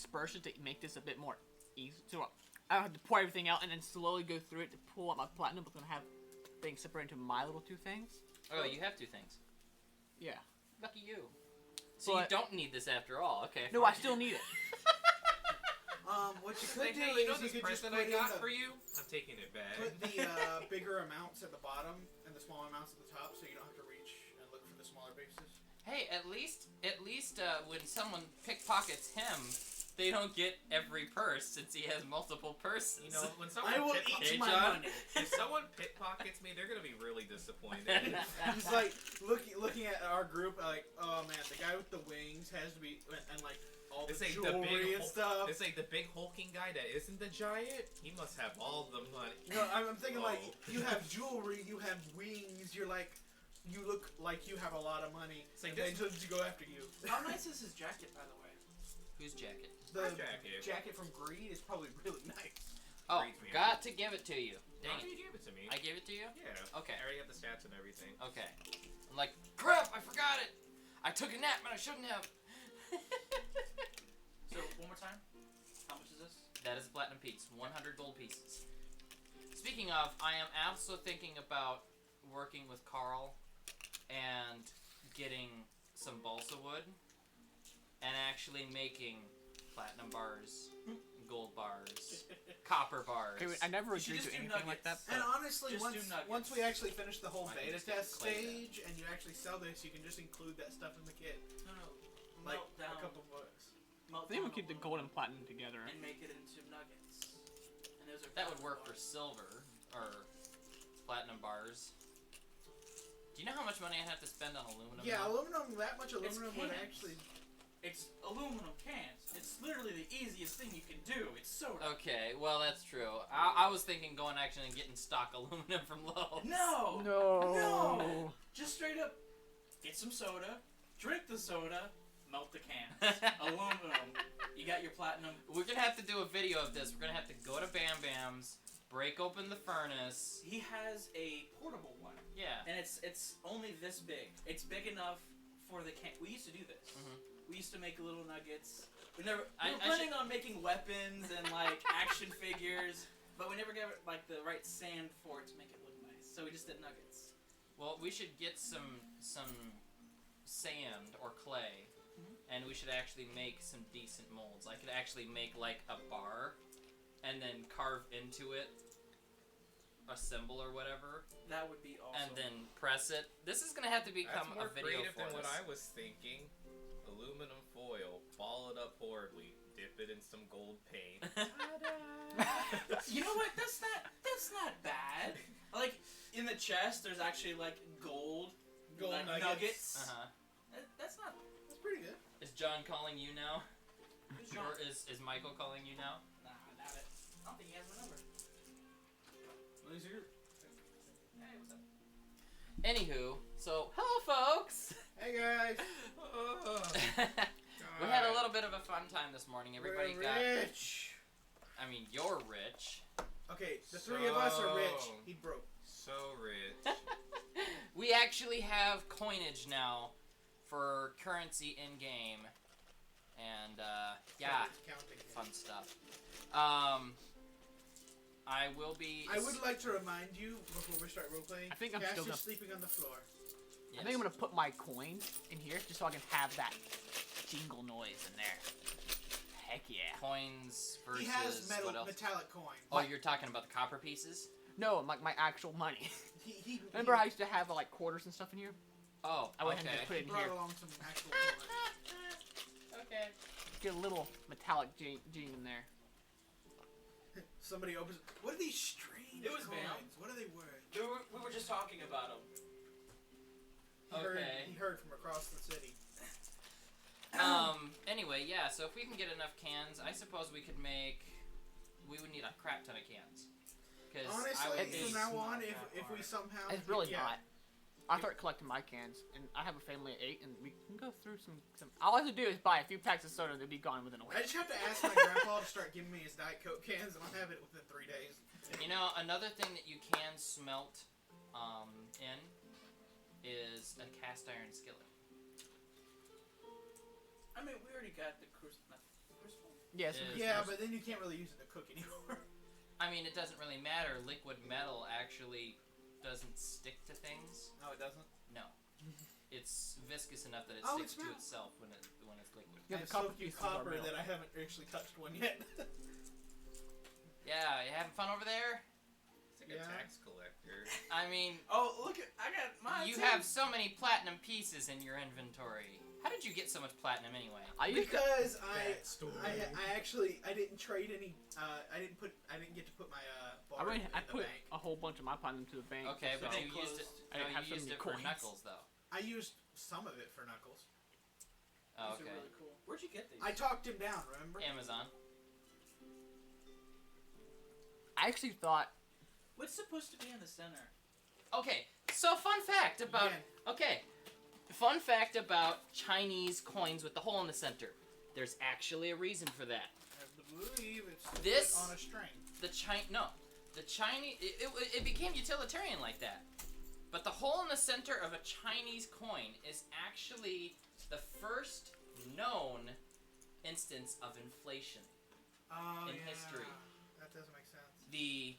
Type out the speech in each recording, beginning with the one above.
dispersion to make this a bit more easy. So I don't have to pour everything out and then slowly go through it to pull out my platinum. But I'm gonna have things separated into my little 2 things. Oh, you have 2 things. Yeah. Lucky you. So you don't need this after all. Okay. No, fine. I still need it. What you could do Hey, you know is you this could just present put I got in for you? I'm taking it back. put the bigger amounts at the bottom and the smaller amounts at the top, so you don't have to reach and look for the smaller bases. Hey, at least when someone pickpockets him, they don't get every purse since he has multiple purses. You know, when someone I will pickpockets eat my money. if someone pickpockets me, they're gonna be really disappointed. Just like looking at our group, like, oh man, the guy with the wings has to be, and like all the jewelry and stuff. It's like the big hulking guy that isn't the giant. He must have all the money. No, I'm thinking like you have jewelry, you have wings, you're like. You look like you have a lot of money, like and they just go after you. How nice is his jacket, by the way? Whose jacket? The jacket. jacket from Greed is probably really nice. Oh, Freaks me got to give it to you. Dang Why it. you gave it to me? I gave it to you? Yeah. Okay. I already have the stats and everything. Okay. I'm like, crap, I forgot it. I took a nap and I shouldn't have. So, one more time. How much is this? That is a platinum piece. 100 gold pieces. Speaking of, I am also thinking about working with Carl and getting some balsa wood and actually making platinum bars, gold bars, copper bars. Okay, I never agreed just to do anything like that. nuggets. And honestly, Just do nuggets. once we actually finish the whole I can beta just get test clay stage and you actually sell this, you can just include that stuff in the kit, No. like Melt down. a couple bucks. Melt I think we down keep the aluminum gold and platinum together. and make it into nuggets. And those are That would work for bars. silver or platinum bars. Do you know how much money I'd have to spend on aluminum? Yeah, now? aluminum. That much aluminum would cans. actually. It's aluminum cans. It's literally the easiest thing you can do. It's soda. Okay, well that's true. I was thinking going actually and getting stock aluminum from Lowe's. No! No. Just straight up, get some soda, drink the soda, melt the cans. Aluminum. You got your platinum. We're gonna have to do a video of this. We're gonna have to go to Bam Bam's, break open the furnace. He has a portable one. Yeah. And it's only this big. It's big enough for the can. We used to do this. Mhm. We used to make little nuggets. We were I planning on making weapons and like action figures, but we never got like the right sand for it to make it look nice. So we just did nuggets. Well, we should get some sand or clay, and we should actually make some decent molds. I could actually make like a bar, and then carve into it a symbol or whatever, That would be awesome. and then press it. This is gonna have to That's become more a video creative for than us. what I was thinking. Aluminum foil, ball it up horribly, dip it in some gold paint. You know what? That's not bad. Like in the chest, there's actually like gold like, nuggets. Uh-huh. That's not. That's pretty good. Is John calling you now? Who's John? Or is Michael calling you now? Nah, I doubt it. I don't think he has my number. Well, he's here. Hey, what's up? Anywho, so hello folks. Hey guys. We had a little bit of a fun time this morning. Everybody We're got. rich. I mean, you're rich. Okay, the three of us are rich. So- He broke. So rich. We actually have coinage now for currency in game, and yeah, It's counting. fun stuff. I will be. I would like to remind you before we start roleplaying. I think I'm Cash still is gonna- sleeping on the floor. Yes. I think I'm gonna put my coins in here just so I can have that jingle noise in there. Heck yeah. Coins versus He has what else? metallic coins. Oh, you're talking about the copper pieces? No, like my actual money. He Remember I used to have like quarters and stuff in here? Oh, I went ahead and okay. put it he in brought here. along some actual coins. Okay. Get a little metallic jing in there. Somebody opens. What are these strange It was coins? Bam. What are they worth? We were just talking about him. Okay. He heard from across the city. Anyway, yeah, so if we can get enough cans, I suppose we could make... We would need a crap ton of cans. Because Honestly, be from now not on, that if we hard. somehow... It's really yeah. not. I start collecting my cans, and I have a family of 8, and we can go through some. All I have to do is buy a few packs of soda, and they'll be gone within a I week. just have to ask my grandpa to start giving me his Diet Coke cans, and I'll have it within 3 days. You know, another thing that you can smelt in is a cast iron skillet. I mean, we already got the crucible. Yes. Yeah, but then you can't really use it to cook anymore. I mean, it doesn't really matter. Liquid metal actually doesn't stick to things. No, it doesn't. No. It's viscous enough that it Oh, sticks it's to metal. itself when it's liquid. Yeah, I the copper soaked you pieces are copper metal. that I haven't actually touched one yet. Yeah, you having fun over there? It's like a tax collector. I mean, Oh, look at I got mine. you too. have so many platinum pieces in your inventory. How did you get so much platinum anyway? I used to, Because Backstory. I didn't trade any. I didn't get to put my bar in I the put bank. a whole bunch of my platinum to the bank. Okay, so but They you used it. I No, didn't have you so used many it for coins. Knuckles, though. I used some of it for Knuckles. Oh, These okay. are really cool. Where'd you get these? I talked him down. Remember? Amazon. I actually thought What's supposed to be in the center? Okay, so fun fact about fun fact about Chinese coins with the hole in the center. There's actually a reason for that. I believe it's This- put on a string. The Chinese it became utilitarian like that. But the hole in the center of a Chinese coin is actually the first known instance of inflation. Oh, In yeah. history. That doesn't make sense. The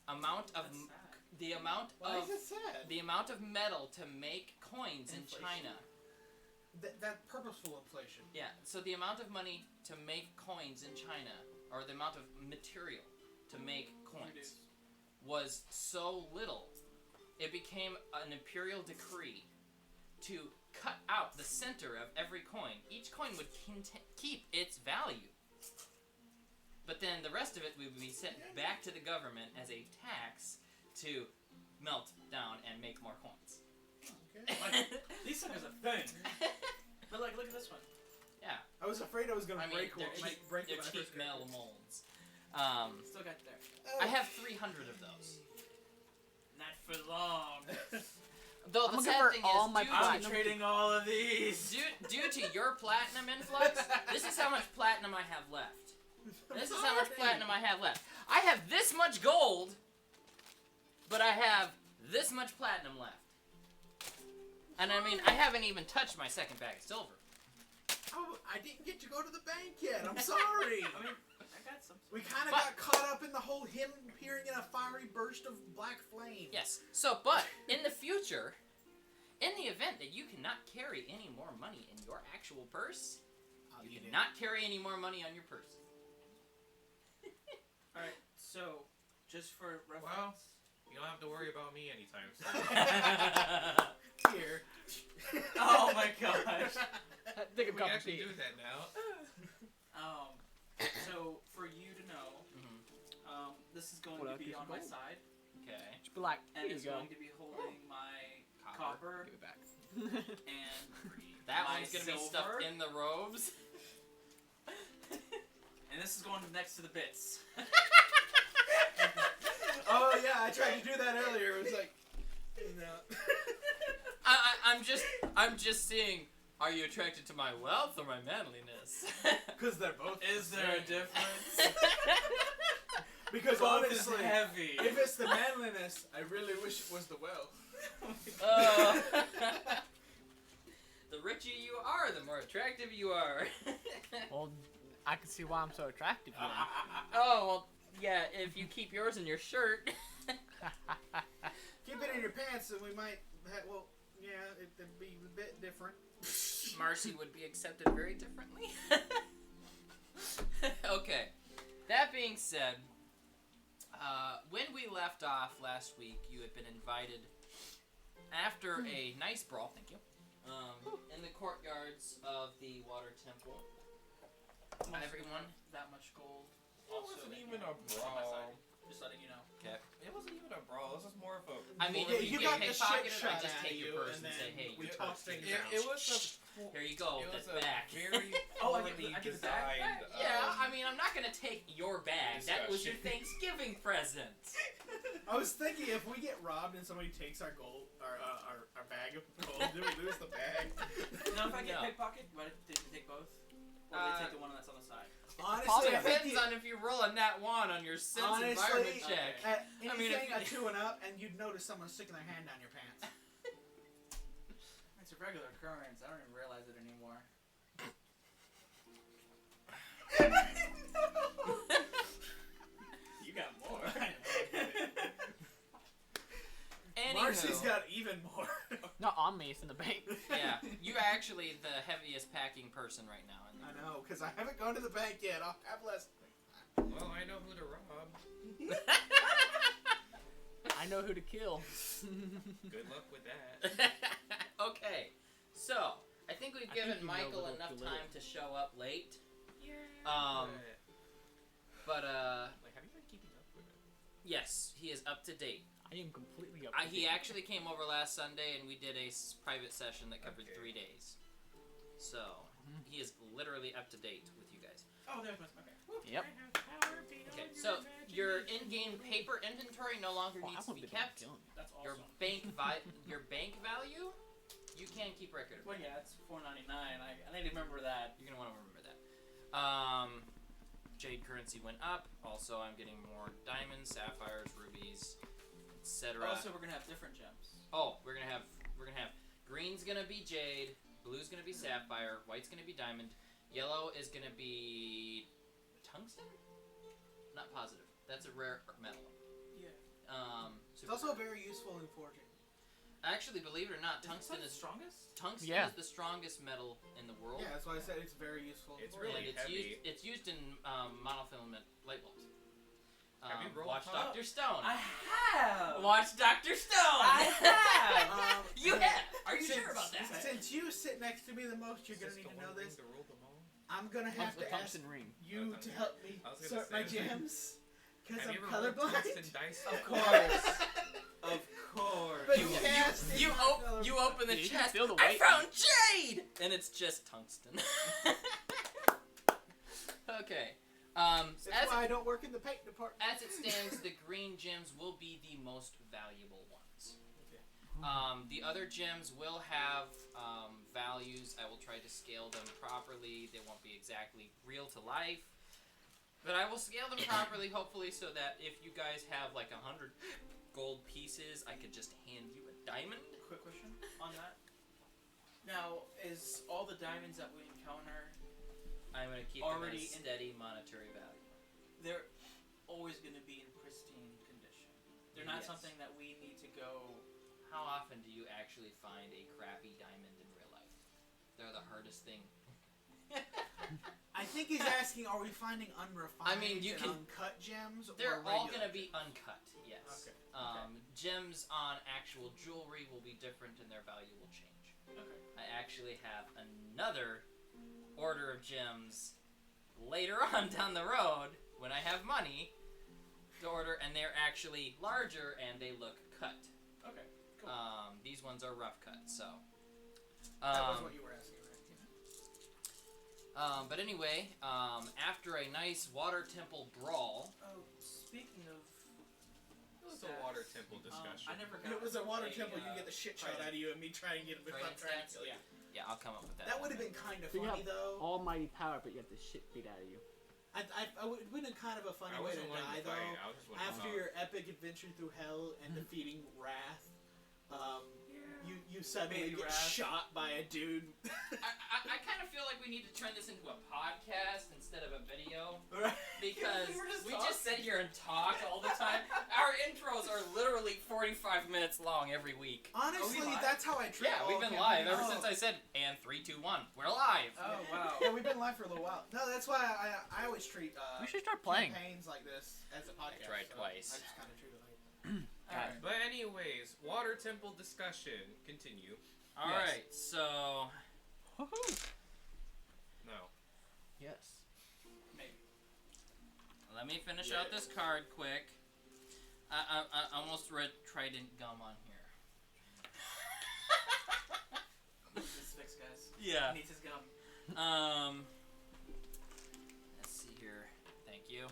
amount of That's sad. the amount Why of is it sad? the amount of metal to make coins in Inflation. China. That purposeful inflation. Yeah, so the amount of money to make coins in China, or the amount of material to make coins, was so little, it became an imperial decree to cut out the center of every coin. Each coin would keep its value, but then the rest of it would be sent back to the government as a tax to melt down and make more coins. Okay. Like, these suckers are thin. But like, look at this one. Yeah, I was afraid I was gonna I mean, break one. they're cheap, Break they're when I cheap first got metal it. molds. Still got there. I have 300 of those. Not for long. Though I'm the gonna give sad her thing all is, my due, I'm platinum. trading all of these. due to your platinum influx, this is how much platinum I have left. This is how much platinum I have left. I have this much gold, but I have this much platinum left. And I mean, I haven't even touched my second bag of silver. Oh, I didn't get to go to the bank yet. I'm sorry. I mean, I got some. We kind of But- got caught up in the whole him appearing in a fiery burst of black flame. Yes. So, but in the future, in the event that you cannot carry any more money in your actual purse, I'll you eat it. cannot carry any more money on your purse. All right. So, just for reference. Well, you don't have to worry about me anytime soon. Here. Oh my gosh. Take a We cup of actually tea. do that now. So for you to know, this is going Pull to out a be piece on of my gold. side, Okay. Just be like, and here it's you go. going to be holding my copper Give it back. and That my one's gonna be silver. stuffed in the robes. And this is going next to the bits. Oh yeah, I tried to do that earlier. It was like, no. I'm just seeing. Are you attracted to my wealth or my manliness? Because they're both. Is there a difference? Because Both honestly, is heavy. if it's the manliness, I really wish it was the wealth. The richer you are, the more attractive you are. Well, I can see why I'm so attractive. Then. Oh well, yeah. If you keep yours in your shirt. Keep it in your pants, and we might. Well, yeah, it'd be a bit different. Marcy would be accepted very differently. Okay. That being said, when we left off last week, you had been invited after a nice brawl. Thank you. In the courtyards of the water temple. Everyone. That much gold. It wasn't even a It's on my side. brawl. Just letting you know. Okay. It wasn't even a brawl. This was more of a. I mean, Yeah, if you you got get the shit pickpocketed, I shot just out take of your you, purse and and say, then hey, we your tossed purse things is out. It was a. Here you go, It was that's a back. very Oh, I poorly get the bag designed. back? Yeah, I mean, I'm not gonna take your bag. That was your Discussion. Thanksgiving present. I was thinking if we get robbed and somebody takes our gold, our bag of gold, do we lose the bag? Now, if I get No. pickpocket, did you take both? Or did they take the one that's on the side? Honestly, I think Depends on if you roll a nat 1 on your sense Honestly, environment check. at I mean, anything if a 2 and up, and you'd notice someone sticking their hand down your pants. It's a regular occurrence. I don't even realize it anymore. Jesse's got even more. Not on me, it's in the bank. Yeah, you're actually the heaviest packing person right now. In the I group. know, because I haven't gone to the bank yet. I'll have less. Well, I know who to rob. I know who to kill. Good luck with that. Okay, so I think we've I given think you know Michael little enough Khalil. time to show up late. Yeah. But Like, have you been keeping up with it? yes, he is up to date. I am completely up. He actually came over last Sunday and we did a private session that covered Okay. 3 days. So he is literally up to date with you guys. Oh, there's my. Okay. Yep. Okay, so your in-game paper inventory no longer Oh, I needs to would've be been kept. killing me. That's awesome. Your your bank value, you can keep record of. Well, yeah, it's $4.99. I need to remember that. You're gonna want to remember that. Jade currency went up. Also, I'm getting more diamonds, sapphires, rubies, etc. Also, we're gonna have different gems. Oh, we're gonna have green's gonna be jade, blue's gonna be sapphire, white's gonna be diamond, yellow is gonna be tungsten. Not positive. That's a rare metal. Yeah. It's also very useful in forging. Actually, believe it or not, tungsten the is strongest. tungsten Yeah. is the strongest metal in the world. Yeah, that's why I said it's very useful. In It's forging. really and it's heavy. used in monofilament light bulbs. Have you rolled Watch top? Dr. Stone. I have. Watch Dr. Stone. I have. You have. Are you since- sure about that? Since you sit next to me the most, you're gonna need to know this. I'm gonna have The to ask tungsten ring. you to help me I was gonna sort my say- gems. Because Have I'm you ever rolled colorblind. tungsten dice? Of course. Of course. But You- casting You, my you colorblind. open the Yeah, you can chest. feel the I weight. found jade, and it's just tungsten. Okay. That's As why I don't work in the paint department. as it stands, the green gems will be the most valuable ones. The other gems will have values. I will try to scale them properly. They won't be exactly real to life, but I will scale them properly, hopefully, so that if you guys have like 100 gold pieces, I could just hand you a diamond. Quick question on that. Now, is all the diamonds that we encounter, I'm going to keep them Already at a in- steady monetary value. they're always going to be in pristine condition? They're not Yes. something that we need to go. How often do you actually find a crappy diamond in real life? They're the hardest thing. I think he's asking, are we finding unrefined I mean, you and can- uncut gems? They're or all regular going to be gems? uncut, yes. Okay. Gems on actual jewelry will be different and their value will change. Okay. I actually have another order of gems later on down the road when I have money to order, and they're actually larger and they look cut. Okay. Cool. These ones are rough cut, so. That was what you were asking, right? But anyway, after a nice water temple brawl, Oh, speaking of. It was a water temple discussion. I never got. It was a water temple, you get the shit shot Trident. out of you, and me trying to get him if I'm Trident trying to stats? kill you. yeah, I'll come up with that. That would have been kind of So you funny, have though. almighty power, but you have the shit beat out of you. It would have been kind of a funny I way to wasn't wanting die, to fight. though. I was just wanting After to your epic adventure through hell and defeating Wrath, you suddenly Baby get Wrath. shot by a dude. I kind of feel like we need to turn this into a podcast instead of a video. Right. Because We were just we talking. just sit here and talk all the time. Our intros are literally 45 minutes long every week. Honestly, live? that's how I treat Yeah, all we've been campaigns. live ever since I said, and 3, 2, 1, we're live. Oh wow. Yeah, we've been live for a little while. No, that's why I always treat We should start playing. campaigns like this as a podcast. tried so twice. I just kind of treat it like. Alright. But anyways, water temple discussion. Continue. All Yes. right, so Woohoo! No. Yes. Maybe. let me finish out this card quick. I almost read Trident gum on here. This is fixed, guys. Yeah. He needs his gum. Let's see here. Thank you.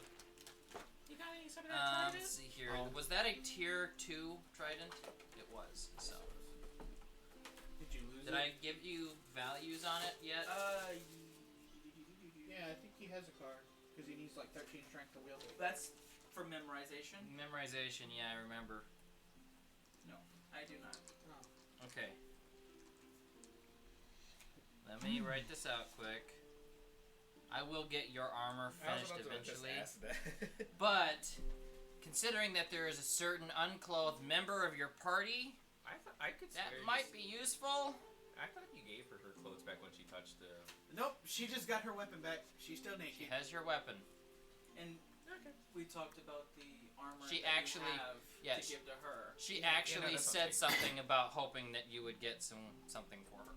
You got any some of Let's see here. Was that a tier 2 Trident? It was. So, Did you lose did I give you values on it yet? Yeah, I think he has a card because he needs like 13 strength to wield it. That's for memorization. Memorization. Yeah, I remember. I do not. Okay. Let me write this out quick. I will get your armor I was finished about to just eventually. ask that. But considering that there is a certain unclothed member of your party, I I could swear That might be useful. I thought you gave her clothes back when she touched the. Nope, she just got her weapon back. She's still She naked. has your weapon. And we talked about the armor She that actually- you have yes. to give to her. She Yeah, actually that's said okay. something about hoping that you would get something for her.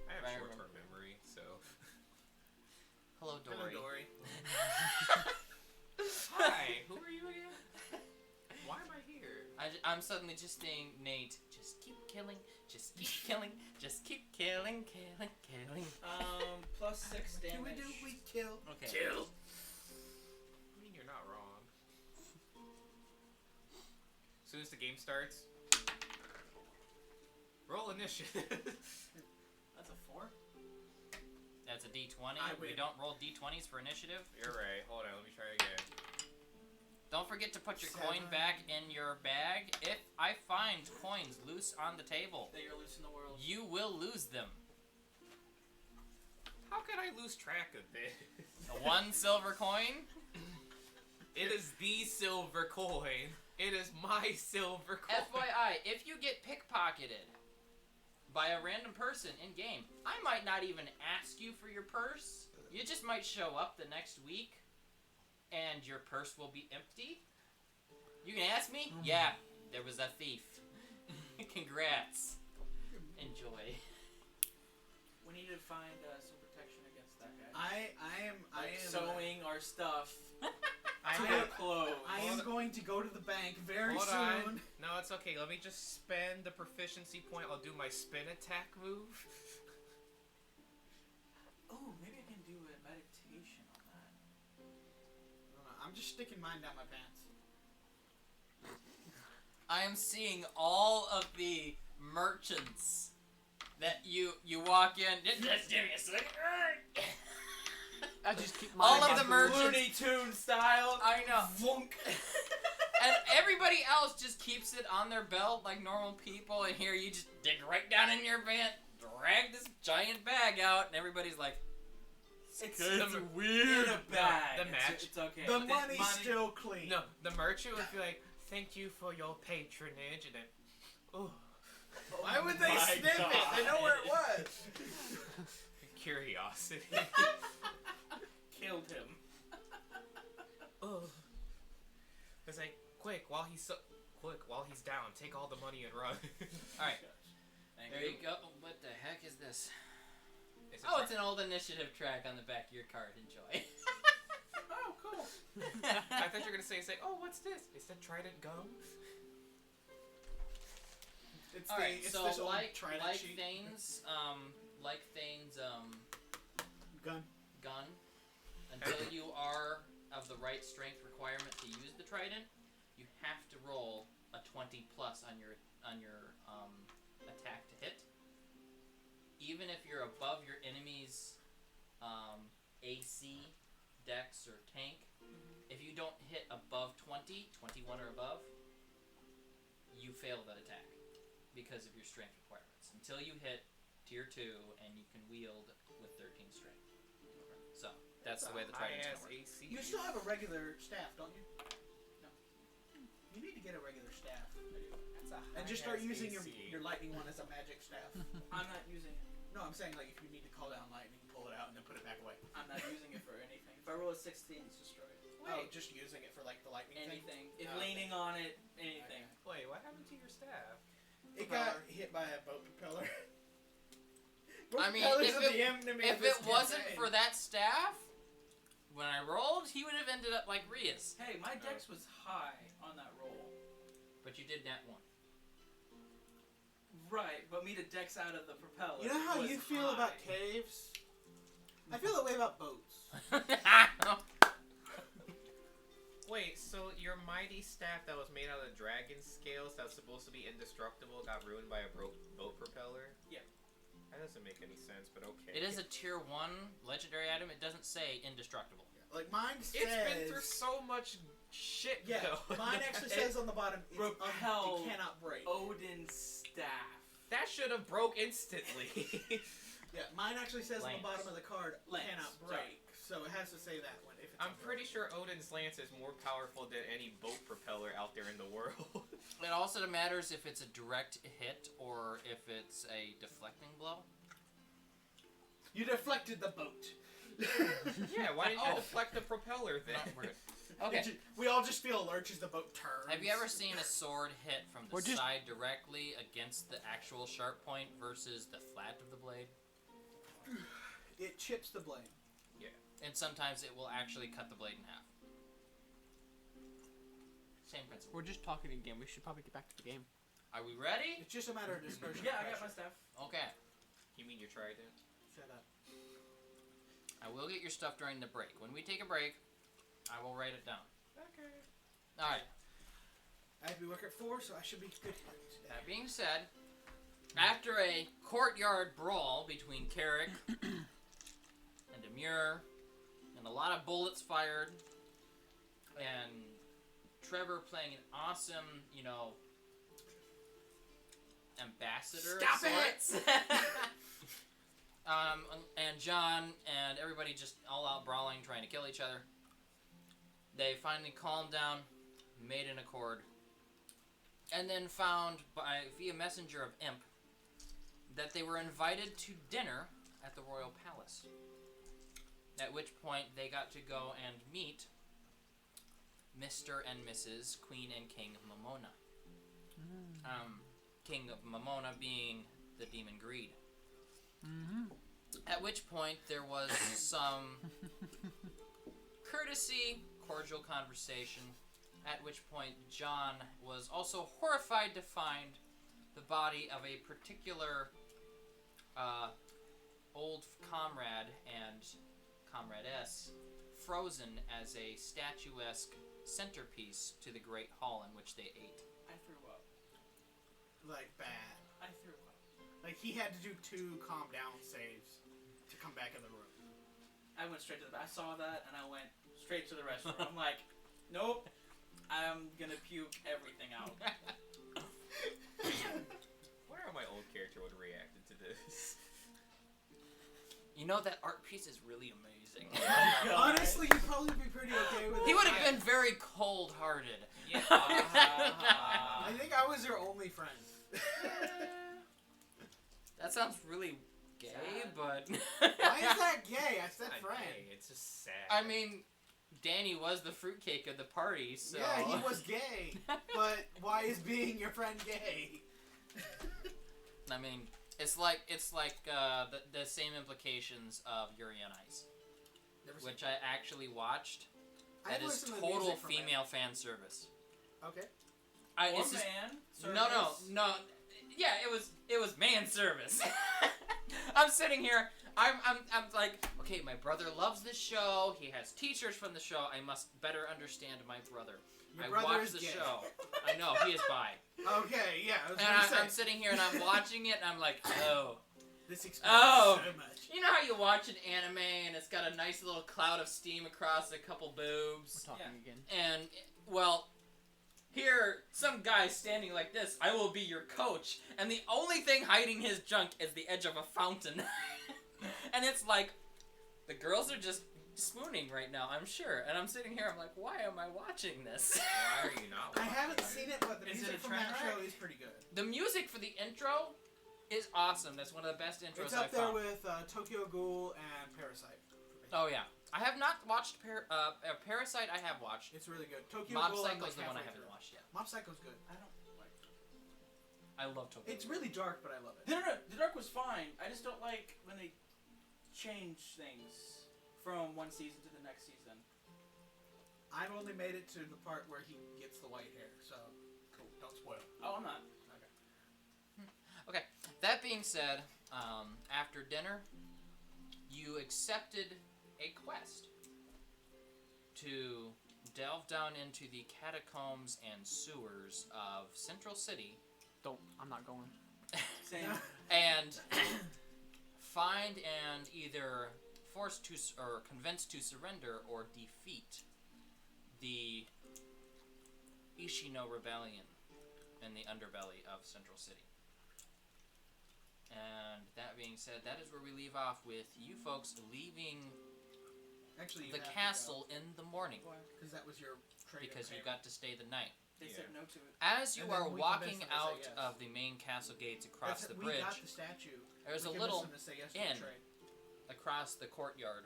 I have I short-term memory, so. Hello, Hello, Dory. Dory. Hi, who are you again? Why am I here? I'm suddenly just saying, Nate, just keep killing, just keep killing, just keep killing. Plus 6 damage. Can we do we kill? Okay. Kill. I mean, you're not wrong. As soon as the game starts, roll initiative. That's a 4. That's a D20. I We win. don't roll D20s for initiative. You're right. Hold on, let me try again. Don't forget to put your 7. coin back in your bag. If I find coins loose on the table, That you're loose in the world. you will lose them. How could I lose track of this? A 1 silver coin. It is the silver coin. It is my silver coin. FYI, if you get pickpocketed by a random person in game, I might not even ask you for your purse. You just might show up the next week and your purse will be empty. You can ask me? Yeah, there was a thief. Congrats. Enjoy. We need to find some protection against that guy. I am Sewing our stuff I to am- our clothes. I am going to go to the bank very Hold soon. on. No, it's okay. Let me just spend the proficiency point. I'll do my spin attack move. Oh, maybe I can do a meditation on that. I'm just sticking mine down my pants. I am seeing all of the merchants that you walk in. Just give me a second. I just keep All mine of the down. merchants. Looney Tune style. I know. Vunk. And everybody else just keeps it on their belt like normal people, and here you just dig right down in your pant, drag this giant bag out, and everybody's like, It's weird. in a bag. the match. It's okay. The This money's still clean. No, the merchant would be like, "Thank you for your patronage," and then, oh, Why would they my sniff God. it? They know where it was. curiosity. Killed him. Oh, it's like, quick while he's down, take all the money and run. Alright, Thank there you go. What the heck is this? It's Oh, it's an old initiative track on the back of your card. Enjoy. Oh, cool. I thought you were gonna say, "Oh, what's this? It's the Trident gum." It's Alright, it's so this old like Trident sheet. Thane's Gun. gun, until you are of the right strength requirement to use the trident, you have to roll a 20 plus on your attack to hit. Even if you're above your enemy's AC, dex, or tank, if you don't hit above 20, 21 or above, you fail that attack because of your strength requirements. Until you hit tier 2 and you can wield with 13 strength. So, that's the way the trident's gonna work. AC. You still have a regular staff, don't you? No. You need to get a regular staff. That's a And just start high-ass using AC. your lightning one as a magic staff. I'm not using it. No, I'm saying like if you need to call down lightning, pull it out and then put it back away. I'm not using it for anything. If I roll a 16, it's destroyed. Oh, just using it for like the lightning thing? Anything. If Oh, leaning on it, anything. Wait, what happened to your staff? It got hit by a boat propeller. I mean, Propellers if are it- the enemy If of this it wasn't campaign. for that staff, when I rolled, he would have ended up like Rias. Hey, my dex was high on that roll. But you did that one. Right, but me to dex out of the propeller. You know how was you feel about high. caves? I feel that way about boats. Wait, so your mighty staff that was made out of dragon scales that was supposed to be indestructible got ruined by a boat propeller? Yeah. That doesn't make any sense, but okay. It is a tier 1 legendary item. It doesn't say indestructible. Like mine says. It's been through so much shit, Yeah, though. mine actually says on the bottom it's Repel it cannot break. Odin's staff. That should have broke instantly. Yeah, mine actually says on the Lance. bottom of the card Lance, cannot break. So it has to say that one. If it's I'm pretty sure Odin's lance is more powerful than any boat propeller out there in the world. It also matters if it's a direct hit or if it's a deflecting blow. You deflected the boat. Yeah, why didn't you deflect the propeller then? No, we're good. Okay. We all just feel alerts as the boat turns. Have you ever seen a sword hit from the Or just- side directly against the actual sharp point versus the flat of the blade? It chips the blade. And sometimes it will actually cut the blade in half. Same principle. We're just talking again. We should probably get back to the game. Are we ready? It's just a matter of dispersion. Yeah, I got my stuff. Okay. You mean your trident? Shut up. I will get your stuff during the break. When we take a break, I will write it down. Okay. Alright. I have to be work at 4, so I should be good today. That being said, after a courtyard brawl between Carrick and Demure, and a lot of bullets fired, and Trevor playing an awesome, ambassador of sorts. And John and everybody just all out brawling, trying to kill each other. They finally calmed down, made an accord, and then found via messenger of Imp that they were invited to dinner at the Royal Palace. At which point they got to go and meet Mr. and Mrs. Queen and King Momona. King of Momona being the demon Greed. At which point there was some courtesy, cordial conversation, at which point John was also horrified to find the body of a particular old comrade and comradess frozen as a statuesque centerpiece to the great hall in which they ate. I threw up. Like, bad. I threw up. Like, he had to do 2 calm down saves to come back in the room. I went straight to the I saw that and I went straight to the restroom. I'm like, nope. I'm gonna puke everything out. Wonder how my old character would have reacted to this. You know, that art piece is really amazing. Honestly, you'd probably be pretty okay with it. He would have been very cold-hearted. Yeah. I think I was your only friend. That sounds really gay, Sad. but... Why is that gay? I said Not friend. gay, it's just sad. I mean, Danny was the fruitcake of the party, so... Yeah, he was gay. But why is being your friend gay? I mean, it's like the same implications of Yuri on Ice, which I actually watched. I That is listened to total music from female fan service. it. Okay. Or It's just- man. no. Yeah, it was man service. I'm sitting here. I'm like, okay, my brother loves this show. He has T-shirts from the show. I must better understand my brother. Your I brother watched is the gay. show. I know he is bi. Okay, yeah. I was And gonna say, I'm sitting here and I'm watching it and I'm like, oh. this explains Oh. so much. You know how you watch an anime and it's got a nice little cloud of steam across a couple boobs? We're talking Yeah. again. And, well, here, some guy standing like this, I will be your coach, and the only thing hiding his junk is the edge of a fountain. And it's like, the girls are just spooning right now, I'm sure. And I'm sitting here, I'm like, why am I watching this? Why are you not I watching haven't it? seen it, but the Is it music a from that train show wreck? is pretty good. The music for the intro is awesome. That's one of the best intros It's up I've there found. with Tokyo Ghoul and Parasite. Oh, yeah. I have not watched Parasite. I have watched. It's really good. Tokyo Mob Ghoul, I'm Psycho is like the one I halfway haven't through. watched yet. Mob Psycho's good. I don't like it. I love Tokyo. It's really dark, but I love it. No. The dark was fine. I just don't like when they change things from one season to the next season. I've only made it to the part where he gets the white hair, so cool. Don't spoil. Oh, I'm not. Okay. That being said, after dinner, you accepted a quest to delve down into the catacombs and sewers of Central City I'm not going. Same. and find and either force to or convince to surrender or defeat the Ishino Rebellion in the underbelly of Central City. And that being said, that is where we leave off with you folks leaving Actually, you the have to castle in the morning Why? because that was your trade. because you payment. got to stay the night. They said no to it. As you And then are we walking convinced them to say out yes. of the main castle gates across the We bridge, got the statue. there's a We little convinced them to say yes to inn the trade. across the courtyard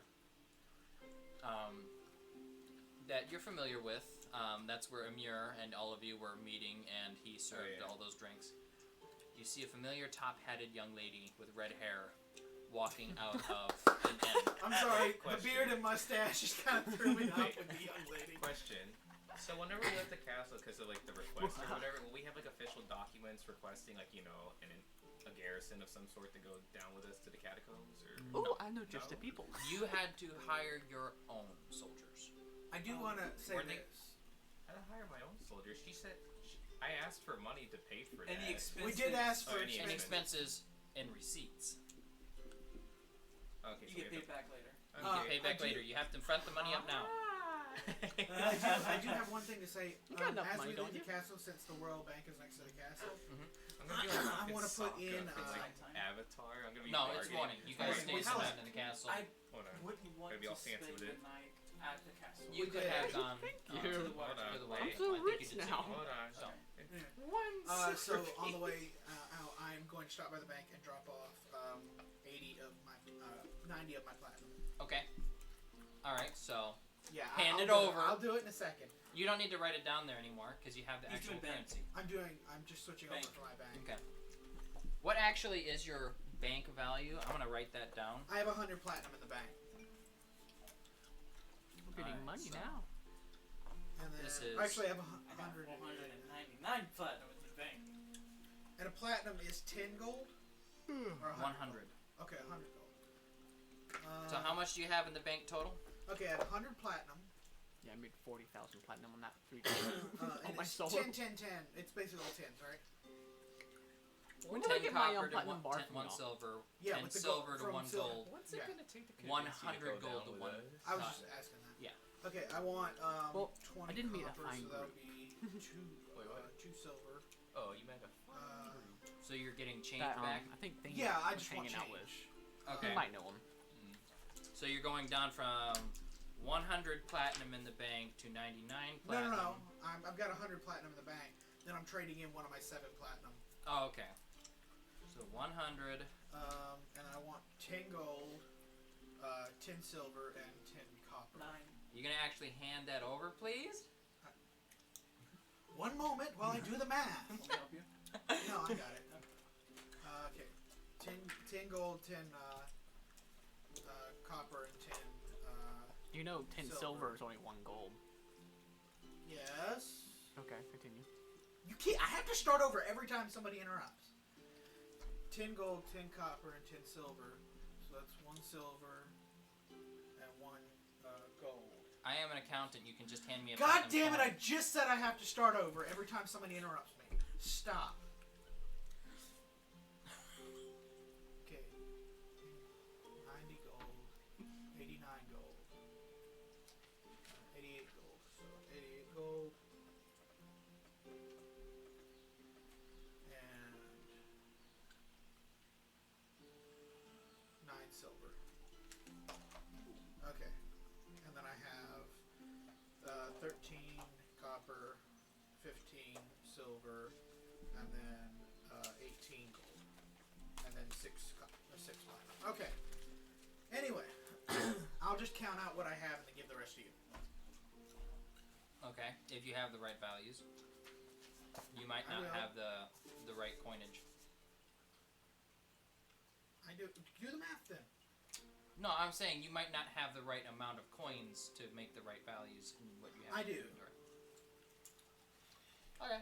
that you're familiar with. That's where Amir and all of you were meeting, and he served all those drinks. You see a familiar top-hatted young lady with red hair walking out of an inn. I'm sorry, the Question. beard and mustache just kind of threw me off with the young lady. Question. So whenever we left the castle, because of like the request or whatever, will we have like official documents requesting like a garrison of some sort to go down with us to the catacombs? Or Ooh, I know just the people. You had to hire your own soldiers. I do want to say Weren't they- this. I don't hire my own soldiers. She said I asked for money to pay for Any that. expenses? We did ask for any And expenses. expenses and receipts. Okay, You so get we paid back later. You Uh, get paid back I do- later. You have to front the money up now. I do have one thing to say. You got enough as money, we don't leave the you? castle, since the Royal Bank is next to the castle, I'm gonna be like I wanna put Sokka in, from, like, Nighttime. Avatar. I'm gonna be No, it's bargaining. morning. You guys stay Wait, how- tonight in the castle. I Hold on. wouldn't want Gotta be to all fancy spend with the it. night at the castle. You We could did. have gone Thank to you. the Hold water. on, To the wait. water. I'm so I think rich you did now. see- Hold on. So, so on the way out, I'm going to stop by the bank and drop off 80 of my 90 of my platinum. okay. All right. So Yeah, Hand I'll it do over. I'll do it in a second. you don't need to write it down there anymore because you have the He's actual doing bank. currency. I'm just switching Bank. over to my bank. Okay. What actually is your bank value? I'm gonna write that down. I have 100 platinum in the bank, We're getting Alright, money so- now. and then This is- actually I have I got 100. 499 platinum in the bank. And a platinum is 10 gold or 100. gold? Okay, 100 gold. So how much do you have in the bank total? Okay, I have 100 platinum. Yeah, I made 40,000 platinum on that 3 days. And my it's soul. 10, 10, 10. It's basically all 10s, right? When did I 10 get my copper to platinum bar 10, from 1 y'all? silver, Yeah, 10 with the silver gold to from 1 silver. gold. What's Yeah. it gonna take to convince 100 you to go gold down to with one. us? I was Uh, just asking that. yeah. Okay, I want Well, 20 I didn't meet a copper, fine so that group. would be two, Wait, what? 2 silver. Oh, you meant a So you're getting change That, back? I think they Yeah, I was just want hanging out with. change. Okay. You might know him. So you're going down from 100 platinum in the bank to 99 platinum. No. I've got 100 platinum in the bank. Then I'm trading in one of my 7 platinum. Oh, okay. So 100. And I want 10 gold, 10 silver, and 10 copper. 9. You gonna actually hand that over, please? One moment while I do the math. Let me help you. No, I got it. Okay. 10 gold, 10 copper, and 10. You know 10 Silver. silver is only 1 gold. Yes. Okay, continue. You can't. I have to start over every time somebody interrupts. 10 gold, 10 copper, and 10 silver. So that's 1 silver and 1 gold. I am an accountant. You can just hand me a God platinum damn it! I coin. just said I have to start over every time somebody interrupts me. Stop. Okay. 90 gold, 89 gold, 88 gold. So 88 gold. And 9 silver. Okay. And then I have 13 copper, 15 silver, and then 18 gold. And then 6 platinum. Okay. Anyway, I'll just count out what I have and then give the rest to you. Okay, if you have the right values. You might I not will. have the right coinage. I do the math then. No, I'm saying you might not have the right amount of coins to make the right values in what you have. I in your do. inventory. Okay.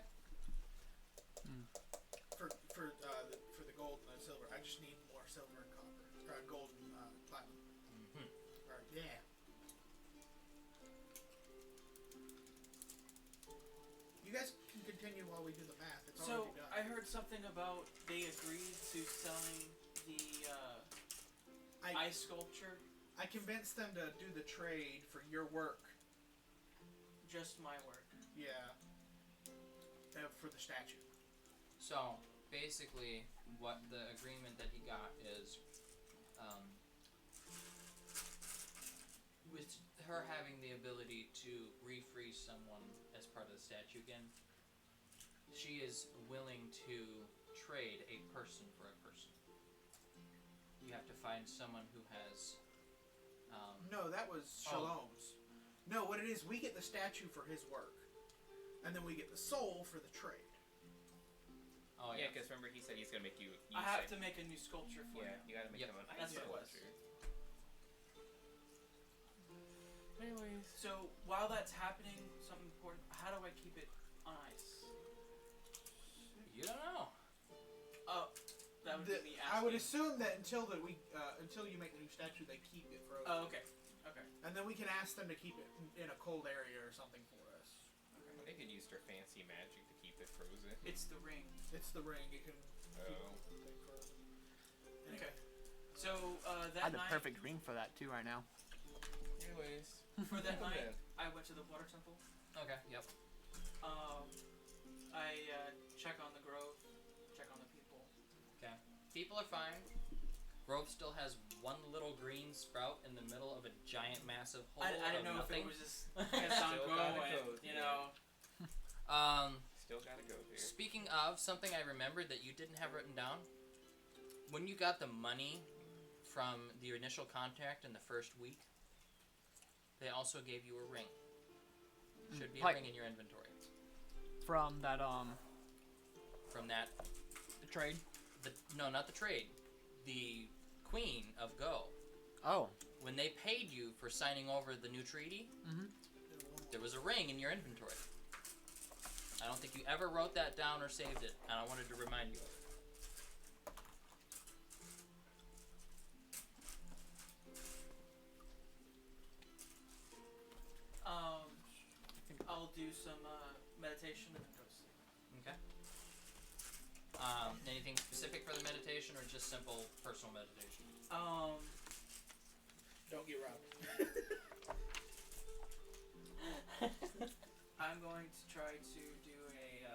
For the gold and the silver, I just need more silver and copper, or gold and platinum. Mm-hmm. Or yeah. You guys can continue while we do the math. It's So, already done. I heard something about they agreed to selling the ice sculpture. I convinced them to do the trade for your work. Just my work. Yeah. For the statue. So basically, what the agreement that he got is, with her having the ability to refreeze someone as part of the statue again, she is willing to trade a person for a person. You have to find someone who has. No, that was Shalom's. No, what it is, we get the statue for his work, and then we get the soul for the trade. Oh Yeah, yeah. because remember he said he's gonna make you. I have to make a new sculpture for Yeah, him. you gotta make him an That's ice what it was. sculpture. Anyways. So while that's happening, something important. How do I keep it on ice? You don't know. Oh, that would be me asking. I would assume that until you make the new statue, they keep it frozen. Oh, okay. Okay. And then we can ask them to keep it in a cold area or something for us. Okay. They could use their fancy magic to keep it frozen. It's the ring. It's the ring. You can keep Oh. the thing frozen. Okay. So I that have the night, perfect ring for that too right now. Anyways. for that Yeah. night, I went to the water temple. Okay. Yep. I check on the grove, check on the people. Okay. People are fine. Grove still has one little green sprout in the middle of a giant, massive hole. I didn't of know nothing. if it was just kept on Still gotta going, go, you yeah. know. Still gotta go there. Speaking of something I remembered that you didn't have written down, when you got the money from the initial contract in the first week, they also gave you a ring. Should be a Like- ring in your inventory. From that From that, the trade. no, not the trade, the Queen of Go. Oh. When they paid you for signing over the new treaty, there was a ring in your inventory. I don't think you ever wrote that down or saved it, and I wanted to remind you of it. I'll do some meditation and then go to sleep. Okay. Anything specific for the meditation, or just simple personal meditation? Don't get robbed. I'm going to try to do a.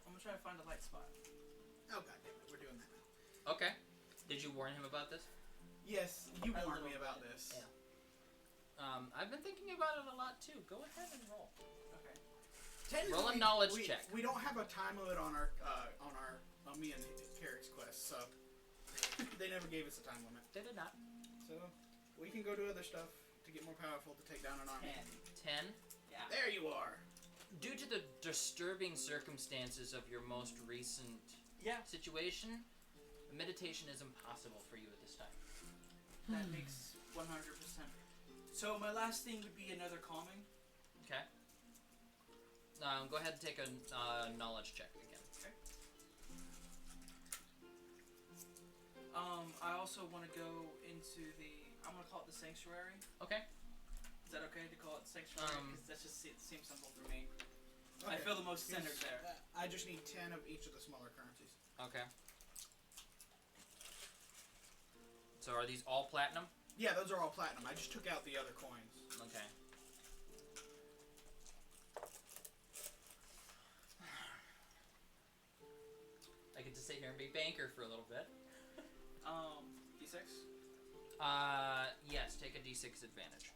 I'm gonna try to find a light spot. Oh god damn it, we're doing that now. Okay. Did you warn him about this? Yes, you A warned little me about bit, this. yeah. I've been thinking about it a lot too. Go ahead and roll. Okay. Technically, Roll a knowledge we, check. We don't have a time limit on our me and Carrick's quest, so they never gave us a time limit. They did not. So we can go do other stuff to get more powerful to take down an army. 10. Yeah. There you are. Due to the disturbing circumstances of your most recent Yeah. situation, meditation is impossible for you at this time. That makes 100%. So my last thing would be another calming. Okay. Go ahead and take a knowledge check again. Okay. I also want to go into the. I'm gonna call it the sanctuary. Okay. Is that okay to call it sanctuary? 'Cause that's just it seems simple for me. I Okay. feel the most centered there. I just need 10 of each of the smaller currencies. Okay. So are these all platinum? Yeah, those are all platinum. I just took out the other coins. Okay. I get to sit here and be banker for a little bit. D6. Yes, take a d6 advantage.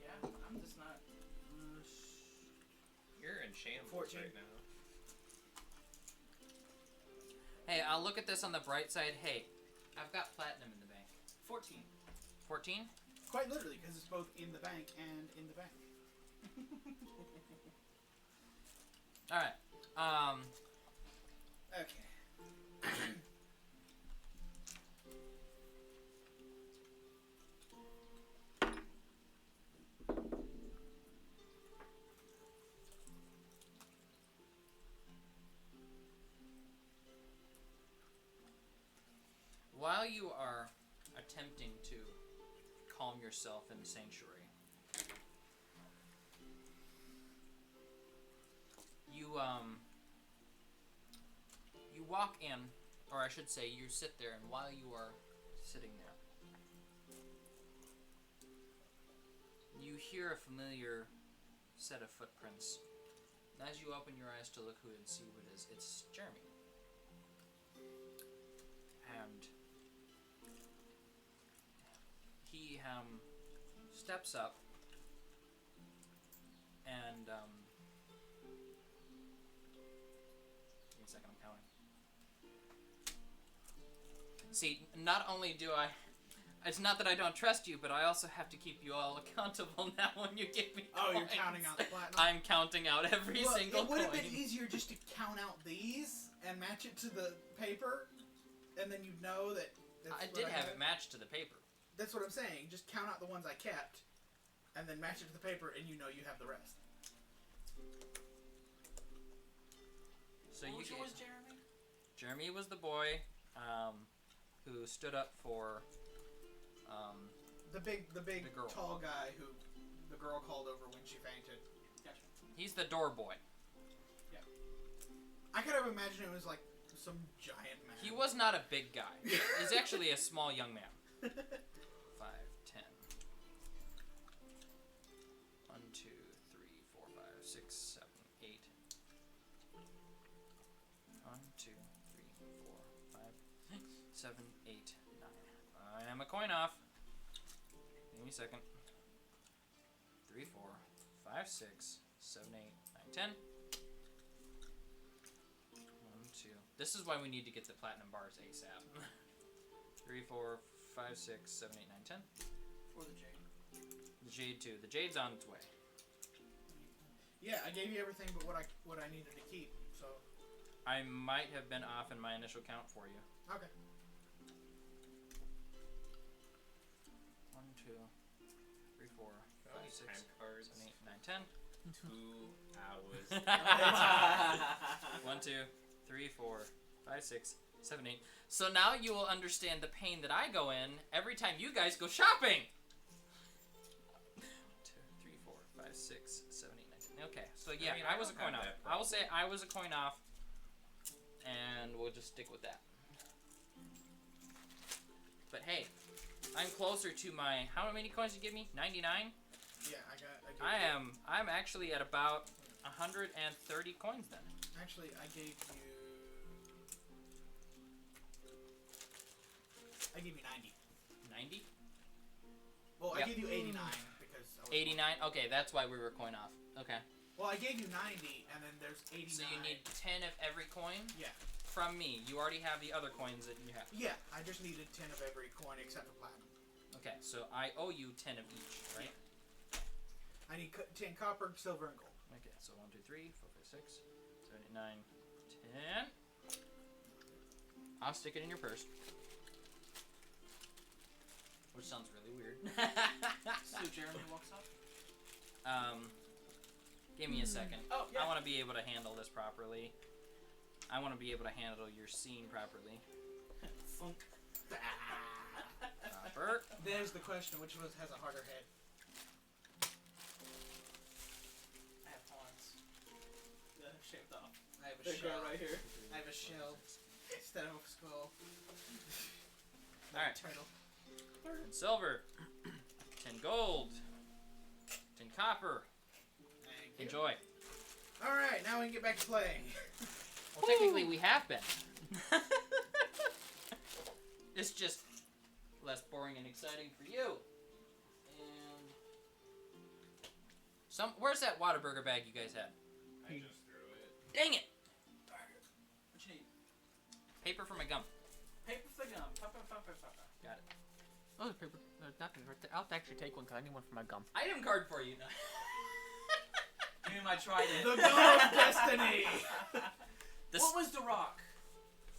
Yeah, I'm just not. You're in shambles 14. right now. Hey, I'll look at this on the bright side. Hey, I've got platinum in the bank. 14. 14? Quite literally, because it's both in the bank and in the bank. Alright. Okay. While you are attempting to calm yourself in the sanctuary, you walk in, or I should say, you sit there, and while you are sitting there, you hear a familiar set of footprints. And as you open your eyes to look who it and see who it is, it's Jeremy. and he steps up and give me a second, I'm counting. See, not only do I, it's not that I don't trust you, but I also have to keep you all accountable now when you give me Oh, coins. you're counting out the platinum? I'm counting out every single It would have coin. been easier just to count out these and match it to the paper, and then you'd know that. That's I what did have had. it matched to the paper. That's what I'm saying. Just count out the ones I kept, and then match it to the paper, and you know you have the rest. So What you was gave, yours, Jeremy? Jeremy was the boy who stood up for The big The girl. tall guy who the girl called over when she fainted. Gotcha. he's the door boy. I could have imagined it was like some giant man. He was not a big guy. He's actually a small young man. 5, 10. 1, 2, 3, 4, 5, 6, 7, 8. 1, 2, 3, 4, 5, 6, 7, 8, 9. I am a coin off. Give me a second. 3, 4, 5, 6, 7, 8, 9, 10. 1, 2. This is why we need to get the platinum bars ASAP. 3, 4, 5, 6, 7, 8, 9, 10. For the jade. The jade too. The jade's on its way. Yeah, I gave you everything but what I needed to keep. So I might have been off in my initial count for you. okay. 1, 2, 3, 4, 5, 6, Time cards. 7, 8, 9, 2 hours. 10. 1, 2, 3, 4, 5, 6, 7, 8. So now you will understand the pain that I go in every time you guys go shopping. 1, 2, 3, 4, 5, 6, 7, 8, 9, 10. Okay, so yeah, I mean, I was a don't coin have off. that I will say I was a coin off, and we'll just stick with that. But hey, I'm closer to my. How many coins did you give me? 99. Yeah, I'm actually at about 130 coins then. Actually, I gave you 90. 90? Well, Yep. I gave you 89 because I was 89? Okay, that's why we were coin off. Okay. Well, I gave you 90, and then there's 89. So you need 10 of every coin? Yeah. From me. You already have the other coins that you have. Yeah, I just needed 10 of every coin except for platinum. Okay, so I owe you 10 of each, right? I need 10 copper, silver, and gold. Okay, so 1, 2, 3, 4, 5, 6, 7, 8, 9, 10. I'll stick it in your purse. Which sounds really weird. So Jeremy walks up. Give me a second. Oh, yeah. I want to be able to handle this properly. I want to be able to handle your scene properly. Funk. Copper. There's the question: which of us has a harder head? I have horns. That have shaved off. I have a They shell. go right here. I have a shell instead of a skull. Alright. Turtle. 10 silver. 10 gold. 10 copper. Thank you. Enjoy. All right, now we can get back to playing. Well, technically we have been. It's just less boring and exciting for you. And where's that Whataburger bag you guys had? I just threw it. Dang it! What you need? Paper for my gum. Paper for the gum. Papa. Got it. Oh, there's paper. There's napkins right there. I'll actually take one because I need one for my gum. Item card for you. Give me my trident. The Gum of Destiny. What was the rock?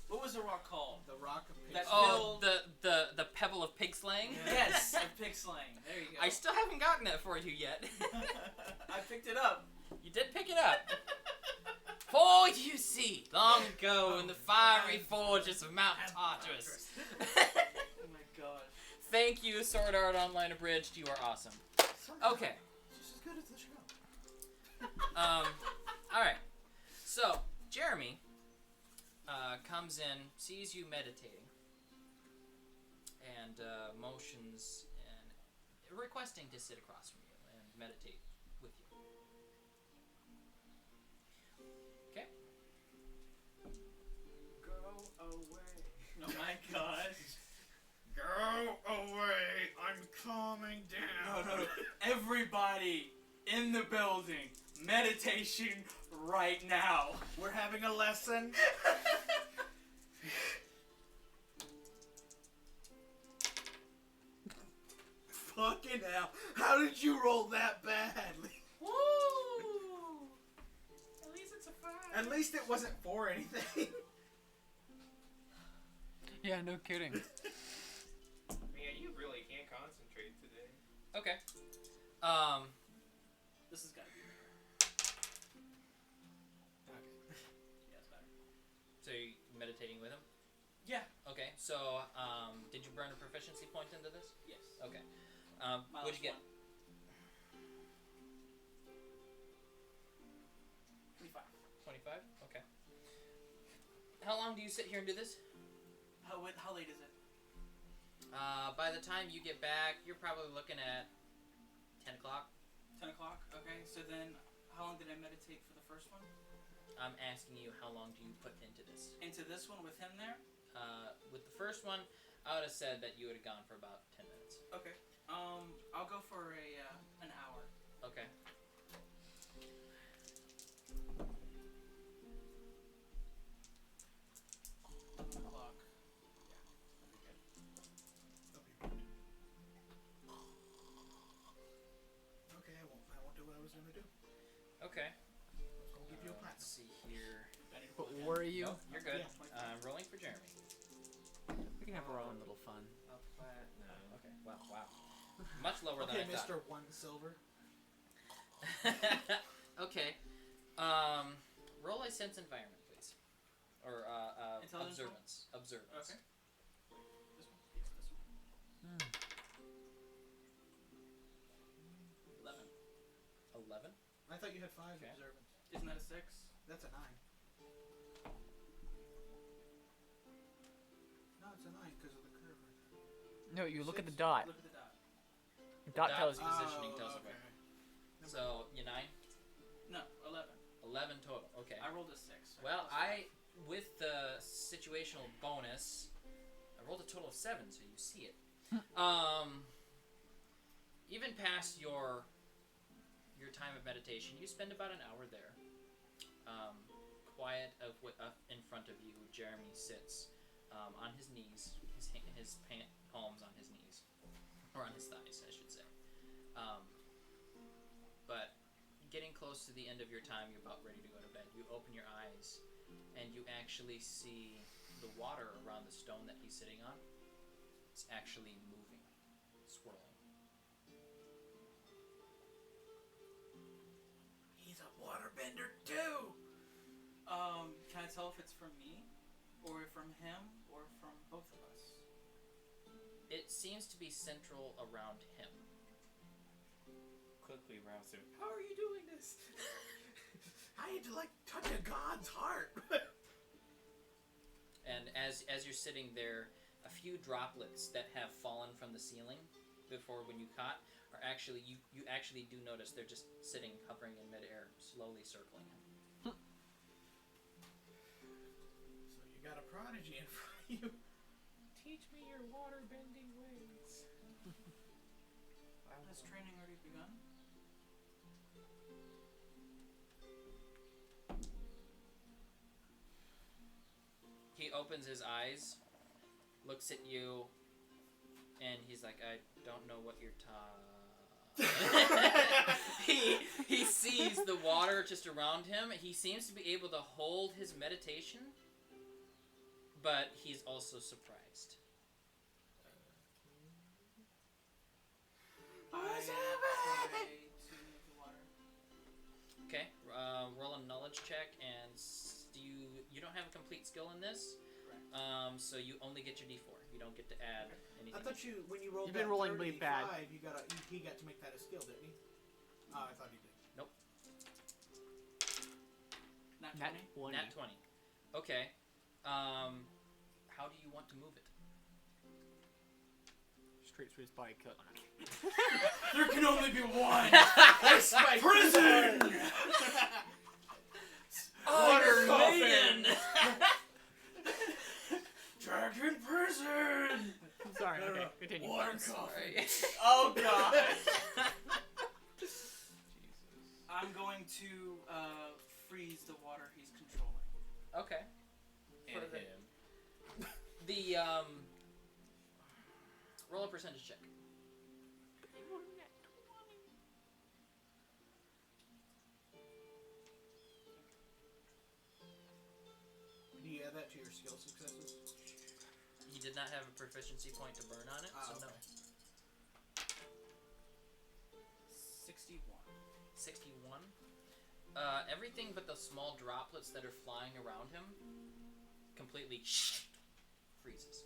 What was the rock called? The Rock of That- Pixel. Oh, the pebble of pig slaying? Yes, a pig slaying. There you go. I still haven't gotten that for you yet. I picked it up. You did pick it up. For you see, long ago in the fiery forges of Mount Tartarus. Oh my god. Thank you, Sword Art Online Abridged. You are awesome. Okay. It's just as good as the show. Alright. So, Jeremy comes in, sees you meditating, and motions and requesting to sit across from you and meditate with you. Okay? Go away. Oh my gosh. Go away. I'm calming down. No. Everybody in the building, meditation right now. We're having a lesson. Fucking hell. How did you roll that badly? Woo! At least it's a 5. At least it wasn't for anything. Yeah, no kidding. Man, you really can't concentrate today. Okay. This has got to be better. Okay. Yeah, it's better. So you're meditating with him? Yeah. Okay, so, did you burn a proficiency point into this? Yes. Okay. My What'd you get? last one. 25. 25? Okay. How long do you sit here and do this? How late is it? By the time you get back, you're probably looking at 10 o'clock. 10 o'clock? Okay, so then how long did I meditate for the first one? I'm asking you, how long do you put into this? Into this one with him there? With the first one, I would have said that you would have gone for about 10 minutes. Okay. I'll go for an hour. Okay. O'clock. Okay, I won't do what I was gonna do. Okay. I was gonna give you a Let's platinum. see here. But were you? Nope, you're good. Yeah. Rolling for Jeremy. We can have our own little fun. A platinum. Okay. Wow. Much lower Okay, than I thought. Mr. 1 silver. Okay. Roll a sense environment, please. Or Intelligence roll? Observance. Okay. This one? Yes, this one. 11. 11. I thought you had 5 Okay. observance. Isn't that a 6? That's a 9. No, it's a 9 because of the curve right there. No, you look at the 6. dot. Look at the dot. The dot dot tells is you. positioning tells okay. it. So, you 9? No, 11. 11 total. Okay. I rolled a 6. Well, with the situational bonus, I rolled a total of 7, so you see it. Even past your time of meditation, you spend about an hour there. Quiet in front of you, Jeremy sits on his knees, his palms on his knees, or on his thighs, I should say. But getting close to the end of your time, you're about ready to go to bed. You open your eyes, and you actually see the water around the stone that he's sitting on. It's actually moving, swirling. He's a waterbender too. Can I tell if it's from me, or from him, or from both of us? It seems to be central around him. Quickly rouse him. How are you doing this? I had to touch a god's heart. And as you're sitting there, a few droplets that have fallen from the ceiling before when you caught are actually, you actually do notice they're just sitting, hovering in midair, slowly circling him. So you got a prodigy in front of you. Teach me your water bending ways. Has training already begun? He opens his eyes, looks at you, and he's like, I don't know what you're he sees the water just around him. He seems to be able to hold his meditation, but he's also surprised. What's I happening? try to move the water. Okay, roll a knowledge check, and you don't have a complete skill in this, Correct. so you only get your D4. You don't get to add anything. I thought when you rolled You've been that rolling 35, really bad. he got to make that a skill, didn't he? Oh, I thought he did. Not 20? Nat 20. Nat 20. Okay. How do you want to move it? Straight through his body cut. There can only be one! That's my Prison! Water Water maiden! Dragon wizard! Sorry. No, Okay, no. continue. Water I'm coffee. sorry. Oh god! Jesus. I'm going to freeze the water he's controlling. Okay. And For the- him. The roll a percentage check. Do you add that to your skill successes? He did not have a proficiency point to burn on it, so no. Okay. 61. 61. Everything but the small droplets that are flying around him completely freezes.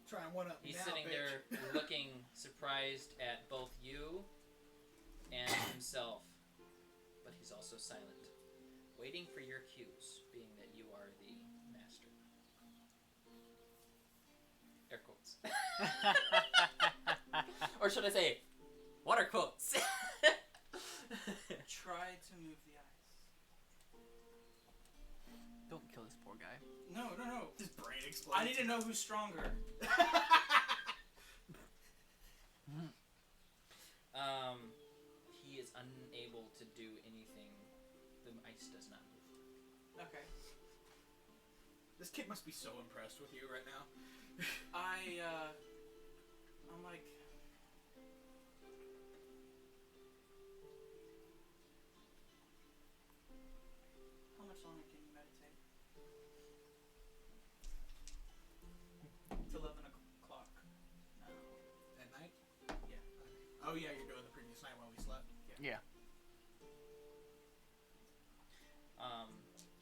Try and one up He's now, sitting bitch. there looking surprised at both you and himself, but he's also silent, waiting for your cues, being that you are the master. Air quotes. Or should I say, water quotes? Try to move the ice. Don't kill this poor guy. No. His brain explodes. I need to know who's stronger. He is unable to do anything. The ice does not move. Okay. This kid must be so impressed with you right now. I'm like... How much longer can you meditate? It's 11 o'clock now. At night? Yeah. Oh yeah, you're doing the previous night while we slept. Yeah.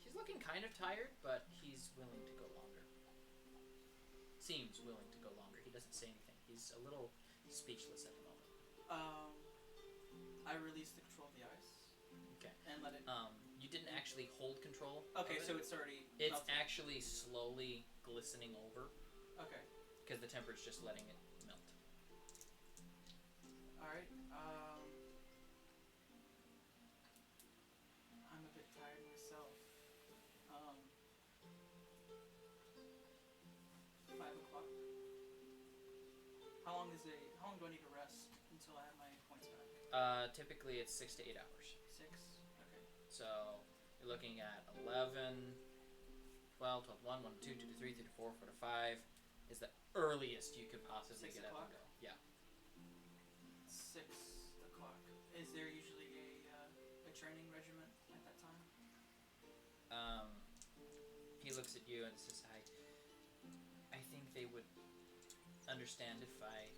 He's looking kind of tired, but he's willing to go longer. Seems willing to go longer. He doesn't say anything. He's a little speechless at the moment. I release the control of the ice. Okay. And let it... You didn't actually hold control. Okay, of it. so it's already... It's melted. actually slowly glistening over Okay. because the temperature's just letting it melt. Alright, I'm a bit tired myself. 5 o'clock. How long do I need to rest until I have my points back? Typically it's 6 to 8 hours. 6? Okay. So you're looking at 11, 12, 12, 1, 1, 2, 2 to 3, 3 to 4, 4 to 5 is the earliest you could possibly 6 get up o'clock? and go. Yeah. 6 o'clock. Is there usually a training regimen at that time? He looks at you and says, I think they would understand if I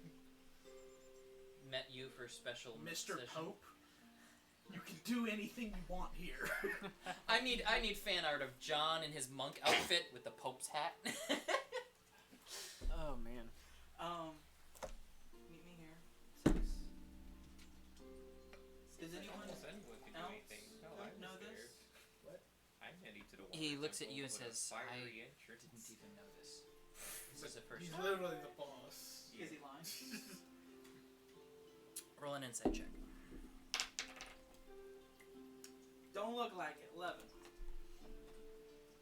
met you for a special Mr. session. Pope, you can do anything you want here. I need fan art of John in his monk outfit with the Pope's hat. Oh man. Meet me here. 6. Does anyone Almost anyone can do else anything. No, I'm know scared. this? I'm heading to the water He looks at temple you and with a says, fiery I entrance. didn't even know this. This is the first He's time. literally the boss. Is he lying? Roll an insight check. Don't look like it. 11.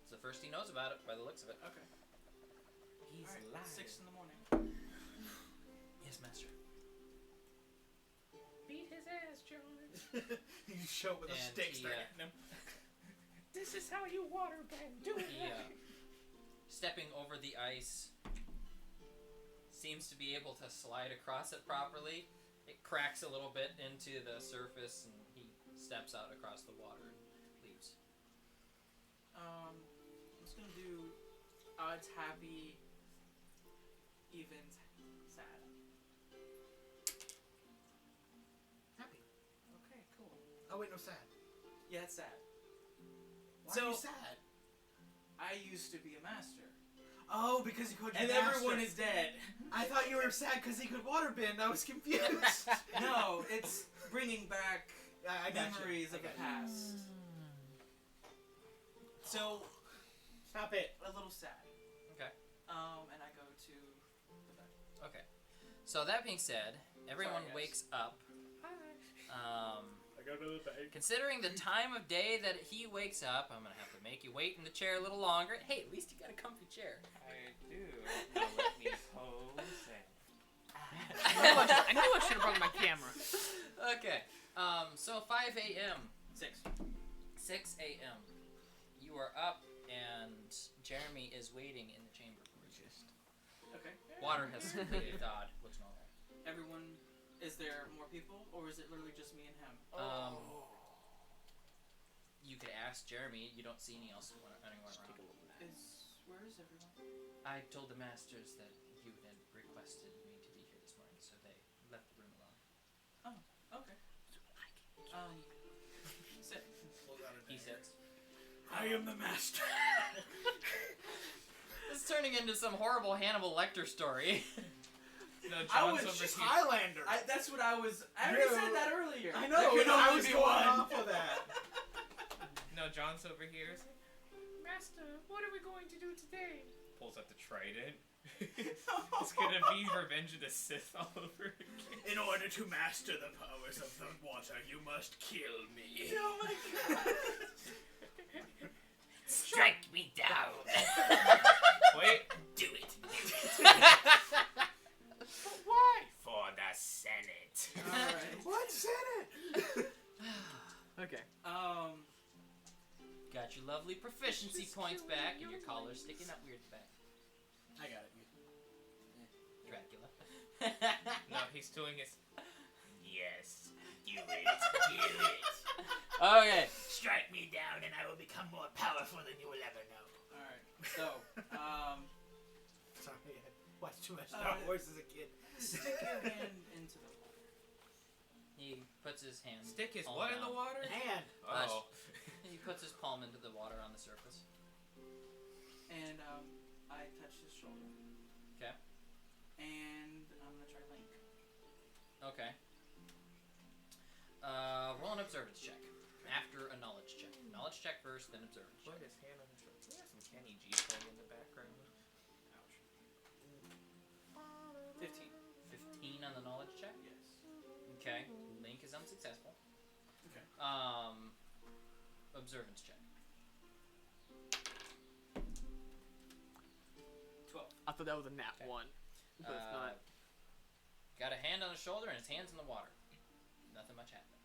It's the first he knows about it by the looks of it. Okay. He's Alright, lying. 6 in the morning. Yes, master. Beat his ass, John. You show up with a And stick he, straight at him. This is how you water bend. Do it He, stepping over the ice, seems to be able to slide across it properly. It cracks a little bit into the surface, and he steps out across the water and leaves. I'm just gonna do odds, happy, evens, sad. Happy. Okay, cool. Oh wait, no, sad. Yeah, it's sad. Why So- are you sad? I used to be a master. Oh, because he could. And everyone is dead. I thought you were sad because he could waterbend. I was confused. No, it's bringing back I got you. memories I of the got you. past. So, Stop it. a little sad. Okay. And I go to the bed. Okay. So that being said, everyone Sorry, guys. wakes up. Hi. I go to the bank. Considering the time of day that he wakes up, I'm gonna have to make you wait in the chair a little longer. Hey, at least you got a comfy chair. I do. Now let me pose and... I knew I should have brought my camera. Okay. So 5 a.m. 6. 6 a.m. You are up, and Jeremy is waiting in the chamber for you. Okay. Water has completely thawed. Looks normal. Everyone, is there more people, or is it literally just me and him? You could ask Jeremy. You don't see anyone around. Where is everyone? I told the masters that you had requested me to be here this morning, so they left the room alone. Okay. Sit. He sits. I am the master. It's turning into some horrible Hannibal Lecter story. No, I John's was over She's here. Highlander. That's what I was. I already said that earlier. I know. There could I only was be going one. off of that. No, John's over here. He's like, Master, what are we going to do today? Pulls out the trident. It's gonna be Revenge of the Sith all over again. In order to master the powers of the water, you must kill me. Oh my god. Strike me down. Wait. Do it. But why? For the Senate. Alright. What Senate? Okay. Got your lovely proficiency points back, and your collar's sticking up weird at the back. I got it. Dracula. No, he's doing his... Yes. Do it. Okay. Strike me down and I will become more powerful than you will ever know. Alright. So, Sorry, I watched too much Star Wars as a kid. stick your hand into the water. He puts his hand. Stick his palm what in down. the water? Man. Oh. He puts his palm into the water on the surface. And, I touch his shoulder. Okay. And I'm gonna try Link. Okay. Roll an observance check. After a knowledge check. Knowledge check first, then observance check. Put his hand on his shoulder. We have some Kenny G playing in the background. Ouch. 15. 15 on the knowledge check. Yes. Okay. Link is unsuccessful. Okay. Observance check. 12. I thought that was a nat Okay. one, but it's not. Got a hand on his shoulder and his hand's in the water. Nothing much happened.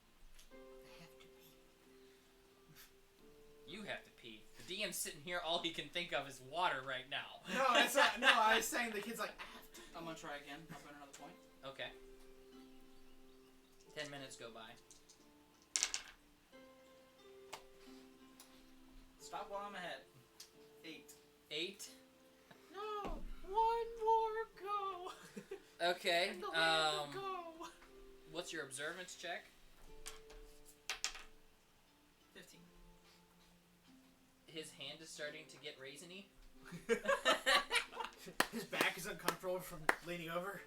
You have to pee. The DM's sitting here, all he can think of is water right now. No, that's not. No, I was saying the kid's like. I'm gonna try again. I'll put another point. Okay. 10 minutes go by. Stop while I'm ahead. 8. 8. No, one more go. Okay. And the land will go. What's your observance check? 15. His hand is starting to get raisiny. His back is uncomfortable from leaning over.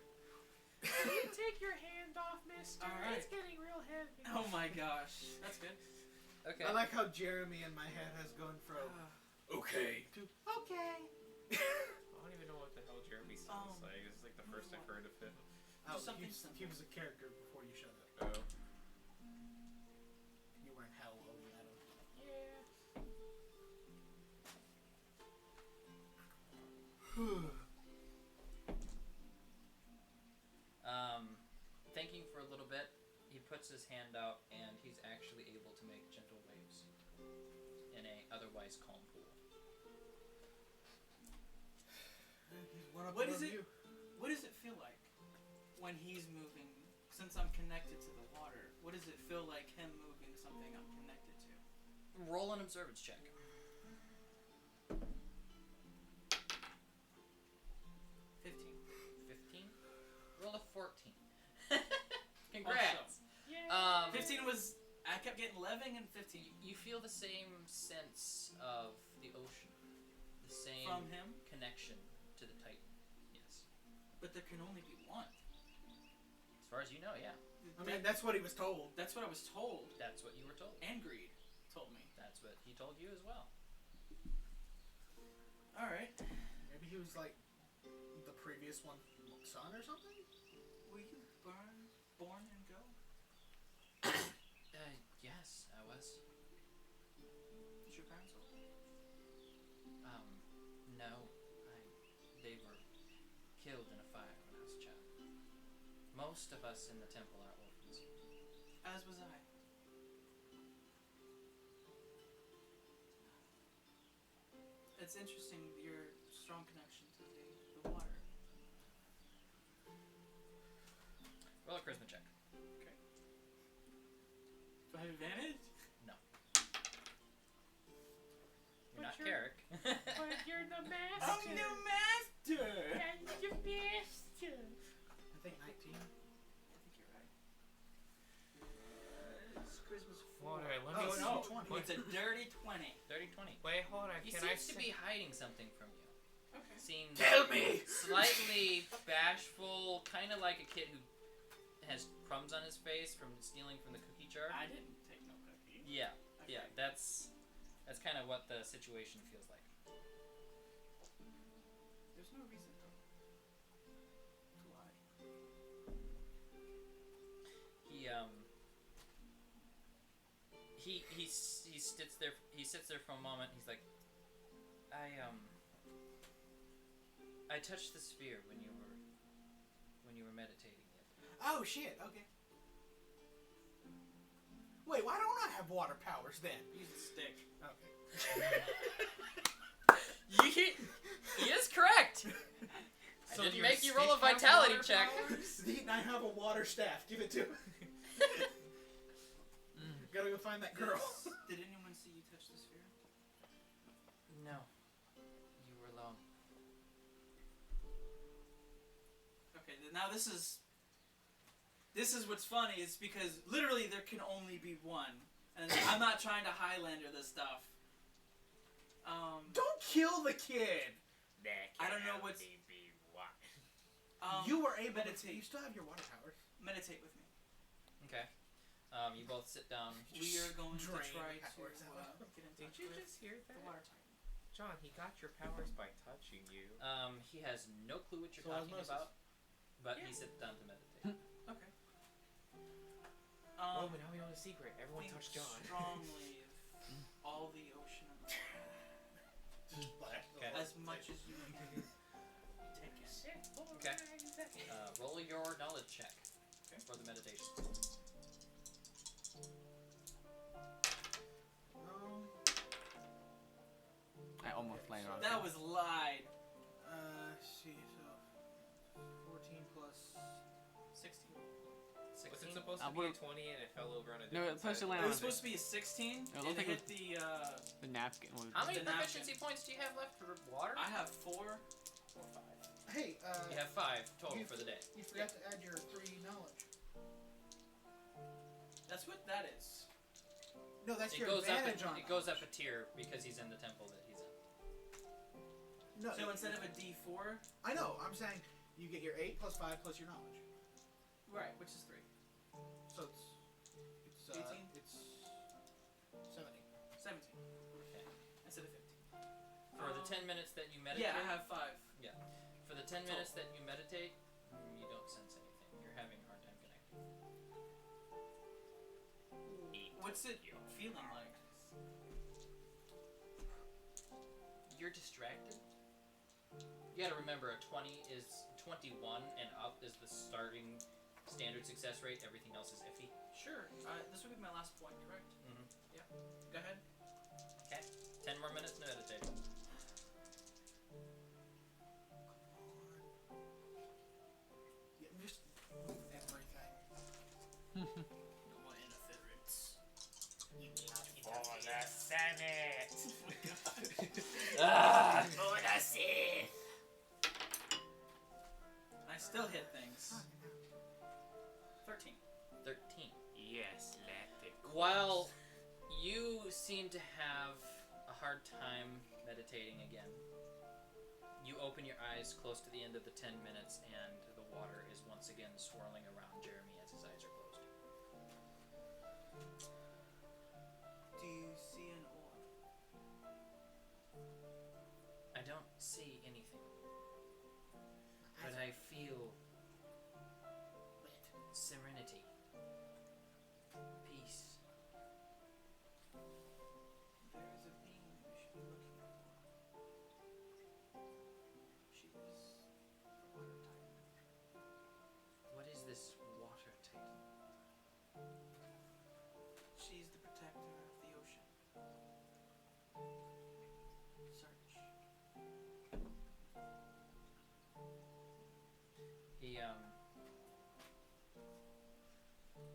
Can you take your hand off, mister? Alright. It's getting real heavy. Oh my gosh. That's good. Okay. I like how Jeremy in my head has gone from okay to okay. I don't even know what the hell Jeremy sounds like. This is like the first I've heard of him. Oh, Something he was a character before you showed up. Oh. You were in hell while we met him. Thinking for a little bit, he puts his hand out and he's actually able to make gentle waves in a otherwise calm pool. What is it? What does it feel like when he's moving? Since I'm connected to the water, what does it feel like him moving something I'm connected to? Roll an observance check. 15. 15. Roll a 14. Congrats. Yeah. 15 was. I kept getting 11 and 15. You feel the same sense of the ocean, the same From him? connection to the Titan. Yes. But there can only be one. As far as you know, yeah. I mean, that's what he was told. That's what I was told. That's what you were told. And Greed told me. That's what he told you as well. Alright. Maybe he was like the previous one son or something? Will you born and go? parents old? No. They were killed in a fire when I was a child. Most of us in the temple are orphans. As was I. It's interesting your strong connection to the water. Roll a charisma check. Do I have advantage? You're not But you're- Carrick. But you're the master. I'm the master! And the master. I think 19. I think you're right. It's Christmas Hold on, let Oh, me no, see. 20. It's a dirty 20. Dirty 20. Wait, hold on. He Can I seems to see? be hiding something from you. Okay. Seems Tell me! slightly bashful, kind of like a kid who has crumbs on his face from stealing from the cookie jar. I didn't take no cookie. Yeah, Okay. yeah, that's kind of what the situation feels like. There's no reason to lie. He sits there. He sits there for a moment. He's like, I touched the sphere when you were meditating the other day. Oh, shit, okay. Wait, why don't I have water powers then? Use the stick. Okay. He is correct. So I didn't your make you roll a stick have vitality water check. powers? I have a water staff. Give it to me. Gotta go find that girl. Did anyone see you touch the sphere? No, you were alone. Okay, now this is what's funny. It's because literally there can only be one, and I'm not trying to Highlander this stuff. Don't kill the kid. I don't know what's. You were able to. meditate. You still have your water powers. Meditate with me. Okay. You both sit down. We are going to Drain try the to powers out. get in Did touch you with just hear the that? water titan. John, he got your powers by touching you. He has no clue what you're So talking osmosis. about, but he Yeah. sits down to meditate. Okay. Oh, but now we know the secret. Everyone Think touched John. strongly of all the ocean and the water. Okay. As much as you can take in. Okay. Roll your knowledge check Okay. for the meditation. I almost landed on That was lied. See, so 14 plus. 16. Was it 16. supposed to be a 20 and it fell over on a No, different it's supposed to side? land It on was supposed to be a 16. It It looked like hit the. the napkin. Was, How many the napkin. proficiency points do you have left for water? I have 4 or 5. Hey, You have 5 total you- for the day. you forgot to add your 3 knowledge. That's what that is. No, that's It your goes up. advantage on It goes up knowledge. a tier because he's in the temple that he's in. No, So instead of a D4, I know. I'm saying you get your 8 plus 5 plus your knowledge. right, which is 3. So it's 18? It's 17. 17. Okay. Instead of 15. For the 10 minutes that you meditate. Yeah, I have 5. For the 10 minutes that you meditate, you don't sense anything. You're having a hard time connecting. What's it feeling like? You're distracted. You gotta remember, a 20 is 21 and up is the starting standard success rate. Everything else is iffy. Sure. This would be my last point, correct? Mhm. Yeah. Go ahead. Okay. 10 more minutes to meditate. Yeah, just move everything. No more interference. For the Senate! Ah! For the Sith! I still hit things. 13. 13. Yes, let it go. While you seem to have a hard time meditating again, you open your eyes close to the end of the 10 minutes and the water is once again swirling around Jeremy as his eyes are closed. Do you see an orb? I don't see anything, but I feel serenity, peace. There is a being He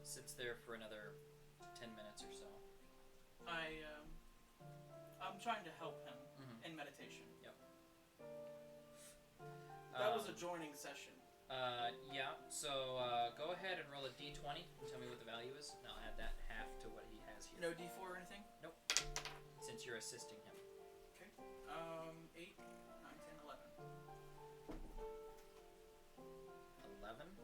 sits there for another 10 minutes or so. I'm trying to help him Mhm. in meditation. Yep. That was a joining session. Yeah. So go ahead and roll a d20 and tell me what the value is, and I'll add that half to what he has here. No D4 or anything? Since you're assisting him. Okay. 8, 9, 10, 11. 11.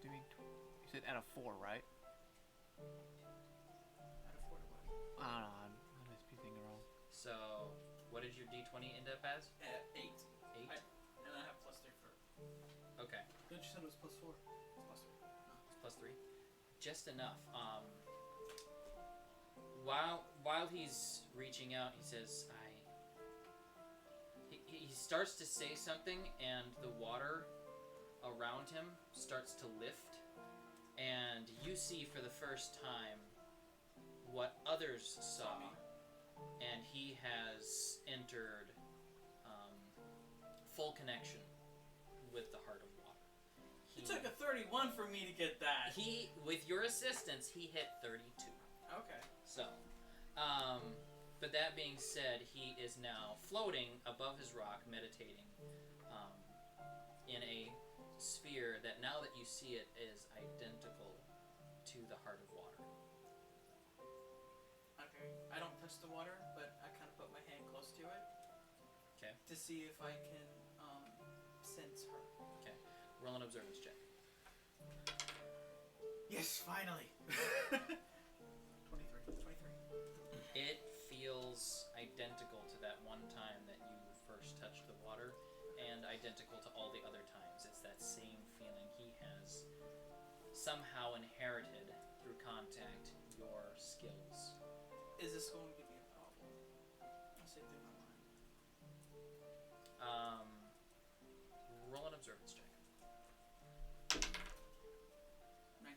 Do you said out of 4, right? Out of 4 to what? I don't know. I must be thinking wrong. So what did your d20 end up as? 8. 8. And I have +3 for. Okay. Don't you said it was +4? It's +3. It's +3. Just enough. While he's reaching out, he says, he starts to say something, and the water around him starts to lift, and you see for the first time what others saw, and he has entered full connection with the heart of water. It took a 31 for me to get that. He, with your assistance, he hit 32. Okay. So, but that being said, he is now floating above his rock, meditating, in a sphere that, now that you see it, is identical to the heart of water. Okay. I don't touch the water, but I kind of put my hand close to it. Okay. To see if I can sense her. Okay. Roll an observance check. Yes, finally. 23. It feels identical to that one time that you first touched the water, and identical to all the other times. It's that same feeling. He has somehow inherited, through contact, your skills. Is this going to be a problem? I'll say through my mind. Roll an observance check. 19.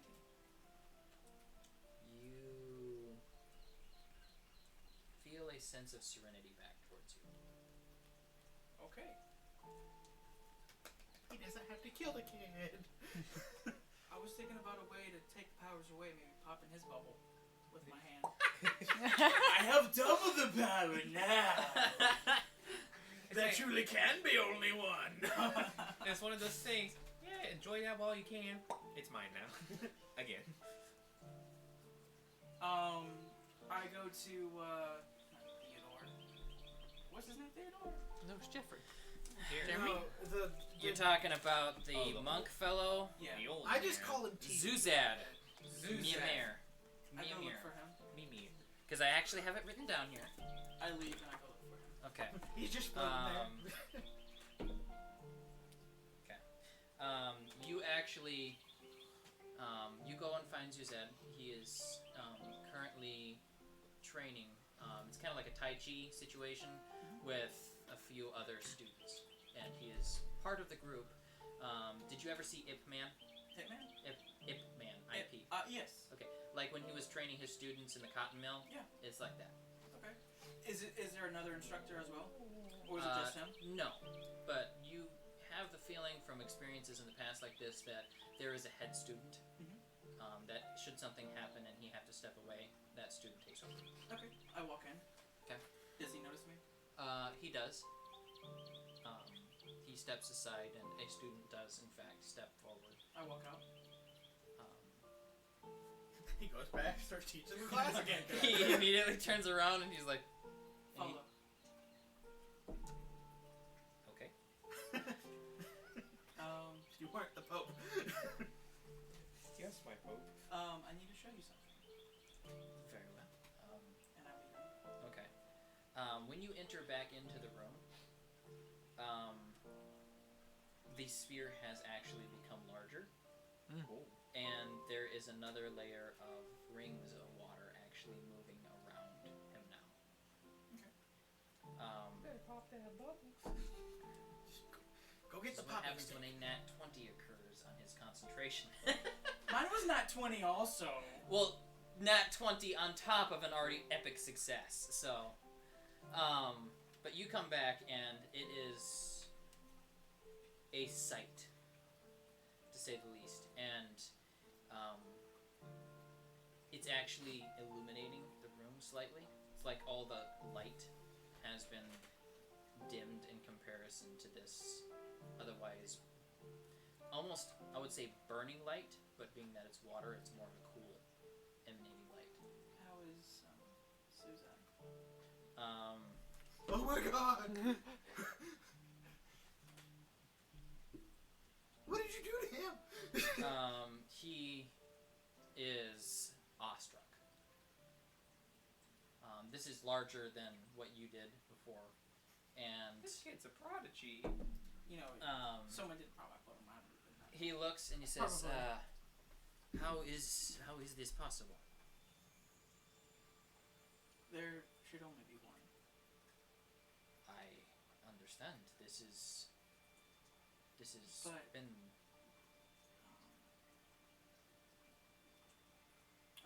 You feel a sense of serenity back towards you. Okay. He doesn't have to kill the kid. I was thinking about a way to take powers away, maybe pop in his bubble with my hand. I have double the power now. There truly can be only one. It's one of those things. Yeah, enjoy that while you can. It's mine now. Again. I go to Theodore. What's his name? Theodore? No, it's Jeffrey. Jeremy? No, You're talking about the Oh, the monk fellow? Yeah. The old I just man. call him T. Zuzad. Zuzad. Mimir. I go look for him. Mimi. Because I actually have it written down here. I leave and I go look for him. Okay. He's just floating You actually, you go and find Zuzad. He is currently training. It's kind of like a Tai Chi situation with a few other students. And he is part of the group. Did you ever see Ip Man? Hitman? Ip Man, IP. Yes. Okay, like when he was training his students in the cotton mill? Yeah. It's like that. Okay. Is there another instructor as well? Or is it just him? No, but you have the feeling from experiences in the past like this that there is a head student. That should something happen and he have to step away, that student takes over. Okay. I walk in. Okay. Does he notice me? He does. He steps aside and a student does in fact step forward. I walk out. He goes back, starts teaching the class again. He immediately turns around and he's like, Follow. okay. You weren't the Pope. Yes, my Pope. I need to show you something. Very well. And I leave him. Okay. When you enter back into the room, the sphere has actually become larger, and there is another layer of rings of water actually moving around him now. Okay. Better pop that bubble. Go get So the what popping happens stick. when a nat 20 occurs on his concentration? Mine was not 20 also. Well, nat 20 on top of an already epic success. So, but you come back and it is a sight, to say the least, and it's actually illuminating the room slightly. It's like all the light has been dimmed in comparison to this otherwise almost, I would say, burning light, but being that it's water, it's more of a cool emanating light. How is Suzanne? Oh my god! What did you do to him? He is awestruck. This is larger than what you did before, and This kid's a prodigy. You know, someone did probably put him out. he looks and he says, Probably. how is this possible? There should only be one. I understand. This has But- been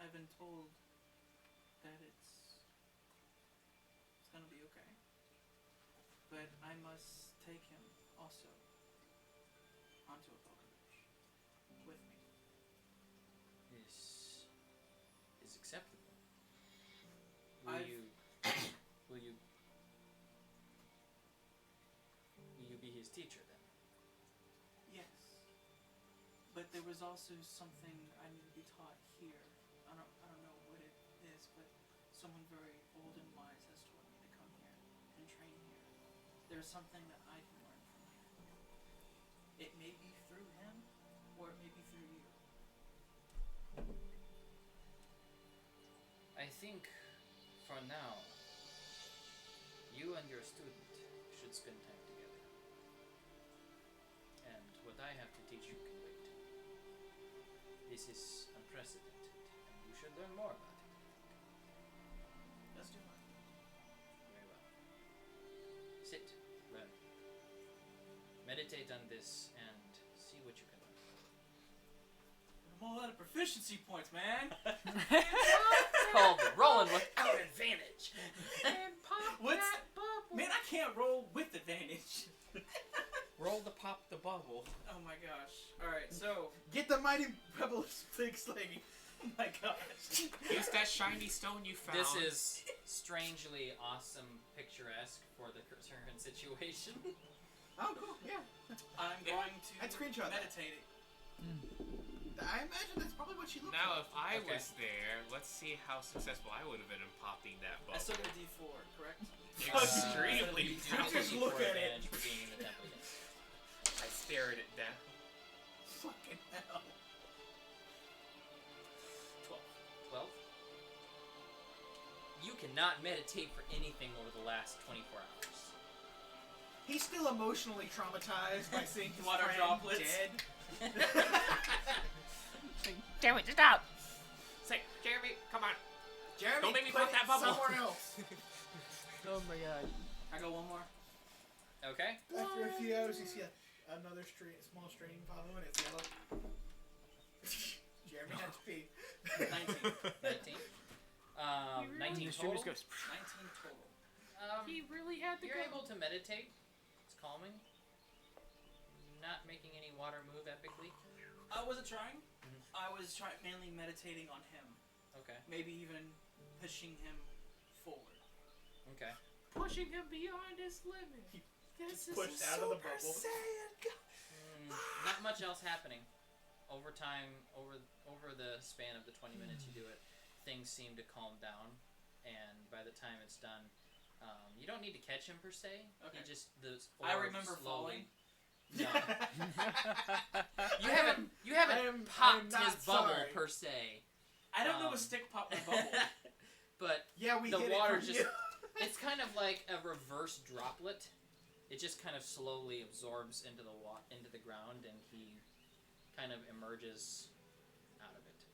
I've been told that it's gonna be okay. But I must take him also onto a pilgrimage with me. is acceptable. I've- Will you be his teacher then? Yes. But there was also something I need to be taught here. I don't know what it is, but someone very old and wise has told me to come here and train here. There's something that I can learn from here. It may be through him, or it may be through you. I think for now you and your student should spend time together. And what I have to teach you can wait. This is unprecedented, and you should learn more about it. Let's do it. Very well. Sit, learn. Meditate on this and see what you can learn. I'm all out of proficiency points, man. It's called rolling without advantage. And pop What's- that bubble. Man, I can't roll with advantage. Roll the pop the bubble. Oh my gosh. Alright, so. Get the mighty pebble stick slinging. Oh my gosh. Use that shiny stone you found. This is strangely awesome, picturesque for the current situation. Oh, cool. Yeah. I'm going to I'd screenshot that. meditate it. I imagine that's probably what she looks Now, like. if I Okay. was there, let's see how successful I would have been in popping that I bubble. still get a D4, correct? Extremely You do Just get look D4 at it. advantage for being in the temple, yes. I stared it down. Fucking hell. 12. You cannot meditate for anything over the last 24 hours. He's still emotionally traumatized by seeing his Water friend droplets. dead. Damn it, stop! Say, Jeremy, come on. Jeremy, Don't make me put pop that it bubble. somewhere else. Oh my god. I go one more. Okay? After a few hours, you see another small stream following. It's yellow. Jeremy had to pee. 19. 19. 19 The stream total. just goes. 19 total. He really had to You're go. able to meditate. It's calming. Not making any water move epically. I wasn't trying. Mhm. I was mainly meditating on him. Okay. Maybe even pushing him forward. Okay. Pushing him beyond his limit. This is Pushed a out of the Super bubble. Saiyan God. Not much else happening. Over time, over the span of the 20 minutes you do it, things seem to calm down, and by the time it's done, you don't need to catch him per se. Okay. You just the I orb remember slowly. falling. No, you I haven't am popped not his bubble sorry. per se, I don't know Um, a stick pop my bubble. but Yeah, we the hid water it from just. you. It's kind of like a reverse droplet. It just kind of slowly absorbs into the ground, and he kind of emerges out of it.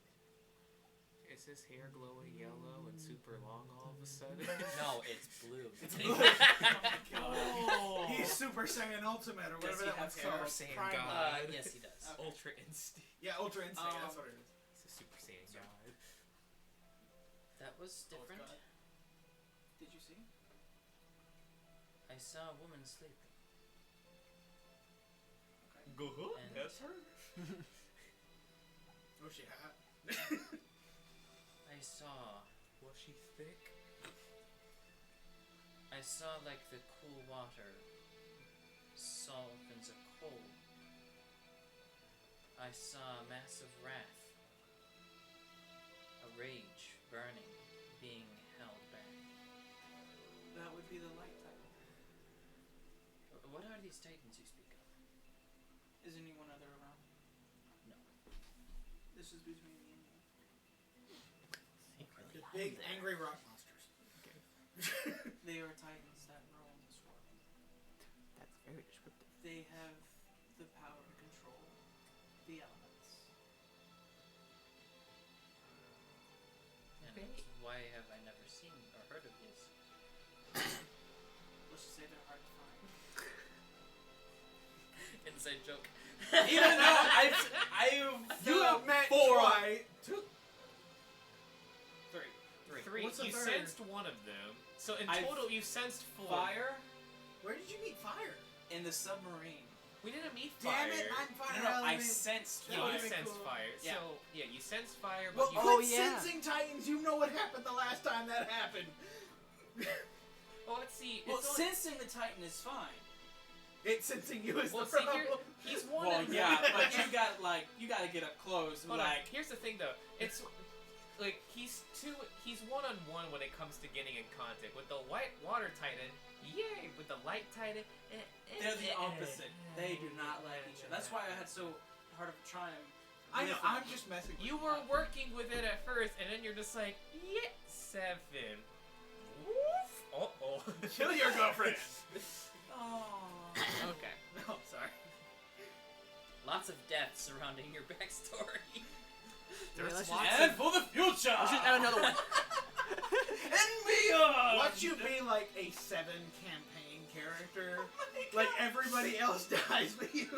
Is his hair glowing yellow and super long all of a sudden? No, it's blue. It's blue. Oh. He's Super Saiyan Ultimate or Does whatever he that have one's hair? called. Super Saiyan Prime. God. Yes, he does. Okay. Ultra Instinct. Yeah, Ultra Instinct. That's what it is. It's a Super Saiyan God. That was different. God. Did you see? I saw a woman sleeping. Go ahead. And- That's her. Was she hot? I saw. Was she thick? I saw like the cool water softens a cold. I saw a massive wrath, a rage burning, being held back. That would be the light titan. What are these titans you speak of? Is anyone other around? No. This is between me and you. The big angry rock monsters. They are titans that roam this world. That's very descriptive. They have the power to control the elements. And why have I never seen or heard of this? Let's just say they're hard to find. Inside joke. Even though I've You have met four. twice. Three. Three. What's the You third? sensed one of them. So in I've- total, you sensed 4. Fire Where did you meet fire? in the submarine. We didn't meet Damn fire. it! I'm fire. No, I element. sensed That Yeah, fire. you would've been sensed cool. fire. Yeah. So yeah, you sensed fire, but Well, you. Oh, quit yeah. sensing Titans. You know what happened the last time that happened. Well, let's see. Well, it's only- sensing the titan is fine. It's sensing you as well, the see, problem. he's one. Well, of yeah, but you gotta get up close. Hold on. Like, Here's the thing, though. It's like he's one-on-one when it comes to getting in contact with the white water titan. Yay! With the light titan, they're the opposite. They do not like each other. That's why I had so hard of a time. I know. with I'm them. just messing. You with were working with it at first, and then you're just like, yeah, 7. Woof. Uh-oh. Kill your girlfriend. Oh. Okay. No, sorry. Lots of death surrounding your backstory. There's let's lots And of... for the future. Let's just add another one. And beyond. Watch you be like a 7 campaign character. Like everybody else dies but you.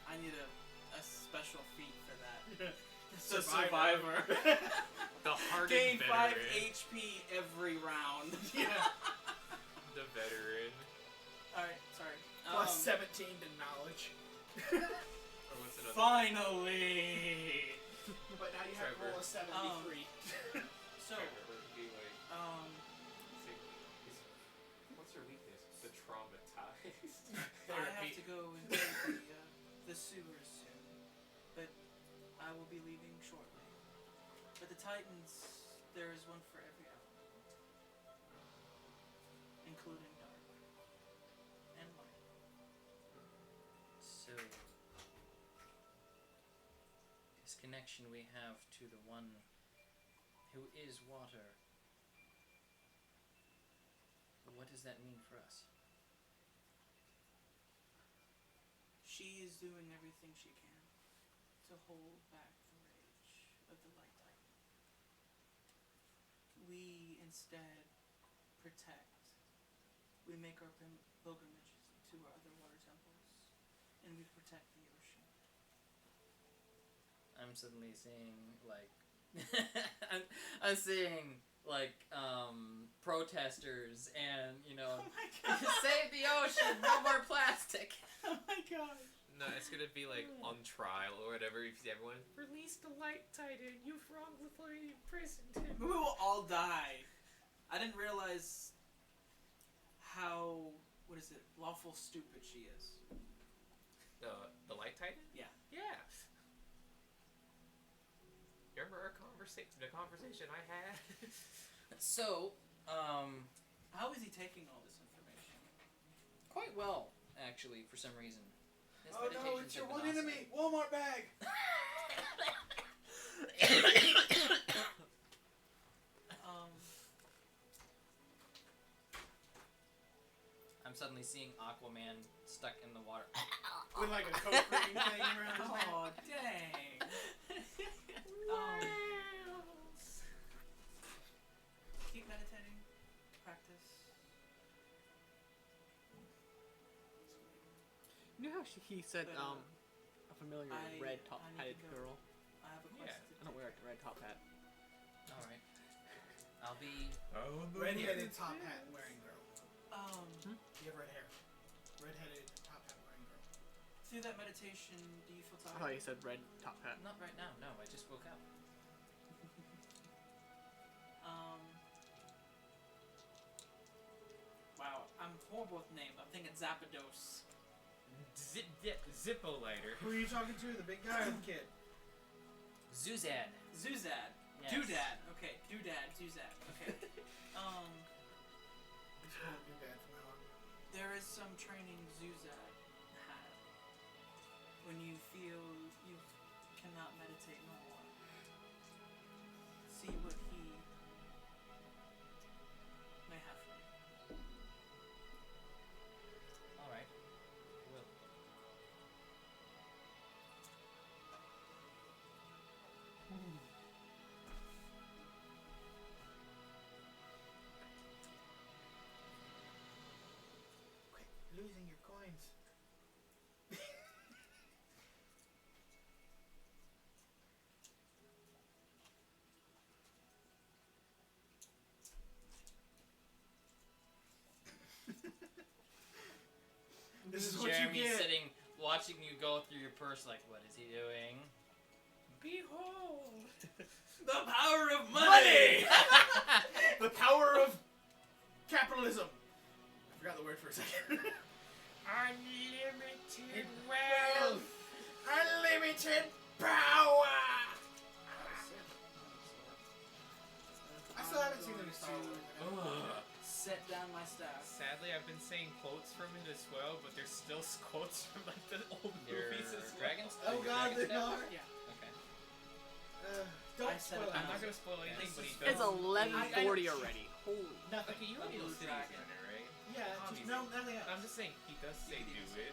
I need a special feat for that. The Survivor. survivor. The hardened Gain 5 veteran. HP every round. Yeah. The veteran. Alright, sorry. Plus 17 to knowledge. Or what's another? Finally. But now you have to roll a 73. So, would be like, what's her weakness? The traumatized. I have to go into the sewers soon, but I will be leaving shortly. But the Titans, there is one for every element, including dark and light. So, this connection we have to the one who is water, what does that mean for us? She is doing everything she can to hold back the rage of the Light Titan. We instead protect. We make our pilgrimages to our other water temples, and we protect the ocean. I'm suddenly seeing like I'm seeing like protesters and Oh my god! save the ocean, no more plastic. Oh my god! No, it's gonna be like on trial or whatever. If everyone release the light titan, you've wrongfully imprisoned him. We will all die. I didn't realize how lawful stupid she is. The light titan? Yeah. Yeah. You remember our the conversation I had? So, How is he taking all this information? quite well actually for some reason. His Oh no, meditations it's your have one been enemy. Walmart bag. I'm suddenly seeing Aquaman stuck in the water. With like a coke cream thing around his neck. Oh dang! Keep meditating. Practice. You know how he said, But, a familiar I red top need hatted to go. girl? I have a Yeah, quest. I don't wear a red top hat. All right, I'll be. Red-headed top hat wearing girl. Um, You have red hair. Red-headed top hat wearing girl. through that meditation, do you feel I tired? thought you said red top hat. Not right now. No, I just woke up. Wow, I'm horrible with names. I'm thinking Zapdos. Zippo lighter. Who are you talking to? The big guy or the kid? Zuzad. Zuzad. Yes. Doodad. Okay, Doodad, Zuzad. Okay. It's called New Dad from now on. There is some training Zuzad had. When you feel you cannot meditate no more. See what he may have for you. All right. Will. Quit losing your coins. This is what Jeremy you get. sitting, watching you go through your purse, like, what is he doing? Behold. The power of money! The power of capitalism. I forgot the word for a second. Unlimited wealth. Unlimited power. I still haven't seen any Star Wars. Set down my staff. Sadly, I've been saying quotes from it as well, but there's still quotes from like the old Your movies as well. dragons? Oh Your God, dragon they staff? are. Yeah. Okay. Don't I said spoil it. I'm it. not gonna spoil anything, but he does. It's 11:40 already. Holy. Nothing. Okay, you already know Steve's in it, right? Yeah, just Obviously. nothing else. I'm just saying he does say do it.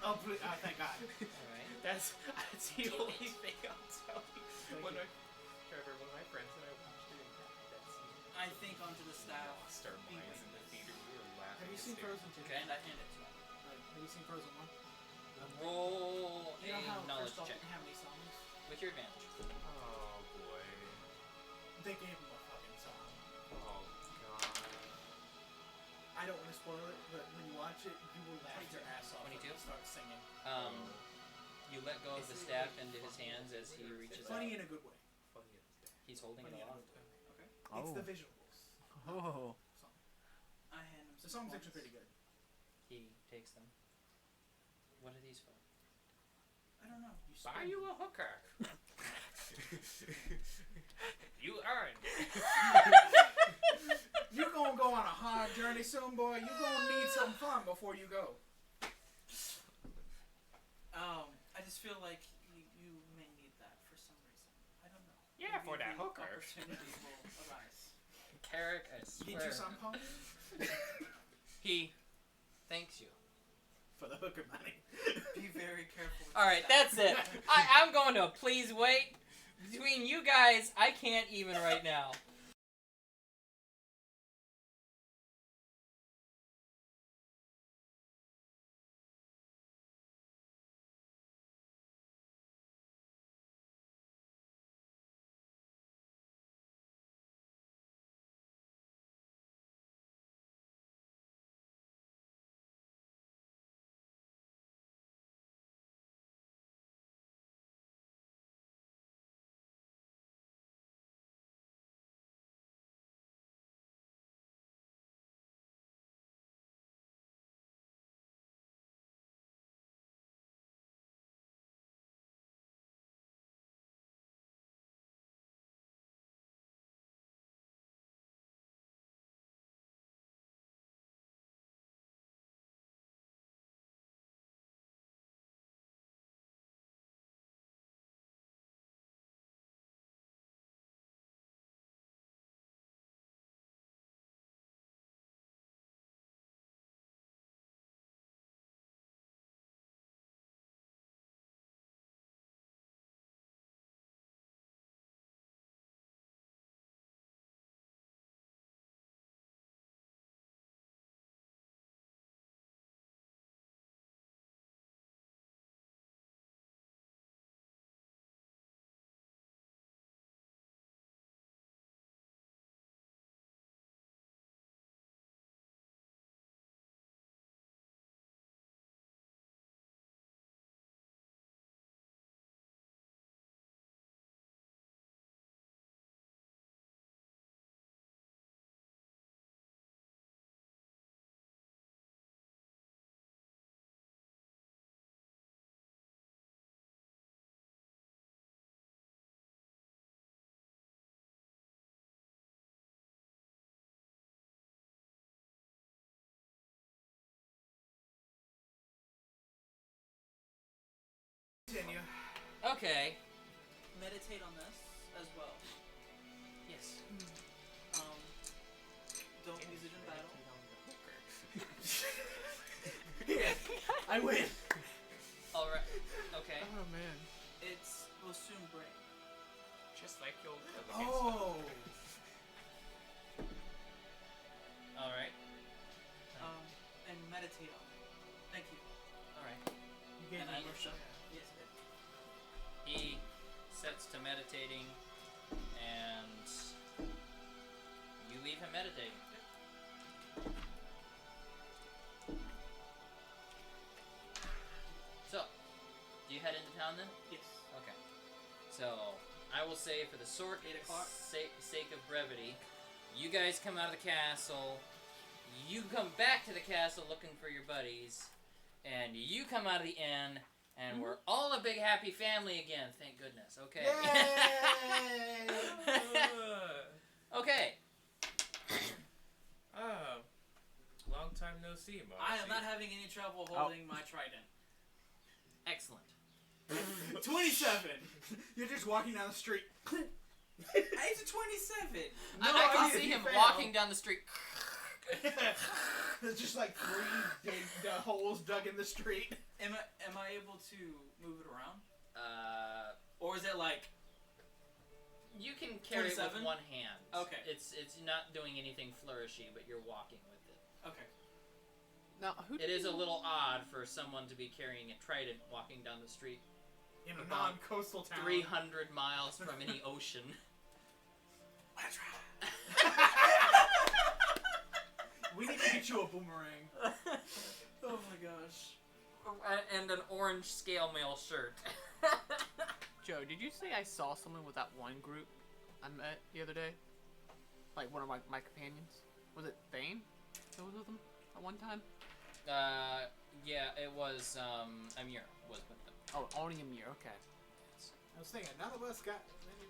Oh, please, thank God. All right. That's the only thing I'm telling. When I, Trevor, one of my friends and I watched it, that scene. I think onto the staff. Lost our minds in the theater. We were laughing. Have you seen Frozen 2? Okay. And I hand it to him. Have you seen Frozen 1? Roll You know how a knowledge first off check didn't have any songs? with your advantage. Oh boy. They gave him a fucking song. Oh god. I don't want to spoil it, but when you watch it, you will laugh your ass off. 22? When you start singing. You let go of the staff into his hands as he reaches out. Funny in a good way. Funny as that. He's holding Funny it in a aloft. good way. Okay. It's Oh. the visuals. Oh. Song. I hand him The some song's coins. actually pretty good. He takes them. What are these for? I don't know. Buy you a hooker. You earned. You're gonna go on a hard journey soon, boy. You're gonna need some fun before you go. I just feel like you may need that for some reason. I don't know. Yeah, for Maybe that hooker. Opportunity will arise. Carrick, I swear. Get you some pony He thanks you. for the hooker money. Be very careful. With All right, that. that's it. I'm going to please wait. Between you guys, I can't even right now. Okay. meditate on this as well. Yes. Don't use it in battle. I win. All right. Okay. Oh man. It will soon break. Just like you'll Oh. All right. And meditate on it. Thank you. All right. You gave And me I your will shot. Yes, it. He sets to meditating, and you leave him meditating. So, do you head into town then? Yes. Okay. So, I will say for the 8 o'clock. sake of brevity, you guys come out of the castle, you come back to the castle looking for your buddies, and you come out of the inn, and we're all a big happy family again, thank goodness. Okay. Okay. Oh. Long time no see, Marcy. I am not having any trouble holding my trident. Excellent. 27. You're just walking down the street. It's a 27. No, I can I see mean, him you fail. walking down the street. There's just like 3 big holes dug in the street. Am I able to move it around? Or is it like you can carry it 27? with one hand. Okay. It's not doing anything flourishy, but you're walking with it. okay? Now, who It is a little odd for someone to be carrying a trident walking down the street In a About non-coastal town. 300 miles from any ocean. We need to get you a boomerang. Oh my gosh. And an orange scale mail shirt. Joe, did you say I saw someone with that one group I met the other day? Like one of my companions? Was it Thane that was with them at one time? Yeah, it was, Amir was with them. Oh, only Amir, okay. I was thinking, none of us got...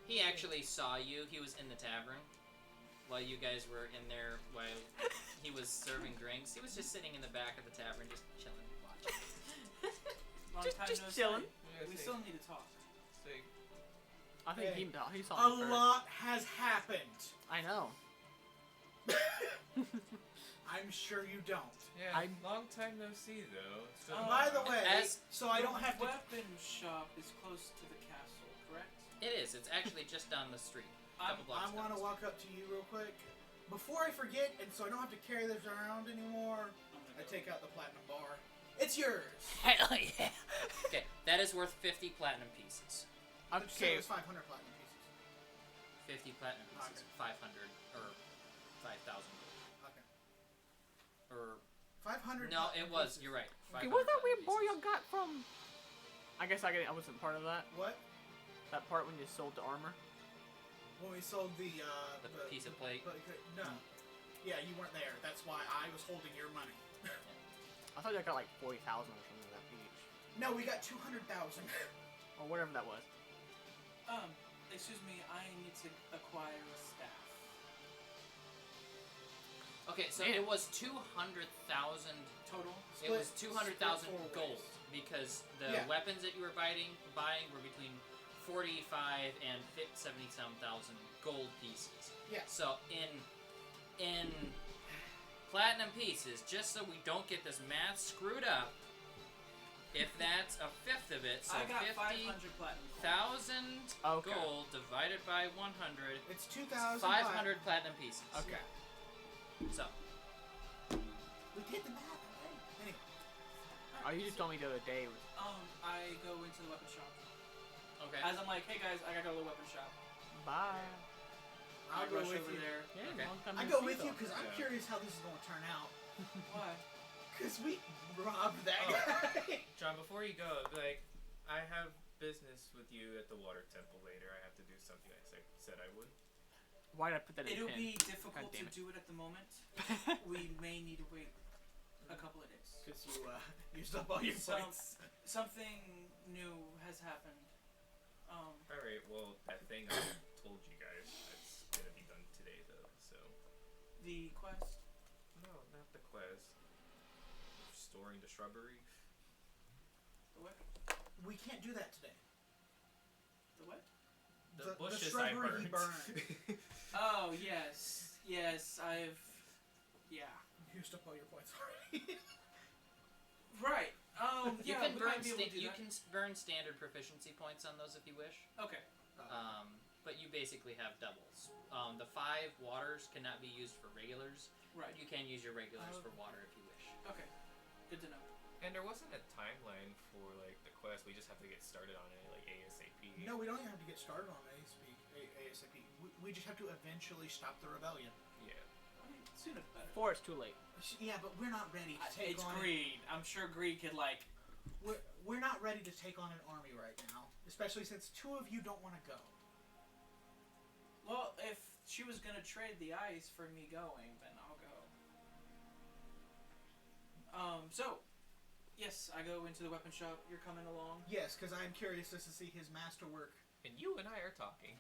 He actually saw you. He was in the tavern while you guys were in there while he was serving drinks. He was just sitting in the back of the tavern, just chilling, watching. Long Just- time just no chilling. see. We still need to talk. I think Hey, he saw A me first. lot has happened. I know. I'm sure you don't. Yeah, long time no see though. It's been a By the while. way, As- so I don't have The to... weapon shop is close to the castle, correct? It is. It's actually just down the street. I Couple blocks want to down. walk up to you real quick. Before I forget, and so I don't have to carry this around anymore, I take out the platinum bar. It's yours. Hell yeah. Okay, that is worth 50 platinum pieces. So Okay. it's 500 platinum pieces. 50 platinum pieces. Okay. 500 or 5,000. Okay. Or 500. no, it platinum was. pieces. You're right. Okay, 500 what's that weird platinum boy pieces. you got from? I guess I wasn't part of that. What? That part when you sold the armor. When we sold the piece of plate? No. Yeah, you weren't there. That's why I was holding your money. I thought I got like 40,000 or something of that each, No, we got 200,000. or whatever that was. Excuse me, I need to acquire a staff. Okay, so Man. it was 200,000. Total? It was Split 200,000 4 gold ways. because the Yeah. weapons that you were buying were between 45 and 70-some thousand gold pieces. Yeah. So in platinum pieces, just so we don't get this math screwed up, if that's a fifth of it, so I got 50,000 500 platinum. Okay. gold divided by 100, It's 2,000. 500 platinum pieces. Okay. So We did the math, right? Anyway. Oh, you just told me the other day. Was, I go into the weapon shop. okay. As I'm like, hey guys, I gotta go to the weapon shop. bye. I'll I go rush with over you. there. Yeah, Okay. long time I no go see, with you though. because I'm Yeah. curious how this is going to turn out. Why? Because we robbed that Oh. guy. John, before you go, like, I have business with you at the water temple later. I have to do something I said I would. Why did I put that in It'll pen? be difficult God to damn it. do it at the moment. We may need to wait a couple of days. Because you used up all your Some- points. Something new has happened. Alright, well, that thing I told you guys, that's gonna be done today, though, so. The quest. No, not the quest. Restoring the shrubbery. The weapon. We can't do that today. what? The The bushes shrubbery I he burned. Oh, yes. Yes, I've... Yeah. You used up all your points already. Right. You Yeah, can we burn might be able to do you that. can burn standard proficiency points on those if you wish. Okay. But you basically have doubles. The 5 waters cannot be used for regulars. Right. You can use your regulars for water if you wish. Okay. Good to know. And there wasn't a timeline for like the quest. We just have to get started on it like ASAP. No, we don't even have to get started on ASAP. We just have to eventually stop the rebellion. Yeah. I mean, sooner the better. Before it's too late. Yeah, but we're not ready to take It's on. greed. I'm sure greed could like. We're not ready to take on an army right now, especially since 2 of you don't want to go. Well, if she was gonna trade the ice for me going, then I'll go. So, yes, I go into the weapon shop. You're coming along. Yes, because I'm curious just to see his masterwork. And you and I are talking.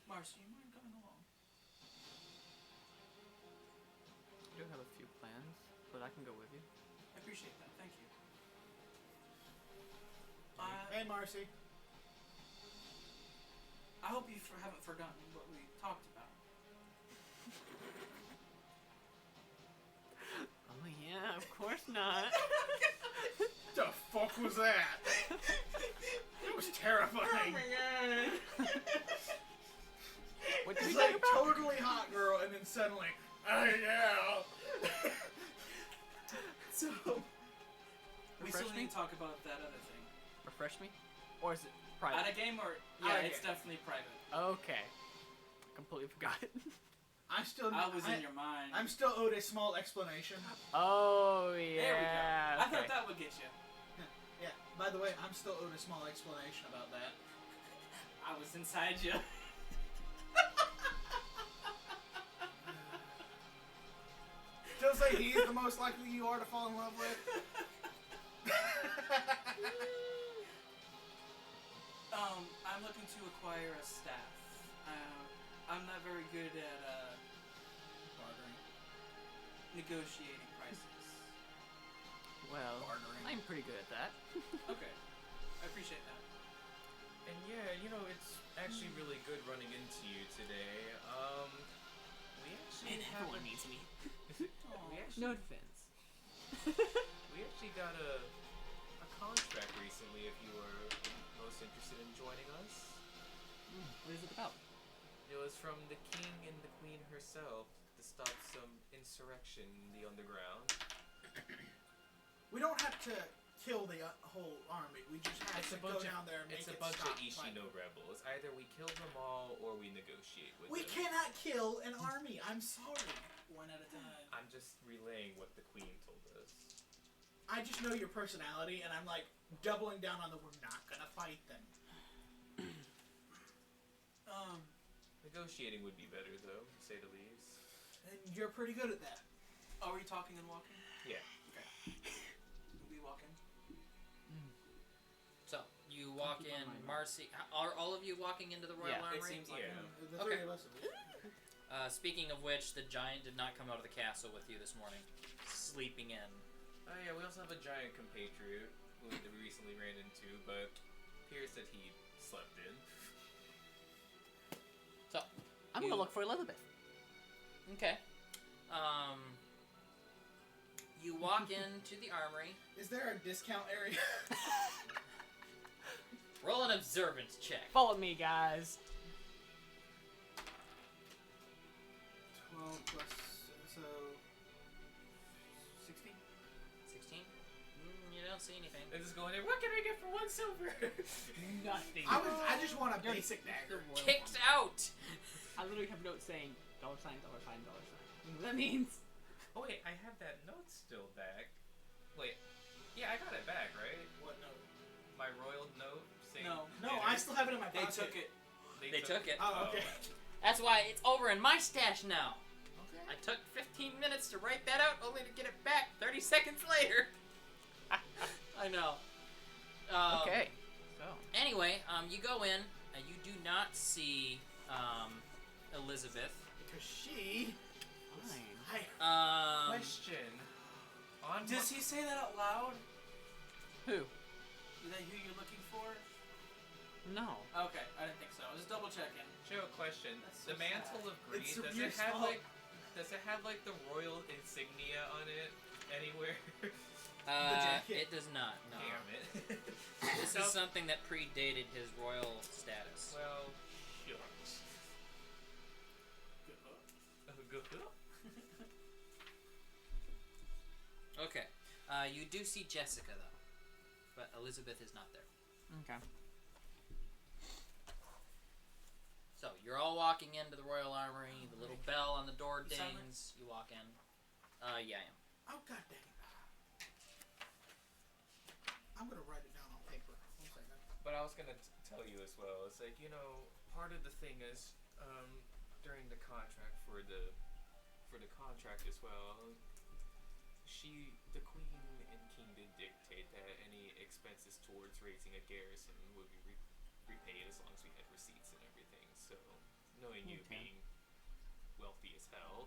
Marcy, you mind coming along? I do have a few plans, but I can go with you. I appreciate that. Thank you. Hey, Marcy. I hope you haven't forgotten what we talked about. Oh yeah, of course not. The fuck was that? It was terrifying. God! What did It's we like talk about? totally hot girl, and then suddenly, oh yeah. So, we still Refresh need me? to talk about that other thing. Refresh me? Or is it At private? a game or At yeah, a it's game. definitely private. Okay. Completely forgot it. I still. I was in your mind. I'm still owed a small explanation. Oh yeah. There we go. I okay. thought that would get you. Yeah. By the way, I'm still owed a small explanation about that. I was inside you. Still say he's the most likely you are to fall in love with. I'm looking to acquire a staff. I'm not very good at Bartering. negotiating prices. Well, Bartering. I'm pretty good at that. Okay, I appreciate that. And yeah, you know, it's actually really good running into you today. We actually haven't- needs me. we actually No defense. we actually got a contract recently. If you were most interested in joining us, What is it about? it was from the king and the queen herself to stop some insurrection in the underground. We don't have to kill the whole army. We just have It's to a go bunch of- down there and make It's a it bunch stop of Ishino rebels. Either we kill them all or we negotiate with We them. cannot kill an army. I'm sorry. One at a time. I'm just relaying what the queen told us. I just know your personality, and I'm like doubling down on the we're not gonna fight them. Negotiating would be better, though, to say the least. And you're pretty good at that. Are we talking and walking? Yeah. Okay. We walking? So you walk keep in, on my- Marcy. Are all of you walking into the Royal Yeah. Armory? It seems like Yeah. it. The Okay. three of us. Speaking of which, the giant did not come out of the castle with you this morning, sleeping in. Oh yeah, we also have a giant compatriot who we recently ran into, but appears that he slept in. So I'm You- gonna look for Elizabeth. okay. You walk into the armory. Is there a discount area? Roll an observance check. Follow me, guys. 12 plus, so 16. 16. You don't see anything. They just go in there. What can I get for 1 silver? Nothing. I just want a You're basic the dagger. royal Kicked one. out. I literally have notes saying dollar sign, dollar sign, dollar sign. You know what that means? Oh wait, I have that note still back. Wait, yeah, I got it back, right? What note? My royal note saying. No. No, dinner. I still have it in my They pocket. took it. They took it. Oh, okay. That's why it's over in my stash now. Okay. I took 15 minutes to write that out, only to get it back 30 seconds later. I know. Okay. So. Anyway, you go in, and you do not see Elizabeth. Because she. Fine. Question. On Does he say that out loud? Who? Is that who you're looking before? No. Okay, I didn't think so. I was double checking. Joe, question. That's so The mantle sad. of greed, It's does your it have fault. like the royal insignia on it anywhere? jacket. It does not. No. Damn it. This is something that predated his royal status. Well, shucks. Good. Okay. You do see Jessica though, but Elizabeth is not there. Okay. So you're all walking into the Royal Armory. The little bell on the door You silent? dings. You walk in. Yeah, I am. Oh, god dang it. I'm gonna write it down on paper. 1 second. But I was gonna tell you as well. It's like, you know, part of the thing is during the contract for the contract as well. The queen and king did dictate that any expenses towards raising a garrison would be repaid as long as we had receipts and everything. So knowing you Okay. being wealthy as hell,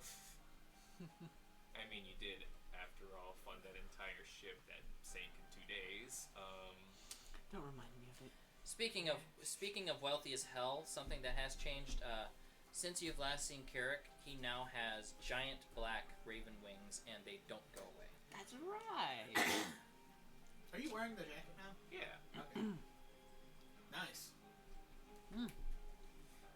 I mean, you did after all fund that entire ship that sank in 2 days. Don't remind me of it. Speaking of wealthy as hell, something that has changed. Since you've last seen Carrick, he now has giant black raven wings, and they don't go away. That's right. Are you wearing the jacket now? Yeah. Okay. Nice.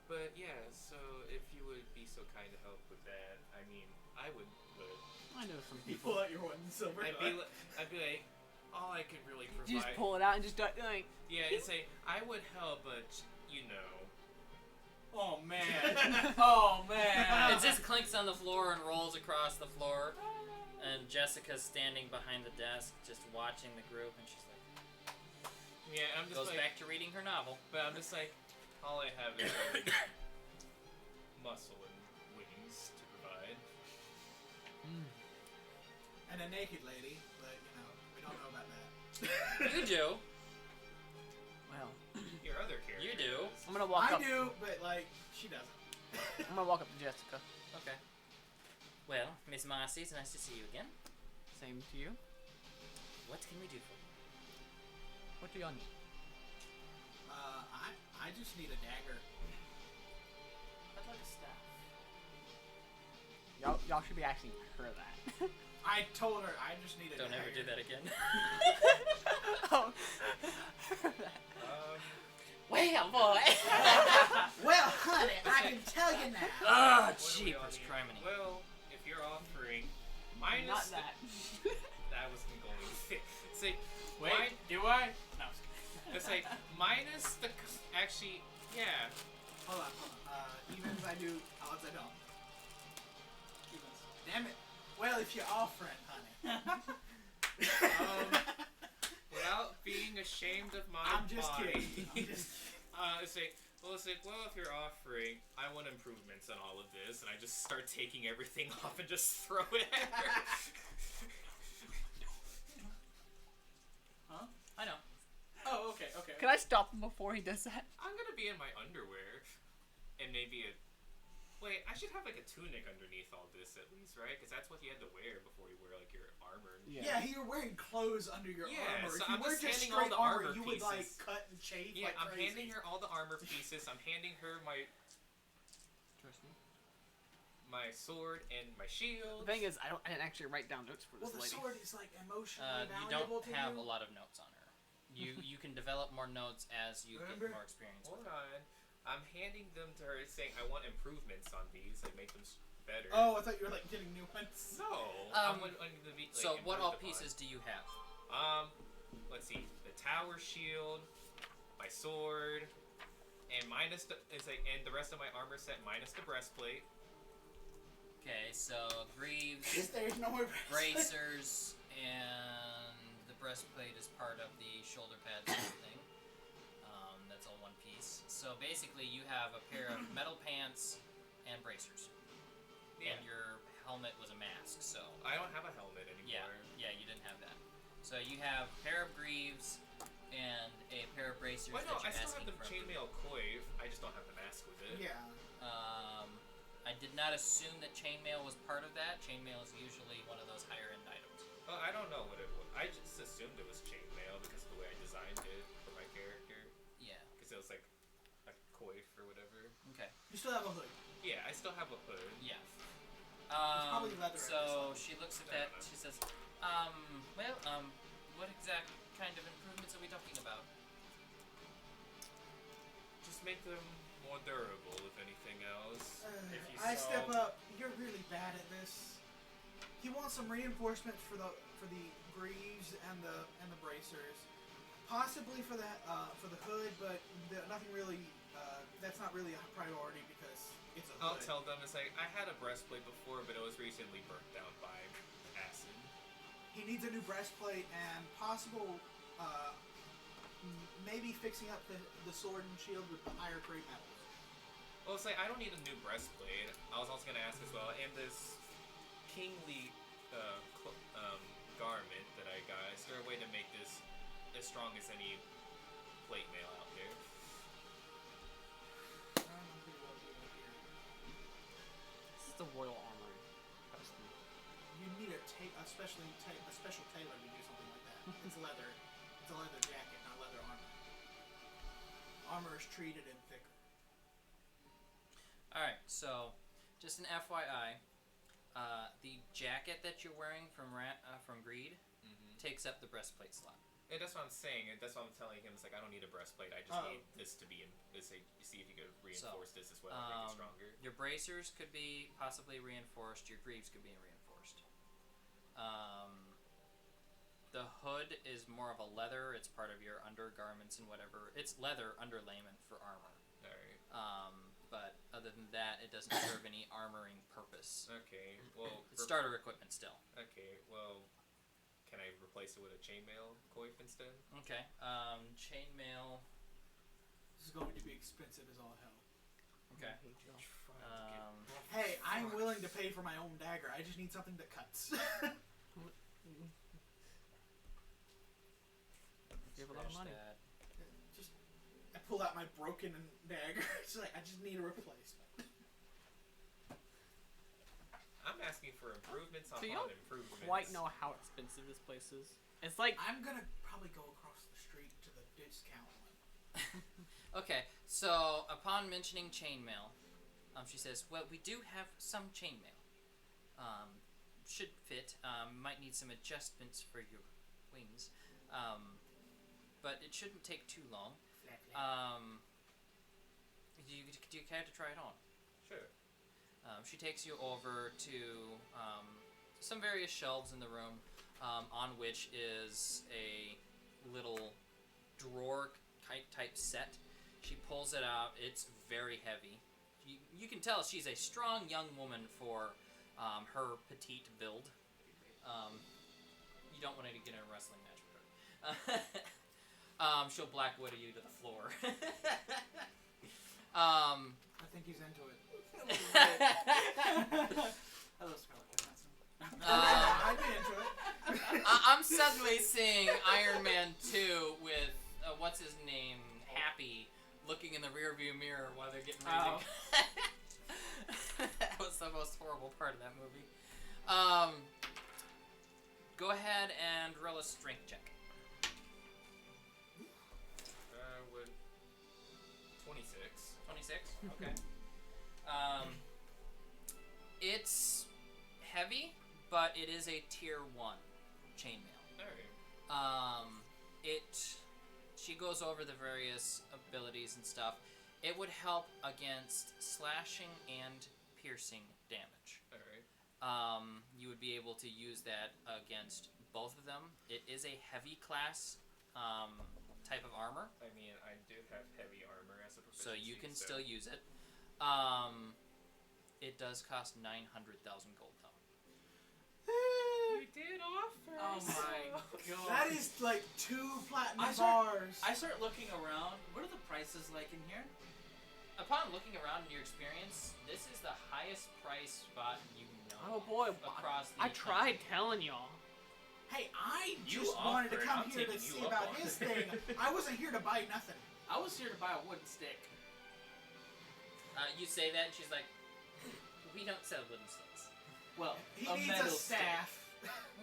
But yeah, so if you would be so kind to help with that, I mean, I would, but I know some You people. pull out your one silver I'd coin. be like, all I could really provide. You just pull it out and just like. Yeah, and say, I would help, but you know. Oh man. Oh man. It just clinks on the floor and rolls across the floor. And Jessica's standing behind the desk, just watching the group, and she's like, Yeah, I'm just goes like, back to reading her novel. but I'm just like, all I have is muscle and wings to provide. And a naked lady, but you know, we don't know about that. You do. Well, Your other character. You do. I'm gonna walk I up. do, but like, she doesn't. I'm gonna walk up to Jessica. Okay. Well, Miss Marcy, it's nice to see you again. Same to you. What can we do for you? What do y'all need? I just need a dagger. I'd like a staff. Y'all should be asking her that. I told her I just need a Don't dagger. ever do that again. Oh. Well, boy. Well, honey, I can tell you now. Ah, What do we all jeepers need? criminy. Well, if you're offering minus Not that. that wasn't going to say Wait, do I? No. it's like minus the actually yeah. Hold on. Evens I do, odds I don't. Evens. Damn it. Well, if you're offering, honey. Without being ashamed of my I'm just body. kidding. I'm just It's like, well, if you're offering, I want improvements on all of this, and I just start taking everything off and just throw it at her. Huh? I know. Oh, okay. Can I stop him before he does that? I'm gonna be in my underwear, and maybe wait, I should have like a tunic underneath all this at least, right? Because that's what you had to wear before you wear like your armor. yeah, you're wearing clothes under your Yeah, armor. so if you I'm wear just just handing all straight the armor, armor you would like pieces. cut and chafe Yeah, like I'm crazy. handing her all the armor pieces. I'm handing her my sword and my shield. The thing is, I didn't actually write down notes for Well, this the lady. sword is like emotionally You valuable don't to have you. a lot of notes on her. You can develop more notes as you Remember? get more experience. Hold on. I'm handing them to her saying I want improvements on these, like make them better. Oh, I thought you were like getting new ones. No. Um, I want them to be, like, So what all improved upon. pieces do you have? Let's see. The tower shield, my sword, and minus the and the rest of my armor set minus the breastplate. Okay, so greaves, There's no more bracers, and the breastplate is part of the shoulder pads and everything. That's all one piece. So basically, you have a pair of metal pants and bracers, Yeah. and your helmet was a mask. So I don't have a helmet anymore. yeah, you didn't have that. So you have a pair of greaves and a pair of bracers Well, no, that I you're still have asking the for. chainmail coif. I just don't have the mask with it. Yeah. I did not assume that chainmail was part of that. Chainmail is usually one of those higher end items. I don't know what it was. I just assumed it was chainmail because of the way I designed it for my character Yeah. because it was like a coif or whatever. Okay. You still have a hood. Yeah, I still have a hood. Yeah. probably leather at this So level. she looks at No, that. no. She says, what exact kind of improvements are we talking about? Just make them more durable, if anything else. If you I saw- step up. You're really bad at this. He wants some reinforcements for the greaves and the bracers, possibly for the hood, but nothing really. That's not really a priority because it's a I'll hood. tell them it's like I had a breastplate before, but it was recently burnt down by acid. He needs a new breastplate and possible, maybe fixing up the sword and shield with the higher grade metals. Well, it's like I don't need a new breastplate. I was also gonna ask as well, and this kingly garment that I got. Is there a way to make this as strong as any plate mail out there? This is the Royal Armory. Custom. You need a special tailor to do something like that. It's leather. It's a leather jacket, not leather armor. Armor is treated and thicker. Alright, so just an FYI, the jacket that you're wearing from Greed takes up the breastplate slot. Yeah, that's what I'm saying. That's what I'm telling him. It's like I don't need a breastplate. I just need this to be in. See if you could reinforce this as well and make it stronger. Your bracers could be possibly reinforced. Your greaves could be reinforced. The hood is more of a leather. It's part of your undergarments and whatever. It's leather underlayment for armor. Alright. But other than that, it doesn't serve any armoring purpose. Okay. Well. It's starter equipment still. Okay. Well. Can I replace it with a chainmail coif instead? Okay. Chainmail. This is going to be expensive as all hell. Okay. Hey, I'm willing to pay for my own dagger. I just need something that cuts. You have a lot of money. That. Just, I pull out my broken dagger. It's like I just need a replacement. I'm asking for improvements So you upon don't improvements. quite know how expensive this place is. It's like I'm gonna probably go across the street to the discount one. Okay, so upon mentioning chainmail, she says, "Well, we do have some chainmail. Should fit. Might need some adjustments for your wings, but it shouldn't take too long. Do you care to try it on?" Sure. She takes you over to some various shelves in the room, on which is a little drawer type set. She pulls it out. It's very heavy. You can tell she's a strong young woman for her petite build. You don't want to get in a wrestling match with her. She'll Black Widow you to the floor. I think he's into it. Hello, Scarlett Johansson. I'd be into it. I'm suddenly seeing Iron Man 2 with what's his name, Happy, looking in the rearview mirror while they're getting ready. That was the most horrible part of that movie. Go ahead and roll a strength check. With 26. 26? Okay. It's heavy, but it is a tier 1 chainmail. Alright. She goes over the various abilities and stuff. It would help against slashing and piercing damage. Alright. You would be able to use that against both of them. It is a heavy class type of armor, I mean, I do have heavy armor as a proficiency. so you can still use it. It does cost 900,000 gold, though. You did offer. Oh my god. That is like 2 platinum I start- bars. I start looking around. What are the prices like in here? Upon looking around in your experience, this is the highest price spot you know oh boy, across the I tried telling y'all. Hey, I You just wanted to offered. come I'm here to taking see you up about on his it. thing. I wasn't here to buy nothing. I was here to buy a wooden stick. You say that, and she's like, "We don't sell wooden sticks. Well, He a needs metal a staff.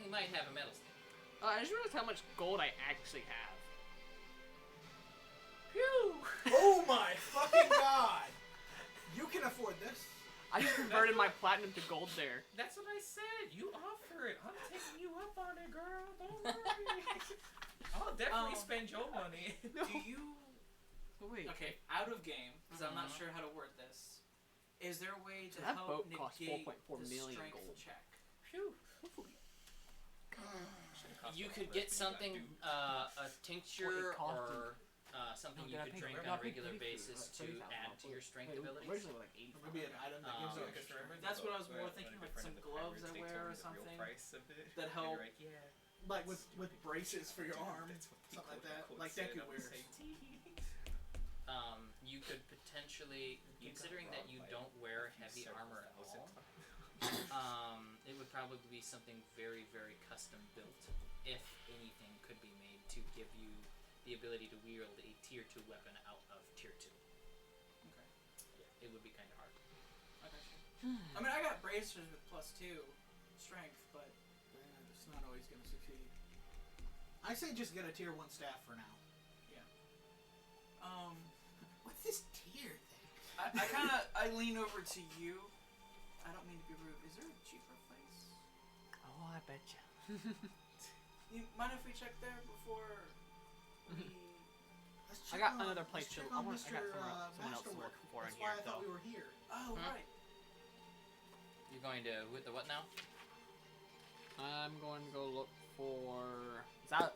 We might have a metal stick." I just realized how much gold I actually have. Oh my fucking god! You can afford this. I just converted my platinum to gold there. That's what I said. You offer it. I'm taking you up on it, girl. Don't worry. I'll definitely spend your money. No. Do you? Oh, wait. Okay, out of game, because I'm not Mhm. sure how to word this. Is there a way to That help boat costs negate 4.4 the million strength gold. check? Phew. You could get something, a tincture or something No, you did I could pay- drink did on I a pay regular 30 basis for, to 30,000 add to your strength Wait, abilities. originally like 80. Maybe an item that gives you Because remember That's what I was more the- thinking, the like different some in the gloves pirates, I they wear told or me the real something price of it, that and you're help. like, yeah, Like with braces for your dude, arm, that's what the something like that. quote Like said. Deku I was wears. like, You could potentially, You got considering that robbed you by don't wear a heavy several armor at thousand all, it would probably be something very, very custom built, if anything could be made to give you the ability to wield a tier 2 weapon out of tier 2. Okay, Yeah, it would be kind of hard. I got you. I mean, I got bracers with +2 strength, but It's not always gonna succeed. I say just get a tier 1 staff for now. What's this tier thing? I lean over to you. I don't mean to be rude. Is there a cheaper place? Oh, I bet you. You mind if we check there before we? Let's I check got on- another let's place check to- I on want- I got Mr. someone else to Masterwork. look for in That's why here, I thought though. we were here. Oh Hmm? right. You're going to, with the what now? I'm going to go look for Zao.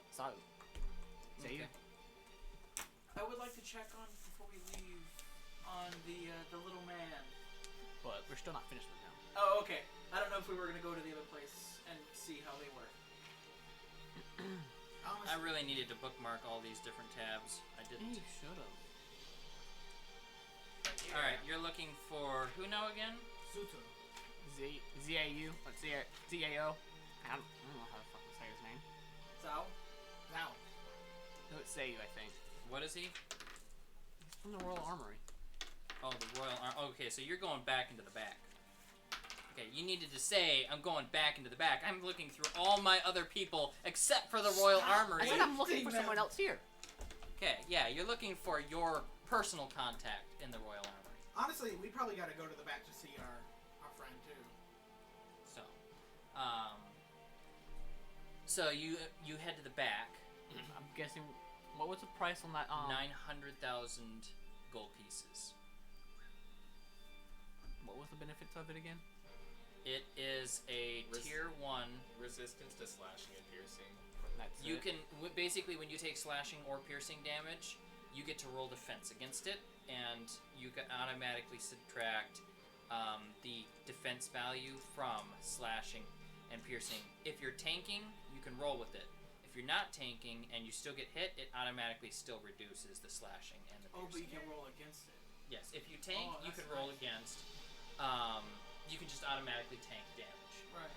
Okay. I would like to check on before we leave on the little man. But we're still not finished with him. Oh okay. I don't know if we were gonna go to the other place and see how they work. I really needed to bookmark all these different tabs. I didn't. You should have. Alright, you're looking for who now again? Zuto. ZAU. ZAO. I don't know how to fucking say his name. Zao. Now. No, it's Zayu, I think. What is he? He's from the Royal Armory. Oh, the Royal okay, so you're going back into the back. Okay, you needed to say, I'm going back into the back. I'm looking through all my other people except for the Royal Armory. I said I'm looking for Dang, someone man. else here. Okay, yeah, you're looking for your personal contact in the Royal Armory. Honestly, we probably got to go to the back to see our friend too. So you head to the back. I'm guessing. What was the price on that? 900,000 gold pieces. What was the benefits of it again? It is a tier 1. resistance to slashing and piercing. That's You it. can basically, when you take slashing or piercing damage, you get to roll defense against it, and you can automatically subtract the defense value from slashing and piercing. If you're tanking, you can roll with it. If you're not tanking and you still get hit, it automatically still reduces the slashing and the Oh, but piercing. you can roll against it. Yes, if you tank, Oh, you that's can roll nice. against. You can just automatically tank damage, Right.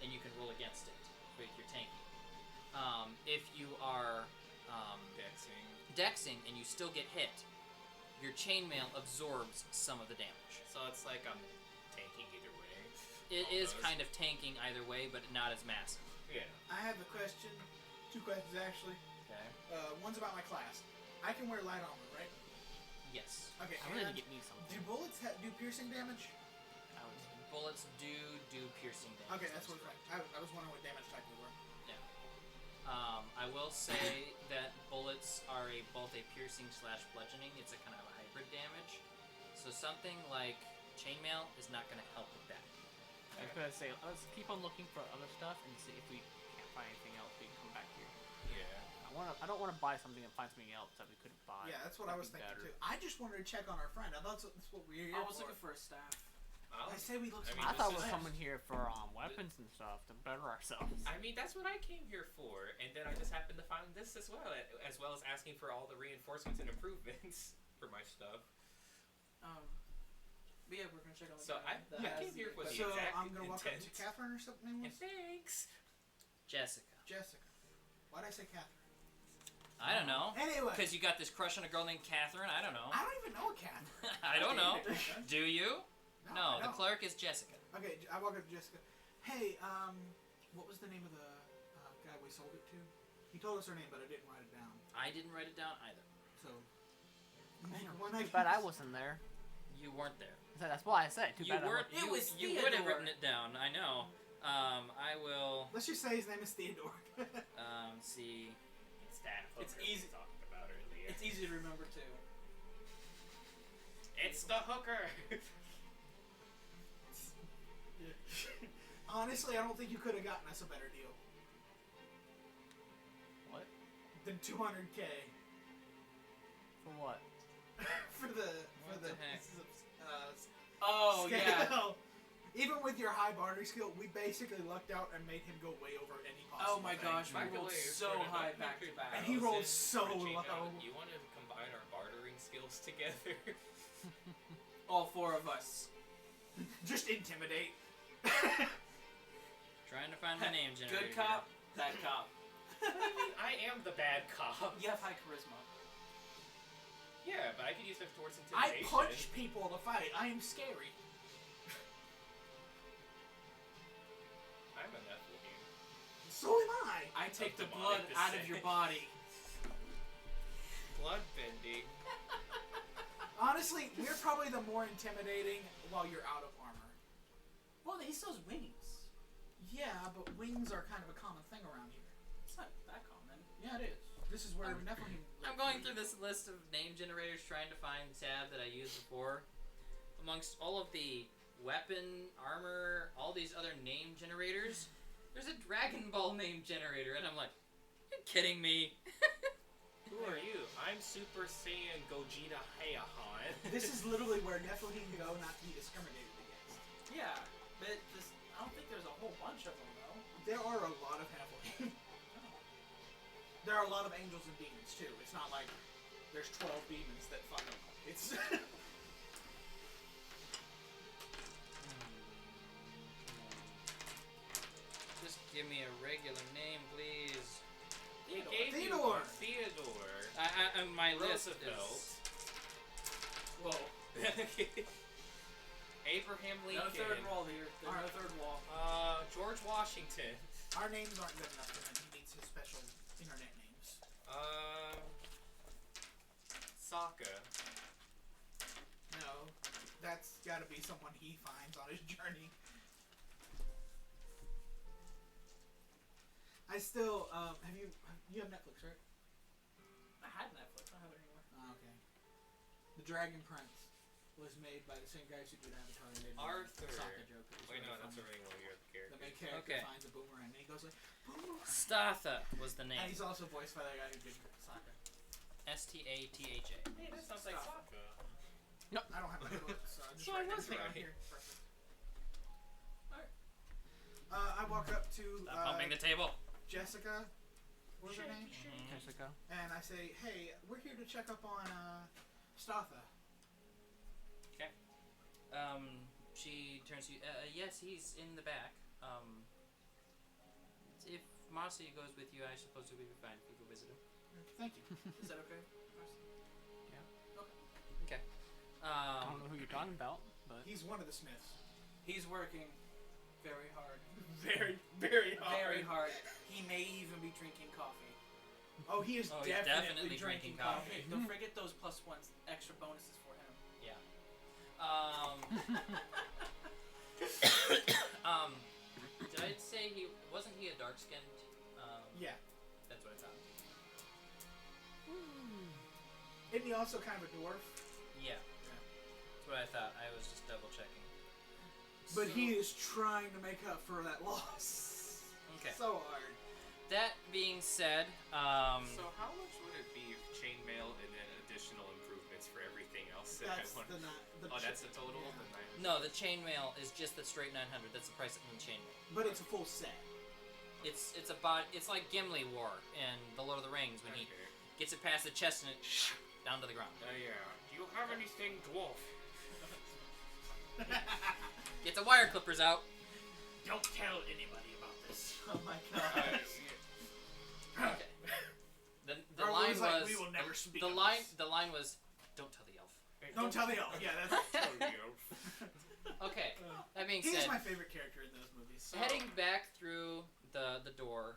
and you can roll against it with your tanking. If you are Dexing. dexing and you still get hit, your chainmail absorbs some of the damage. So it's like I'm tanking either way. It is Almost. kind of tanking either way, but not as massive. Yeah. I have a question. 2 questions actually. Okay. One's about my class. I can wear light armor, right? Yes. Okay. I really and need to get me something. do bullets do piercing damage? I was. Bullets do piercing damage. Okay, that's what I was wondering what damage type we were. I will say that bullets are both a piercing / bludgeoning. It's a kind of a hybrid damage. So something like chainmail is not going to help with that. I was gonna say, let's keep on looking for other stuff and see if we can't find anything else. We can come back here. Yeah. I don't want to buy something and find something else that we couldn't buy. Yeah, that's what I was That'd thinking be too. I just wanted to check on our friend. I thought that's what we were here I was for. looking for a staff. I say we look. I mean, I this thought we is- were coming here for weapons and stuff to better ourselves. I mean, that's what I came here for, and then I just happened to find this as well as asking for all the reinforcements and improvements for my stuff. But yeah, we're gonna check on the So guy I that came has here for the So exact I'm gonna walk up to intent. Catherine or something. Name And was thanks. Jessica. Jessica. Why'd I say Catherine? I don't know. Anyway, Because you got this crush on a girl named Catherine? I don't know. I don't even know a Catherine. I don't know. Do you? No, I the don't. clerk is Jessica. Okay, I walk up to Jessica. Hey, what was the name of the guy we sold it to? He told us her name, but I didn't write it down. I didn't write it down either. So, Make one, I Too bad I guess. wasn't there. You weren't there. So that's why I said too You bad. weren't. It was You would have Theodore. written it down. I know. I will. Let's just say his name is Theodore. See. It's that hooker It's we easy- talked about earlier. It's easy to remember too. It's the hooker. Honestly, I don't think you could have gotten us a better deal What? than 200K For what? for the What the heck? Oh scale. yeah. Even with your high barter skill, we basically lucked out and made him go way over any possible Oh my thing. gosh, By we the rolled way, so for the high Dungeon back to Maker back. And he rolled Allison, so reaching low. out, you want to combine our bartering skills together? All four of us. Just intimidate. Trying to find my name generator. Good cop, bad cop. I am the bad cop. You have high charisma. Yeah, but I could use it towards I intimidation. punch people to fight. I am scary. I'm a Nephilim. So am I. I take the demonic blood out of your descent. body. Blood bending. Honestly, we're probably the more intimidating while you're out of armor. Well, he still has wings. Yeah, but wings are kind of a common thing around here. It's not that common. Yeah, it is. This is where Nephilim. I'm going through this list of name generators trying to find the tab that I used before. Amongst all of the weapon, armor, all these other name generators, there's a Dragon Ball name generator, and I'm like, you're kidding me. Who are you? I'm Super Saiyan Gogeta Heian. This is literally where Nephilim go not to be discriminated against. Yeah, but this, I don't think there's a whole bunch of them though. There are a lot of Nephilim. There are a lot of angels and demons too. It's not like there's 12 demons that fuck them. It's Just give me a regular name, please. He gave you Theodore. one. Theodore. My list Roosevelt. is... Whoa. Abraham No Lincoln. third wall here. There's no third wall. George Washington. our names aren't good enough for him. He needs his special internet names. Sokka. No, that's got to be someone he finds on his journey. I still have you have Netflix, right? I had Netflix. I don't have it anymore. Oh, okay. The Dragon Prince was made by the same guys who did Avatar and made Arthur. the Sokka joke. It was Wait, no, really that's funny. already one of your other The characters. main character Okay. finds a boomerang and he goes like, boomerang. Statha was the And name. he's also voiced by that guy who did Sokka. Statha. Hey, that sounds like Sokka. I don't have my book, so I'm just So I writing was everything on right. here. Perfect. I walk up to Stop pumping the table. Jessica. What's her name? Jessica. And I say, hey, we're here to check up on Statha. She turns to you. Yes, he's in the back. If Marcy goes with you, I suppose it would be fine if you go visit him. Thank you. Is that okay? Okay. I don't know who you're talking about, but He's one of the Smiths. He's working very hard. Very, very hard. Very hard. He may even be drinking coffee. Oh, he is Oh, he's definitely, definitely drinking drinking coffee. Don't forget those +1 extra bonuses for him. Yeah. Did I say wasn't he a dark skinned? Yeah. That's what I thought. Isn't he also kind of a dwarf? Yeah. That's what I thought. I was just double checking. But So- he is trying to make up for that loss. Okay. So hard. That being said, So how much would it be if chainmail and then additional improvements for everything else that That's I want? the Oh, that's the total? Yeah. The 900? no, the chainmail is just the straight 900. That's the price of the chainmail. But it's a full set. It's it's like Gimli wore in The Lord of the Rings when he Okay. gets it past the chest and it down to the ground. Yeah. Do you have anything dwarf? Gets the wire clippers out. Don't tell anybody about this. Oh my god. Okay. The Our line was like, was we will never speak the of line this. the line was don't tell the elf. Don't tell the elf. Yeah, that's. tell the elf. Okay. That being He's said, my favorite character in those movies. So. heading back through the door,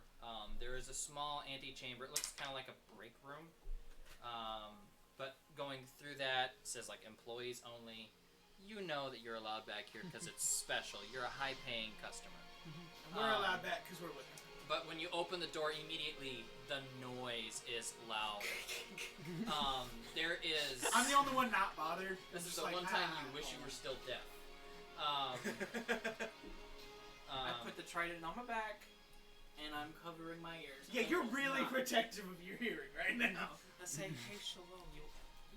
there is a small antechamber. It looks kind of like a break room. But going through that, it says like employees only. You know that you're allowed back here because it's special. You're a high-paying customer. And we're allowed back because we're with her. But when you open the door, immediately the noise is loud. There is. I'm the only one not bothered. This I'm is just the like, one time you wish you were still deaf. I put the trident on my back, and I'm covering my ears. Yeah, you're really protective of your hearing right now. I say, hey, Shalom, you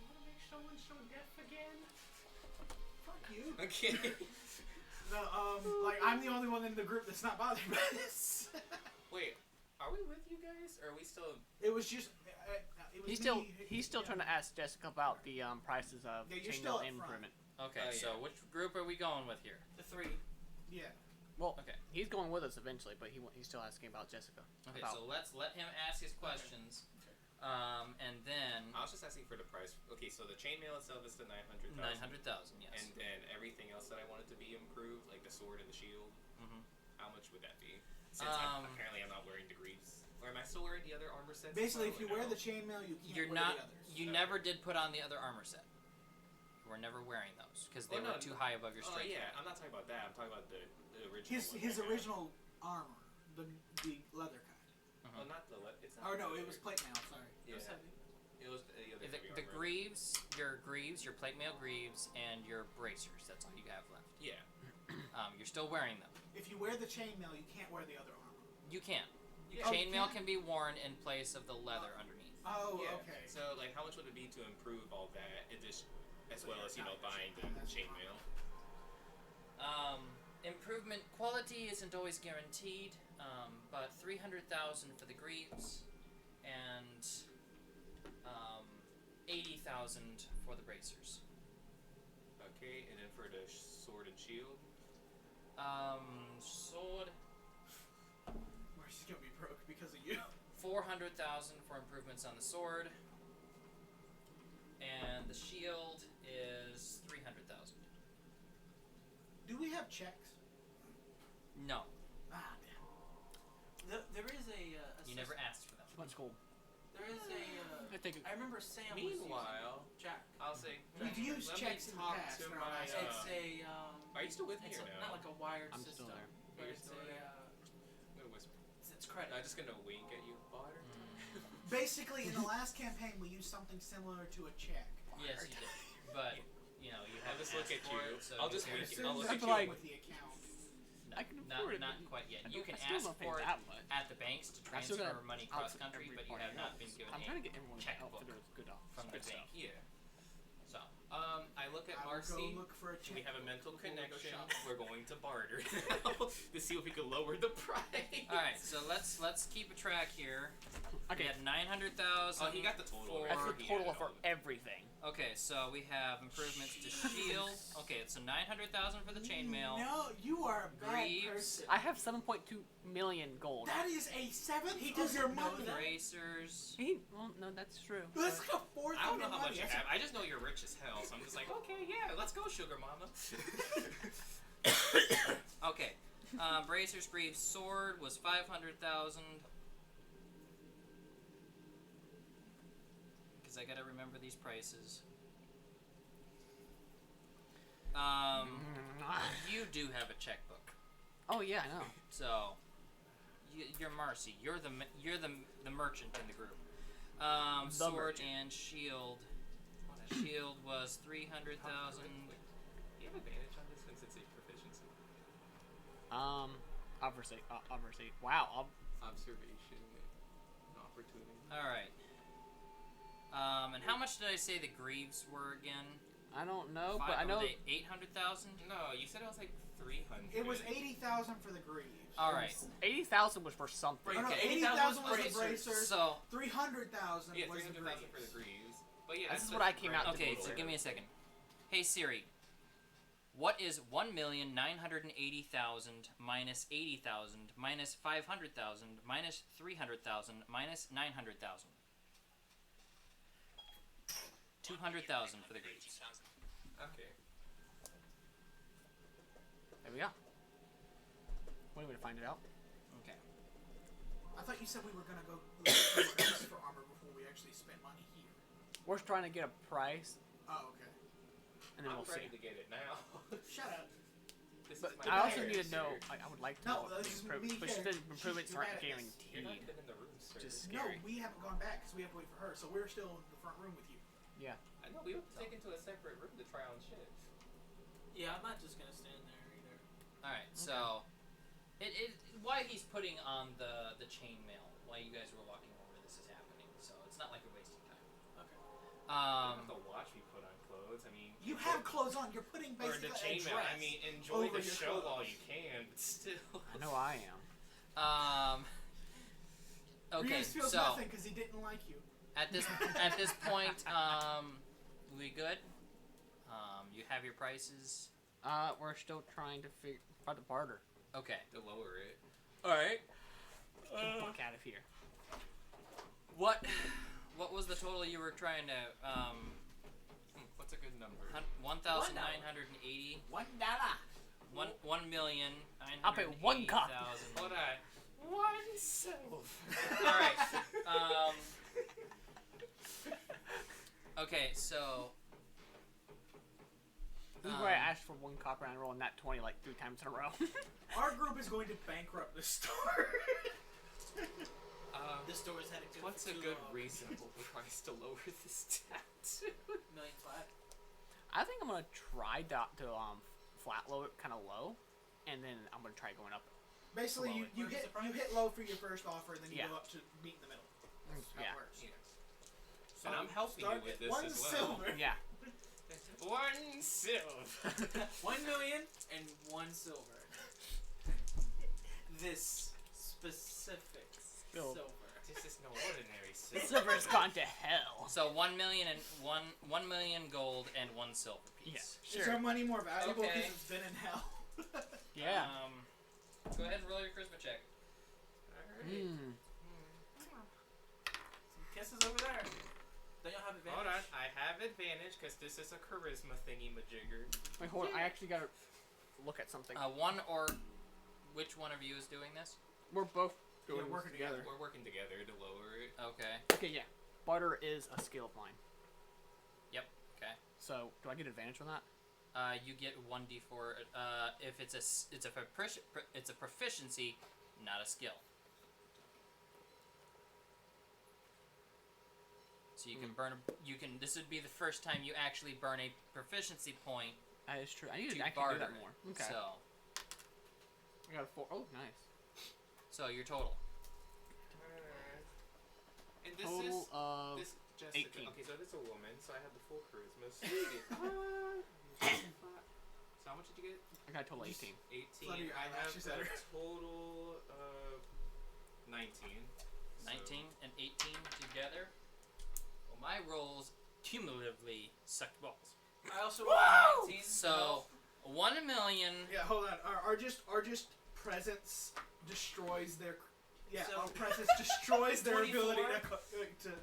want to make someone so deaf again? Fuck you. Okay. No, like, I'm the only one in the group that's not bothered by this. Wait, are we with you guys? Or are we still... It was just... it was He's still trying to ask Jessica about the prices of Yeah, you're chainmail still up front. improvement. Okay, Oh, yeah. so which group are we going with here? the three. Yeah. Well, Okay. he's going with us eventually, but he's still asking about Jessica. Okay, about, so let's let him ask his questions. And then I was just asking for the price. Okay, so the chainmail itself is the 900,000. 900,000, yes. And then everything else that I wanted to be improved, like the sword and the shield, Mhm. how much would that be? Since apparently I'm not wearing the greaves. Or am I still wearing the other armor sets? Basically, as if you well, or wear no? the chainmail, you can't You're wear not. the others. You never did put on the other armor set. You were never wearing those because they Oh, no, were too high above your Oh strength. yeah, I'm not talking about that. I'm talking about the original. His one I have. original armor, the leather kind. Oh, not the it's not. Oh no, the it was leather. plate mail. Sorry. Yeah. It was heavy. It was the other The heavy armor. greaves, your plate mail greaves, and your bracers. That's all you have left. Yeah. You're still wearing them. If you wear the chainmail, you can't wear the other armor. You can. Yeah. Oh, Chainmail can? can be worn in place of the leather underneath. Oh, Yeah. okay. So like, how much would it be to improve all that, and just as So well you're as not buying the that's chainmail? Improvement quality isn't always guaranteed, but 300,000 for the greaves, and 80,000 for the bracers. Okay, and then for the sword and shield. Sword, Where's she gonna be broke because of you? 400,000 for improvements on the sword, and the shield is 300,000. Do we have checks? No, Ah, damn. There is a you never asked for them. What's cool? There is I think I remember Sam Meanwhile, was using Jack. I'll say. We've used let checks me in the talk past. to they're my. on It's a Are you still with me it's or a, no? not like a wired I'm system, still there. but You're it's still a there? I'm gonna whisper. it's credit. I'm just gonna wink at you, Potter. Basically, in the last campaign, we used something similar to a check. Yes, you did. But you know, you I'll haven't just look asked at for you. it, so I'll who just cares? wink. I'll look That's at you. like- With the account. I can Not, afford it. not quite yet. You can I still ask don't pay for it that much. at the banks to I still transfer gotta money outfit cross country, every but you part have of not it. been given I'm a trying to get everyone checkbook outfitted with good from the Good bank. stuff. Yeah. So, I look at I will go Marcy. look for a check. We have a mental before we go connection. shopping. We're going to barter now to see if we can lower the price. all right. So let's keep a track here. We Okay, had 900,000. Oh, he got the total. for- that's the He total added for all of them. everything. Okay, so we have improvements to shield. Okay, so 900,000 for the chainmail. No, you are a bad Greaves. person. I have 7.2 million gold. That is a seventh He of doesn't your know money. that. Bracers. Well, no, that's true. That's like a fourth I of don't know your how money. much you That's have. I just know you're rich as hell, so I'm just like, okay, yeah, let's go, sugar mama. Okay, bracers, greaves, sword was 500,000. Because I gotta remember these prices. You do have a checkbook, Oh yeah, I know. so you're Marcy. You're the merchant in the group. The Sword merchant. and shield. Shield was 300,000. Do you have advantage on this since it's a proficiency? Obviously. Wow. Observation, opportunity. All right. And how much did I say the greaves were again? I don't know, but I know. 800,000. No, you said it was like 300. It was 80,000 for the greaves. All right. 80,000 was for something. Oh, no, Okay. 80,000 was the Bracers. bracers. So 300,000 Yeah, was the 300,000 for the greaves. greaves. But yeah, This that's is what I came out to okay, total. so give me a second. Hey Siri. What is 1,980,000 minus 80,000 minus 500,000 minus 300,000 minus 900,000? 200,000 for the greaves. Okay. There we go. What are we to find it out? Okay. I thought you said we were gonna go look for armor before we actually spent money here. We're trying to get a price, Oh, okay. and then I'm we'll ready see. to get it now. Shut up. This But is my I also favorite, need to know. sir. I would like to No, know. this the is improvements, me but she here. said improvements She's aren't bad at this. You're guaranteed. not even in the room, sir. Which is No, scary. we haven't gone back because we have to wait for her. So we're still in the front room with you. Yeah. I know we have to take into a separate room to try on shit. Yeah, I'm not just gonna stand there either. All right, so why he's putting on the chainmail, why you guys were walking over, this is happening. So it's not like you're wasting time. Okay. You don't have to watch me put on clothes. I mean, You have clothes on. You're putting or basically the a chainmail. dress. I mean, enjoy over the your show while clothes. you can, but still. I know I am. Okay, Reeves feels so nothing because he didn't like you. at this point, we good? You have your prices. We're still trying to figure out the barter. Okay. To lower it. All right. Get the fuck out of here. What was the total you were trying to What's a good number? 1,980. $1. 1,980,000. I'll pay one copy. Hold on. One silver. All right. Okay, so This is where I asked for 1 copper and I rolled that 20 like 3 times in a row. Our group is going to bankrupt the store. This store's had it good What's for a too good long. reasonable price to lower this tattoo? $1,500,000. I think I'm gonna try to flat load it kind of low, and then I'm gonna try going up. Basically, you Where's hit the price? you hit low for your first offer, and then you Yeah. go up to meet in the middle. That's how Yeah. it works. Yeah. So And I'm helping start you with at this 1 as well. silver. Yeah. 1 silver. 1,000,000 and 1 silver. This specific Silver. silver. This is no ordinary silver. Silver's gone to hell. so 1 million and 1 million gold and 1 silver piece. Yeah. Is our money more valuable because Okay. it's been in hell? Yeah. Go ahead and roll your charisma check. Alright. Mm. Some kisses over there. Don't y'all have advantage? Hold on. I have advantage because this is a charisma thingy-majigger. Wait, hold on. I actually gotta look at something. Which one of you is doing this? We're both Yeah, doing working this together. We're working together to lower it. Okay. Okay, yeah. Barter is a skill of mine. Okay. So, do I get advantage on that? You get 1d4. If it's a proficiency, not a skill. So you can burn. This would be the first time you actually burn a proficiency point. That is true. I need To to actually barter do that it. more. Okay. So I got a 4. Oh, nice. your total. And this Total is of this Jessica. 18. Okay, so this is a woman, so I have the full charisma. So, you get, so how much did you get? I got a total 18. 18. Flutter your I have eyelashes at a her. total of 19. 19 and 18 together. Well, my rolls cumulatively sucked balls. I also rolled a 19. So 1 million. Yeah, hold on. Our just presence destroys their. Yeah, So- our presence destroys their 24? ability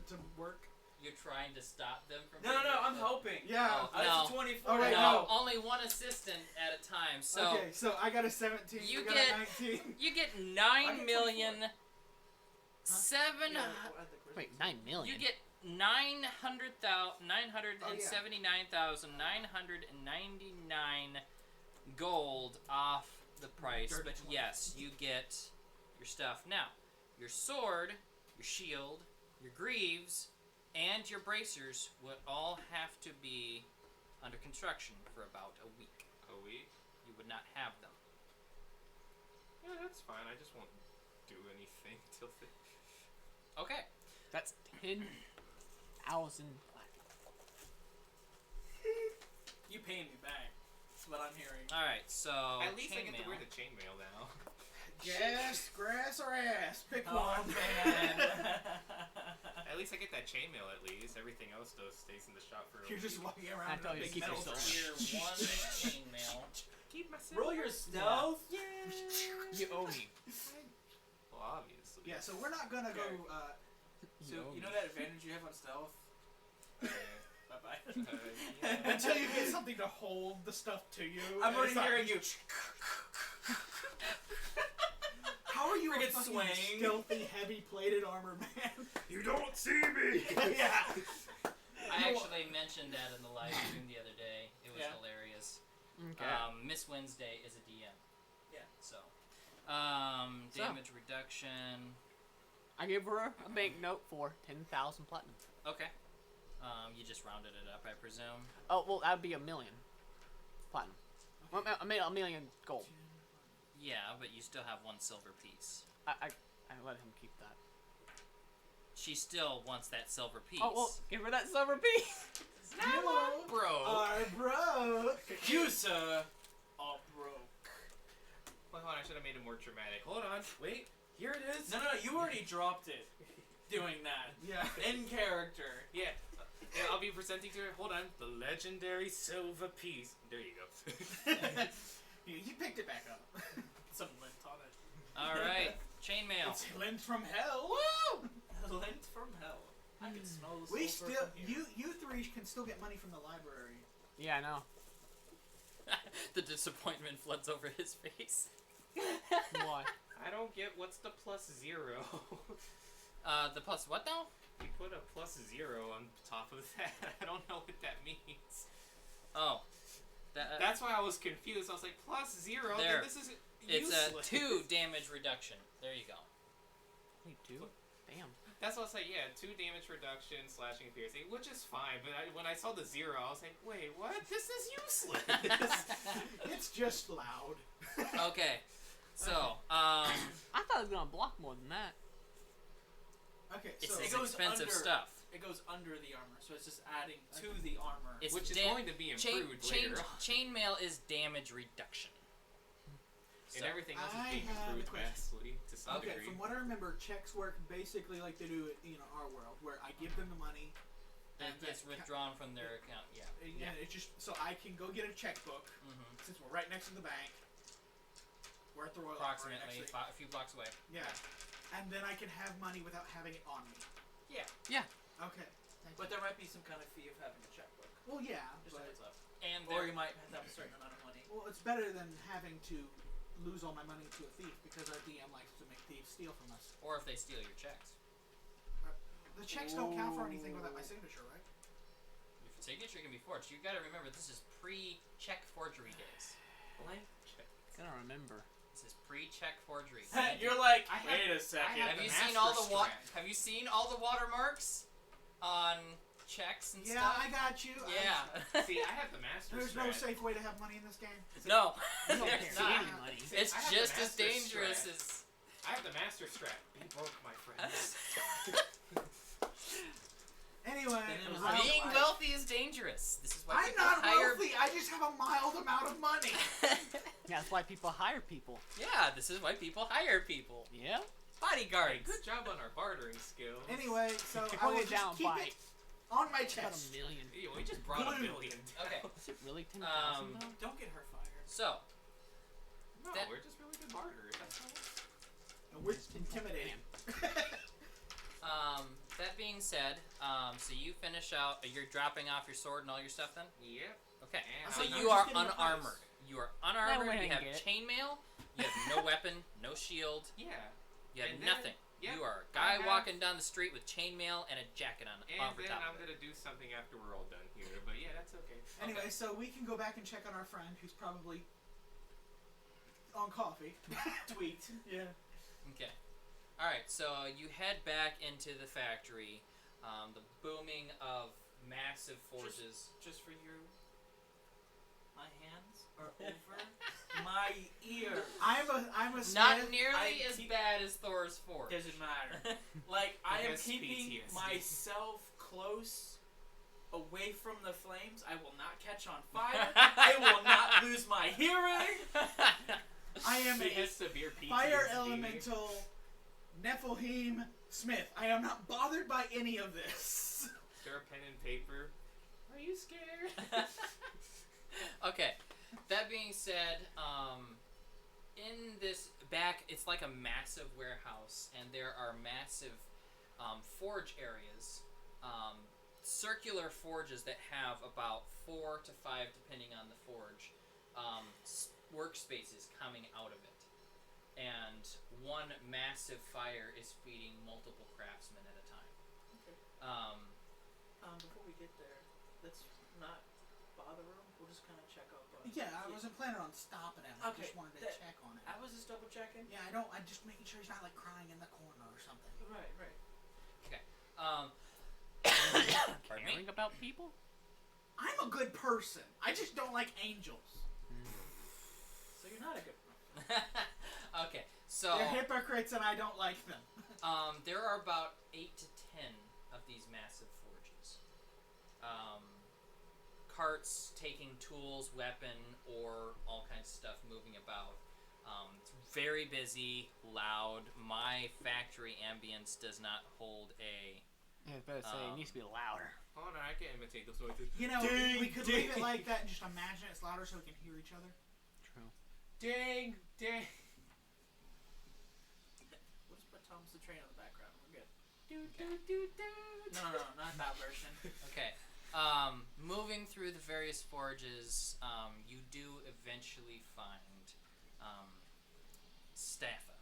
to work. You're trying to stop them from. No, bringing I'm the- helping. Yeah. Oh, I was no. 24. Oh, wait, No, no. only one assistant at a time. So Okay, so I got a 17. You got get- a 19. you get I 9 get million. 24. 7. Yeah, we'll add the charisma. Wait, 9 million? You get 979,999 gold off the price, Dirty but 20. yes, you get your stuff. Now, your sword, your shield, your greaves, and your bracers would all have to be under construction for about a week. A week? You would not have them. Yeah, that's fine. I just won't do anything till the. Okay. That's 10,000 platinum. You paying me back. That's what I'm hearing. Alright, so At least I get to chainmail. wear the chainmail now. Gas, grass, or ass. Pick Oh, one. man. At least I get that chainmail. At least everything else though stays in the shop for a You're just week. walking around I tell in a you, big keep metal yourself. Clear one chainmail. Keep myself. Roll your stealth. You owe me. Well, obviously. Yeah, so we're not gonna go. So, owe you know me. that advantage you have on stealth? Bye-bye. Yeah. Until you get something to hold the stuff to you. I'm and already it's not- hearing you. How are you a Friggin' fucking swing. stealthy, heavy-plated armor man? You don't see me. Yeah. I I actually mentioned that in the live stream the other day. It was Yeah. hilarious. Okay. Miss Wednesday is a DM. Yeah. So, damage reduction. I gave her a banknote for 10,000 platinum. Okay. You just rounded it up, I presume. Oh, well, that would be 1,000,000 platinum. Well, I made 1,000,000 gold. Yeah, but you still have 1 silver piece. I let him keep that. She still wants that silver piece. Oh, well, give her that silver piece. Bro. Are broke. You, sir, are broke. Well, hold on, I should have made it more dramatic. Hold on, wait. Here it is. No, you already dropped it. Doing that. Yeah. In character. Yeah. Yeah, I'll be presenting to her. Hold on. The legendary silver piece. There you go. You picked it back up. Some lint on it. All right. Chainmail. It's lint from hell. Woo! Lint from hell. I can smell the We sulfur still, from here. you three can still get money from the library. Yeah, I know. The disappointment floods over his face. Why? I don't get what's the +0. The plus what now? You put a +0 on top of that. I don't know what that means. Oh. That, That's why I was confused. I was like, +0? There. Then this is it's useless. a 2 damage reduction. There you go. Wait, 2? Damn. That's what I was like, yeah, 2 damage reduction, slashing, piercing, which is fine. But when I saw the 0, I was like, wait, what? This is useless. It's just loud. Okay. So, I thought it was gonna block more than that. Okay, it's so It this goes expensive under. stuff. It goes under the armor, so it's just adding to the armor. It's Which is dam- going to be improved later on. Chainmail is damage reduction. And So, everything else I is being have a improved question. vastly to some okay, degree. from what I remember, checks work basically like they do in our world, where I give them the money, and it's withdrawn from their account. Yeah. and it's just so I can go get a checkbook. Mm-hmm. Since we're right next to the bank, we're at the Royal Armoury, Approximately actually. a few blocks away. Yeah, and then I can have money without having it on me. Yeah. Okay. But there might be some kind of fee of having a checkbook. Well, yeah, Just a but heads up. And Or there, you might have to have a certain amount of money. well, it's better than having to lose all my money to a thief because our DM likes to make thieves steal from us. or if they steal your checks. The checks don't count for anything without my signature, right? Your signature can be forged. You gotta remember, this is pre-check forgery days. Blank. Gotta remember. This is pre-check forgery. You're like, I have- wait a second. I Have the you seen master all the strap. Have you seen all the watermarks on checks and Yeah, stuff? I got you. Yeah. See, I have the master There's strat. no safe way to have money in this game. No, You don't there's carry not. any money. See, It's I have just the as master dangerous strat. as. I have the master strap. Be broke, my friends. Anyway, Then it was Being I- wealthy is dangerous. This is why I'm people not hire. wealthy. I just have a mild amount of money. Yeah, that's why people hire people. Yeah, this is why people hire people. Yeah? Hey, Bodyguards. good job on our bartering skills. Anyway, so I Put will it down just keep by it on my about chest. 1,000,000. Ew, we just brought Glue. $1 billion. Okay, Is it really 10,000 though? Don't get her fired. so No, That- we're just really good barters. That's all. And we're intimidating. that being said, so you finish out. You're dropping off your sword and all your stuff then. Yep. Okay, And so I'm you just are getting the price. unarmored. You are unarmored. went You ahead have and get it. chainmail. You have no weapon, no shield. Yeah. You have And then- nothing. yep, You are a I guy have- walking down the street with chainmail and a jacket on And over then top I'm of it. gonna do something after we're all done here. But yeah, that's okay. Anyway, so we can go back and check on our friend who's probably on coffee. Tweet. Yeah. Okay. All right. So you head back into the factory. The booming of massive forges. Just for you, my hands are over my ear. I'm a smith. Not nearly I as keep- bad as Thor's forge. Doesn't matter. Like, I am has keeping PTSD. myself close away from the flames. I will not catch on fire. I will not lose my hearing. I am He a has severe PTSD. fire elemental Nephilim Smith. I am not bothered by any of this. Stir pen and paper. Are you scared? Okay. That being said, in this back, it's like a massive warehouse, and there are massive forge areas, circular forges that have about 4 to 5, depending on the forge, workspaces coming out of it. And one massive fire is feeding multiple craftsmen at a time. Okay. Before we get there, let's not bother him. We'll just kind of check up. Yeah, I wasn't planning on stopping him. I Okay, just wanted to that- check on him. I was just double checking. Yeah, I'm just making sure he's not like crying in the corner or something. Right, right. Pardon me? Caring about people? I'm a good person. I just don't like angels. So you're not a good one. Okay, so They're hypocrites and I don't like them. there are about 8 to 10 of these massive forges. Carts taking tools, weapon, or all kinds of stuff moving about. It's very busy, loud. My factory ambience does not hold a... Yeah, I was about to say, it needs to be louder. Hold on, I can imitate those noises. You know, Ding, we could ding. leave it like that and just imagine it's louder so we can hear each other. True. Ding, ding. We'll just put Thomas the Train in the background. We're good. Okay. No, not that version. Okay. Moving through the various forges, you do eventually find Staffa.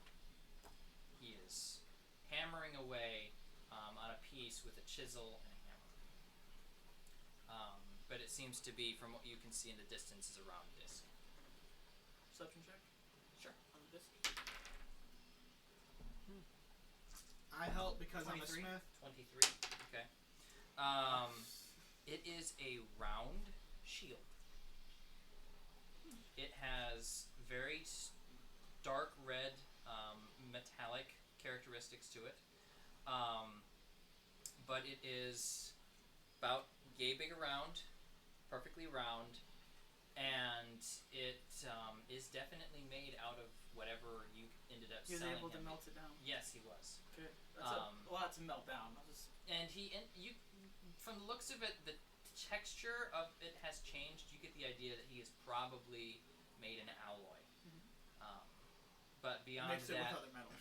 He is hammering away on a piece with a chisel and a hammer. But it seems to be, from what you can see in the distance, is a round disc. Perception check Sure. on the disc. I help because 23. I'm a smith. 23. Okay. It is a round shield. It has very dark red metallic characteristics to it. But it is about yay big around, perfectly round, and it is definitely made out of whatever you ended up He was selling able to him. melt it down. Yes, he was. Good. That's a lot to melt down. And you, from the looks of it, the texture of it has changed. You get the idea that he has probably made an alloy. But beyond Mix it with that, other metals.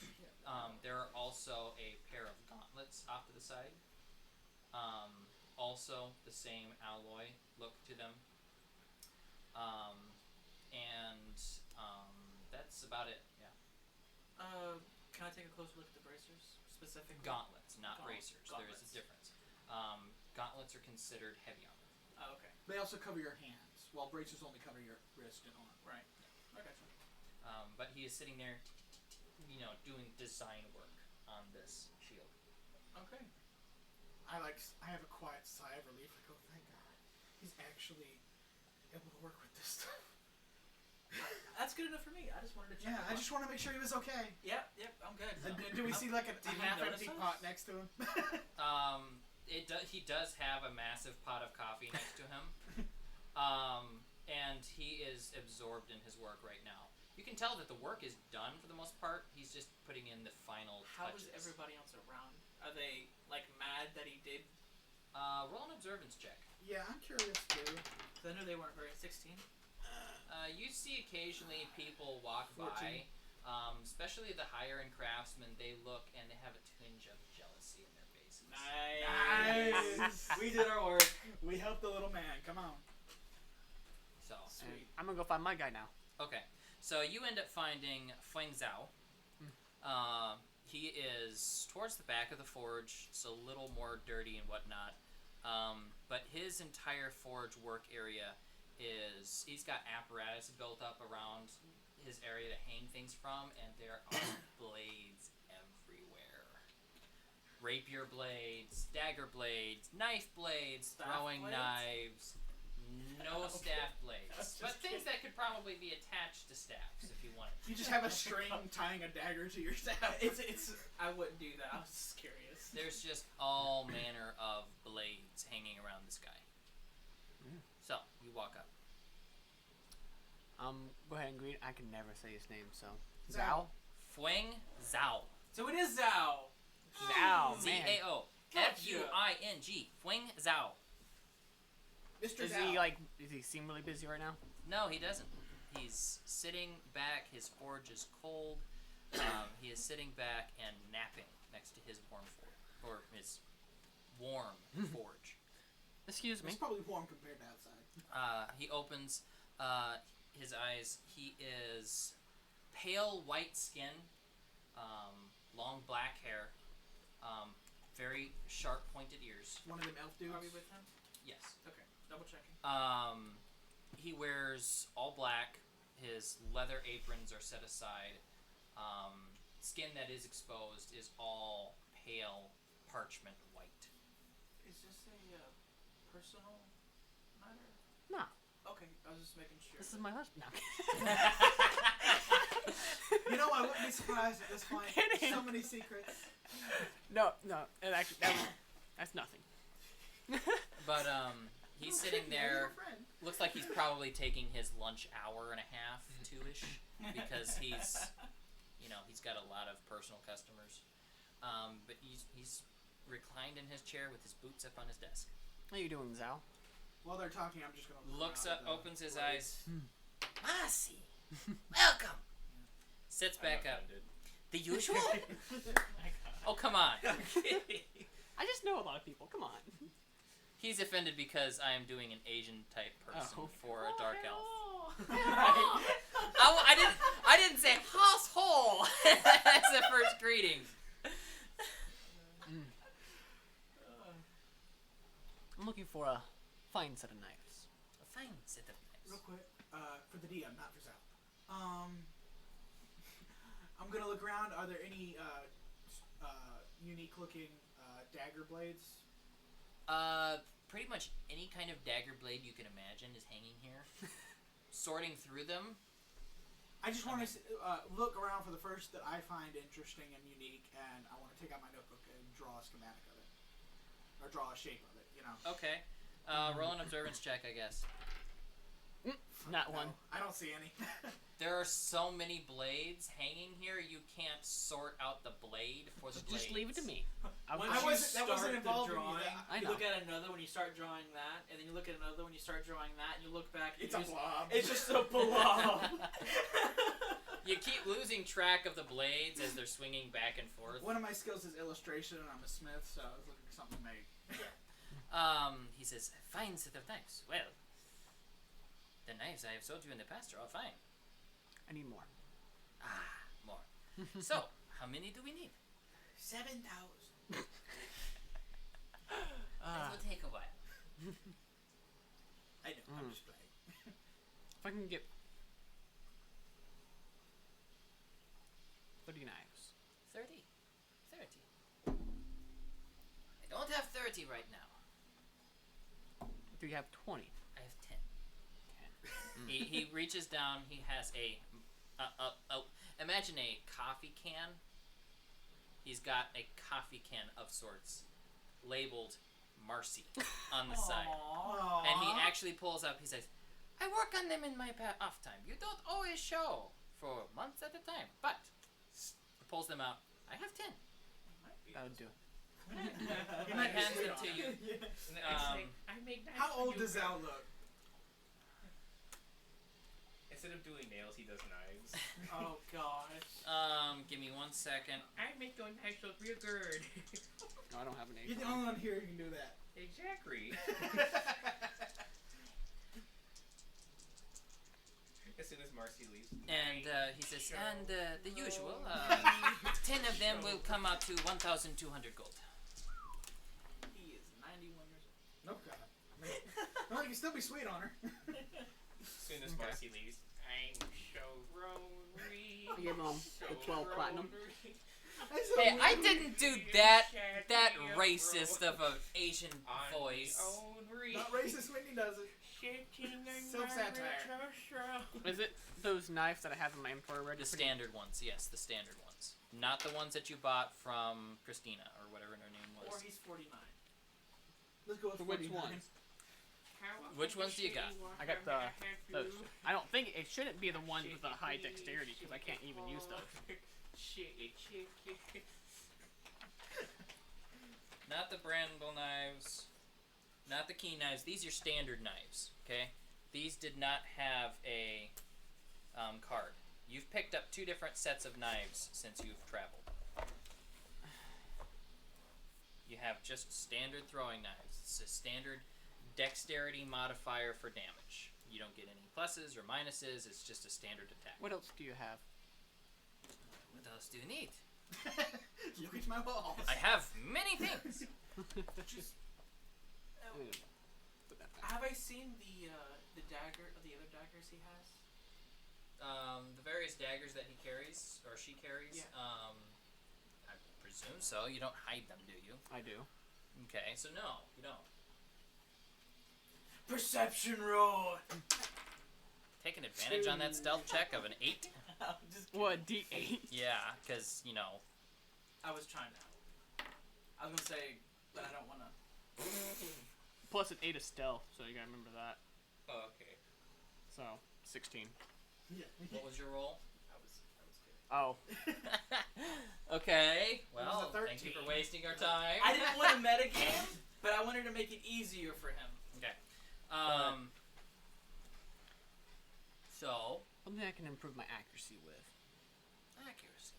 there are also a pair of gauntlets off to the side. Also the same alloy look to them. And that's about it. Yeah. Can I take a closer look at the bracers specifically? Gauntlets, not bracers. There is a Gauntlets. difference. Gauntlets are considered heavy armor. Oh, okay. They also cover your hands, while bracers only cover your wrist and arm. Right. I gotcha. But he is sitting there, doing design work on this shield. Okay. I have a quiet sigh of relief. Like, oh, thank God, he's actually able to work with this stuff. That's good enough for me. I just wanted to check. Yeah, I just want to make sure he was okay. Yep, I'm good. Do we see like a Did he half-empty notice pot us? next to him? He does have a massive pot of coffee next to him, and he is absorbed in his work right now. You can tell that the work is done for the most part. He's just putting in the final How touches. is everybody else around? Are they like mad that he did? Roll an observance check. Yeah, I'm curious too. 'Cause I knew they weren't very 16. You see occasionally people walk 14. by, especially the higher end craftsmen. They look and they have a twinge of jealousy in their faces. Nice. We did our work. We helped the little man. Come on. So Sweet. I'm gonna go find my guy now. okay, so you end up finding Feng Zhao. He is towards the back of the forge. It's a little more dirty and whatnot, but his entire forge work area he's got apparatus built up around his area to hang things from, and there are blades everywhere. Rapier blades, dagger blades, knife blades, Staff throwing blades? knives, no Okay. staff blades, That's but just things that could probably be attached to staffs if you wanted. You just have a string tying a dagger to your staff. It's. I wouldn't do that. I was just curious. There's just all manner of blades hanging around this guy. So, you walk up. Go ahead and greet. I can never say his name, so. Zhao. Feng Zhao. So it is Zhao. Zhao, man. Z-A-O. Gotcha. F-U-I-N-G. Feng Zhao. Mr. Does Zhao. he seem really busy right now? No, he doesn't. He's sitting back. His forge is cold. He is sitting back and napping next to his warm forge. Or his warm forge. Excuse me. It's probably warm compared to outside. He opens his eyes. He is pale white skin, long black hair, very sharp, pointed ears. One of them elf dudes. Are we with him? Yes. Okay, double checking. He wears all black. His leather aprons are set aside. Skin that is exposed is all pale parchment white. Is this a personal matter? No. Okay, I was just making sure. This is my husband. No. You know, I wouldn't be surprised at this point. Kidding. So many secrets. No. It actually, that's nothing. But he's sitting Yeah, there. you're a friend. Looks like he's probably taking his lunch hour and a half, 2-ish, because he's got a lot of personal customers. But he's reclined in his chair with his boots up on his desk. How you doing, Zhao? While they're talking, I'm just gonna look Looks around up, the opens his blades. eyes. Marcy, welcome. Sits I'm back up. offended. The usual? Oh, come on. I just know a lot of people. Come on. He's offended because I am doing an Asian type person Oh. for a dark elf. Oh. I didn't say household as the first greeting. I'm looking for a fine set of knives. A fine set of Real knives. quick, for the DM, not for Zal. I'm gonna look around. Are there any unique-looking dagger blades? Pretty much any kind of dagger blade you can imagine is hanging here. Sorting through them. I just want to look around for the first that I find interesting and unique, and I want to take out my notebook and draw a schematic of it, or draw a shape of it. You know. Okay. Roll an observance check, I guess. Not No, one. I don't see any. There are so many blades hanging here, you can't sort out the blade for the blades. Just leave it to me. Once I you wasn't- that start wasn't the involved in drawing, that. I you know. look at another when you start drawing that, and then you look at another when you start drawing that, and you look back. And It's a you just, blob. It's just a blob. You keep losing track of the blades as they're swinging back and forth. One of my skills is illustration, and I'm a smith, so I was looking for something to make. He says, fine set of knives. Well, the knives I have sold you in the past are all fine. I need more. Ah, more. So, how many do we need? 7,000. That will take a while. I know. I'm just playing. If I can get 30 knives. 30. I don't have 30 right now. Do you have 20? I have 10. He reaches down. He has imagine a coffee can. He's got a coffee can of sorts, labeled Marcy on the side. Aww. And he actually pulls up. He says, "I work on them in my off time. You don't always show for months at a time, but." He pulls them out. I have 10. That would do it. You He might be hands sweet them on to it. you. And it's like, I make knives How for old you, does but Zal look? Instead of doing nails, he does knives. Oh gosh. Give me 1 second. I make your knives look real good. No, I don't have an You're the age. only one here who can do that. Exactly. As soon as Marcy leaves. And he says, and the usual, 10 of them will come out to 1,200 gold. He is 91 years old. No God. Well, you can still be sweet on her. As soon as Marcy leaves, I'm so lonely. I gave him the 12 platinum. Hey, I didn't do that racist of an Asian voice. Not racist when he does it. Self-satire. Is it those knives that I have in my inventory The ready? standard ones, yes, the standard ones. Not the ones that you bought from Christina, or whatever her name Or was. he's 49. Let's go with So which 49. ones? Which ones do you got? I got those. I don't think it shouldn't be the ones with the high dexterity because I can't even use those. Not the Brandle knives. Not the key knives. These are standard knives, okay? These did not have a card. You've picked up 2 different sets of knives since you've traveled. You have just standard throwing knives. It's a standard dexterity modifier for damage. You don't get any pluses or minuses. It's just a standard attack. What else do you have? What else do you need? Look at my walls. I have many things. Just, Ooh. Put that back. have I seen the dagger, the other daggers he has? The various daggers that he carries or she carries. Yeah. I presume so. You don't hide them, do you? I do. Okay, so no, you don't. Perception roll. Take an advantage on that stealth check of an 8. I'm just kidding. What, D8? Yeah, because you know. I was trying to. I was gonna say, but I don't wanna. Plus an 8 of stealth, so you gotta remember that. Oh, okay. So, 16. Yeah. What was your roll? I was kidding. Oh. Okay. It was Well, a thank you for 13. wasting our time. I didn't want to metagame, but I wanted to make it easier for him. Okay. So Something I can improve my accuracy with. accuracy.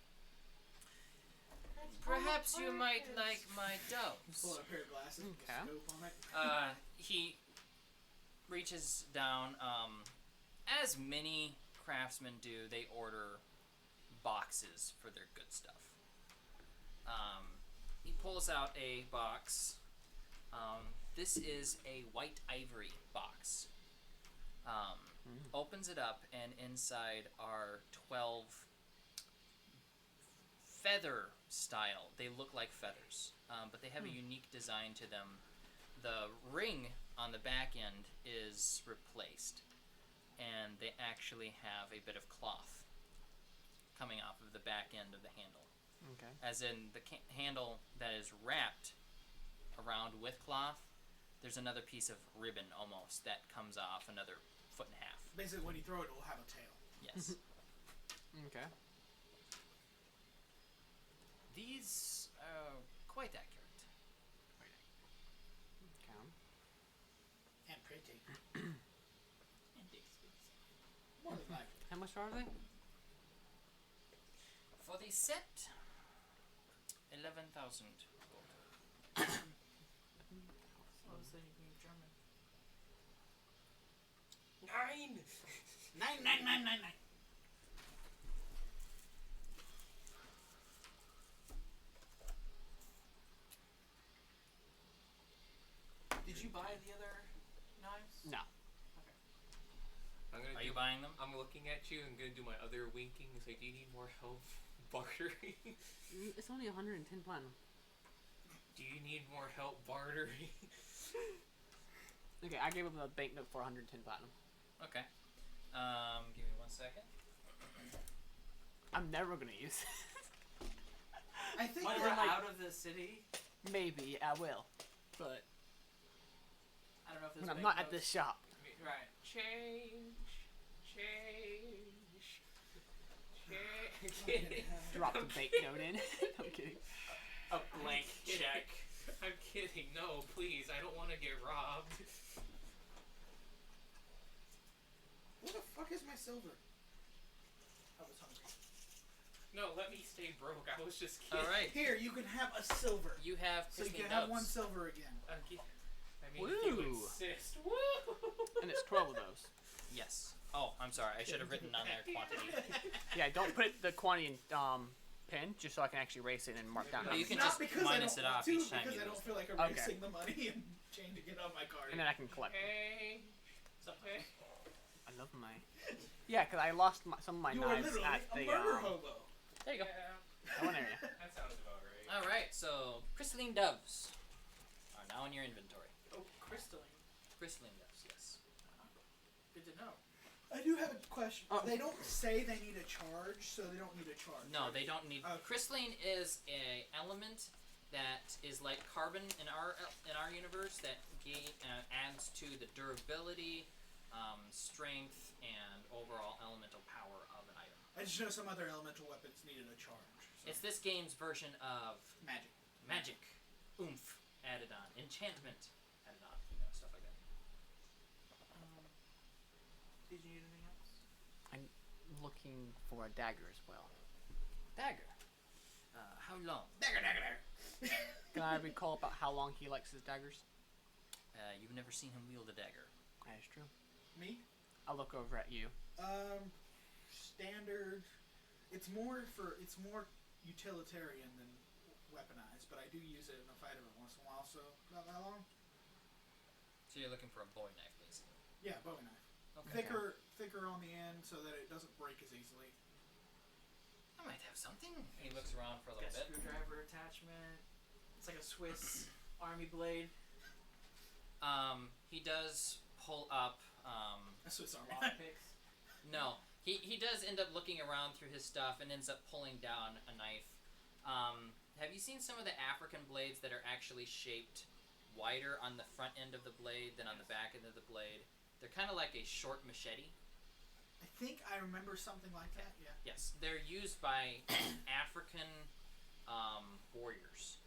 Perhaps you might like my Pull doves. out a pair of glasses with Okay. a scope on it. He reaches down. As many craftsmen do, they order boxes for their good stuff. He pulls out a box. This is a white ivory box. Opens it up, and inside are 12 feather style. They look like feathers, but they have a unique design to them. The ring on the back end is replaced, and they actually have a bit of cloth coming off of the back end of the handle. Okay. As in the handle that is wrapped around with cloth, there's another piece of ribbon almost that comes off another foot and a half. Basically, when you throw it, it'll have a tail. Yes. Okay. These are quite accurate. Okay. And pretty. And expensive. More than likely. How much are they? For the set, 11,000 gold. All of a sudden you're being German. 9! 9. Did you buy the other knives? No. I'm gonna Are do, you buying them? I'm looking at you and gonna do my other winking. It's like, do you need more help bartering? It's only 110 platinum. Do you need more help bartering? Okay, I gave him a banknote for 110 platinum. Okay. Give me 1 second. I'm never gonna use it. I think When that, we're like, out of the city, Maybe I will. But I don't know if this when I'm not at this shop. Right. Change. Change. Drop the banknote in. I'm kidding. A blank kidding. check. I'm kidding. No, please. I don't want to get robbed. what the fuck is my silver? I was hungry. No, let me stay broke. I was just kidding. All right. Here, you can have a silver. You have So you pristine can have one doves. silver again. I mean, if you Woo. insist. Woo! And it's 12 of those. Yes. Oh, I'm sorry. I should have written on there quantity. Yeah, don't put the quantity in pen, just so I can actually erase it and mark down. But how you much. can just Not because minus I it don't off want to, each time because you I lose. don't feel like Okay. erasing the money and changing it on my card. And then I can collect it. Hey. Something. I love my. Yeah, because I lost some of my you are knives literally at a the murder hobo. There you go. Yeah, that one area. that sounds about right. All right. So crystalline doves are now in your inventory. Oh, crystalline. Crystalline doves. Yes. Good to know. I do have a question. Oh. They don't say they need a charge, so they don't need a charge. No, they don't need. Okay. Crystalline is a element that is like carbon in our universe that adds to the durability, strength, and overall elemental power of an item. I just know some other elemental weapons needed a charge. So. It's this game's version of magic. magic, oomph added on, enchantment added on, stuff like that. Did you need anything else? I'm looking for a dagger as well. Dagger. How long? Dagger. Can I recall about how long he likes his daggers? You've never seen him wield a dagger. That is true. Me? I'll look over at you. Standard. It's more utilitarian than weaponized, but I do use it in a fight every once in a while, so not that long. So you're looking for a bowie knife, basically. Yeah, Bowie knife. Okay. Thicker on the end so that it doesn't break as easily. I might have something. He looks around for a Got little bit. screwdriver attachment. It's like a Swiss Army blade. He does pull up. That's Swiss Army. Lockpicks. No, he does end up looking around through his stuff and ends up pulling down a knife. Have you seen some of the African blades that are actually shaped wider on the front end of the blade than on the back end of the blade? They're kind of like a short machete. I think I remember something like that, yeah. Yes, they're used by African warriors,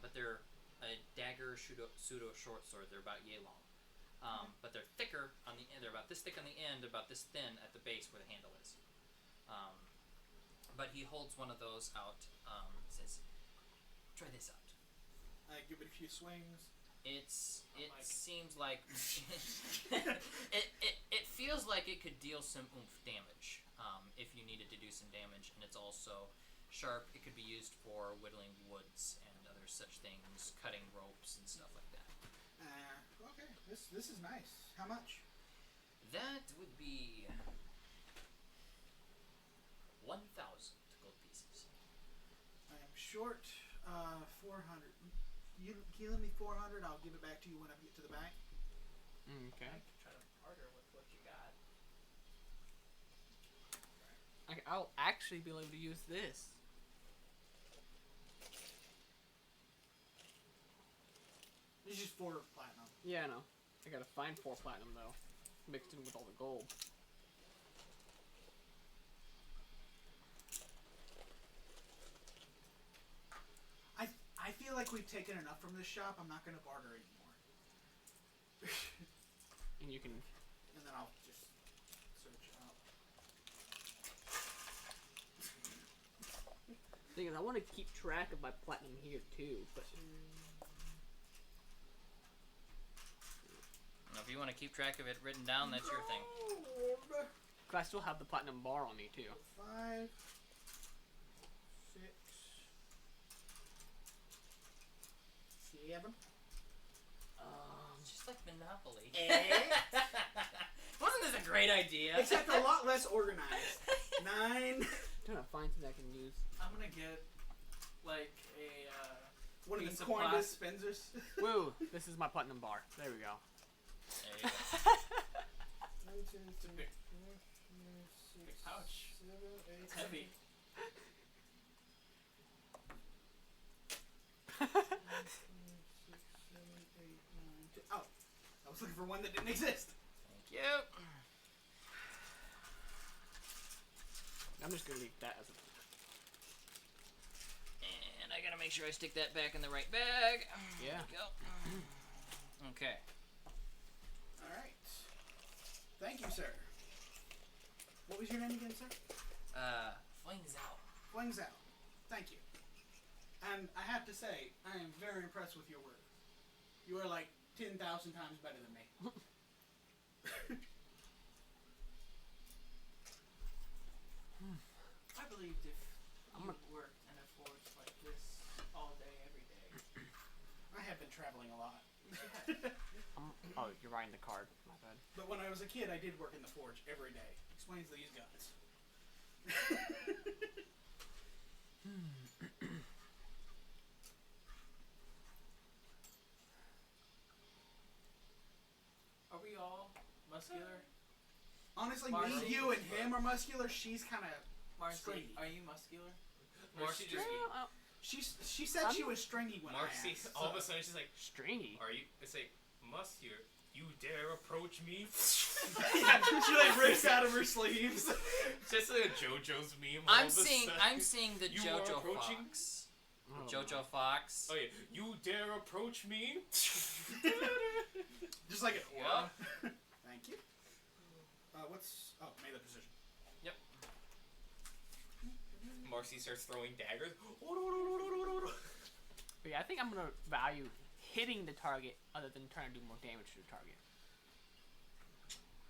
but they're a dagger pseudo short sword. They're about yay long, but they're thicker on the end. They're about this thick on the end, about this thin at the base where the handle is. But he holds one of those out. Says, "Try this out." I give it a few swings. It like- seems like it feels like it could deal some oomph damage if you needed to do some damage, and it's also sharp. It could be used for whittling woods and other such things, cutting ropes and stuff like that. Okay, this is nice. How much? That would be 1,000 gold pieces. I am short 400. Can you lend me 400? I'll give it back to you when I get to the bank. Okay. Try to barter with what you got. I'll actually be able to use this. It's just 4 platinum. Yeah, I know. I gotta find 4 platinum though, mixed in with all the gold. I feel like we've taken enough from this shop. I'm not going to barter anymore. And you can. And then I'll just search out. Thing is, I want to keep track of my platinum here too, but Now, if you want to keep track of it written down, that's your thing. I still have the platinum bar on me too. 5, 6, 7. It's just like Monopoly. 8. Wasn't this a great idea? Except a lot less organized. 9. Trying to find something I can use. I'm gonna get like a One of piece the of coin plastic. dispensers. Woo! This is my platinum bar. There we go. There you go. It's a big pouch. It's heavy. Oh, I was looking for one that didn't exist. Thank you. I'm just gonna leave that as a. And I gotta make sure I stick that back in the right bag. Yeah. There we go. Okay. All right. Thank you, sir. What was your name again, sir? Flings out. Flings out. Thank you. And I have to say, I am very impressed with your work. You are like 10,000 times better than me. I believed if I'm you a- worked in a forge like this all day, every day, I have been traveling a lot. you should have. Oh, you're writing the card. My bad. But when I was a kid, I did work in the forge every day. Explains these guns. Are we all muscular? Honestly, Marcy? me, you, and him are muscular. She's kind of... Marcy, Stringy. are you muscular? Marcy just She said she was stringy when Marcy I asked. all of a sudden she's like, Stringy. "Are you?" It's like, "Muscular, you dare approach me?" She like rips out of her sleeves. Just like a JoJo's meme. I'm seeing the You are JoJo approaching? Fox. Oh, JoJo Fox. Oh yeah, you dare approach me? Just like an Yep. aura. Thank you. What's... Oh, melee precision. Marcy starts throwing daggers. But yeah, I think I'm gonna value hitting the target other than trying to do more damage to the target.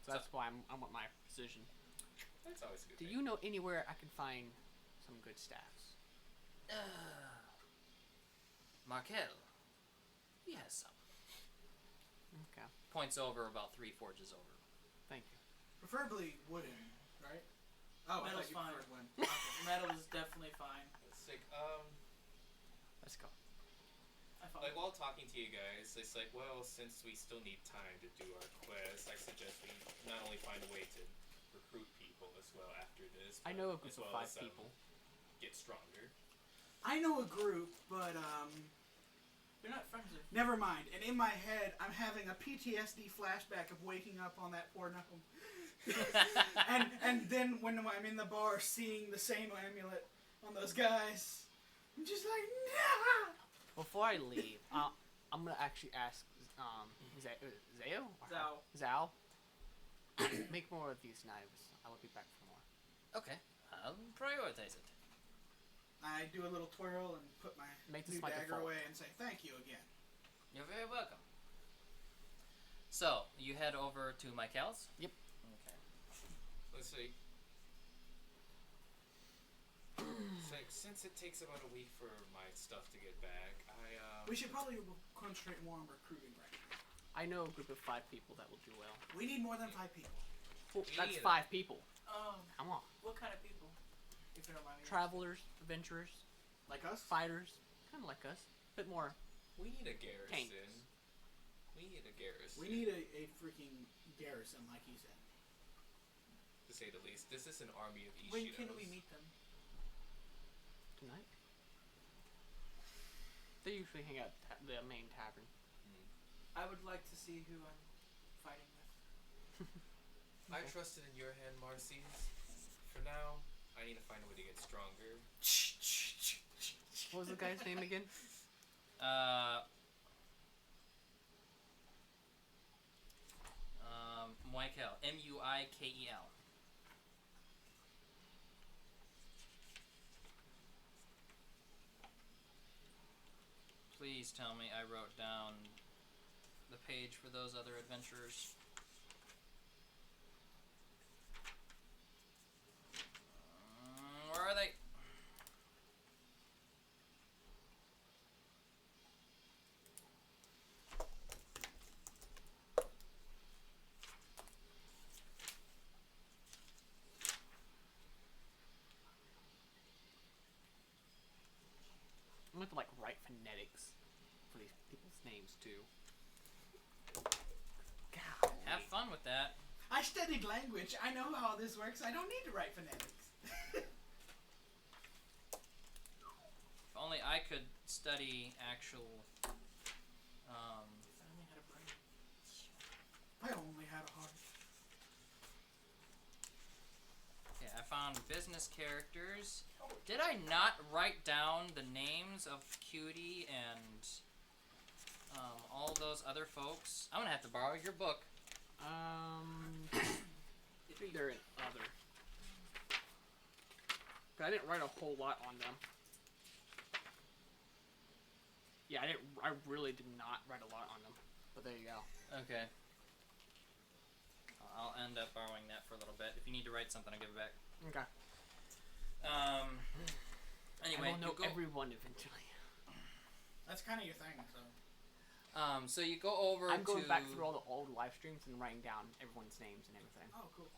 So that's why I want my precision. That's always a good Do thing. you know anywhere I can find some good staffs? Markel. He has some. Okay. Points over about 3 forges over. Thank you. Preferably wooden, right? Oh, I Metal's thought you fine. preferred wood. Okay, metal is definitely fine. It's like, Let's go. I follow. like while talking to you guys, it's like, well, since we still need time to do our quest, I suggest we not only find a way to recruit people as well after this. I but know a group as of well 5 as, people. Get stronger. I know a group, but You're not friends with. never mind. And in my head, I'm having a PTSD flashback of waking up on that poor gnome. and then when I'm in the bar seeing the same amulet on those guys, I'm just like, nah! Before I leave, I'm gonna actually ask Zao? Zao. Zao? Make more of these knives. I will be back for more. Okay, I'll prioritize it. I do a little twirl and put my Make this new my dagger default. away and say thank you again. You're very welcome. So, you head over to Michael's? Yep. Okay. Let's see. It's like, since it takes about a week for my stuff to get back, We should probably concentrate more on recruiting right now. I know a group of 5 people that will do well. We need more than 5 people. That's Yeah. 5 people. Come on. What kind of people? If you don't mind me. Travelers, adventurers, Like us? fighters, kind of like us. A bit more. we need a garrison. Tanks. We need a garrison. We need a freaking garrison, like he said. to say the least. This is an army of Ishidos. When can we meet them? Tonight? They usually hang out at the main tavern. I would like to see who I'm fighting with. I trusted in your hand, Marcy's. For now, I need to find a way to get stronger. What was the guy's name again? Muikel. Muikel. Please tell me I wrote down the page for those other adventurers. Where are they? I'm going to like write phonetics for these people's names too. God. Have fun with that. I studied language. I know how this works. I don't need to write phonetics. If only I could study actual. If I only had a brain. I only had a heart. Okay, I found business characters. Did I not write down the names of Cutie and all those other folks? I'm gonna have to borrow your book. I think they're in other. But I didn't write a whole lot on them. Yeah, I really did not write a lot on them. But there you go. Okay. I'll end up borrowing that for a little bit. If you need to write something, I'll give it back. Okay. Anyway, I will know you go. everyone eventually. That's kind of your thing, so. So you go over I'm going to. back through all the old live streams and writing down everyone's names and everything. Oh, cool.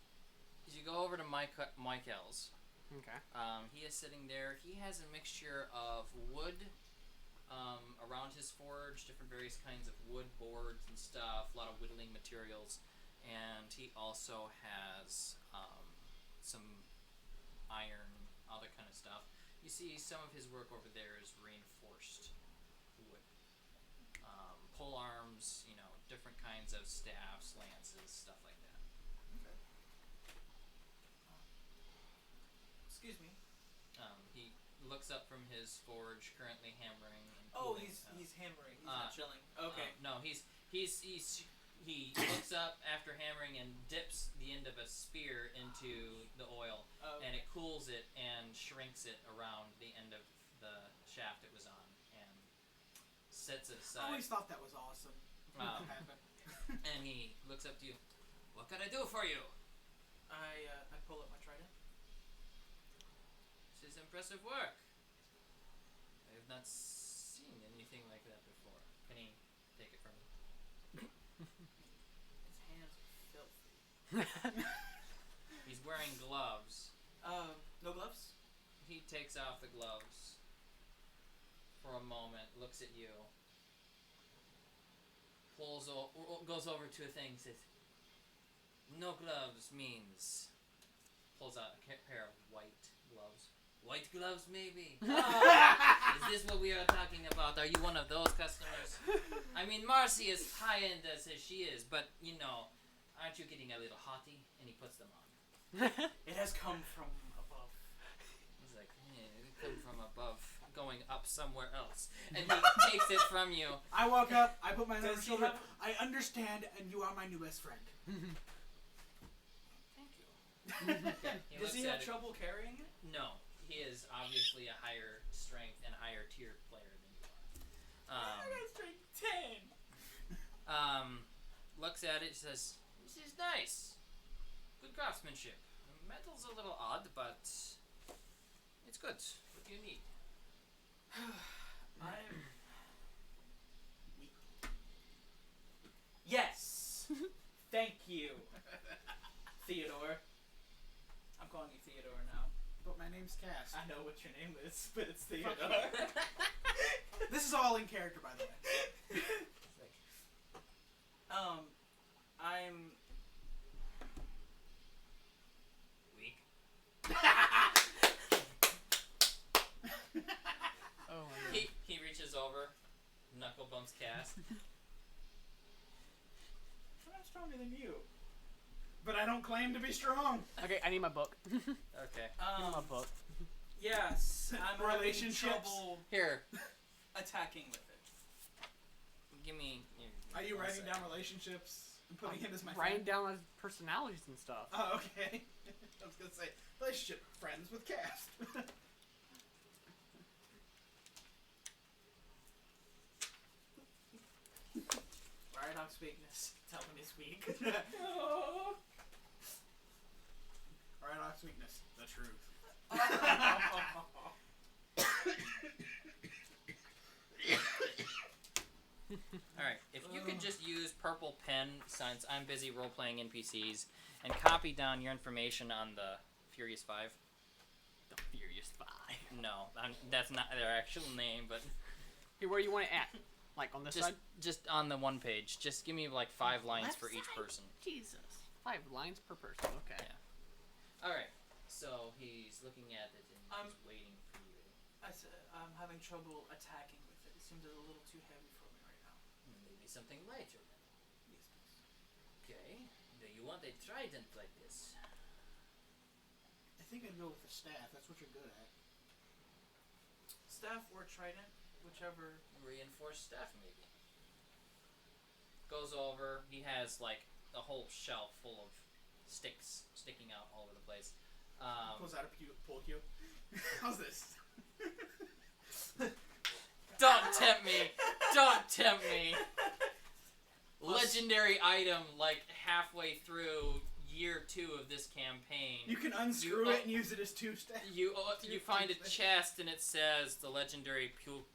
You go over to Michael's. Okay. He is sitting there. He has a mixture of wood around his forge, different various kinds of wood boards and stuff, a lot of whittling materials, and he also has some iron, other kind of stuff. You see some of his work over there is reinforced wood. Pole arms, different kinds of staffs, lances, stuff like that. Okay. Excuse me. He looks up from his forge, currently hammering and Oh, pulling, he's hammering. He's not chilling. Okay. no, he looks up after hammering and dips the end of a spear into the oil, and it cools it and shrinks it around the end of the shaft it was on, and sets it I aside. always thought that was awesome. Um, and he looks up to you. What can I do for you? I pull up my trident. This is impressive work. I have not seen seen anything like that before. Can he take it from you? His hands are filthy. He's wearing gloves. No gloves? He takes off the gloves for a moment, looks at you, goes over to a thing, says, "No gloves means," pulls out a pair of white gloves. White gloves, maybe? Is this what we are talking about? Are you one of those customers? I mean, Marcy is high-end as she is, but, you know, aren't you getting a little haughty? And he puts them on. It has come from above. He's like, it come from above, going up somewhere else. And he takes it from you. I walk up, I put my hand on Does his he shoulder. have- I understand, and you are my new best friend. Thank you. He Does looks he at have it. trouble carrying it? No, he is obviously a higher strength and higher tier player than you are. I got strength 10. Looks at it, says, "This is nice. Good craftsmanship. The metal's a little odd, but it's good. What do you need?" I'm... Yes! Thank you, Theodore. I'm calling you Theodore now. But my name's Cass. I know what your name is, but it's Fuck Theodore. This is all in character, by the way. It's like, I'm... weak. Oh my god. He reaches over, knuckle bumps Cass. I'm stronger than you. But I don't claim to be strong. Okay, I need my book. Give me Okay. my book. Yes, I'm having Relationships? trouble Here, attacking with it. give me. Are you one writing second. down relationships and putting him as my Writing friend? down his personalities and stuff. Oh, okay. I was gonna say relationship friends with Cass. Paradox weakness. Tell him he's weak. Paradox weakness. The truth. Alright, if you could just use purple pen, since I'm busy role-playing NPCs, and copy down your information on the Furious 5. The Furious Five. No, that's not their actual name, but Here, where you want it at? Like on this just side? just on the one page. Just give me like 5 lines Left for each side? person. Jesus. 5 lines per person. Okay. Yeah. Alright, so he's looking at it and he's waiting for you. I said I'm having trouble attacking with it. It seems a little too heavy for me right now. Maybe something lighter then. Yes, please. Okay. Do you want a trident like this? I think I'd go with the staff. That's what you're good at. Staff or trident, whichever. Reinforced staff, maybe. Goes over. He has like a whole shelf full of sticks sticking out all over the place. Pulls out a pull cue. How's this? Don't tempt me! Don't tempt me! Legendary item like halfway through year 2 of this campaign. You can unscrew it and use it as two staff. You find a chest and it says the legendary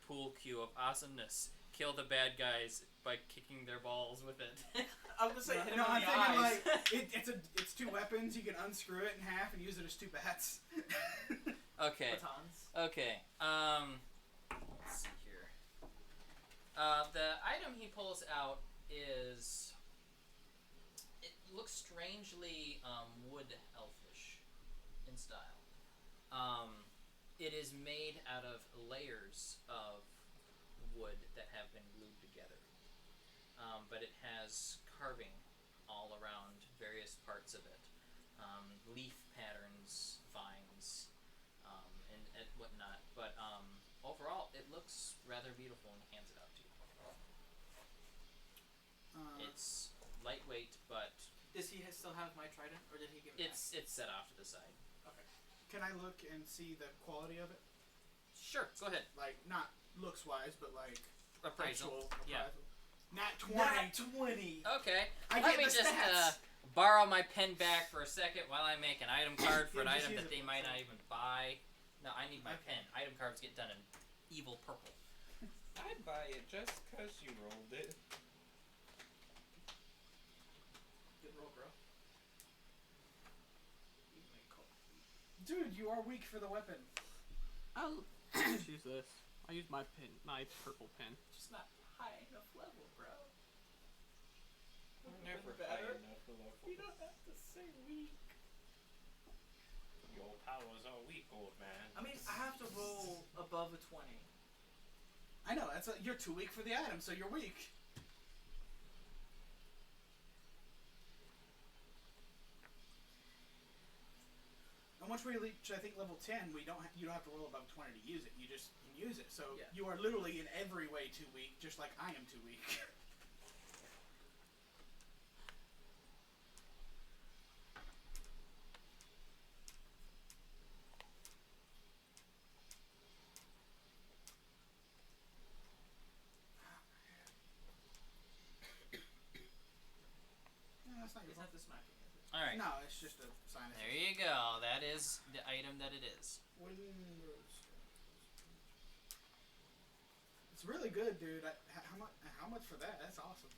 pool cue of awesomeness. Kill the bad guys by kicking their balls with it. I was gonna say hit him No, in I'm the thinking eyes. like it's 2 weapons. You can unscrew it in half and use it as 2 bats. Okay. Batons. Okay. Let's see here. The item he pulls out is. It looks strangely wood elfish in style. It is made out of layers of wood that have been glued together. But it has carving all around various parts of it. Leaf patterns, vines, and whatnot. But overall, it looks rather beautiful when he hands it out to you. It's lightweight, but Does he still have my trident, or did he give it it's set off to the side. back? Okay. Can I look and see the quality of it? Sure, go ahead. Like, not looks wise, but like Appraisal. actual Yeah. appraisal. Nat 20. Nat 20! Okay. I Let get me the just stats. borrow my pen back for a second while I make an item card for an Yeah, just item use that it. they might not even buy. No, I need my Okay. pen. Item cards get done in evil purple. I'd buy it just 'cause you rolled it. Good roll, bro. You may call it weak. Dude, you are weak for the weapon. I'll just use this. I'll use my pin, my purple pin. Just not high enough level, bro. We're never better. high enough level. You don't have to say weak. Your powers are weak, old man. I mean, I have to roll above a 20. I know, you're too weak for the item, so you're weak. And once we reach, I think, level 10, you don't have to roll above 20 to use it. You just can use it. So Yeah. you are literally in every way too weak, just like I am too weak. No, that's not your It's fault. not the smacking, is it? All right. No, it's just a sign of There you go. That is the item that it is. It's really good, dude. How much for that? That's awesome.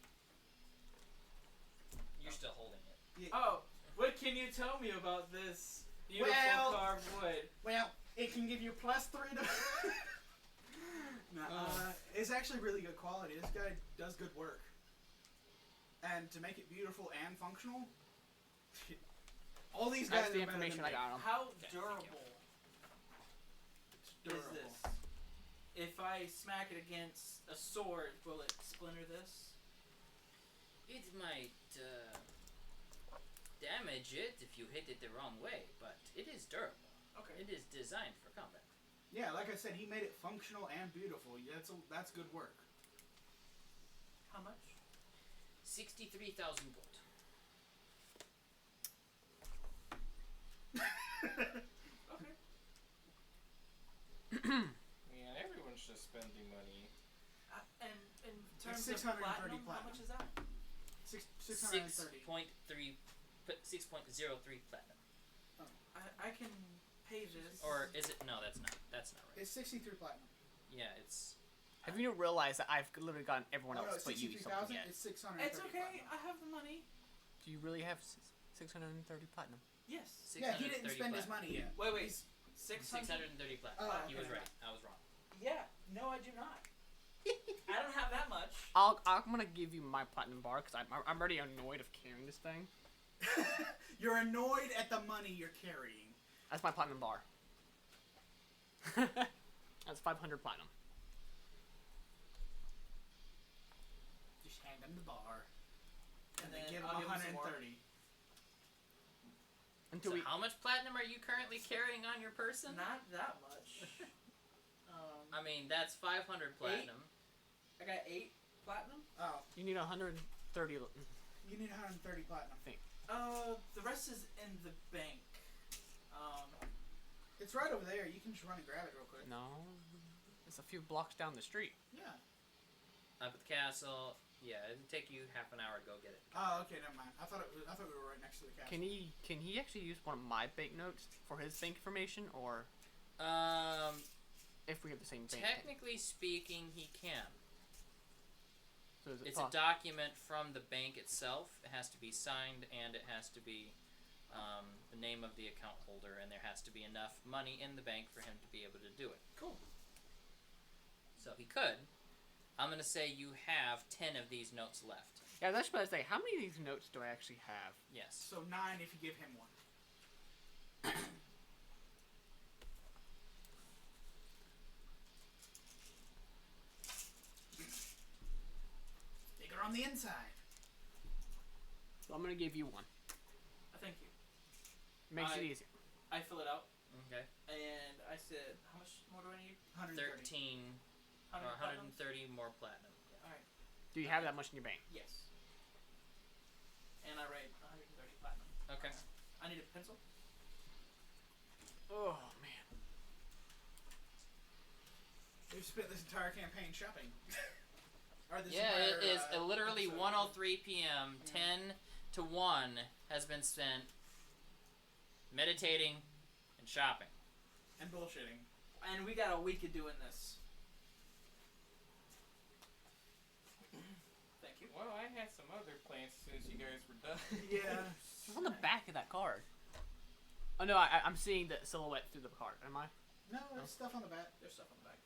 You're still holding it. Yeah. Oh, what can you tell me about this beautiful Well- carved wood? Well, it can give you +3 to. No, it's actually really good quality. This guy does good work. And to make it beautiful and functional, all these guys That's the are better than information I me. got on. How thank durable It's is durable. this? If I smack it against a sword, will it splinter this? It might damage it if you hit it the wrong way, but it is durable. Okay. It is designed for combat. Yeah, like I said, he made it functional and beautiful. That's good work. How much? 63,000 gold. Okay. Yeah, everyone's just spending money. And in terms of 630 platinum, how platinum. much is that? 630. 6.03 platinum. I can pay this. Or is it? No, that's not. That's not right. It's 63 platinum. Yeah, it's. Have you realized that I've literally gotten everyone Oh no, else it's but you 63,000. something yet? It's 630. It's okay. I have the money. Do you really have 630 platinum? Yes. Yeah, he didn't 630 spend his platinum. money yet. Wait. He's- 600. 630 platinum. Oh, He was okay. right. I was wrong. Yeah. No, I do not. I don't have that much. I'm gonna give you my platinum bar because I'm already annoyed of carrying this thing. You're annoyed at the money you're carrying. That's my platinum bar. That's 500 platinum. Just hand him the bar, And they then give him I'll give him some more. 130. Until So we. how much platinum are you currently carrying on your person? Not that much. I mean, that's 500 platinum. I got 8 platinum. Oh, You need 130. you need 130 platinum. The rest is in the bank. It's right over there. You can just run and grab it real quick. No, it's a few blocks down the street. Yeah. Up at the castle. Yeah, it'd take you half an hour to go get it. Oh, okay, never mind. I thought we were right next to the castle. Can he actually use one of my banknotes for his bank information, or if we have the same bank? Technically speaking, he can. So is it It's a document from the bank itself. It has to be signed, and it has to be the name of the account holder, and there has to be enough money in the bank for him to be able to do it. Cool. So he could. I'm gonna say you have 10 of these notes left. Yeah, that's what I was saying. How many of these notes do I actually have? Yes. So 9 if you give him one. Bigger on the inside. So I'm gonna give you one. Thank you. Makes it I- easier. I fill it out, Okay. and I said, how much more do I need? 130. 13 or 100 platinum? 130 more platinum. All right. Do you have that much in your bank? Yes. And I write 130 platinum. Okay. I need a pencil. Oh man. We've spent this entire campaign shopping. Or this Yeah, entire, it is literally episode. 1:03 p.m. 10 to 1 has been spent meditating and shopping. And bullshitting. And we got a week of doing this. Well, I had some other plans as soon as you guys were done. Yeah. It's on the back of that card. Oh no, I'm seeing the silhouette through the card. Am I? No, there's stuff on the back. There's stuff on the back.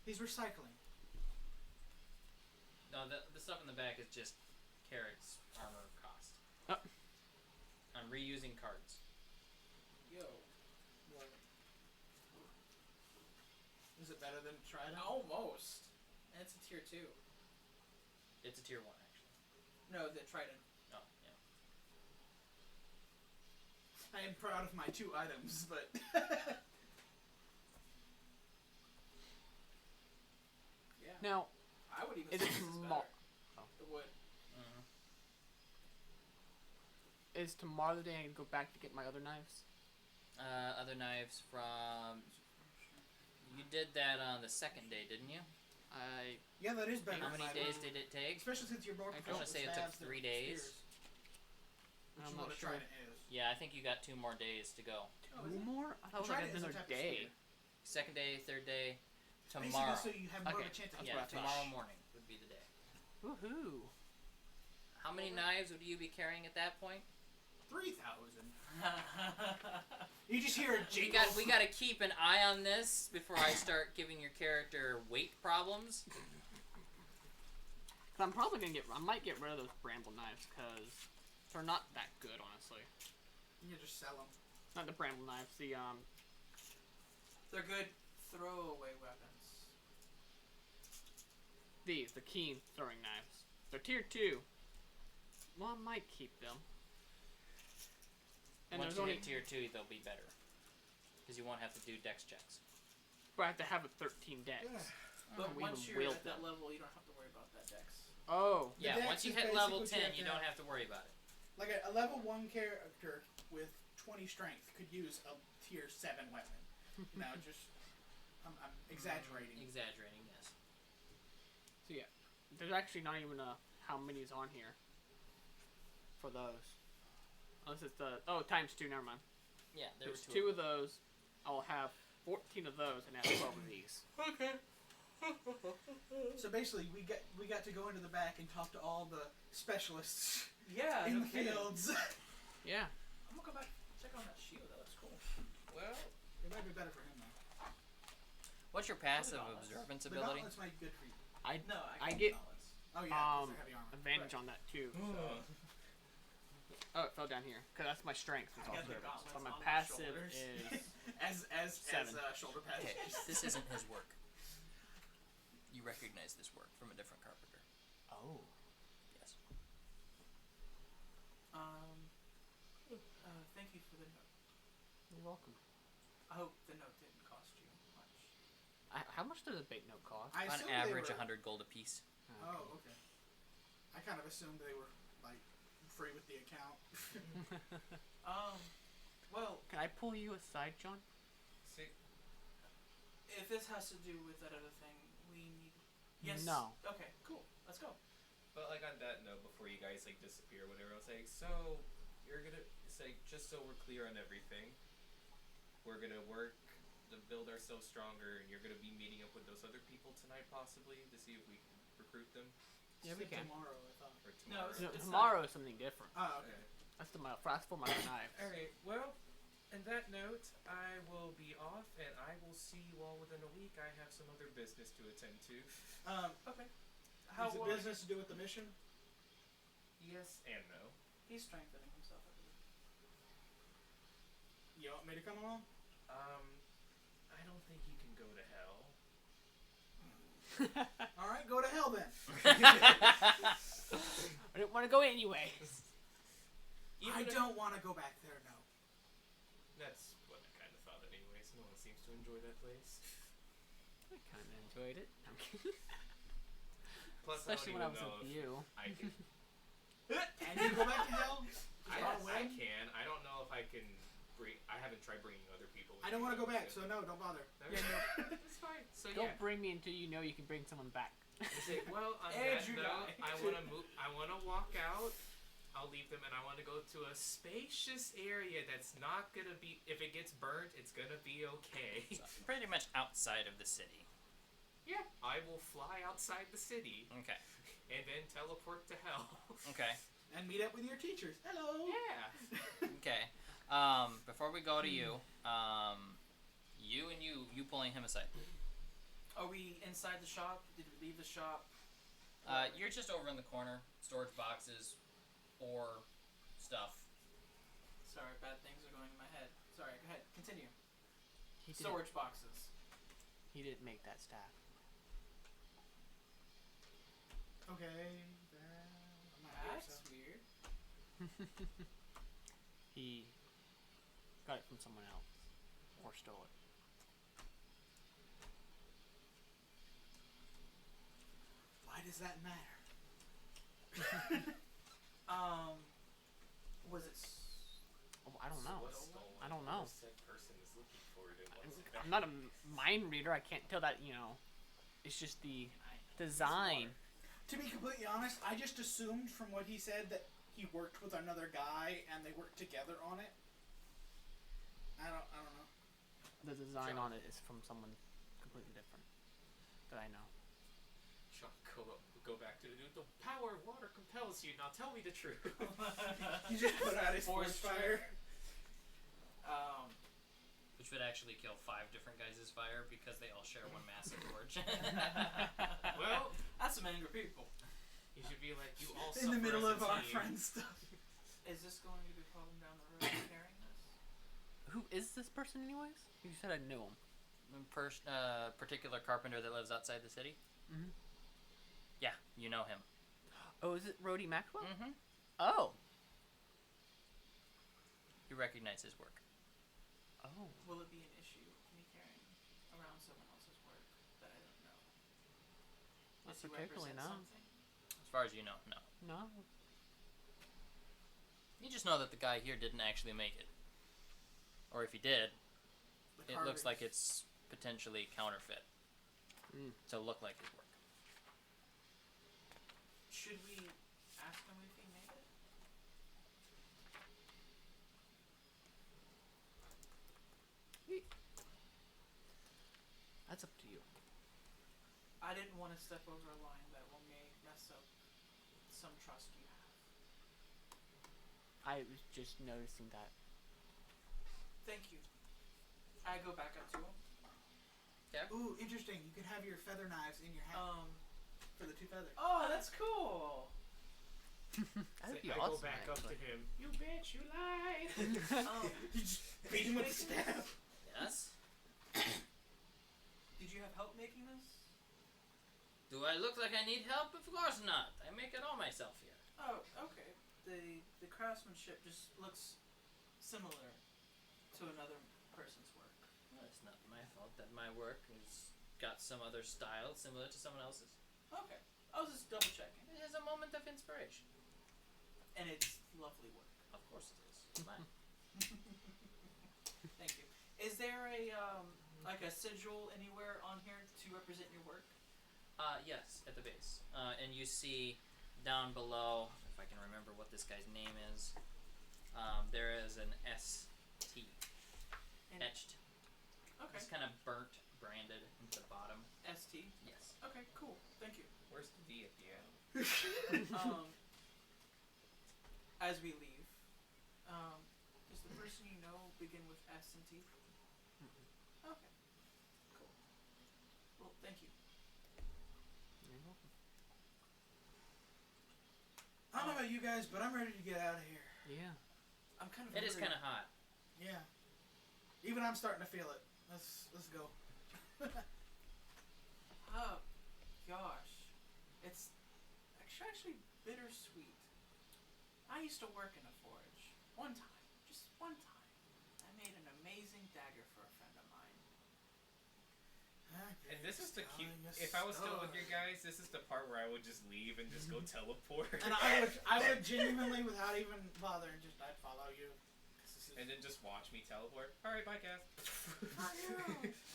He's recycling. No, the stuff in the back is just Carrot's armor cost. Oh. I'm reusing cards. Yo. What? Is it better than Trident? Almost. And it's a tier 2. It's a tier 1, actually. No, the Trident. Oh, yeah. I am proud of my 2 items, but Yeah. Now, I would even is say it this is tomorrow? better. The wood. Mm-hmm. Is tomorrow the day I can go back to get my other knives? Other knives from... You did that on the second day, didn't you? yeah, that is better. How than many I days would. did it take? Especially since you're more I proficient wanna say with it took stabs than 3 days. spears, which I'm is not what a sure. Trident is. Yeah, I think you got 2 more days to go. Oh, Two is it? more? I thought it was like Trident is a another type of day. spear. Second day, third day, Basically, tomorrow. so you have more Okay, of a chance to that's hit Yeah, what I the thought. tomorrow fish. morning would be the day. Woohoo! How many knives would you be carrying at that point? 3,000. You just hear a We jingle. got to keep an eye on this before I start giving your character weight problems. Cause I'm probably gonna I might get rid of those bramble knives because they're not that good, honestly. You just sell them. Not the bramble knives, the They're good throwaway weapons. the keen throwing knives. They're tier 2. Well, I might keep them. And Once there's you only hit tier 2, they'll be better. Because you won't have to do dex checks. but I have to have a 13 dex. But we once even you're wield at that them. level, you don't have to worry about that dex. Oh, The Yeah, dex once you is hit level basically 10, what you you have don't to have to worry about it. Like a level 1 character with 20 strength could use a tier 7 weapon. Now, just I'm exaggerating. Exaggerating, yes. so yeah. There's actually not even how many is on here for those. Unless it's the times 2. Never mind. Yeah, there There's were 2 of those. I'll have 14 of those and have 12 of these. Okay. So basically, we got to go into the back and talk to all the specialists Yeah, in no the kidding. fields. Yeah. I'm gonna go back check on that shield. That looks cool. Well, It might be better for him though. What's your passive gauntlets. observance The ability? gauntlets might be good for you. No, I can't get- gauntlets. Oh yeah, 'cause they're heavy armor. Advantage on that too. So. Oh, it fell down here. Cause that's my strength. Is I got the observance. gauntlets But my on my passive shoulders. is as 7. Shoulder pads. Okay, this isn't his work. You recognize this work from a different carpenter. oh. Yes. Thank you for the note. You're welcome. I hope the note didn't cost you much. How much does a bait note cost? I On assumed average, they were, 100 gold apiece. Oh, okay. I kind of assumed they were like free with the account. Well, Can I pull you aside, John? see, if this has to do with that other thing, we need. Yes. No. Okay. Cool. Let's go. but like on that note, before you guys like disappear, or whatever, I was like, so you're gonna, it's like, just so we're clear on everything, we're gonna work to build ourselves stronger, and you're gonna be meeting up with those other people tonight, possibly, to see if we can recruit them, Yeah, we can. Tomorrow, I thought. or No, tomorrow. No, It's tomorrow is something different. Oh, okay. That's that's for my knives. Alright, well, on that note, I will be off, and I will see you all within a week. I have some other business to attend to. Okay. Has it business to do with the mission? Yes and no. He's strengthening himself, I believe. You want me to come along? I don't think you can go to hell. All right, go to hell then. I didn't want to go anyway. I don't want to go back there. No. That's what I kind of thought anyways. No one seems to enjoy that place. I kind of enjoyed it. I'm kidding. Plus, Especially when I I was don't with even know you. if I can. Can you go back to hell? I Far away? can. I don't know if I can bring. I haven't tried bringing other people. I don't want to go back, so no, don't bother. Okay, no, it's fine. So Don't yeah. bring me until you know you can bring someone back. I say, well, on Andrew that note, died. I want to move. I want to walk out. I'll leave them, and I want to go to a spacious area that's not gonna be. If it gets burnt, it's gonna be okay. So, pretty much outside of the city. Yeah, I will fly outside the city Okay. and then teleport to hell. Okay. And meet up with your teachers. Hello. Yeah. Okay. Before we go to you, you pulling him aside. Are we inside the shop? Did we leave the shop? You're just over in the corner, storage boxes, or stuff. Sorry, bad things are going in my head. Sorry, go ahead. Continue. He didn't, Storage boxes. he didn't make that staff. Okay. I'm not here, That's so. weird. He got it from someone else. Or stole it. Why does that matter? Was it? Oh, I don't know. What's stolen? I don't know. What said person is looking for it and wants it I'm back. not a mind reader. I can't tell that, it's just the design. To be completely honest, I just assumed from what he said that he worked with another guy and they worked together on it. I don't know. The design Sure. on it is from someone completely different that I know. Chuck, go back to the dude. The power of water compels you. Now tell me the truth. He just put out his force Force fire. Which would actually kill 5 different guys' fire because they all share one massive torch. Well, That's some angry people. you should be like, you all In the suffer middle as of a our team. friend stuff. Is this going to be a problem down the road carrying this? Who is this person, anyways? You said I knew him. Particular carpenter that lives outside the city? Mhm. Yeah, you know him. Oh, is it Rhodey Maxwell? Mm-hmm. Oh. You recognize his work. Oh. Will it be an issue me carrying around someone else's work that I don't know? Not Does he particularly, represent no. something? As far as you know, no. No. You just know that the guy here didn't actually make it. Or if he did, The it looks like carvings. it's potentially counterfeit Mm. to look like his work. Should we ask him if he made it? That's up to you. I didn't want to step over a line that may mess up some trust you have. I was just noticing that. Thank you. I go back up to him. Ooh, interesting. You can have your feather knives in your hat for the 2 feathers. Oh, that's cool. That'd be I awesome. go back up to actually. him. You bitch, you lied. You just beat him with a staff. Yes? Did you have help making this? Do I look like I need help? Of course not. I make it all myself here. Oh, okay. The craftsmanship just looks similar to another person's work. Well, it's not my fault that my work has got some other style similar to someone else's. Okay. I was just double checking. It is a moment of inspiration. And it's lovely work. Of course it is. Mine. Thank you. Is there a like a sigil anywhere on here to represent your work? Yes, at the base. And you see down below, if I can remember what this guy's name is, there is an ST And- etched. Okay. It's kind of burnt, branded into the bottom. ST. Yes. Okay, cool. Thank you. Where's the D at the end? As we leave, does the person you know begin with S and T? Okay. Cool. Well, thank you. You're welcome. I don't know about you guys, but I'm ready to get out of here. Yeah. I'm kind of. It is hungry. kind of hot. Yeah. Even I'm starting to feel it. Let's go. Oh, gosh. It's actually bittersweet. I used to work in a forge. One time. Just one time. I made an amazing dagger for a friend of mine. And this is the cute. Telling us If I was still with stories. you guys, this is the part where I would just leave and just go teleport. And I would genuinely, without even bothering, I'd follow you. 'Cause this is- And then just watch me teleport. Alright, bye, Cass.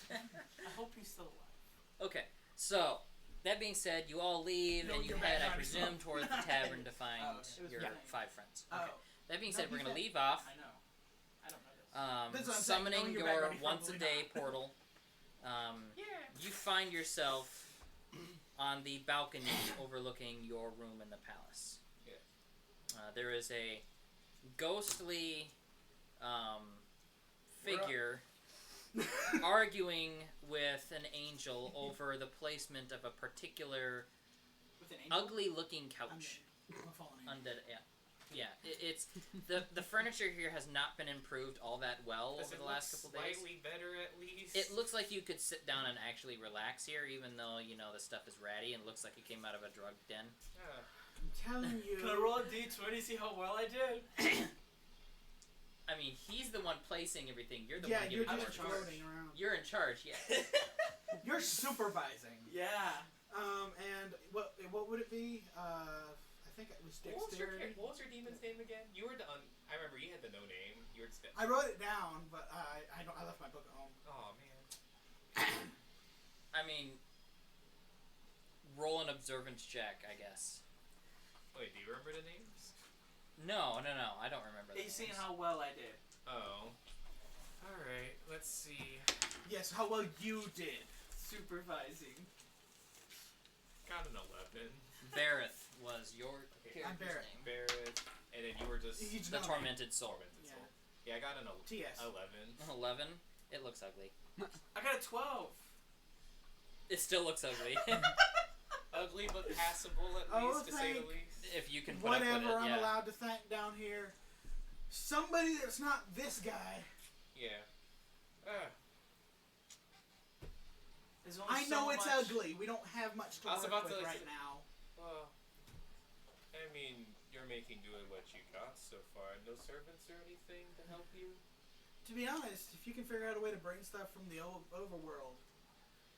I hope he's still alive. Okay, so that being said, you all leave No, and you you're head, back I on presume, yourself. towards the tavern to find Oh, okay. It was your me. 5 friends. Oh, Okay. That being No, said, we're he's gonna dead. leave off. I know. I don't know this. That's what I'm saying. Summoning Knowing you're back your on, you're once a probably day not. portal You find yourself on the balcony overlooking your room in the palace. Yeah. There is a ghostly figure arguing with an angel over the placement of a particular With an angel? ugly-looking couch. I'm a fallen angel. Undead, yeah. It's the furniture here has not been improved all that well Does over it the look last couple days. slightly better at least? It looks like you could sit down and actually relax here, even though the stuff is ratty and looks like it came out of a drug den. I'm telling you. Can I roll a d20 see how well I did? I mean, he's the one placing everything. You're the Yeah, one you're giving just orders. floating around. You're in charge, yeah. You're supervising. Yeah. And what would it be? I think it was dexterity. What was your demon's name again? You were I remember you had the no name. You were I wrote it down, but I left my book at home. Oh man. I mean, roll an observance check, I guess. Wait, do you remember the names? No, I don't remember. You seen how well I did? Oh. All right. Let's see. Yes, how well you did. Supervising. Got an 11. Bareth was your I'm character's Bareth. name. Barrett, and then you were just He's The no tormented soul. tormented Yeah. soul. Yeah, I got an TS. 11. 11. It looks ugly. I got a 12. It still looks ugly. Ugly but passable at Oh, least, to say the thank- least. If you can put up with Whatever it, I'm yeah. allowed to thank down here. Somebody that's not this guy. Yeah. There's only I so know it's much. ugly. We don't have much to I was work about with to- right now. Well, I mean, you're making do with what you got so far. No servants or anything to help you? To be honest, if you can figure out a way to bring stuff from the overworld,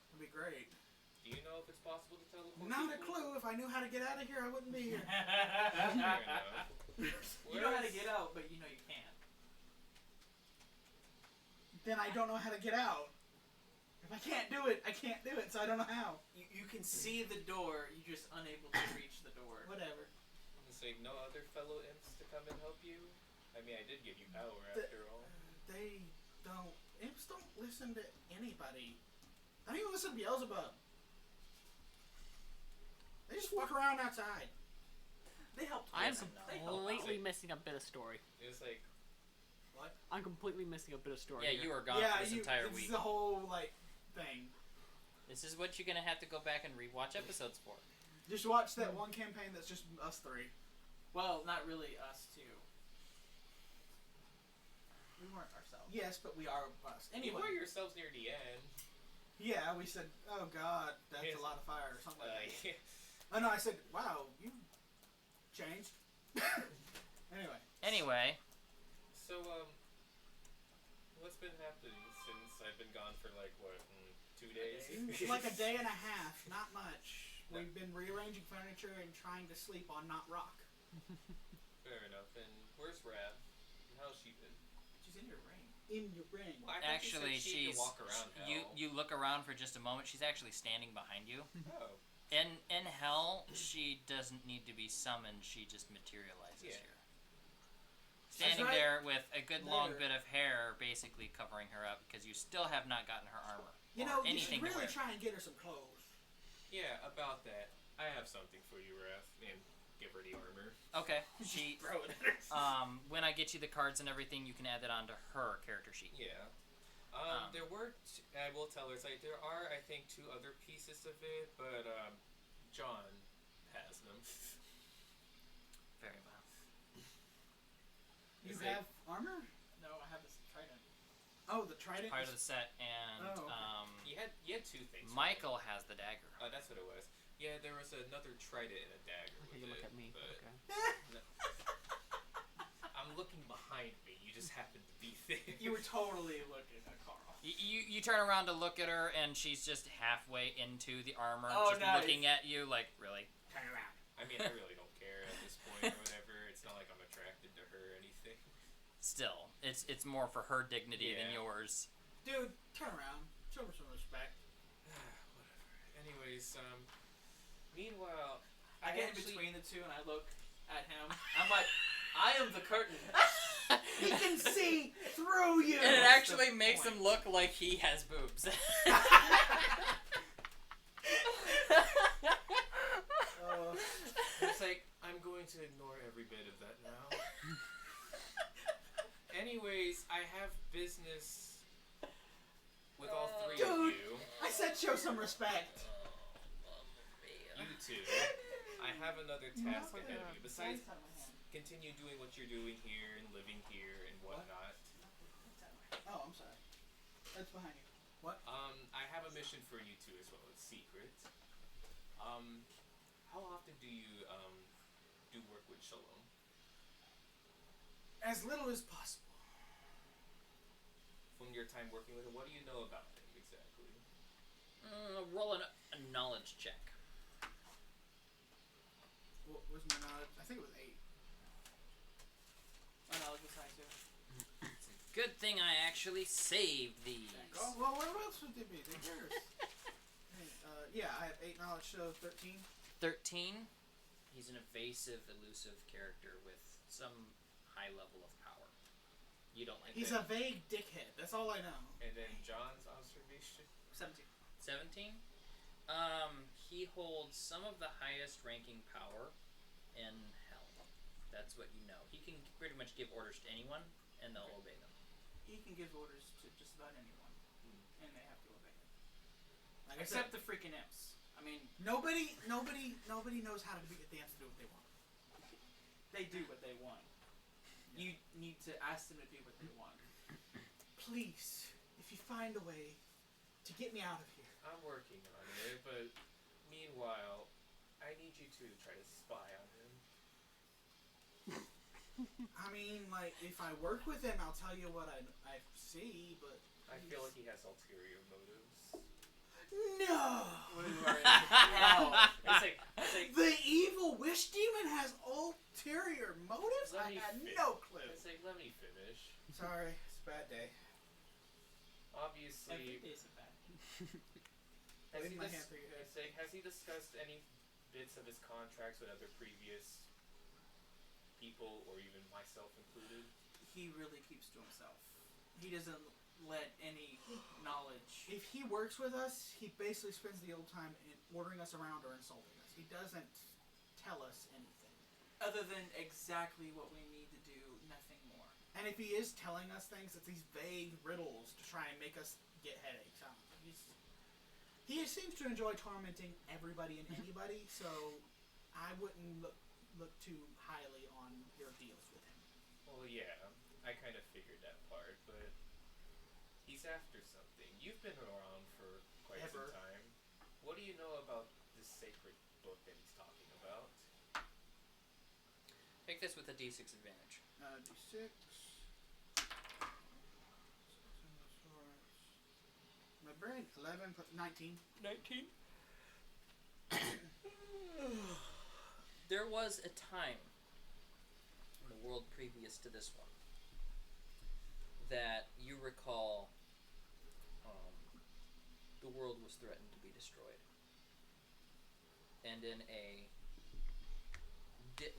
it'd be great. Do you know if it's possible to teleport? Not a people? clue. If I knew how to get out of here, I wouldn't be here. Fair enough. You know how to get out, but you know you can't. Then I don't know how to get out. If I can't do it, I can't do it, so I don't know how. You can see the door, you're just unable to reach the door. Whatever. It's like no other fellow imps to come and help you? I mean, I did give you power after all. They don't. Imps don't listen to anybody. I don't even listen to Beelzebub. They just walk around outside. They helped. I'm us. They helped completely us. missing a bit of story. It's like, I'm completely missing a bit of story. Yeah, here. you were gone for this entire it's week. the whole thing. This is what you're gonna have to go back and rewatch episodes for. Just watch that one campaign that's just us three. Well, not really us two. We weren't ourselves. Yes, but we are us. you Anyway. were yourselves near the end. Yeah, we said, "Oh God, that's Yes. a lot of fire," or something like that. Yeah. Oh no, I said, "Wow, you changed." Anyway. Anyway, So, what's been happening since I've been gone for 2 days? Like a day and a half, not much. We've been rearranging furniture and trying to sleep on not rock. Fair enough. And where's Rav? How's she been? She's in your ring. In your ring. Well, I thought actually, you said she she's could walk around hell. you look around for just a moment. She's actually standing behind you. Oh. In hell, she doesn't need to be summoned. She just materializes Yeah. here. Standing right. there with a good long There. bit of hair, basically covering her up because you still have not gotten her armor You or know, you should anything to really wear. try and get her some clothes. Yeah, about that. I have something for you, Rav. And give her the armor. Okay, she. Throw it at her. When I get you the cards and everything, you can add that onto her character sheet. Yeah. There were, I will tell her, it's like, there are, I think, 2 other pieces of it, but, John has them. Very well. You Is it- have armor? No, I have this trident. Oh, the trident. Part is- of the set, and Oh, okay. You had 2 things. right? Michael has the dagger. Oh, that's what it was. Yeah, there was another trident and a dagger I with think you look it, at me. but Okay. I'm looking behind me. You just happen to be there. You were totally looking at Carl. You turn around to look at her, and she's just halfway into the armor, Oh, just nice. looking at you like, really? Turn around. I mean, I really don't care at this point or whatever. It's not like I'm attracted to her or anything. Still, it's more for her dignity than Yeah. yours. Dude, turn around. Show her some respect. Whatever. Anyways, meanwhile, I get in actually- between the two and I look at him. I'm like, I am the curtain. He can see through you. And it That's actually the makes point. him look like he has boobs. It's like, I'm going to ignore every bit of that now. Anyways, I have business with all three of Dude. you. I said show some respect. You two. I have another task ahead of you. Besides continue doing what you're doing here and living here and whatnot. Oh, I'm sorry. That's behind you. What? I have a mission for you two as well. It's secret. How often do you do work with Shalom? As little as possible. From your time working with him, what do you know about him exactly? Roll a knowledge check. What was my knowledge? I think it was 8. My knowledge was high too. It's a good thing I actually saved these. Oh, well, what else would it be? They're yours. Yeah, I have 8 knowledge, so 13. 13. He's an evasive, elusive character with some high level of power. You don't like He's that. a vague dickhead. That's all I know. And then John's observation? 17. 17. He holds some of the highest ranking power in hell. That's what you know. He can pretty much give orders to anyone, and they'll obey them. He can give orders to just about anyone, and they have to obey him. Like I Except said, the freaking imps. I mean, nobody knows how to get the imps to do what they want. they do what they want. You need to ask them to do what they want. Please, if you find a way to get me out of here. I'm working on it, but meanwhile, I need you two to try to spy on him. I mean, like, if I work with him, I'll tell you what I see, but... I feel like he has ulterior motives. No! It's like The evil wish demon has ulterior motives? Let I me had fin- no clue. It's like, let me finish. Sorry, it's a bad day. Every Obviously, day's a bad. Waving my hand through your head. it's like, has he discussed any bits of his contracts with other previous people, or even myself included? He really keeps to himself. He doesn't let any knowledge. If he works with us, he basically spends the old time in ordering us around or insulting us. He doesn't tell us anything. Other than exactly what we need to do, nothing more. And if he is telling us things, it's these vague riddles to try and make us get headaches. He seems to enjoy tormenting everybody and anybody, so I wouldn't look too highly on your deals with him. Well, yeah, I kind of figured that part, but he's after something. You've been around for quite Ever. some time. What do you know about this sacred book that he's talking about? Make this with a d6 advantage. D6. My brain, 11 plus 19. 19. There was a time in the world previous to this one that you recall the world was threatened to be destroyed. And in a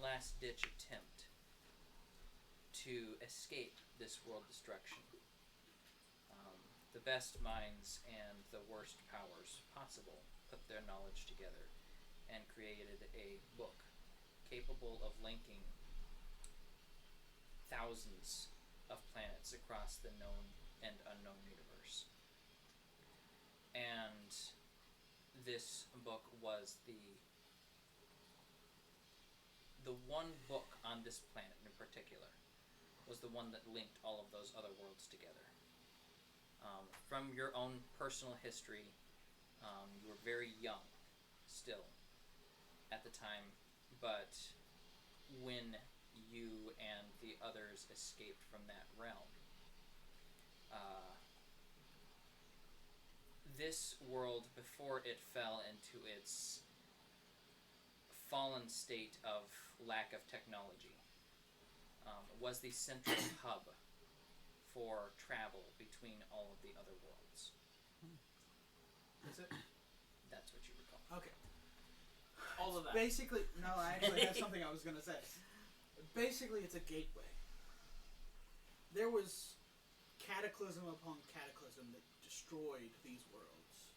last-ditch attempt to escape this world destruction, the best minds and the worst powers possible put their knowledge together and created a book capable of linking thousands of planets across the known and unknown universe. And this book was the one book on this planet in particular was the one that linked all of those other worlds together. From your own personal history, you were very young still at the time, but when you and the others escaped from that realm, this world, before it fell into its fallen state of lack of technology, was the central hub for travel between all of the other worlds. Is it? That's what you recall. Okay. All of that. Basically, no, I actually have something I was going to say. Basically, it's a gateway. there was cataclysm upon cataclysm that destroyed these worlds.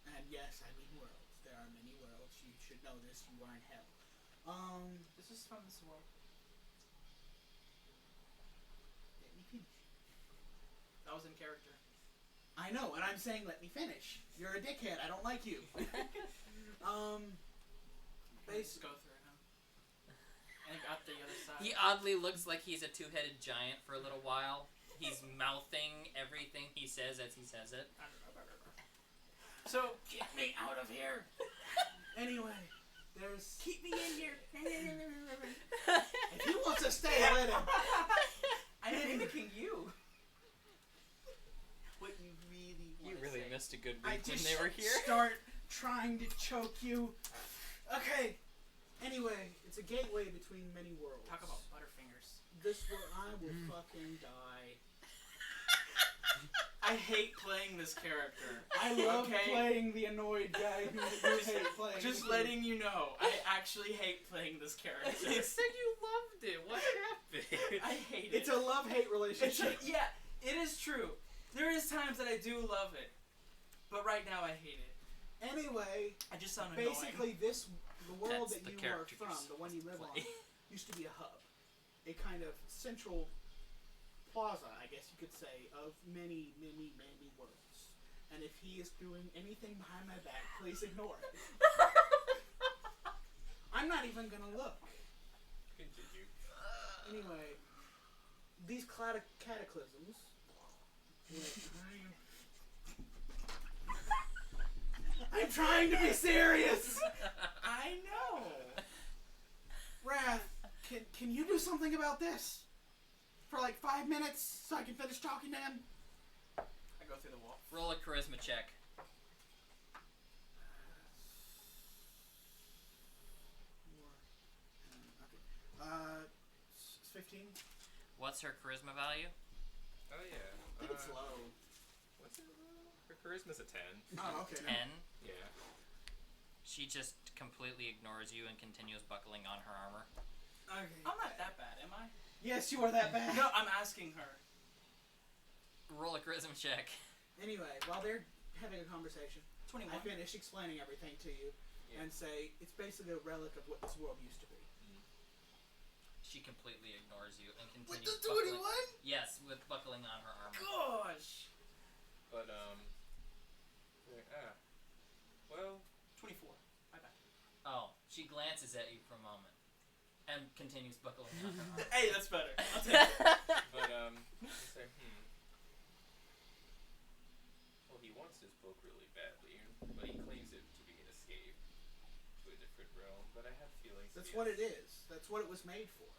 And yes, I mean worlds. There are many worlds. You should know this. You are in hell. This is from this world. Let me finish. That was in character. I know, and I'm saying let me finish. You're a dickhead. I don't like you. Let's go through it, huh? And got the other side. He oddly looks like he's a two-headed giant for a little while. He's mouthing everything he says as he says it. So, get me out of here! Anyway, there's... Keep me in here! If he wants to stay, let him. I'm mimicking you. What you really want You really say. missed a good I week when just they were here. start trying to choke you. Okay. Anyway, it's a gateway between many worlds. Talk about butterfingers. This where I will fucking die. I hate playing this character. I love Okay. playing the annoyed guy who hate playing. Just the letting you know, I actually hate playing this character. You said you loved it. What happened? I hate It's it. a love-hate relationship. Yeah, it is true. There is times that I do love it, but right now I hate it. Anyway, I just sound annoying. basically the world That's that the you are character from, you the one you live on, play. used to be a hub. A kind of central plaza, I guess you could say, of many, many, many worlds. And if he is doing anything behind my back, please ignore it. I'm not even gonna look. Continue. Anyway, these cataclysms. I'm trying to be serious! I know. Wrath, can you do something about this? For like 5 minutes so I can finish talking to him? I go through the wall. Roll a charisma check. Okay. 15? What's her charisma value? Oh yeah. I think it's low. What's it? Her charisma's a 10. Oh, okay. 10. Yeah. She just completely ignores you and continues buckling on her armor. Okay. I'm not that bad, am I? Yes, you are that bad. No, I'm asking her. Roll a charisma check. Anyway, while they're having a conversation, 21. I finish explaining everything to you Yeah. and say it's basically a relic of what this world used to be. She completely ignores you and With continues the buckling. 21? Yes, with buckling on her armor. Gosh. But well, 24. My bad. Oh, she glances at you for a moment and continues buckling on her armor. Hey, that's better. I'll take it. but I say, well, he wants this book really badly, but he claims it to be an escape to a different realm. But I have feelings. That's he what has- it is. That's what it was made for.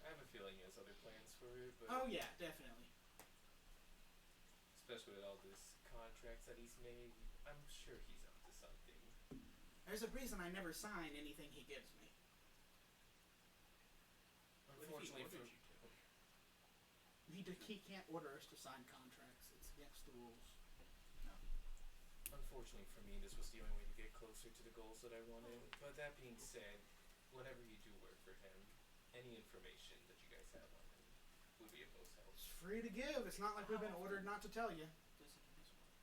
I have a feeling he has other plans for it, but Oh yeah, definitely. especially with all this contracts that he's made, I'm sure he's up to something. There's a reason I never sign anything he gives me. Unfortunately, for He can't order us to sign contracts. It's against the rules. Unfortunately for me, this was the only way to get closer to the goals that I wanted. But that being said, whenever you do work for him, any information that you guys have on him would be of most help. It's free to give. It's not like we've been ordered not to tell you. Does any of this works?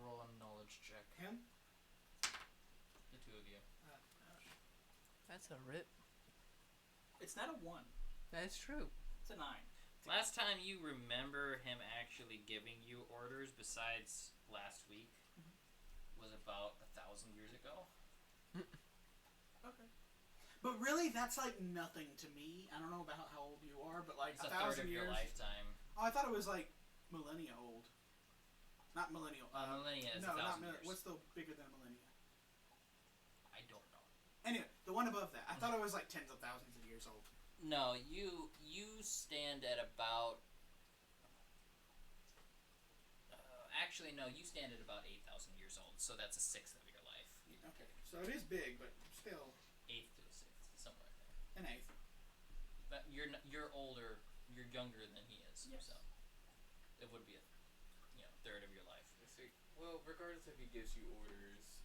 Roll a knowledge check. Him? The two of you. That's a rip. It's not a 1. That is true. It's a 9. Last time you remember him actually giving you orders, besides last week, was about 1,000 years ago. Okay. But really, that's like nothing to me. I don't know about how old you are, but like It's a 1,000 third of years. your lifetime. Oh, I thought it was like millennia old. Not millennial. Millennia is no, 1,000 not years. What's the bigger than millennia? I don't know. Anyway, the one above that. I thought it was like tens of thousands of years old. No, you stand at about. Actually, no, you stand at about 8,000 years old, so that's a sixth of your life. Okay, so it is big, but still Eighth to a sixth, somewhere in there. an eighth. But you're older, you're younger than he is, Yes. so it would be a third of your life. I say, well, regardless if he gives you orders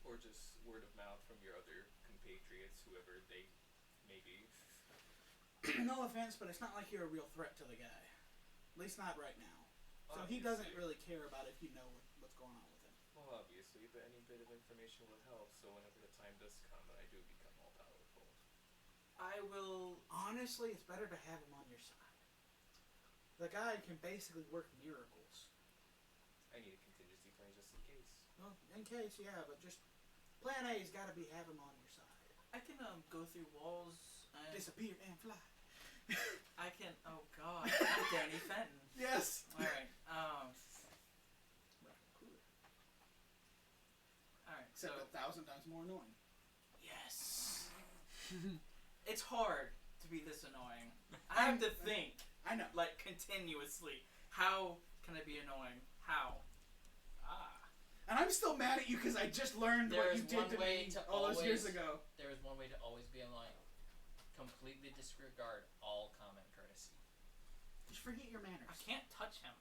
or just word of mouth from your other compatriots, whoever they may be, no offense, but it's not like you're a real threat to the guy. At least not right now. So he doesn't really care about if you know what's going on with him. Well, obviously, but any bit of information will help, so whenever the time does come and I do become all powerful. I will. Honestly, it's better to have him on your side. The guy can basically work miracles. I need a contingency plan just in case. Well, in case, yeah, but just plan A's got to be have him on your side. I can go through walls and Disappear and fly. I can. Oh God, I'm Danny Fenton. Yes. All right. All right. So Except 1,000 times more annoying. yes, it's hard to be this annoying. I have to think I know. like continuously. How can I be annoying? How? And I'm still mad at you because I just learned what you did to me all those years ago. There is one way to always be annoying. Completely disregard all common courtesy. Just forget your manners. I can't touch him.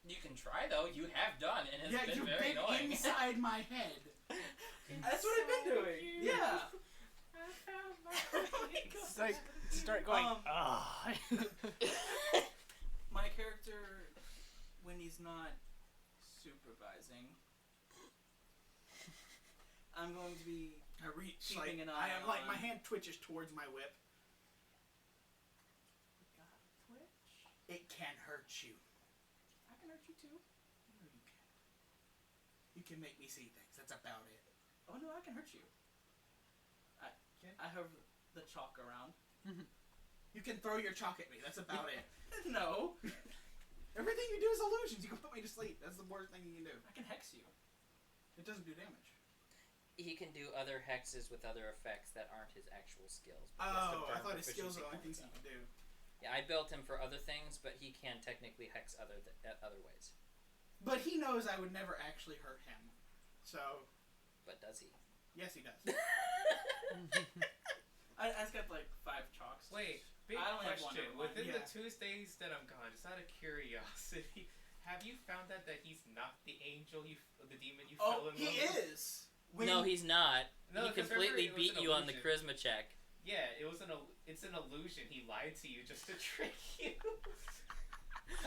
You can try though. You have done, and it's Yeah, been you've very been annoying. inside my head. That's what I've been doing. Yeah. It's like start going. My character, when he's not supervising, I'm going to be I reach keeping like an eye I am like on. my hand twitches towards my whip. Twitch. It can hurt you. I can hurt you too. No, you can't. You can make me see things. That's about it. Oh no, I can hurt you. I have the chalk around. You can throw your chalk at me. That's about it. No, Everything you do is illusions. You can put me to sleep. That's the worst thing you can do. I can hex you. It doesn't do damage. He can do other hexes with other effects that aren't his actual skills. but Oh, just I confirm thought his skills are the only proficiency things he points can do. Yeah, I built him for other things, but he can technically hex other ways. But he knows I would never actually hurt him. So, But does he? yes, he does. I've got like 5 chalks. Wait, big I only have one question. of mine. Within the Yeah. Tuesdays that I'm gone, just out of curiosity, have you found out that he's not the angel, the demon you fell Oh, in he love with? is. No, he's not. No, he 'cause completely remember it was beat an you on the illusion. charisma check. Yeah, it's an illusion. He lied to you just to trick you.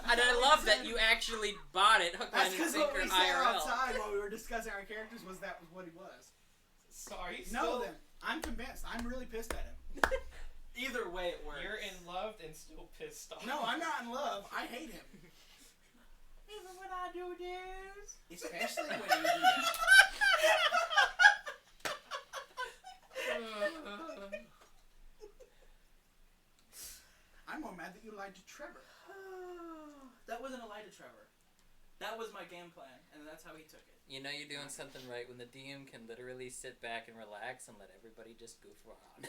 And I love that you actually bought it, hook, That's line, and because what sinker we said IRL. outside while we were discussing our characters was that was what he was. Sorry, No, then. I'm convinced. I'm really pissed at him. Either way, it works. You're in love and still pissed off. No, I'm not in love. I hate him. Even when I do this. Especially when you do that. I'm more mad that you lied to Trevor. That wasn't a lie to Trevor. That was my game plan, and that's how he took it. You know you're doing something right when the DM can literally sit back and relax and let everybody just goof around.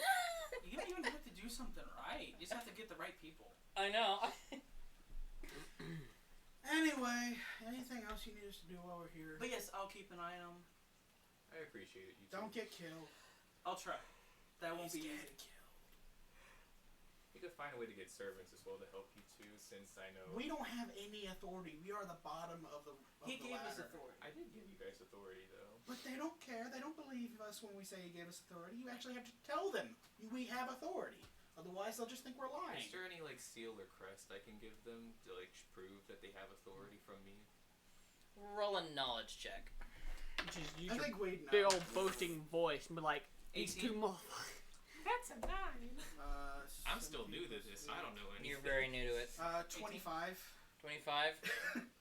You don't even have to do something right. You just have to get the right people. I know. Anyway, anything else you need us to do while we're here? But yes, I'll keep an eye on him. I appreciate it. You Don't too. get killed. I'll try. That won't He's be dead. easy. You could find a way to get servants as well to help you too, since I know. We don't have any authority. We are the bottom of the He the gave us ladder. authority. I did give you guys authority though. But they don't care. They don't believe us when we say he gave us authority. You actually have to tell them we have authority. Otherwise, they'll just think we're lying. Is there any like seal or crest I can give them to like prove that they have authority from me? Roll a knowledge check. Just use I your think we'd know. big old boasting voice and be like, these 18. two motherfuckers. That's a 9. I'm still new to this. I don't know anything. You're very new to it. 25. 25.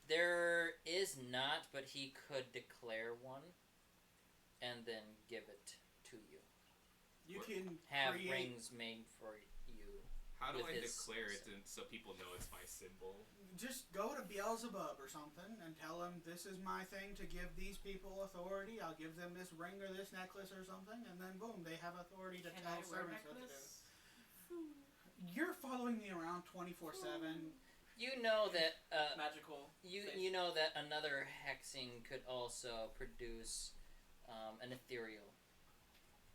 There is not, but he could declare one and then give it to you. You can Have create. rings made for you. How do with I his declare it symbol. so people know it's my symbol? Just go to Beelzebub or something and tell him this is my thing to give these people authority. I'll give them this ring or this necklace or something, and then boom, they have authority to Can tell I wear a servants what to do. necklace? You're following me around 24/7. You know that Magical. you know that another hexing could also produce an ethereal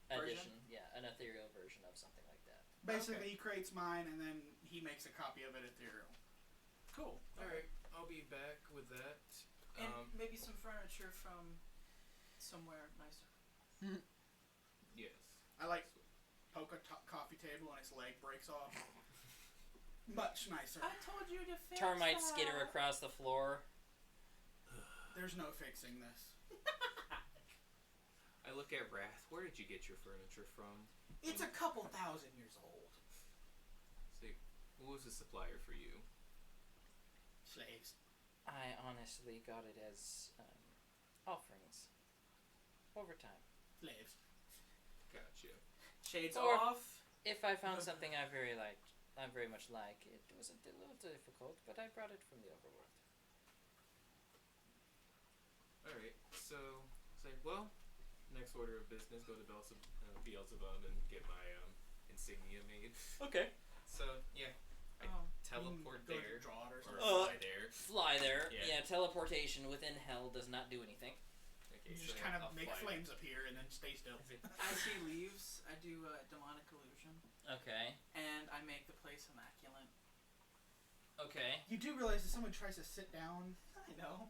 Version? edition. Yeah, an ethereal version of something like that. Basically, he creates mine and then he makes a copy of it ethereal. Cool. Alright, I'll be back with that. And maybe some furniture from somewhere nicer. Yes. I like poke a coffee table and its leg breaks off. Much nicer. I told you to fix Termites that. skitter across the floor. There's no fixing this. I look at Wrath. Where did you get your furniture from? It's a couple thousand years old. Say, what was the supplier for you? Slaves. I honestly got it as offerings. Over time. Slaves. Gotcha. Shades Or- off. If I found something I very much like, it was a little difficult, but I brought it from the overworld. Alright, so, say, well, next order of business, go to Beelzebub and get my insignia made. Okay. So, yeah, I Oh, teleport Go to there. draw it or Or something. fly there. Fly there. Yeah. Yeah, teleportation within hell does not do anything. Okay, You so just kind of I'll make fly. flames appear and then stay still. As he leaves, I do demonic illusion, Okay. and I make the place immaculate. Okay. You do realize if someone tries to sit down, I know.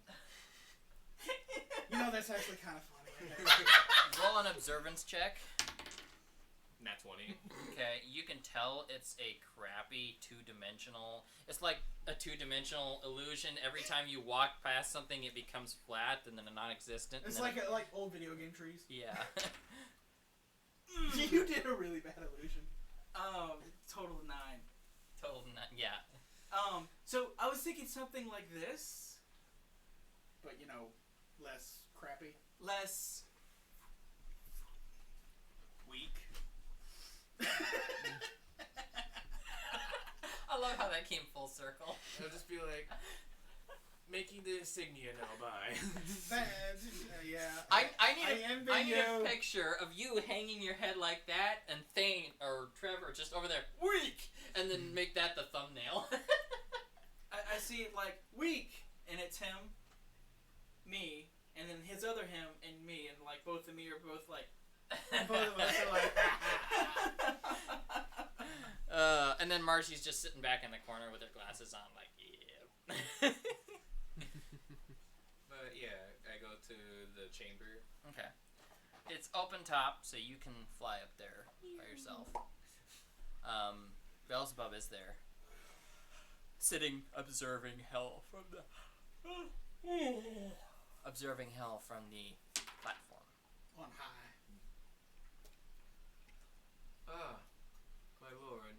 You know, that's actually kind of funny. I think. Roll an observance check. Nat 20. Okay, you can tell it's a crappy two-dimensional. It's like a two-dimensional illusion. Every time you walk past something, it becomes flat and then non-existent. It's and then like old video game trees. yeah. You did a really bad illusion. Total of 9. Total. Yeah. So I was thinking something like this, But, you know, less crappy. less Weak. I love how that came full circle. I'll just be like, making the insignia now, bye. Yeah. I envy need you. a picture of you hanging your head like that and Thane or Trevor just over there, weak, and then make that the thumbnail. I see it like weak, and it's him, me, and then his other him and me, and like both of me are both like. Both of us are like, And then Marcy's just sitting back in the corner with her glasses on, like, yeah. But yeah, I go to the chamber. Okay. It's open top, so you can fly up there by yourself. Beelzebub is there. Sitting, observing hell from the... observing hell from the platform. on high. Ah, my lord.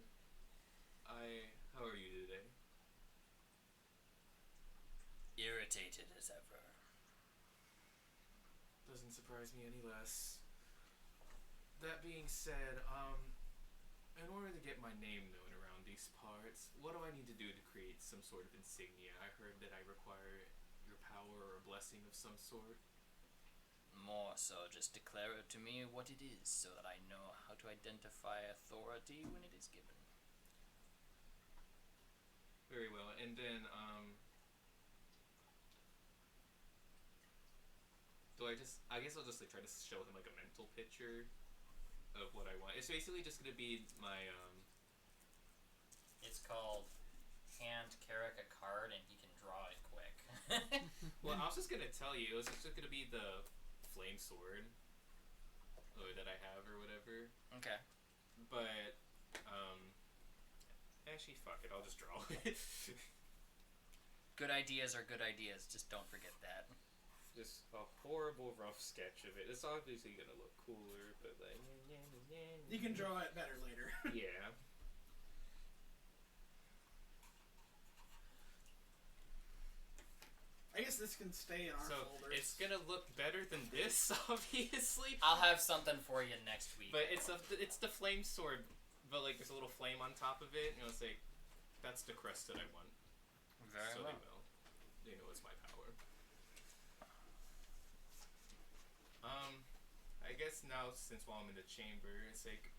How are you today? Irritated as ever. Doesn't surprise me any less. That being said, in order to get my name known around these parts, what do I need to do to create some sort of insignia? I heard that I require your power or a blessing of some sort. More so, just declare it to me what it is, so that I know how to identify authority when it is given. Very well, and then, I guess I'll just like try to show him like a mental picture of what I want. It's basically just gonna be my, It's called Hand Carrick a card, and he can draw it quick. well, I was just gonna tell you, it was just gonna be the flame sword that I have or whatever. Okay. But actually, fuck it, I'll just draw it. Good ideas are good ideas, just don't forget that. Just a horrible rough sketch of it. It's obviously gonna look cooler, but like You can draw it better later. yeah. I guess this can stay in our So folders. it's gonna look better than this, obviously. I'll have something for you next week. But it's the flame sword, but like there's a little flame on top of it. You know, it's like that's the crest that I want. Very So well. they know it's my power. I guess now since while I'm in the chamber, it's like,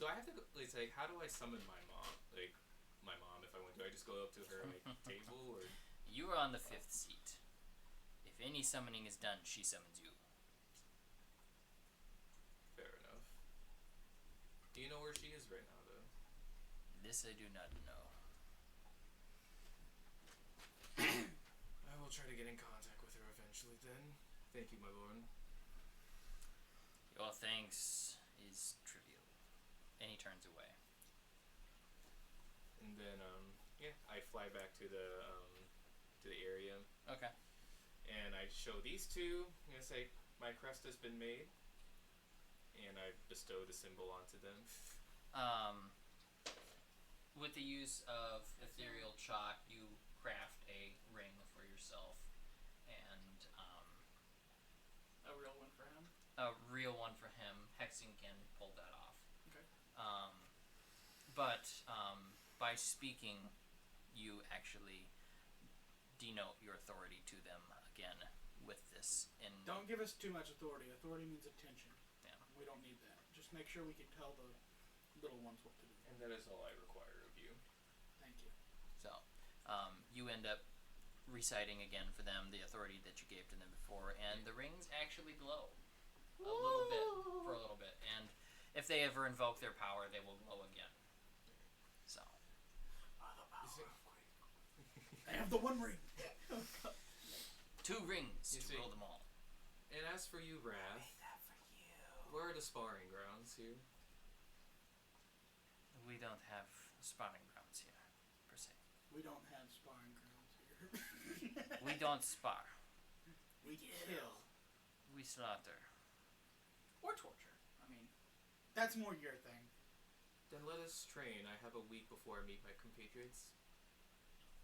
do I have to go? It's like, how do I summon my mom? Like, my mom, if I want to, I just go up to her like table or. You are on the 5th seat. If any summoning is done, she summons you. Fair enough. Do you know where she is right now, though? This I do not know. I will try to get in contact with her eventually then. Thank you, my lord. You Your thanks is trivial. And he turns away. And then, I fly back to the area, Okay. and I show these two, and I say, my crest has been made, and I bestow the symbol onto them. With the use of ethereal chalk, you craft a ring for yourself, and A real one for him. a real one for him. Hexing can pull that off. Okay. But by speaking, you actually denote your authority to them again with this. Don't give us too much authority. Authority means attention. Yeah. We don't need that. Just make sure we can tell the little ones what to do. And that is all I require of you. Thank you. So, you end up reciting again for them the authority that you gave to them before, and the rings actually glow a little bit for a little bit. And if they ever invoke their power, they will glow again. So, I have the one ring. 2 rings You to see- rule them all. And as for you, Wrath, That for you. where are the sparring grounds here? We don't have sparring grounds here, per se. We don't have sparring grounds here. We don't spar. We kill. We slaughter. Or torture. I mean, that's more your thing. Then let us train. I have a week before I meet my compatriots.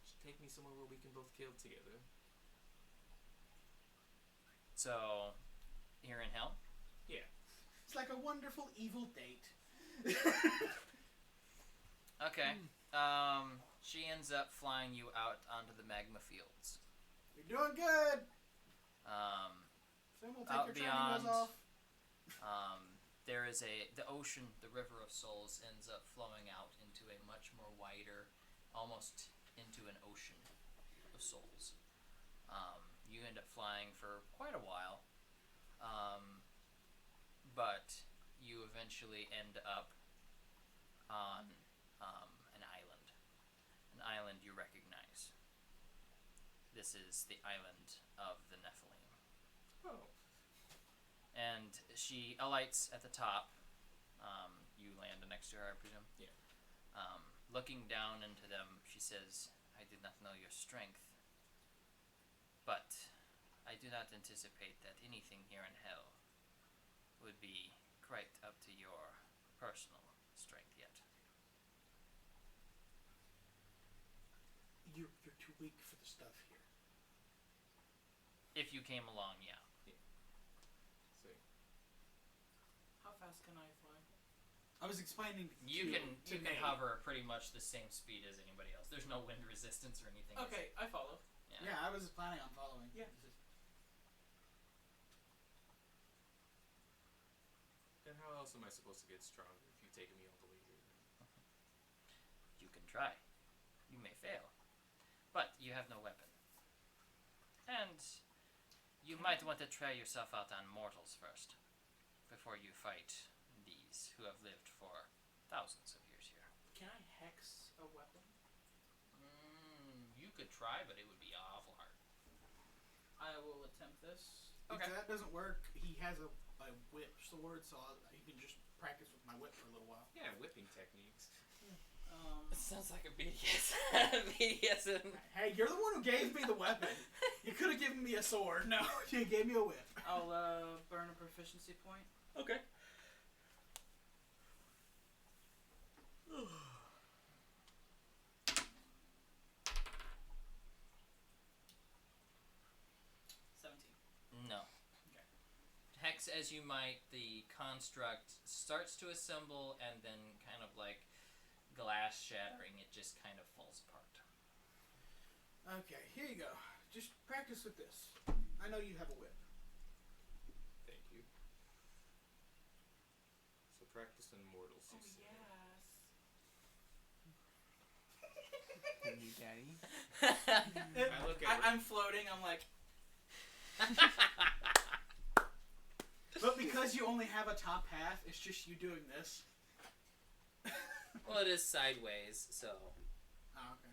Just take me somewhere where we can both kill together. So, here in hell? Yeah. It's like a wonderful evil date. Okay. She ends up flying you out onto the magma fields. You're doing good. Soon we'll take Out your training beyond- wheels off. There is the ocean, the River of Souls, ends up flowing out into a much more wider, almost into an ocean of souls. You end up flying for quite a while, but you eventually end up on an island you recognize. This is the island of the Nephilim. Oh. And she alights at the top. You land next to her, I presume? Yeah. Looking down into them, she says, I did not know your strength, but I do not anticipate that anything here in hell would be quite up to your personal strength yet. You're too weak for the stuff here. If you came along, yeah. See. How fast can I fly? I was explaining You to can Nate. hover pretty much the same speed as anybody else. There's no wind resistance or anything. Okay, I follow. Yeah, I was planning on following. Yeah. It's just- Then how else am I supposed to get stronger if you've taken me all the way here? You can try. You may fail. But you have no weapon. And you might want to try yourself out on mortals first, before you fight these who have lived for thousands of years here. Can I hex a weapon? You could try, but it would be awful hard. I will attempt this. If that doesn't work, he has a whip sword, so you can just practice with my whip for a little while. Yeah, whipping techniques. It sounds like a BDS. BDSM. Hey, you're the one who gave me the weapon. You could have given me a sword. No, you gave me a whip. I'll burn a proficiency point. Okay. No. Okay. Hex as you might, the construct starts to assemble and then kind of like glass shattering, it just kind of falls apart. Okay, here you go. Just practice with this. I know you have a whip. Thank you. So practice in mortals, you say. Yes. You daddy. I look at I'm floating. I'm like, But because you only have a top half, it's just you doing this. Well, it is sideways, so. Oh, okay.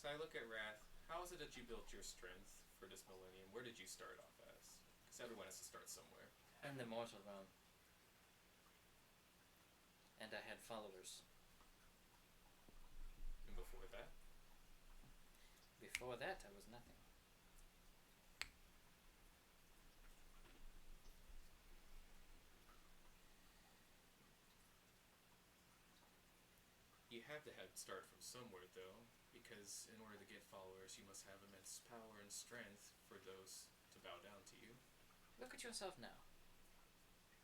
So I look at Wrath. How is it that you built your strength for this millennium? Where did you start off as? Because everyone has to start somewhere. In the mortal realm. And I had followers. And before that? Before that, I was nothing. You had to have start from somewhere, though, because in order to get followers, you must have immense power and strength for those to bow down to you. Look at yourself now.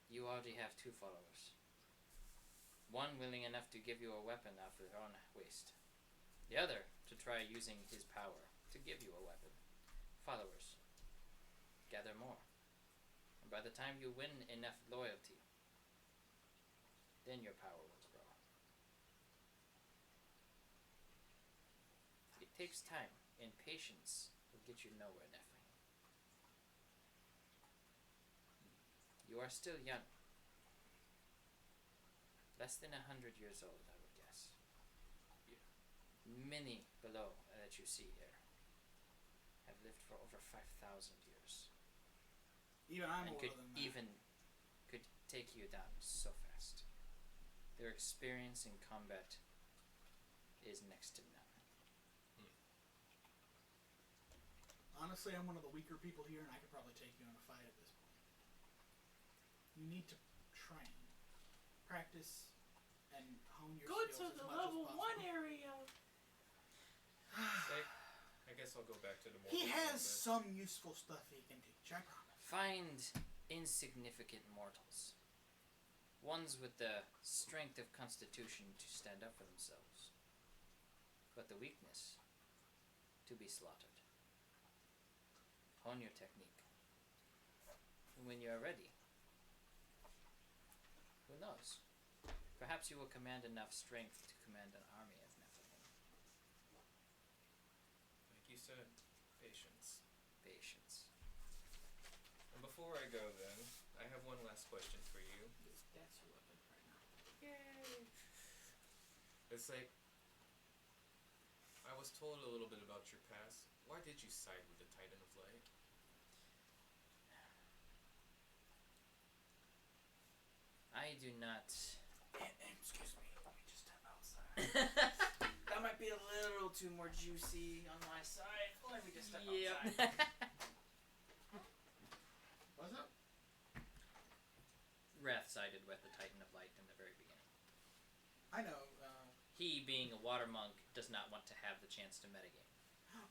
You already have 2 followers. One willing enough to give you a weapon off their own waist. The other to try using his power to give you a weapon. Followers. Gather more. And by the time you win enough loyalty, then your power will grow. It takes time, and patience will get you nowhere, Nephilim. You are still young. Less than 100 years old, I would guess. Yeah. Many below that you see here have lived for over 5,000 years. Even I'm And older could than that. even could take you down so fast. Their experience in combat is next to none. Honestly, I'm one of the weaker people here, and I could probably take you in a fight at this point. You need to train, practice, and hone your Go to skills the as much level as 1 possible. area. I guess I'll go back to the more. He has some useful stuff he can teach, I promise. Find insignificant mortals. Ones with the strength of constitution to stand up for themselves, but the weakness to be slaughtered. Hone your technique. And when you are ready, who knows? Perhaps you will command enough strength to command an army of Nephilim. Like you said, patience. Patience. And before I go then, I have one last question for you. That's your weapon right now. Yay! It's like, I was told a little bit about your past. Why did you side with the Titan of Light? I do not. Excuse me, let me just step outside. That might be a little too more juicy on my side. Let me just step outside. What's up? Wrath sided with the Titan of Light in the very beginning. I know. He, being a water monk, does not want to have the chance to metagame.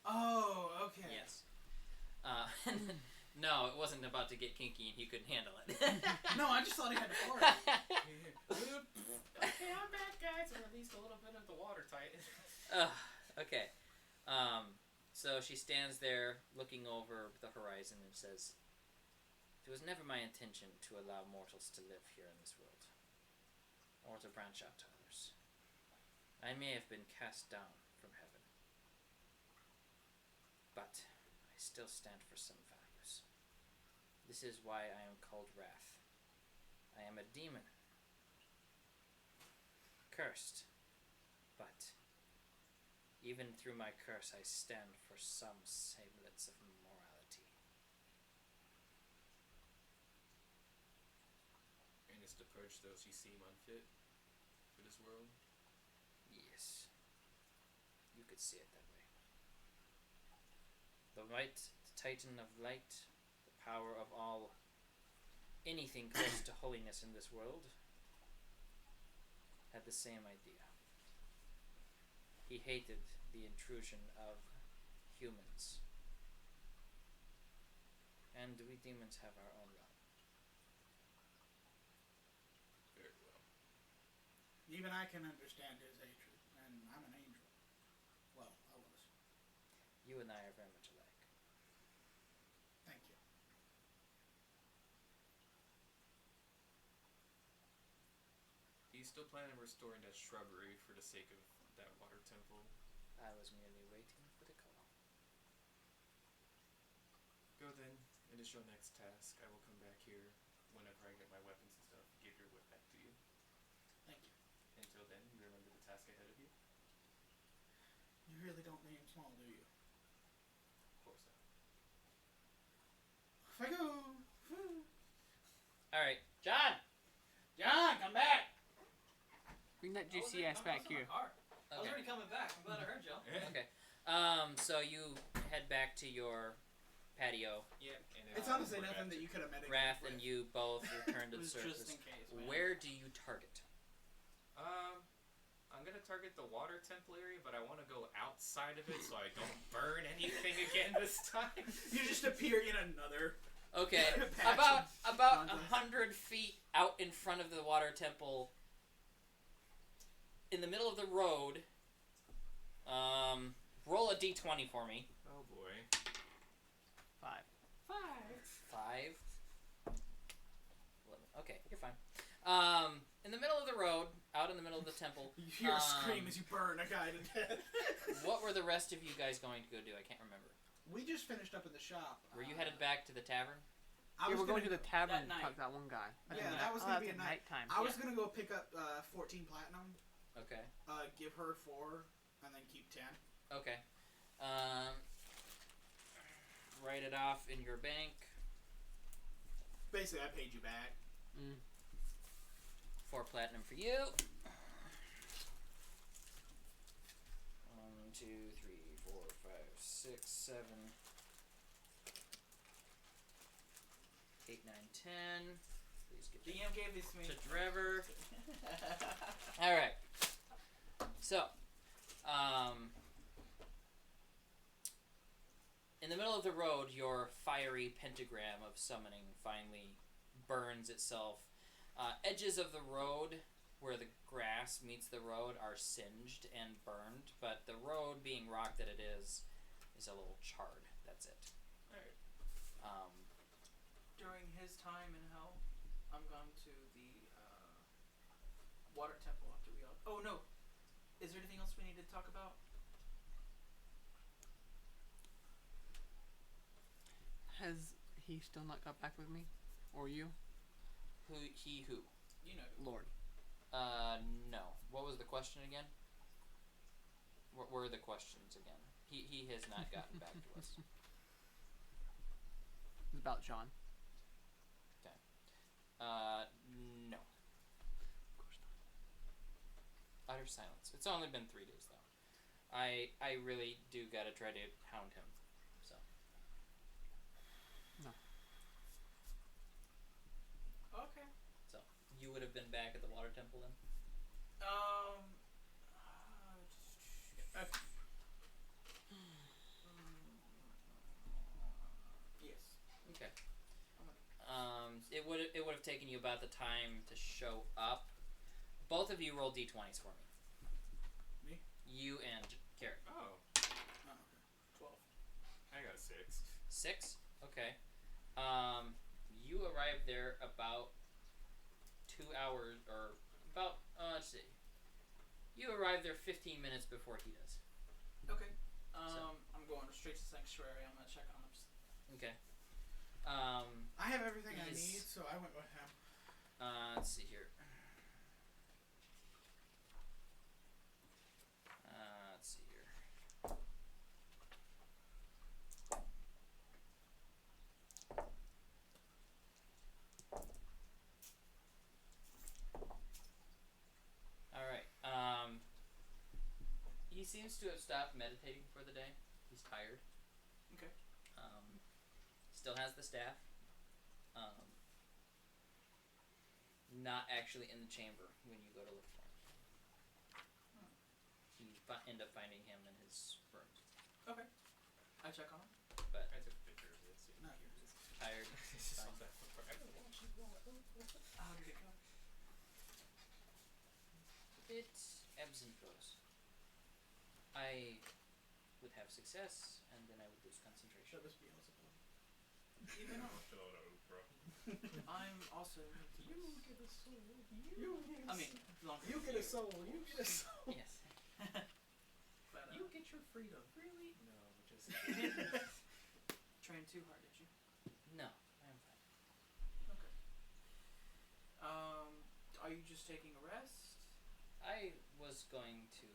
Oh, okay. Yes. No, it wasn't about to get kinky and he couldn't handle it. No, I just thought he had to fart. Okay, I'm back, guys. And released a little bit of the water Titan. Okay. So she stands there looking over the horizon and says, "It was never my intention to allow mortals to live here in this world, or to branch out to others. I may have been cast down from heaven, but I still stand for some values. This is why I am called Wrath. I am a demon, cursed, but even through my curse I stand for some semblance of morality." And it's to purge those you seem unfit for this world. Yes, you could see it that way. The light, the Titan of Light, the power of all, anything close to holiness in this world, had the same idea. He hated the intrusion of humans. And we demons have our own realm. Very well. Even I can understand his hatred, and I'm an angel. Well, I was. You and I are very much alike. Thank you. Do you still plan on restoring that shrubbery for the sake of that water temple? I was merely waiting for the call. Go then. It is your next task. I will come back here whenever I get my weapons and stuff. Give your whip back to you. Thank you. Until then, you remember the task ahead of you? You really don't name small, do you? Of course not. Off I go. Alright, John! John, come back. that I was GCS already back coming- here. I was in my car. I was Okay. already coming back. I'm glad I heard y'all. Okay. So you head back to your patio. Yep. And It's honestly nothing that you could have met. Wrath and you both return to It the was just surface. in case, man. Where do you target? I'm gonna target the water temple area, but I want to go outside of it so I don't burn anything again this time. You just appear in another. Okay, Patch about of 100 feet out in front of the water temple, in the middle of the road. Roll a d20 for me. Oh boy. 5. 5. 11. Okay, you're fine. In the middle of the road, out in the middle of the temple. You hear a scream as you burn a guy to death. What were the rest of you guys going to go do? I can't remember. We just finished up in the shop. Were you headed back to the tavern? I Yeah, was we're going to gonna, the tavern that to night. talk to that one guy. Yeah, that was gonna be a night. nighttime. I was gonna go pick up 14 platinum, Okay. give her 4, and then keep 10. Okay. Write it off in your bank. Basically, I paid you back. 4 platinum for you. 1, 2, 3, 4, 5, 6, 7, 8, 9, 10. Please get DM gave this to me. to Trevor. Alright. So, in the middle of the road, your fiery pentagram of summoning finally burns itself. Edges of the road, where the grass meets the road, are singed and burned, but the road, being rock that it is a little charred. That's it. Alright. During his time in hell, I'm going to the water temple after we all. Oh no! Is there anything else we need to talk about? Has he still not got back with me? Or you? Who? You know. Lord. No. What was the question again? What were the questions again? He has not gotten back to us. It's about John. No. Of course not. Utter silence. It's only been 3 days though. I really do gotta try to hound him. So. No. Okay. So you would have been back at the water temple then? Yes. Okay. It would have taken you about the time to show up. Both of you roll d20s for me. Me? You and Carrot. Oh, Oh, okay. 12. I got a 6. 6? Okay. You arrived there about 2 hours, or about, let's see. You arrived there 15 minutes before he does. Okay. So. I'm going straight to Sanctuary. I'm gonna check on him. Okay. I have everything I He's- need, so I went with him. Let's see here. Let's see here. Alright, he seems to have stopped meditating for the day. He's tired. Okay. Still has the staff. Not actually in the chamber when you go to look for him. You end up finding him in his room. Okay. I check on him. But I took a picture of it. So Not you yours. can tired. just Fine. saw that before. I haven't watched it yet. How did it go? It ebbs and flows. I would have success, and then I would lose concentration. That was Beelzebub. Even though I'm also. You get a soul. I mean, long You get a soul. You get a soul. Yes. But, You get your freedom. Really? No, just. trained too hard, did you? No, I am fine. Okay. Are you just taking a rest? I was going to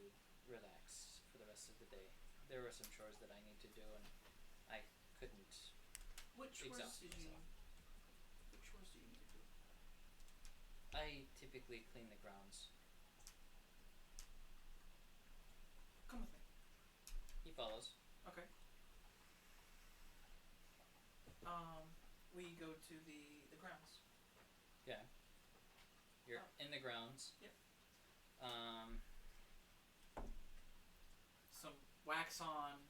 relax for the rest of the day. There were some chores that I need to do, and I couldn't. Which chores Exhaust did you? myself. Which chores do you need to do? I typically clean the grounds. follows. Okay. We go to the grounds. Yeah. You're in the grounds. Yep. Some wax on,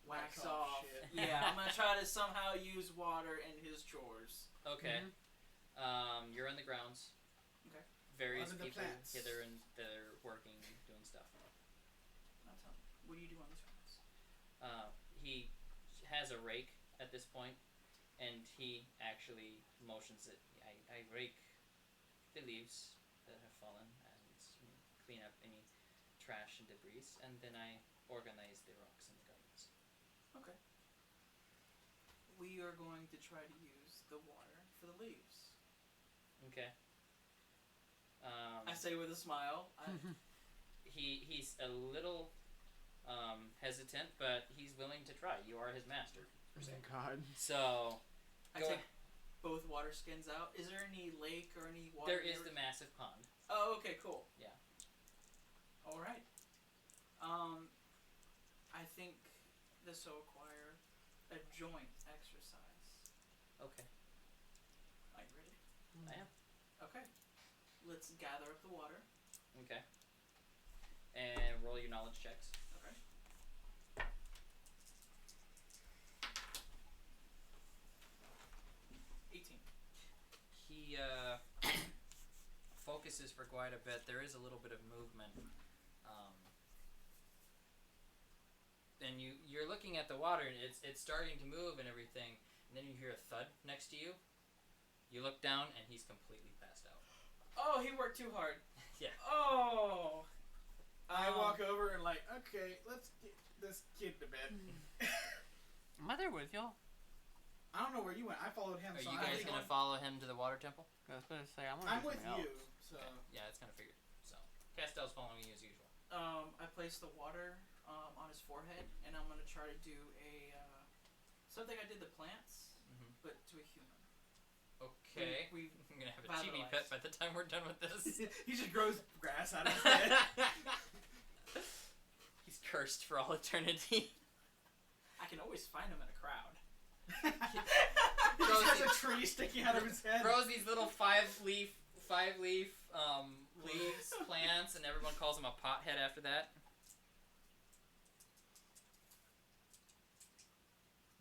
wax off. Shit. Yeah, I'm gonna try to somehow use water in his chores. Okay. You're in the grounds. Okay. Various Under the people plants. hither and they're working, doing stuff. Now tell me, what do you do on these grounds? He has a rake at this point, and he actually motions it. I rake the leaves that have fallen and clean up any trash and debris, and then I organize the rocks in the gardens. Okay. We are going to try to use the water for the leaves. Okay. I say with a smile. He's a little hesitant, but he's willing to try. You are his master. Oh my god. So I go take both water skins out. Is there any lake or any water? there is the massive pond. Oh, okay, cool. Yeah. All right. I think this will require a joint exercise. Okay. Are you ready? I am. Okay. Let's gather up the water. Okay. And roll your knowledge checks. Okay. He focuses for quite a bit. There is a little bit of movement. And you're looking at the water and it's starting to move and everything, and then you hear a thud next to you. You look down and he's completely passed out. Oh, he worked too hard. Yeah. Oh. I walk over and like, okay, let's get this kid to bed. Am I there with y'all? I don't know where you went. I followed him. Are so you I guys think gonna follow him to the water temple? I was gonna say I want I'm to do with something you. else. So Yeah, it's kind of figured. So Castell's following you as usual. I place the water on his forehead, and I'm gonna try to do a something I did to plants, but to a human. Okay. We I'm gonna have a chibi pet by the time we're done with this. he just grows grass out of his head. He's cursed for all eternity. I can always find him in a crowd. He just has a tree sticking out of his head. Grows these little five leaf leaves, plants, and everyone calls him a pothead after that.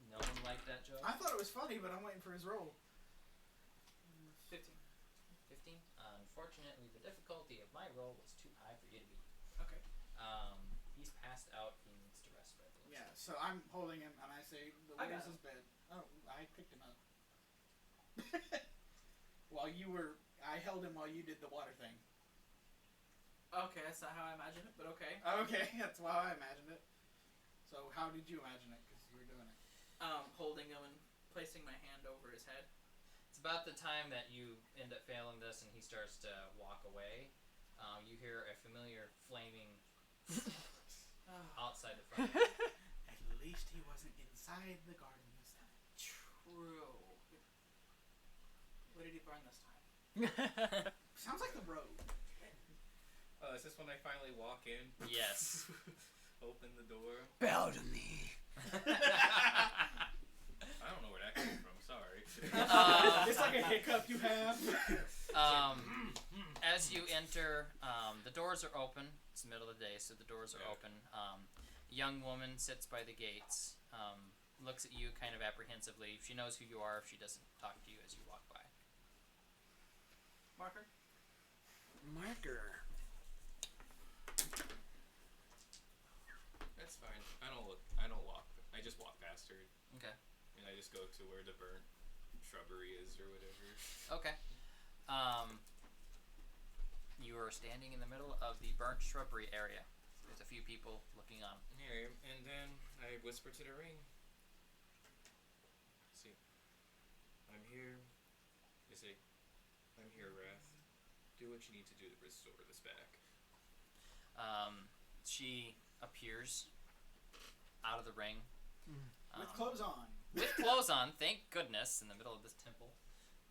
No one liked that joke. I thought it was funny, but I'm waiting for his roll. 15. 15. Unfortunately, the difficulty of my roll was too high for you to beat. Okay. He's passed out. He needs to rest by the looks Yeah, of it. so I'm holding him, and I say, I "Where's got his bed?" Oh, I picked him up. I held him while you did the water thing. Okay, that's not how I imagined it, but okay. Okay, that's how I imagined it. So how did you imagine it? Because you were doing it. Holding him and placing my hand over his head. It's about the time that you end up failing this and he starts to walk away. You hear a familiar flaming outside the front. At least he wasn't inside the garden this time. True. What did he burn this time? Sounds like the road. Oh, is this when I finally walk in? Yes. Open the door. Bow to me. I don't know where that came from. Sorry. It's like a hiccup you have. As you enter, the doors are open. It's the middle of the day, so the doors are Yeah. open. A young woman sits by the gates, looks at you kind of apprehensively. She knows who you are if she doesn't talk to you as you walk by. Marker? Marker. That's fine. I don't walk. I just walk past her. Okay. And I just go to where the burnt shrubbery is or whatever. Okay. You are standing in the middle of the burnt shrubbery area. There's a few people looking on. Here, and then I whisper to the ring. See, I'm here. You say, I'm here, Wrath. Do what you need to do to restore this back. She appears out of the ring. With clothes on. With clothes on, thank goodness, in the middle of this temple.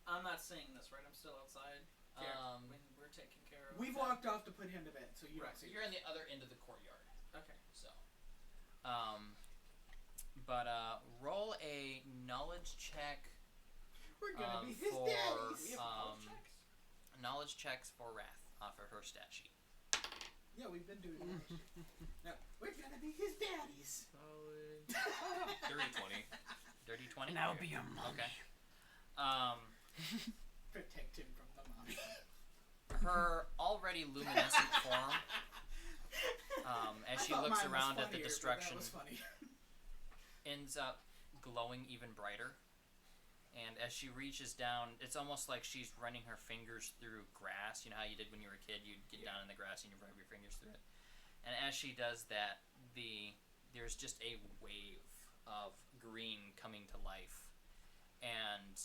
I'm not seeing this, right? I'm still outside. When we're taking care of We've that. walked off to put him to bed, so you Right, don't see. You're in the other end of the courtyard. Okay. So, Roll a knowledge check. We're gonna be his for daddies. We have knowledge checks? knowledge checks for Wrath off of her stat sheet. Yeah, we've been doing that. Now, we're gonna be his daddies. Solid. Dirty 20. Dirty 20? And I'll be your mommy. Okay. Protect him from the mommy. Her already luminescent form, as I she thought looks mine was around at the funnier, but destruction, That was funny. ends up glowing even brighter. And as she reaches down, it's almost like she's running her fingers through grass. You know how you did when you were a kid? You'd get down in the grass and you run your fingers through it. And as she does that, there's just a wave of green coming to life. And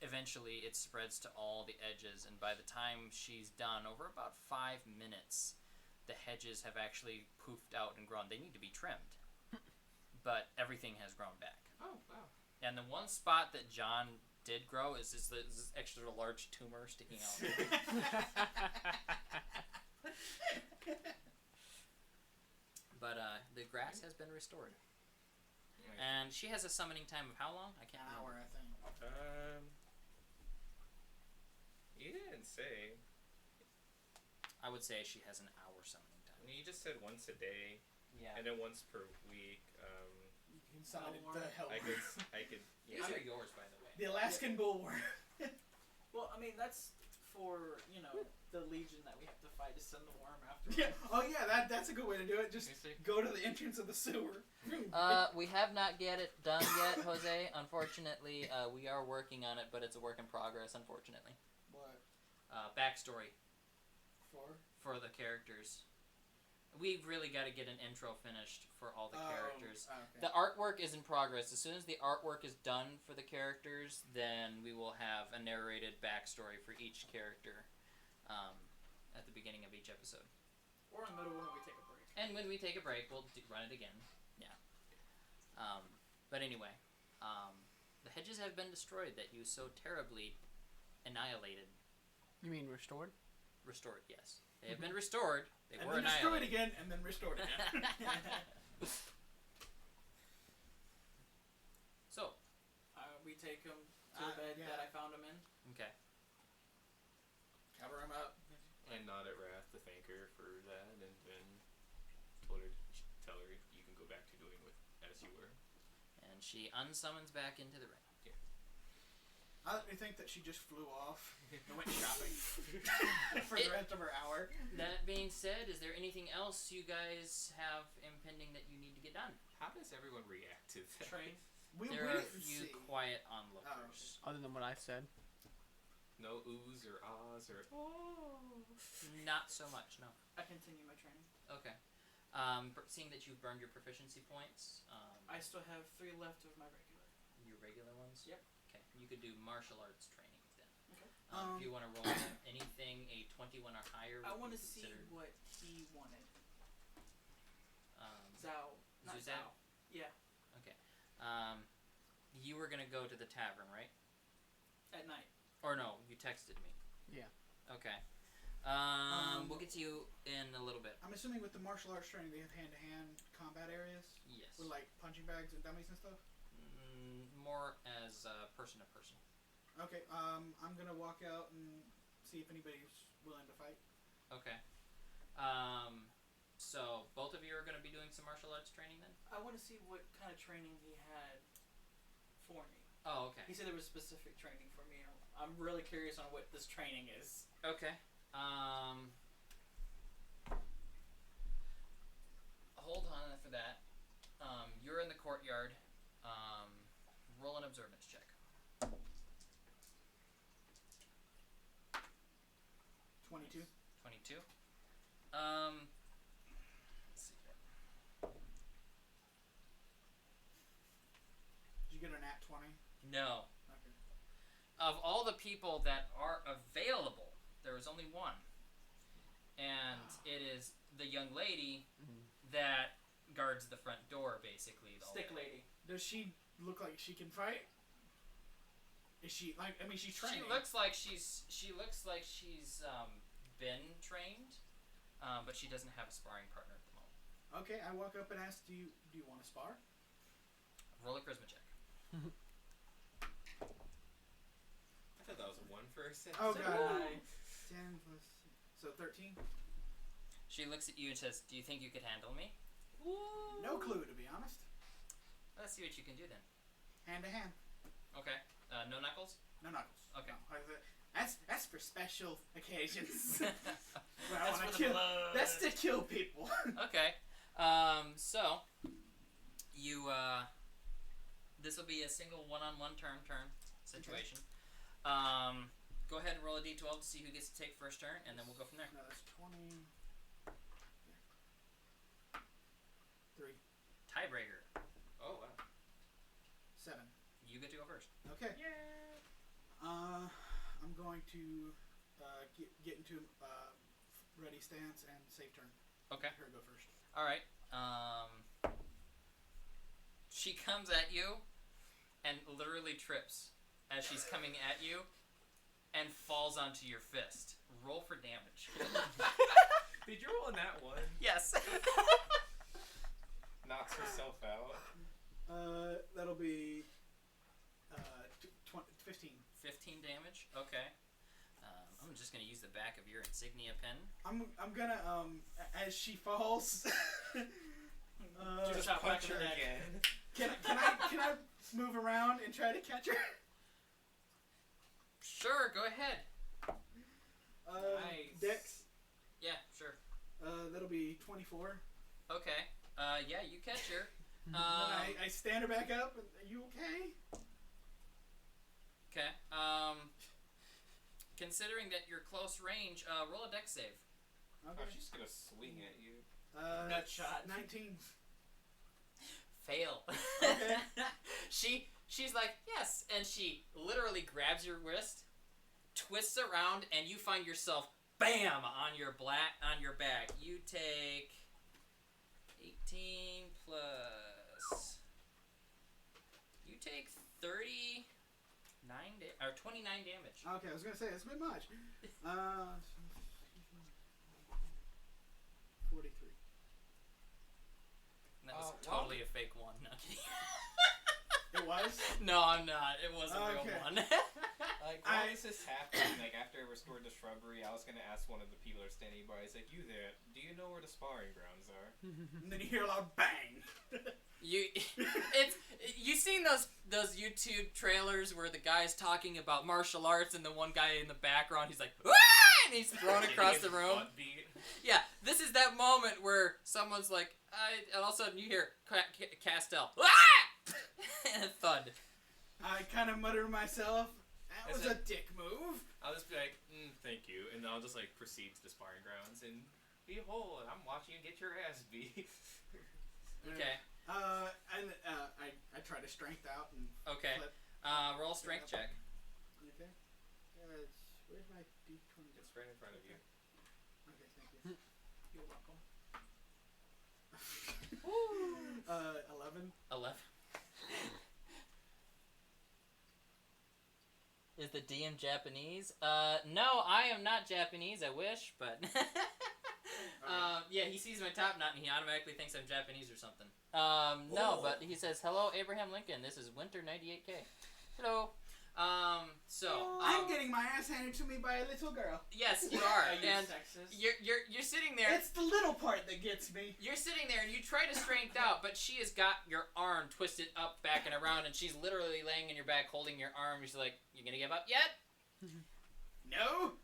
eventually it spreads to all the edges. And by the time she's done, over about 5 minutes, the hedges have actually poofed out and grown. They need to be trimmed. But everything has grown back. Oh, wow. And the one spot that John did grow is this extra large tumor sticking out. But the grass has been restored. Nice. And she has a summoning time of how long? I can't An remember. hour, I think. You didn't say. I would say she has an hour summoning time. You just said once a day, Yeah. and then once per week. You can summon Bullworm. the hell. I could. These Yeah. are yours, by the way. The Alaskan bullworm. Well, I mean, that's for, the legion that we have to fight to send the worm after. Yeah. Oh yeah, that's a good way to do it. Just You see? go to the entrance of the sewer. We have not get it done yet, Jose. Unfortunately, we are working on it, but it's a work in progress, unfortunately. What Backstory for? for the characters. We've really got to get an intro finished for all the characters. Okay. The artwork is in progress. As soon as the artwork is done for the characters, then we will have a narrated backstory for each character at the beginning of each episode. Or in the middle when we take a break. And when we take a break, we'll run it again. Yeah. But anyway, the hedges have been destroyed that you so terribly annihilated. You mean restored? Restored, yes. They have been restored. They and were then destroyed annihilated. again, and then restored again. So, We take him to the bed yeah. that I found him in. okay. Cover him up. And nod at Wrath to thank her for that, and then tell her you can go back to doing with as you were. And she unsummons back into the ring. I let me think that she just flew off and went shopping for the rest of her hour. That being said, is there anything else you guys have impending that you need to get done? How does everyone react to that? Train. We There are a didn't few see. quiet onlookers. Other than what I said. No oohs or ahs or Not so much, no. I continue my training. Okay. Seeing that you've burned your proficiency points, I still have 3 left of my regular. your regular ones? Yep. Okay. You could do martial arts training then. Okay. If you want to roll anything a 21 or higher, I would want be to see considered, what he wanted. Um, Zhao. Not Zuzan? Zhao. Yeah. okay. You were gonna go to the tavern, right? At night. Or no, you texted me. Yeah. Okay. We'll get to you in a little bit. I'm assuming with the martial arts training, they have hand-to-hand combat areas Yes. with like punching bags and dummies and stuff. More as person to person. Okay. I'm gonna walk out and see if anybody's willing to fight. Okay. So both of you are gonna be doing some martial arts training then? I want to see what kind of training he had for me. Oh, okay. He said there was specific training for me. I'm really curious on what this training is. Okay. Hold on for that. You're in the courtyard. Roll an observance check. 22. 22. Let's see. Did you get a nat 20? No. Okay. Of all the people that are available, there is only one. And it is the young lady that guards the front door, basically. The Stick whole way. lady. Does she look like she can fight? Is she like? I mean, she's training. She looks like she's been trained, but she doesn't have a sparring partner at the moment. Okay, I walk up and ask, do you want to spar? Roll a charisma check. I thought that was a 1 for a second. Oh, God. Nice. 10 plus... So 13? She looks at you and says, "Do you think you could handle me?" No clue, to be honest. Let's see what you can do then. Hand to hand. Okay. No knuckles? No knuckles. Okay. No. That's for special occasions. When I That's wanna for the kill. blood. That's to kill people. Okay. So you this will be a single one-on-one turn situation. Go ahead and roll a d12 to see who gets to take first turn, and then we'll go from there. No, that's 20. 3. Tiebreaker. Oh, wow. 7. You get to go first. Okay. I'm going to get into ready stance and save turn. Okay. Let her go first. All right. She comes at you and literally trips as she's coming at you and falls onto your fist. Roll for damage. Did you roll on that one? Yes. Knocks herself out. That'll be 15. 15 damage. Okay. I'm just gonna use the back of your insignia pin. I'm gonna as she falls. Just Shot punch back in her the neck. again. Can I move around and try to catch her? Sure, go ahead. Nice. Dex. Yeah, sure. That'll be 24. Okay. Yeah, you catch her. And I stand her back up. Are you okay? Okay. Considering that you're close range, roll a dex save. Oh, she's gonna swing at you. Nut shot. 19. Fail. Okay. She's like, yes, and she literally grabs your wrist, twists around, and you find yourself bam on your back. You take 18 plus. You take 29 damage. Okay, I was gonna say it's a bit much. 43. That was Well- totally a fake one. No, kidding. It was. No, I'm not. It was a real Okay. one. Like, while this is happening, like, after I restored the shrubbery, I was gonna ask one of the people that are standing by, it's like, you there, do you know where the sparring grounds are? And then you hear a loud bang. You seen those YouTube trailers where the guy's talking about martial arts and the one guy in the background he's like, "Wah!" and he's thrown across the room. Butt beat. Yeah, this is that moment where someone's like, and all of a sudden you hear Castell, "Wah!" and a thud. I kind of mutter to myself, that Is was it- a dick move. I'll just be like, thank you, and I'll just, like, proceed to the sparring grounds, and behold, I'm watching you get your ass beat. Okay. And I try to strength out and Okay. flip. Roll strength check. Okay. Where's my D20? It's right in front of you. Okay, thank you. You're welcome. 11. 11. Is the DM Japanese? No, I am not Japanese. I wish, but yeah, he sees my top knot and he automatically thinks I'm Japanese or something. No, but he says, "Hello, Abraham Lincoln. This is Winter 98K." Hello. I'm getting my ass handed to me by a little girl. Yes, you are, Are you and sexist? you're sitting there. It's the little part that gets me. You're sitting there and you try to strength out, but she has got your arm twisted up, back, and around, and she's literally laying in your back, holding your arm. She's like, "You gonna give up yet?" No.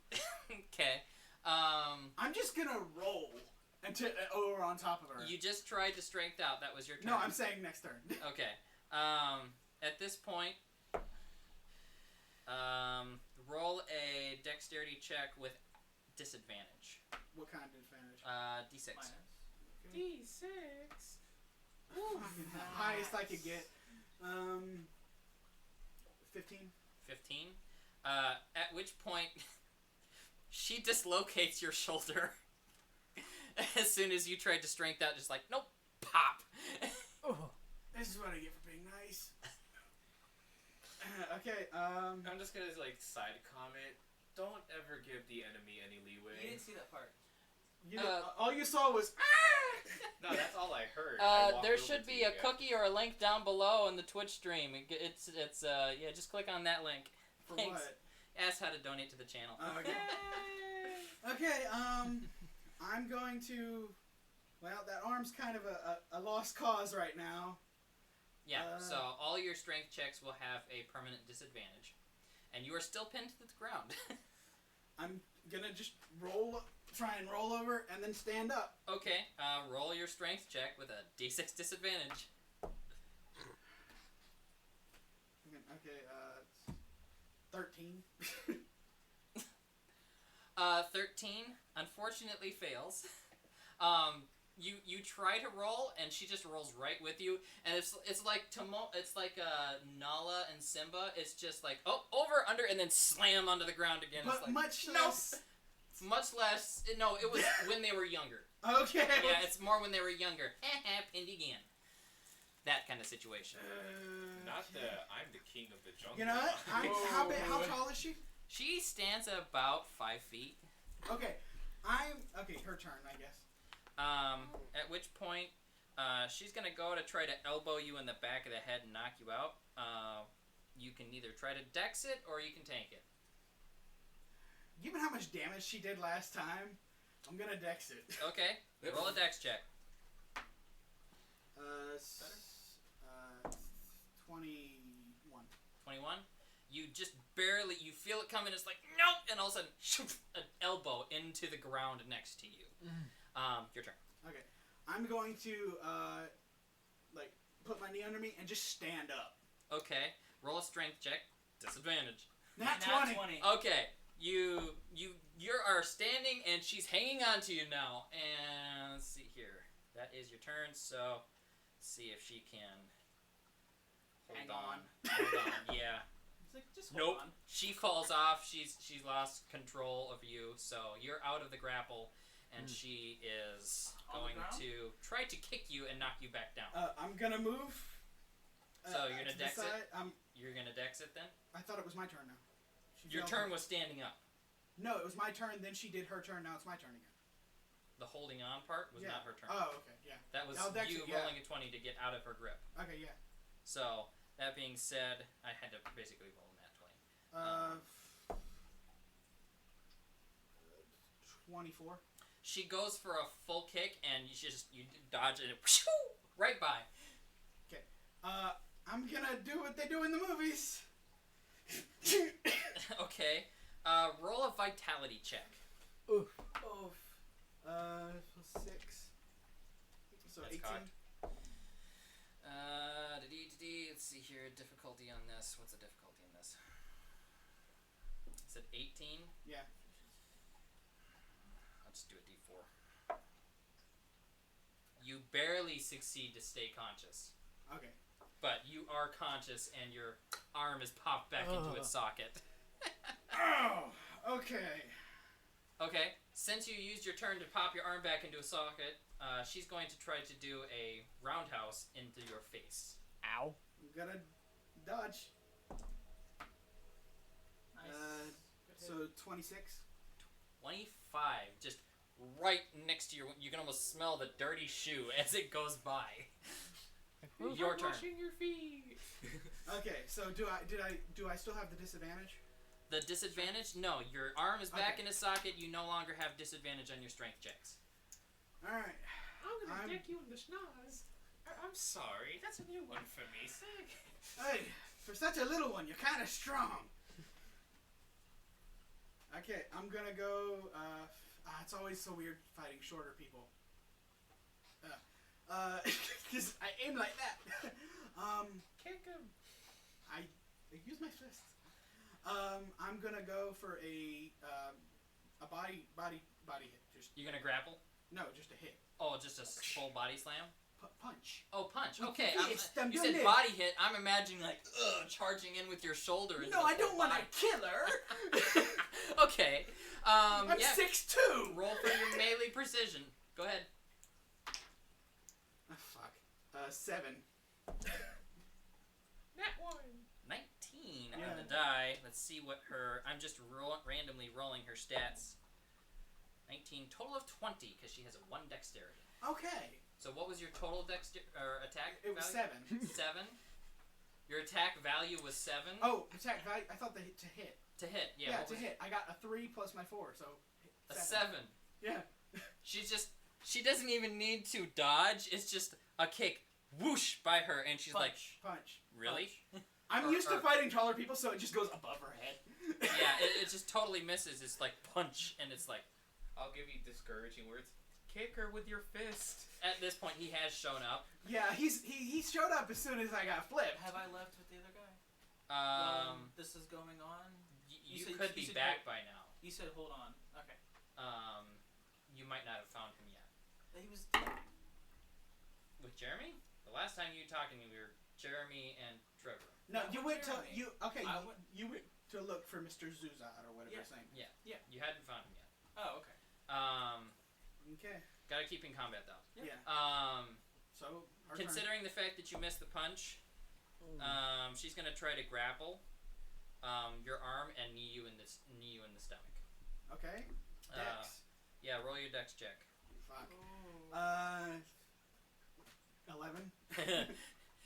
Okay. I'm just gonna roll until over on top of her. You just tried to strength out. That was your turn. No, I'm saying next turn. Okay. At this point, roll a dexterity check with disadvantage. What kind of advantage? D6. Minus. D6. Fucking the highest I could get. 15. 15. At which point, she dislocates your shoulder. As soon as you tried to strength out, just like, nope, pop. This is what I get for being nice. Okay, I'm just gonna, like, side comment. Don't ever give the enemy any leeway. You didn't see that part. You all you saw was No, that's all I heard. I walked there over should to be you a guys. cookie or a link down below in the Twitch stream. It's yeah, just click on that link. for Thanks. what? Ask how to donate to the channel. Okay. Okay. I'm going to. Well, that arm's kind of a lost cause right now. Yeah, so all your strength checks will have a permanent disadvantage. And you are still pinned to the ground. I'm gonna just try and roll over, and then stand up. Okay, roll your strength check with a d6 disadvantage. Okay, it's 13. 13 unfortunately fails. You try to roll, and she just rolls right with you, and it's like Nala and Simba. It's just like over, under, and then slam onto the ground again. But it's like, much nope. less. Much less. No, it was when they were younger. Okay. Yeah, it's more when they were younger. Pinned again. That kind of situation. Not the I'm the king of the jungle. You know what? How tall is she? She stands about 5 feet. Okay. Okay, her turn, I guess. At which point, she's gonna go to try to elbow you in the back of the head and knock you out. You can either try to dex it or you can tank it. Given how much damage she did last time, I'm gonna dex it. Okay, roll a dex check. 21. 21. You just barely, you feel it coming. It's like nope, and all of a sudden, an elbow into the ground next to you. Your turn. Okay, I'm going to put my knee under me and just stand up. Okay, roll a strength check. Disadvantage. Nat 20. Okay, you are standing and she's hanging on to you now. And let's see here. That is your turn. So, let's see if she can Hang hold on. Hold on. Yeah. It's like, just hold Nope. on. She falls off. She's lost control of you. So you're out of the grapple, and she is On the going ground? to try to kick you and knock you back down. I'm gonna move. So you're gonna to the dex it? side. You're gonna dex it then. I thought it was my turn now. She Your fell- turn was standing up. No, it was my turn. Then she did her turn. Now it's my turn again. The holding on part was Yeah. not her turn. Oh, okay, yeah. That was I'll dex you it, yeah. rolling a 20 to get out of her grip. Okay, yeah. So that being said, I had to basically roll that 20. 24. She goes for a full kick, and you dodge it, right by. I'm gonna do what they do in the movies. Okay. Roll a vitality check. Oh. 6. So That's 18. cocked. Let's see here. Difficulty on this. What's the difficulty in this? Is it 18? Yeah. I'll just do a D4. You barely succeed to stay conscious. Okay. But you are conscious, and your arm is popped back into its socket. Oh. Okay. Okay, since you used your turn to pop your arm back into a socket, she's going to try to do a roundhouse into your face. Ow. I'm gonna dodge. Nice. So 26. 25, just right next to you can almost smell the dirty shoe as it goes by. Your turn. Washing your feet. Okay. So do I still have the disadvantage? The disadvantage? No, your arm is back Okay. in a socket. You no longer have disadvantage on your strength checks. All right. I'm I'm- deck you in the schnoz. I'm sorry. That's a new one for me. Sick. Hey, for such a little one, you're kind of strong. Okay, I'm gonna go. It's always so weird fighting shorter people. Cause I aim like that. Kick him. I use my fists. I'm gonna go for a body hit. Just You're gonna grapple? no, just a hit. Oh, just a full body slam? Punch. Oh, punch. With Okay, the fist, I'm you doing said it. body hit. I'm imagining like charging in with your shoulder. into No, the I full don't want body. to kill her. Okay. I'm Yeah. 6'2". Roll for your melee precision. Go ahead. Ah, fuck. 7. That one. 19 Yeah. on the die. Let's see what her. I'm just randomly rolling her stats. 19, total of 20 because she has a 1 dexterity. Okay. So what was your total attack It was value? 7. 7. Your attack value was 7. Oh, attack value. I thought to hit. To hit, yeah. Yeah, what to was hit. I got a 3 plus my 4, so a 7. Yeah. She doesn't even need to dodge. It's just a kick, whoosh by her, and she's like, punch. really? I'm used to fighting taller people, so it just goes above her head. Yeah, it just totally misses. It's like punch, and it's like. I'll give you discouraging words. Kick her with your fist. At this point, he has shown up. Yeah, he showed up as soon as I got flipped. Have I left with the other guy? This is going on. You said- could you be said back by now. You said hold on. Okay. You might not have found him yet. He was. With Jeremy? The last time you talked to me, we were Jeremy and Trevor. No, That you was went to Jeremy. you went to look for Mr. Zuzat or whatever Yeah. his name. Yeah. You hadn't found him yet. Oh, okay. Okay. Gotta keep in combat though. Yeah. So our Considering the fact that you missed the punch, she's gonna try to grapple your arm and knee you in the stomach. turn. Okay. Dex. Yeah, roll your dex check. Fuck. 11.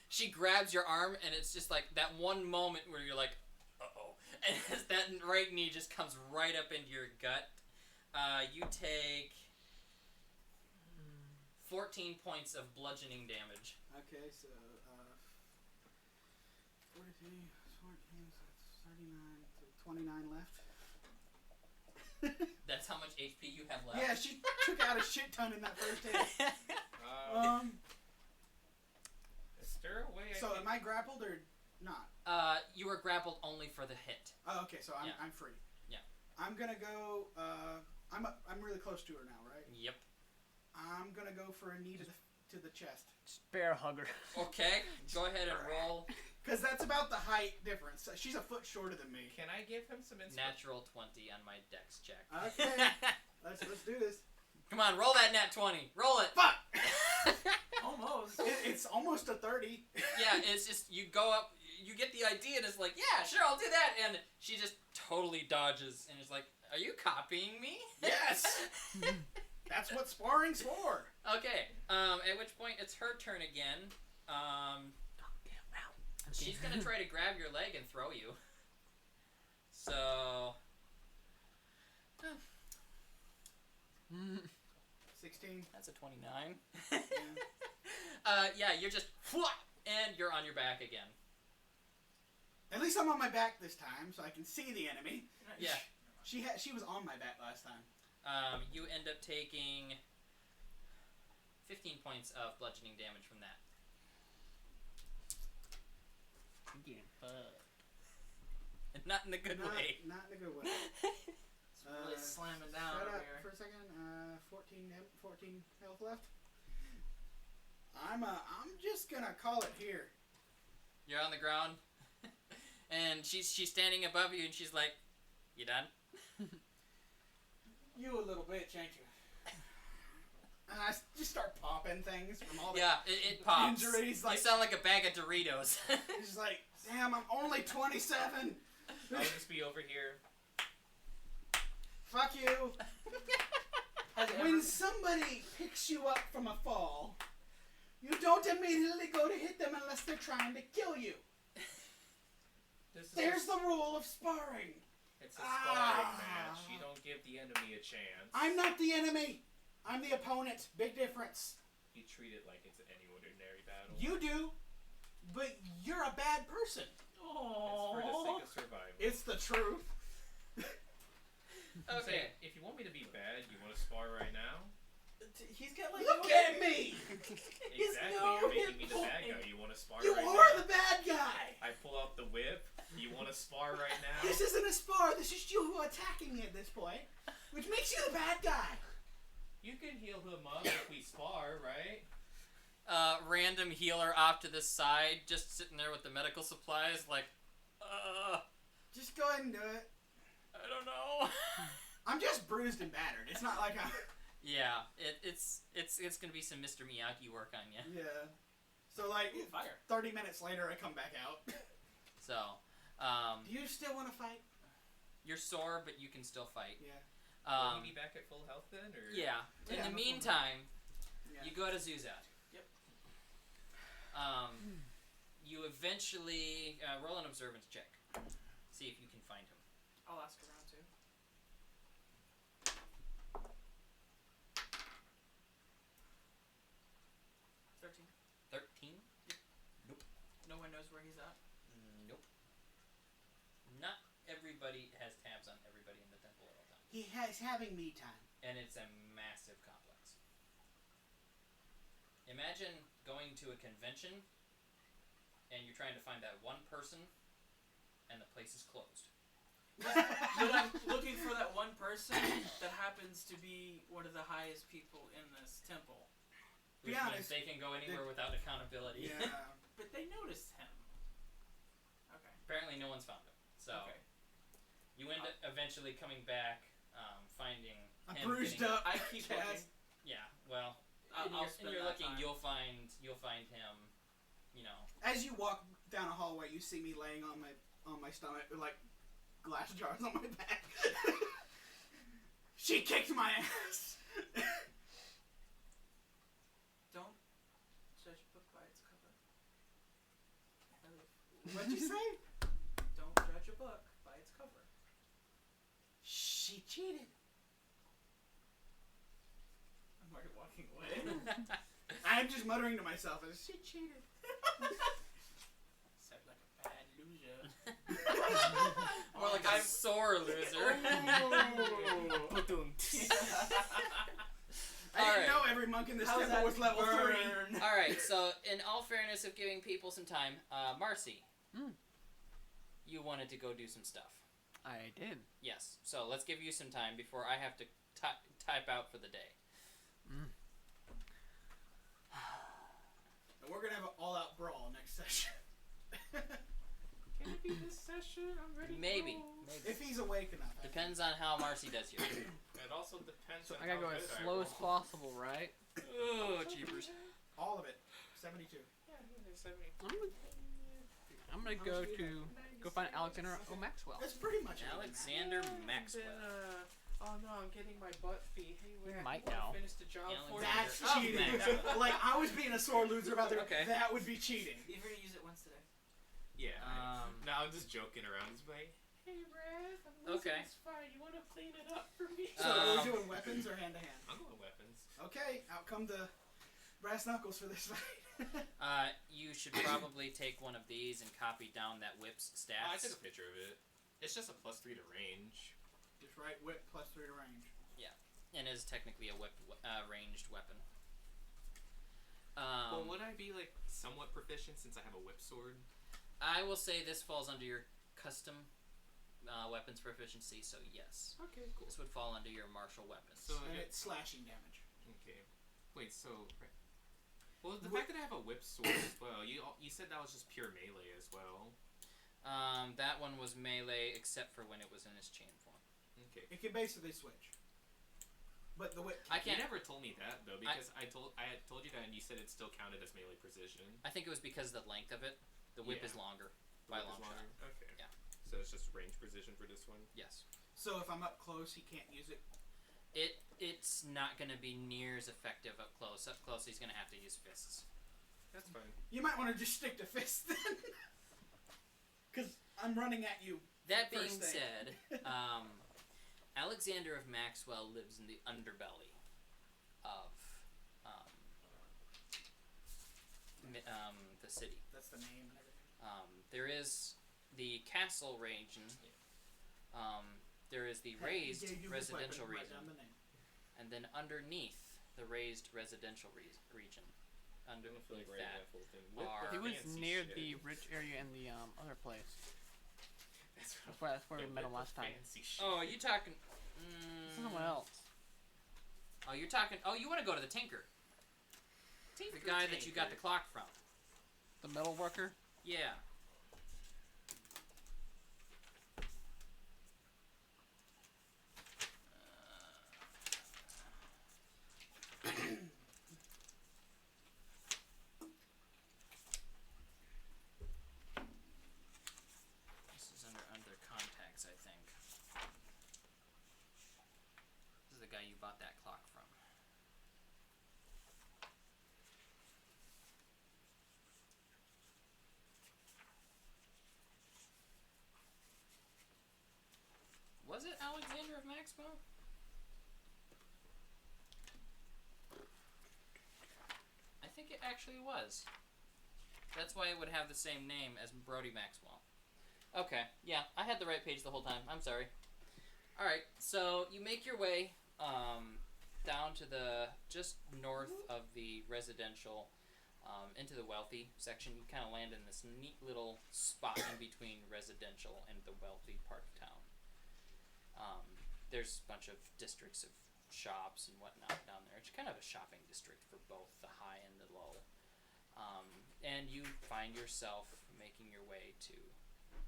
She grabs your arm, and it's just like that one moment where you're like, uh-oh. And as that right knee just comes right up into your gut, you take 14 points of bludgeoning damage. Okay, so 43, 14, so that's 39, so 29 left. That's how much HP you have left. Yeah, she took out a shit ton in that first hit. Is there a way So am I grappled or not? You were grappled only for the hit. Oh, okay, so I'm Yeah. I'm free. Yeah. I'm gonna go. I'm really close to her now, right? Yep. I'm gonna go for a knee to the chest. Bear hugger. Okay, go ahead and roll. Cause that's about the height difference. She's a foot shorter than me. Can I give him some inspiration? Natural 20 on my dex check. Okay. Let's do this. Come on, roll that nat 20. Roll it. Fuck! Almost. It's almost a 30. Yeah, it's just you go up, you get the idea, and it's like, yeah, sure, I'll do that, and she just totally dodges, and is like, are you copying me? Yes. That's what sparring's for. Okay. At which point it's her turn again. She's gonna try to grab your leg and throw you. So. 16. That's a 29. Yeah. Yeah, you're just and you're on your back again. At least I'm on my back this time, so I can see the enemy. Yeah. She was on my back last time. You end up taking 15 points of bludgeoning damage from that. Not in a good way. Not in a good way. It's really slamming down Shut over up here. for a second. 14 health left. I'm just gonna call it here. You're on the ground, and she's standing above you, and she's like, "You done?" You a little bitch, ain't you? And I just start popping things from all the Yeah, it pops. injuries. Like, You sound like a bag of Doritos. it's like, damn, I'm only 27. I'll just be over here. Fuck you. Has it When ever- somebody picks you up from a fall, you don't immediately go to hit them unless they're trying to kill you. This is There's the rule of sparring. It's a sparring match. You don't give the enemy a chance. I'm not the enemy. I'm the opponent. Big difference. You treat it like it's any ordinary battle. You do, but you're a bad person. It's for the sake of survival. It's the truth. Okay. Say, if you want me to be bad, you want to spar right now? He's got like. Look no- at me. Exactly. no You're making me hit the bad point. guy. You want to spar You right are now? the bad guy. I pull out the whip. You want to spar right now? This isn't a spar. This is you attacking me at this point, which makes you the bad guy. You can heal him up if we spar, right? Random healer off to the side, just sitting there with the medical supplies, like, Just go ahead and do it. I don't know. I'm just bruised and battered. It's not like I'm. Yeah, it's gonna be some Mr. Miyagi work on you. Yeah. So like, Ooh, fire. 30 minutes later, I come back out. So, Do you still want to fight? you're sore, but you can still fight. Yeah. Will he be back at full health then, or? Yeah. In Yeah, the before- meantime, Yeah. you go to Zuzat. Yep. You eventually roll an observance check. See if you can find him. I'll ask around too. 13. 13? No one knows where he's at. Nope. Not everybody has tabs on everybody in the temple at all times. He has having me time. And it's a massive complex. Imagine going to a convention and you're trying to find that one person and the place is closed. But I'm looking for that one person that happens to be one of the highest people in this temple. Which Be means honest, they can go anywhere without accountability. Yeah. But they noticed him. Okay. Apparently no one's found him. So Okay. you end up eventually coming back, finding A him bruised getting- up. I keep Chaz. looking. Yeah, well, I'll and spend you're that looking, time. you'll find him, you know. As you walk down a hallway, you see me laying on my stomach with like glass jars on my back. She kicked my ass. Don't judge a book by its cover. What'd you say? Don't judge a book by its cover. She cheated. I'm already walking away. I'm just muttering to myself as she cheated. Sounds like a bad loser. More like a sore loser. I didn't know every monk in this How's temple that was level 3. burn? Alright, so in all fairness of giving people some time, Marcy, you wanted to go do some stuff. I did. Yes, so let's give you some time before I have to type out for the day. And we're gonna have an all-out brawl next session. Can it be this session? I'm ready. Maybe. If he's awake enough. Depends on how Marcy does here. It also depends on I gotta how go as good I slow as roll. possible, right? Oh, jeepers. All of it. 72. Yeah, there's 70. I'm gonna go find Alexander O. Maxwell. That's pretty much it. Alexander Maxwell. Oh no, I'm getting my butt beat. Hey, You wait, might wanna know. finish the job for you? That's Oh, cheating. man. Like, I was being a sore loser about there. Okay. That would be cheating. You've already used it once today. Yeah. Um, No, I'm just joking around. It's like, hey, Brad, I'm losing Okay. this fight. You want to clean it up for me? So, are we Um, doing weapons or hand to hand? I'm going weapons. Okay, out come the brass knuckles for this fight. You should probably take one of these and copy down that whip's Oh, I stats. took a picture of it. It's just a +3 to range. Just right whip +3 to range. And is technically a ranged weapon. Well, would I be like somewhat proficient since I have a whip sword? I will say this falls under your custom weapons proficiency, so yes. Okay, cool. This would fall under your martial weapons. So And it's slashing damage. okay. Wait, so well, the fact that I have a whip sword as well. You said that was just pure melee as well. That one was melee except for when it was in its chain form. Okay. It can basically switch. But the whip. I You can't. never told me that though, because I had told you that, and you said it still counted as melee precision. I think it was because of the length of it. The whip Yeah. is longer The by a whip is long shot. longer? Okay. Yeah. So it's just range precision for this one. Yes. So if I'm up close, he can't use it. It's not going to be near as effective up close. Up close, he's going to have to use fists. That's fine. You might want to just stick to fists then. Because I'm running at you. That being First thing. said, Alexander of Maxwell lives in the underbelly of the city. That's the name and everything. There is the castle region. There is the raised Gave you his residential weapon, write region, down the name. and then underneath the raised residential region, underneath I feel like writing that, that full thing. are- He was Fancy near shit. the rich area in the other place. That's That's where we met him last time. Fancy shit. Oh, you talking? Someone else. Oh, you're talking. Oh, you want to go to the Tinker? The guy that you got the clock from. The metal worker. Yeah. This is under contacts, I think. Alexander of Maxwell? I think it actually was. That's why it would have the same name as Brody Maxwell. Okay, yeah, I had the right page the whole time. I'm sorry. Alright, so you make your way down to the just north of the residential, into the wealthy section. You kind of land in this neat little spot in between residential and the wealthy part of town. There's a bunch of districts of shops and whatnot down there. It's kind of a shopping district for both the high and the low. And you find yourself making your way to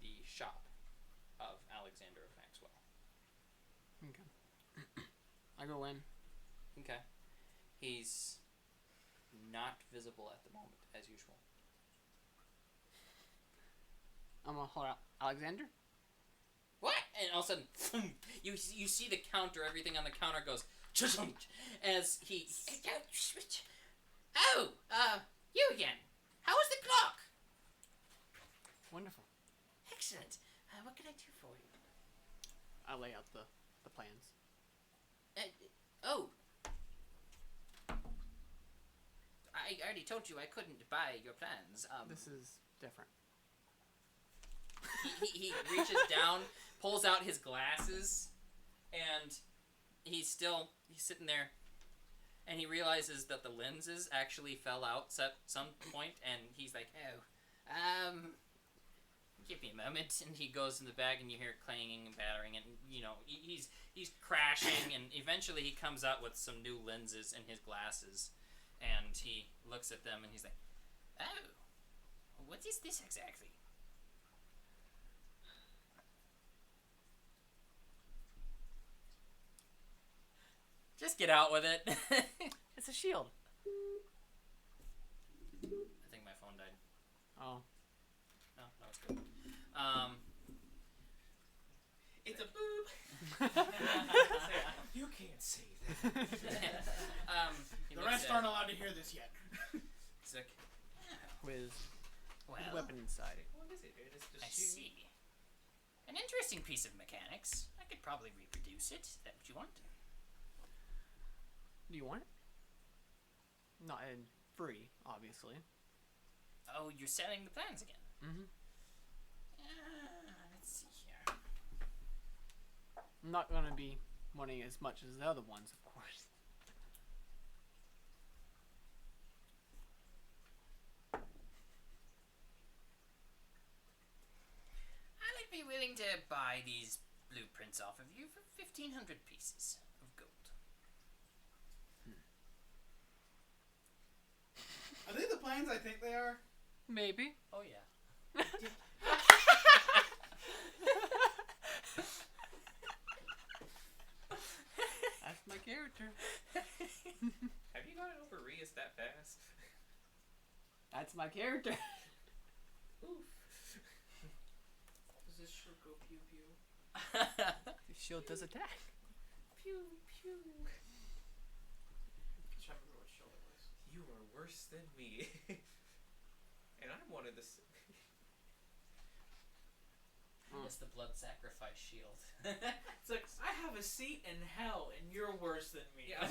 the shop of Alexander of Maxwell. Okay. I go in. Okay. He's not visible at the moment, as usual. I'm gonna hold out. Alexander? What? And all of a sudden, you see the counter, everything on the counter goes as he... Oh, you again. How was the clock? Wonderful. Excellent. What can I do for you? I lay out the plans. Oh. I already told you I couldn't buy your plans. This is different. He reaches down, pulls out his glasses, and he's sitting there, and he realizes that the lenses actually fell out at some point, and he's like, oh, give me a moment. And he goes in the bag, and you hear it clanging and battering, and he's crashing, and eventually he comes out with some new lenses in his glasses, and he looks at them, and he's like, oh, what is this exactly? Just get out with it. It's a shield. I think my phone died. Oh. No, it's good. It's a boob. You can't say that. He The looks rest at- aren't allowed to hear this yet. He's like, With well, a weapon inside it. What is it? It's I just see. An interesting piece of mechanics. I could probably reproduce it. Is that what you want? Do you want it? Not in free, obviously. Oh, you're selling the plans again. Mm-hmm. Let's see here. I'm not gonna be wanting as much as the other ones, of course. I'd be willing to buy these blueprints off of you for 1,500 pieces of gold. Are they the plans I think they are? Maybe. Oh yeah. That's my character. Have you gotten over Rias that fast? That's my character. Oof. Does this shield go pew pew? The shield does attack. Pew pew. I'm trying to remember what shield it was. You are worse than me. And I'm one of the. It's the blood sacrifice shield. It's like, I have a seat in hell and you're worse than me. Yeah,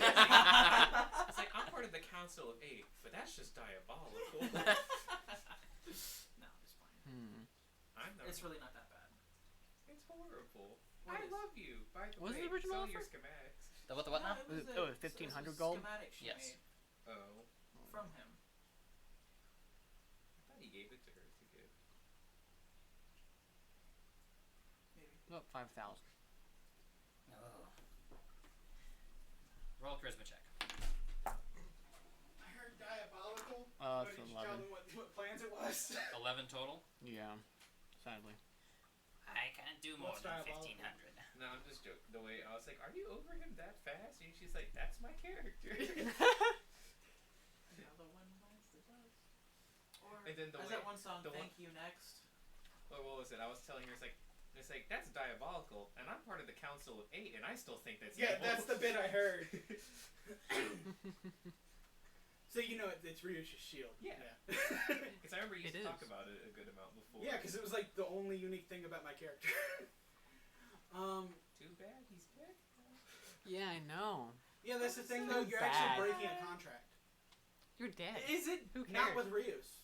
it's like I'm part of the Council of 8, but that's just diabolical. No, it's fine. I'm not. It's really not that bad. It's horrible. What I is? love you. By the Was way, the original sell your offer? schematics. The what now? Was it- a- oh, it was 1,500 a gold? schematic she Yes. made Oh, from him. I thought he gave it to her to give. Maybe. About 5,000. Oh. Roll a charisma check. I heard diabolical. It's Did you tell 11. them what plans it was? 11 total. Yeah. Sadly. I can't do more What's than diabolical? 1,500. No, I'm just joking. The way I was like, "Are you over him that fast?" And she's like, "That's my character." Another one bites the dust. Or And then the as way- that one song, the Thank You Next. What was it? I was telling her, it's like that's diabolical, and I'm part of the Council of 8, and I still think that's Yeah, evil. that's the bit I heard. So it's Ryu's shield. Yeah. Because I remember you used It to talk is. about it a good amount before. Yeah, because it was like the only unique thing about my character. To Too bad he's dead. Yeah, I know. Yeah, that's the thing So though. You're bad. actually breaking a contract. You're dead. Is it? Who cares? Not with Rios.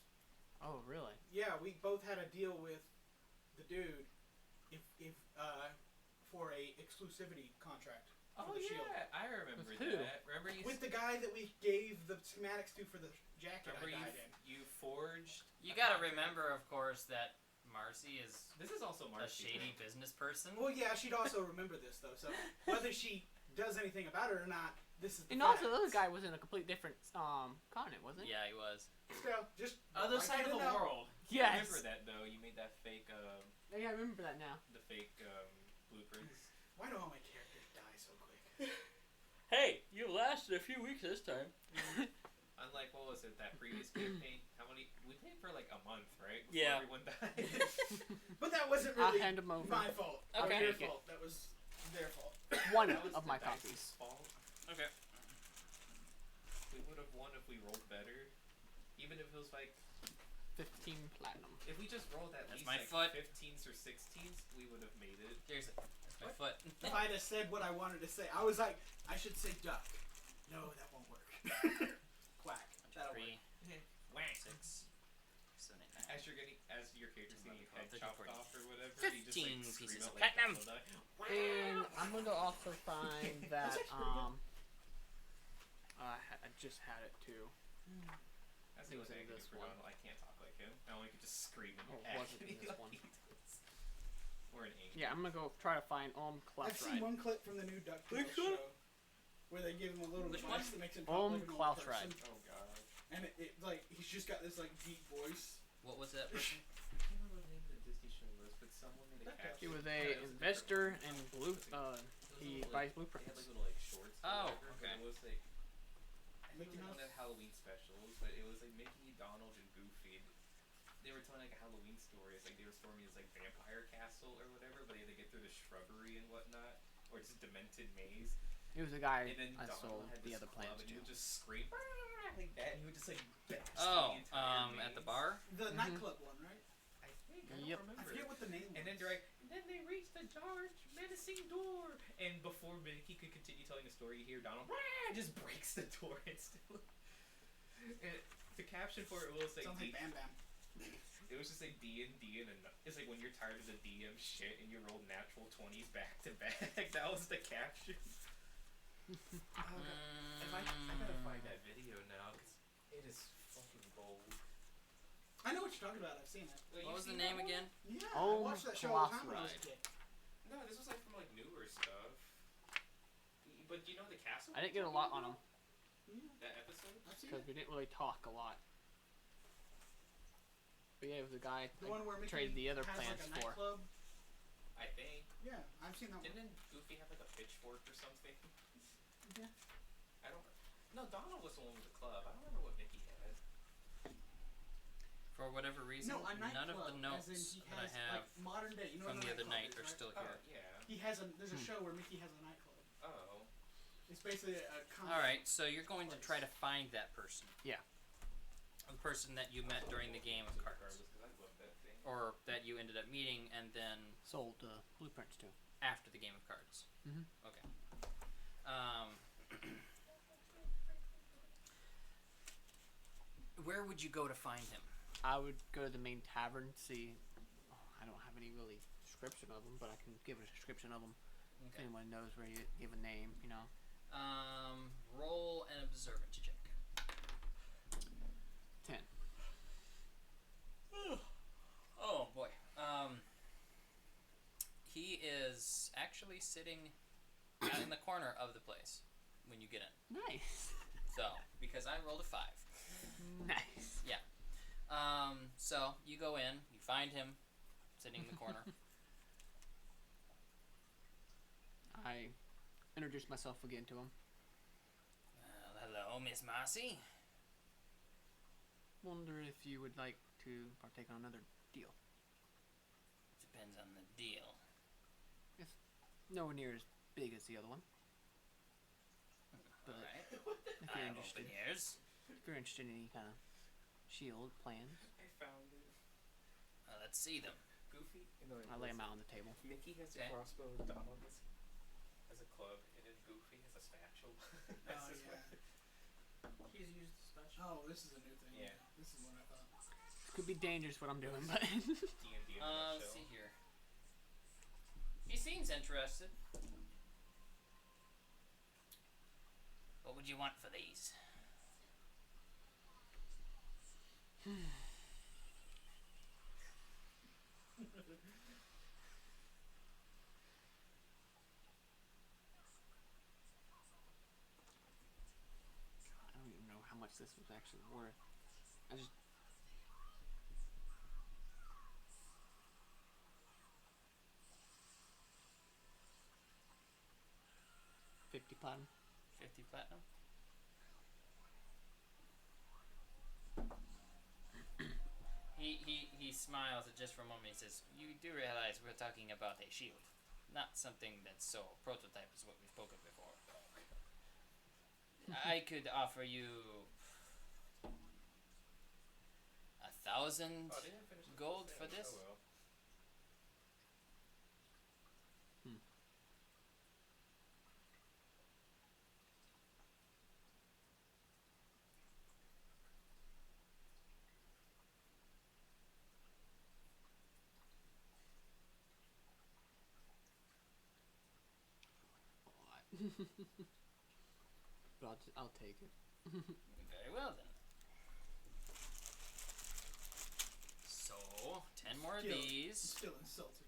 Oh, really? Yeah, we both had a deal with the dude, if for a exclusivity contract. Oh the yeah, shield. I remember With who? that. Remember you? With the guy that we gave the schematics to for the jacket I remember died in. you forged. You a gotta contract. remember, of course, that Marcy is This is also a Marcy. shady business person. Well, yeah, she'd also remember this though. So whether she does anything about it or not, this is. The And also, the other facts. guy was in a complete different continent, wasn't he? Yeah, he was. Still, just Other like side you of the know. world. Yes. Remember that though? You made that fake, Yeah, I remember that now. the fake blueprints. Why do all my characters die so quick? Hey, you lasted a few weeks this time. Unlike what was it? That previous campaign. How many? We played for like a month, right? Before Yeah. Everyone died. But that wasn't I'll really hand him over. my fault. Okay. Or your Take it. fault. That was their fault. One That was of the my dice's copies. fault. Okay. We would have won if we rolled better. Even if it was like, 15 platinum. if we just rolled at That's least my like foot. 15s or 16s, we would have made it. Seriously, that's my foot. If I'd have said what I wanted to say, I was like, I should say duck. No, that won't work. Quack. That'll work. 3, Whack. 6, 7, 8, 9. As your character's getting your head 13, chopped 14. off or whatever, 15 you just like pieces scream of out like platinum. double die. And I'm going to also find that, That's actually pretty I just had it too. That's It the was only in thing I this can one. I can't talk like him. I only could just scream in Oh, your was it in agony this like one? he does. Or an angel. Yeah, I'm going to go try to find I've seen Klaus one clip from the new DuckTales Think so? show where they give him a little Which device one? that makes him talk like a normal Klaus person. Ride. Oh god. And it like he's just got this like deep voice. What was that? I can't remember what the name of the Disney show was, but someone made a DuckTales. caption. He was Yeah, a it was investor different and one. blue. It was He little, buys They had blueprints. like little like shorts. or Oh, whatever, okay. But it was like. I Mickey think it was one Mouse? of the Halloween specials, but it was like Mickey, Donald, and Goofy. They were telling like a Halloween story. It's like they were storming this like vampire castle or whatever, but they had to get through the shrubbery and whatnot, or just demented maze. He was the guy And then I Donald sold had the this other club, plans and to. he would just scream like that, and he would just like bash Oh, the entire at the maze. bar? The Mhm. nightclub one, right? I think I Yep. don't remember. I forget what the name was. And then they're like, and then they reached the large menacing door, and before Mickey could continue telling the story, you hear Donald just breaks the door instantly. And the caption for it was like, Sounds like Bam Bam. it was just like D&D, and it's like when you're tired of the DM shit and you roll natural 20s back to back. That was the caption. Oh, God. If I gotta find that video now, because it is fucking gold. I know what you're talking about. I've seen it. Wait, What you've was the seen that name one? again? Yeah, Oh, I watched that show all the Klaus time when I was a Ride. kid. No, this was like from like newer stuff. But you know the castle? I didn't get a lot on him Yeah, That episode? I've seen because it. we didn't really talk a lot. But yeah, it was the guy The I one where Mickey traded the other has plans like a for. nightclub. I think. Yeah, I've seen that one. Didn't Goofy have like a pitchfork or something? Yeah. I don't. No, Donald was the one with the club. I don't remember what Mickey had. For whatever reason, No, a nightclub. none of the notes as in he that I has, have like, modern day. You know from what the a other night nightclub are is, still right? here. Yeah. He has a. There's a show where Mickey has a nightclub. Oh. It's basically a. Alright, so you're going to try to find that person. Yeah. The person that you met during the game of cards. Regardless, 'cause I love that thing. Or that you ended up meeting and then Sold blueprints to. after the game of cards. Mhm. Okay. Um, where would you go to find him? I would go to the main tavern, see. Oh, I don't have any really description of them, but I can give a description of them. If Okay. anyone knows where you give a name, you know. Roll an observance check. 10. Oh boy. He is actually sitting out in the corner of the place when you get in. Nice. So, because I rolled a 5. Nice. So you go in, you find him sitting in the corner. I introduced myself again to him. Well, hello, Miss Marcy. Wonder if you would like to partake on another deal. Depends on the deal. Nowhere near as big as the other one. But Alright. if you're I'm interested, open ears. if you're interested in any kind of shield plans, I found it. Let's see them. Goofy. I lay them out on the table. Mickey has Okay. a crossbow. Donald has as a club, and then Goofy as a spatula. Oh, That's just yeah. He's used the special. Oh, this is a new thing. Yeah. This is what I thought. Could be dangerous what I'm doing, but D&D in a Let's nutshell. see here. He seems interested. What would you want for these? I don't even know how much this was actually worth. I just. $50 platinum. 50 platinum. He smiles at just for a moment. He says, "You do realize we're talking about a shield, not something that's so prototype as what we spoke of before. I could offer you 1,000 Oh, they didn't finish the gold sale. for this? Oh, well. A lot. But I'll take it. Very well then. So 10 more of Still- these. Still insulting.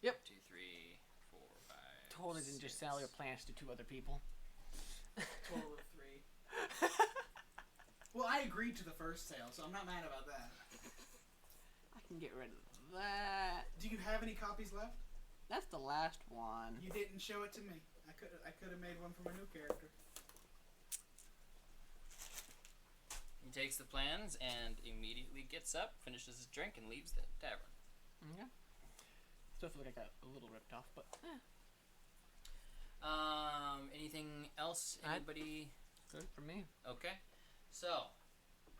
2, 3, 4, 5. Totally didn't just sell your plants to 2 other people. Total of 3. Well, I agreed to the first sale, so I'm not mad about that. I can get rid of that. Do you have any copies left? That's the last one. You didn't show it to me. I could have made one for my new character. He takes the plans and immediately gets up, finishes his drink, and leaves the tavern. Yeah. Still feel like I got a little ripped off, but Anything else? I- Anybody? good for me. Okay. So,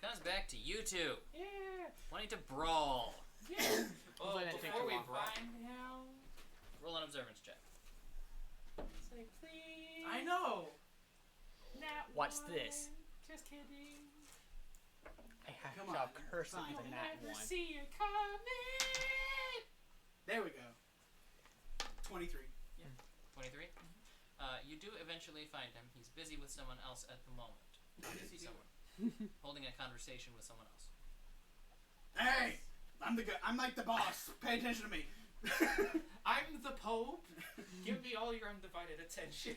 comes back to you two. Yeah. Wanting to brawl. Yeah. Hopefully that didn't take Before too we long. brawl now, Roll an observance check. say please. I know. Not Watch one. this. Just kidding. I Come shall on, curse it fine. with a nat Never 1. see you coming. There we go. 23. 23. You do eventually find him. He's busy with someone else at the moment. You see someone holding a conversation with someone else. Hey! I'm like the boss. Pay attention to me. I'm the Pope. Give me all your undivided attention.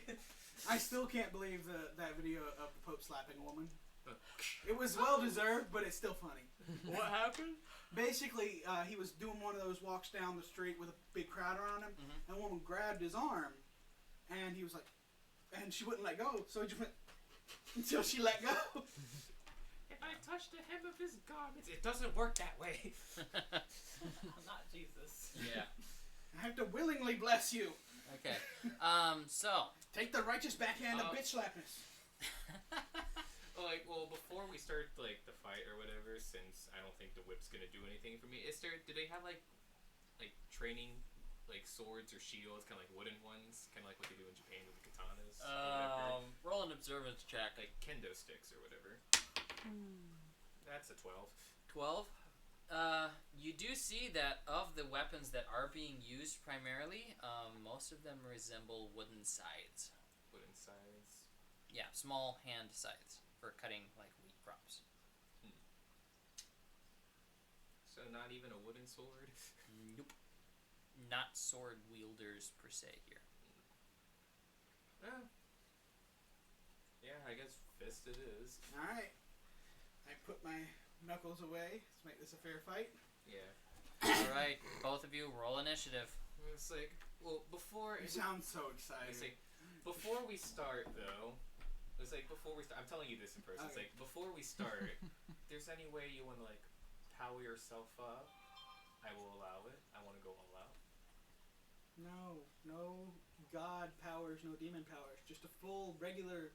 I still can't believe that video of the Pope slapping a woman. It was well deserved, but it's still funny. What happened? Basically, he was doing one of those walks down the street with a big crowd around him, Mhm. and a woman grabbed his arm, and he was like, and she wouldn't let go, so he just went until she let go. If I touch the hem of his garments, it doesn't work that way. Not Jesus. Yeah. I have to willingly bless you. Okay. So. Take the righteous backhand of Uh, bitch slapness. Well, before we start like the fight or whatever, since I don't think the whip's gonna do anything for me, do they have like training like swords or shields, kind of like wooden ones, kind of like what they do in Japan with the katanas, or whatever, Roll an observance check. like kendo sticks or whatever? That's a 12. 12. You do see that of the weapons that are being used primarily, most of them resemble wooden scythes. Wooden sides. Yeah, small hand scythes for cutting like wheat crops. So not even a wooden sword. Nope. Not sword wielders per se here. Oh. Yeah, I guess fist it is. Alright. I put my knuckles away. Let's make this a fair fight. Yeah. Alright, both of you roll initiative. It's like, well, before. You sound so It's excited. like, before we start though. It's like before we start. I'm telling you this in person. It's Okay. like before we start. If there's any way you want to like power yourself up, I will allow it. I want to go all out. No god powers, no demon powers. Just a full, regular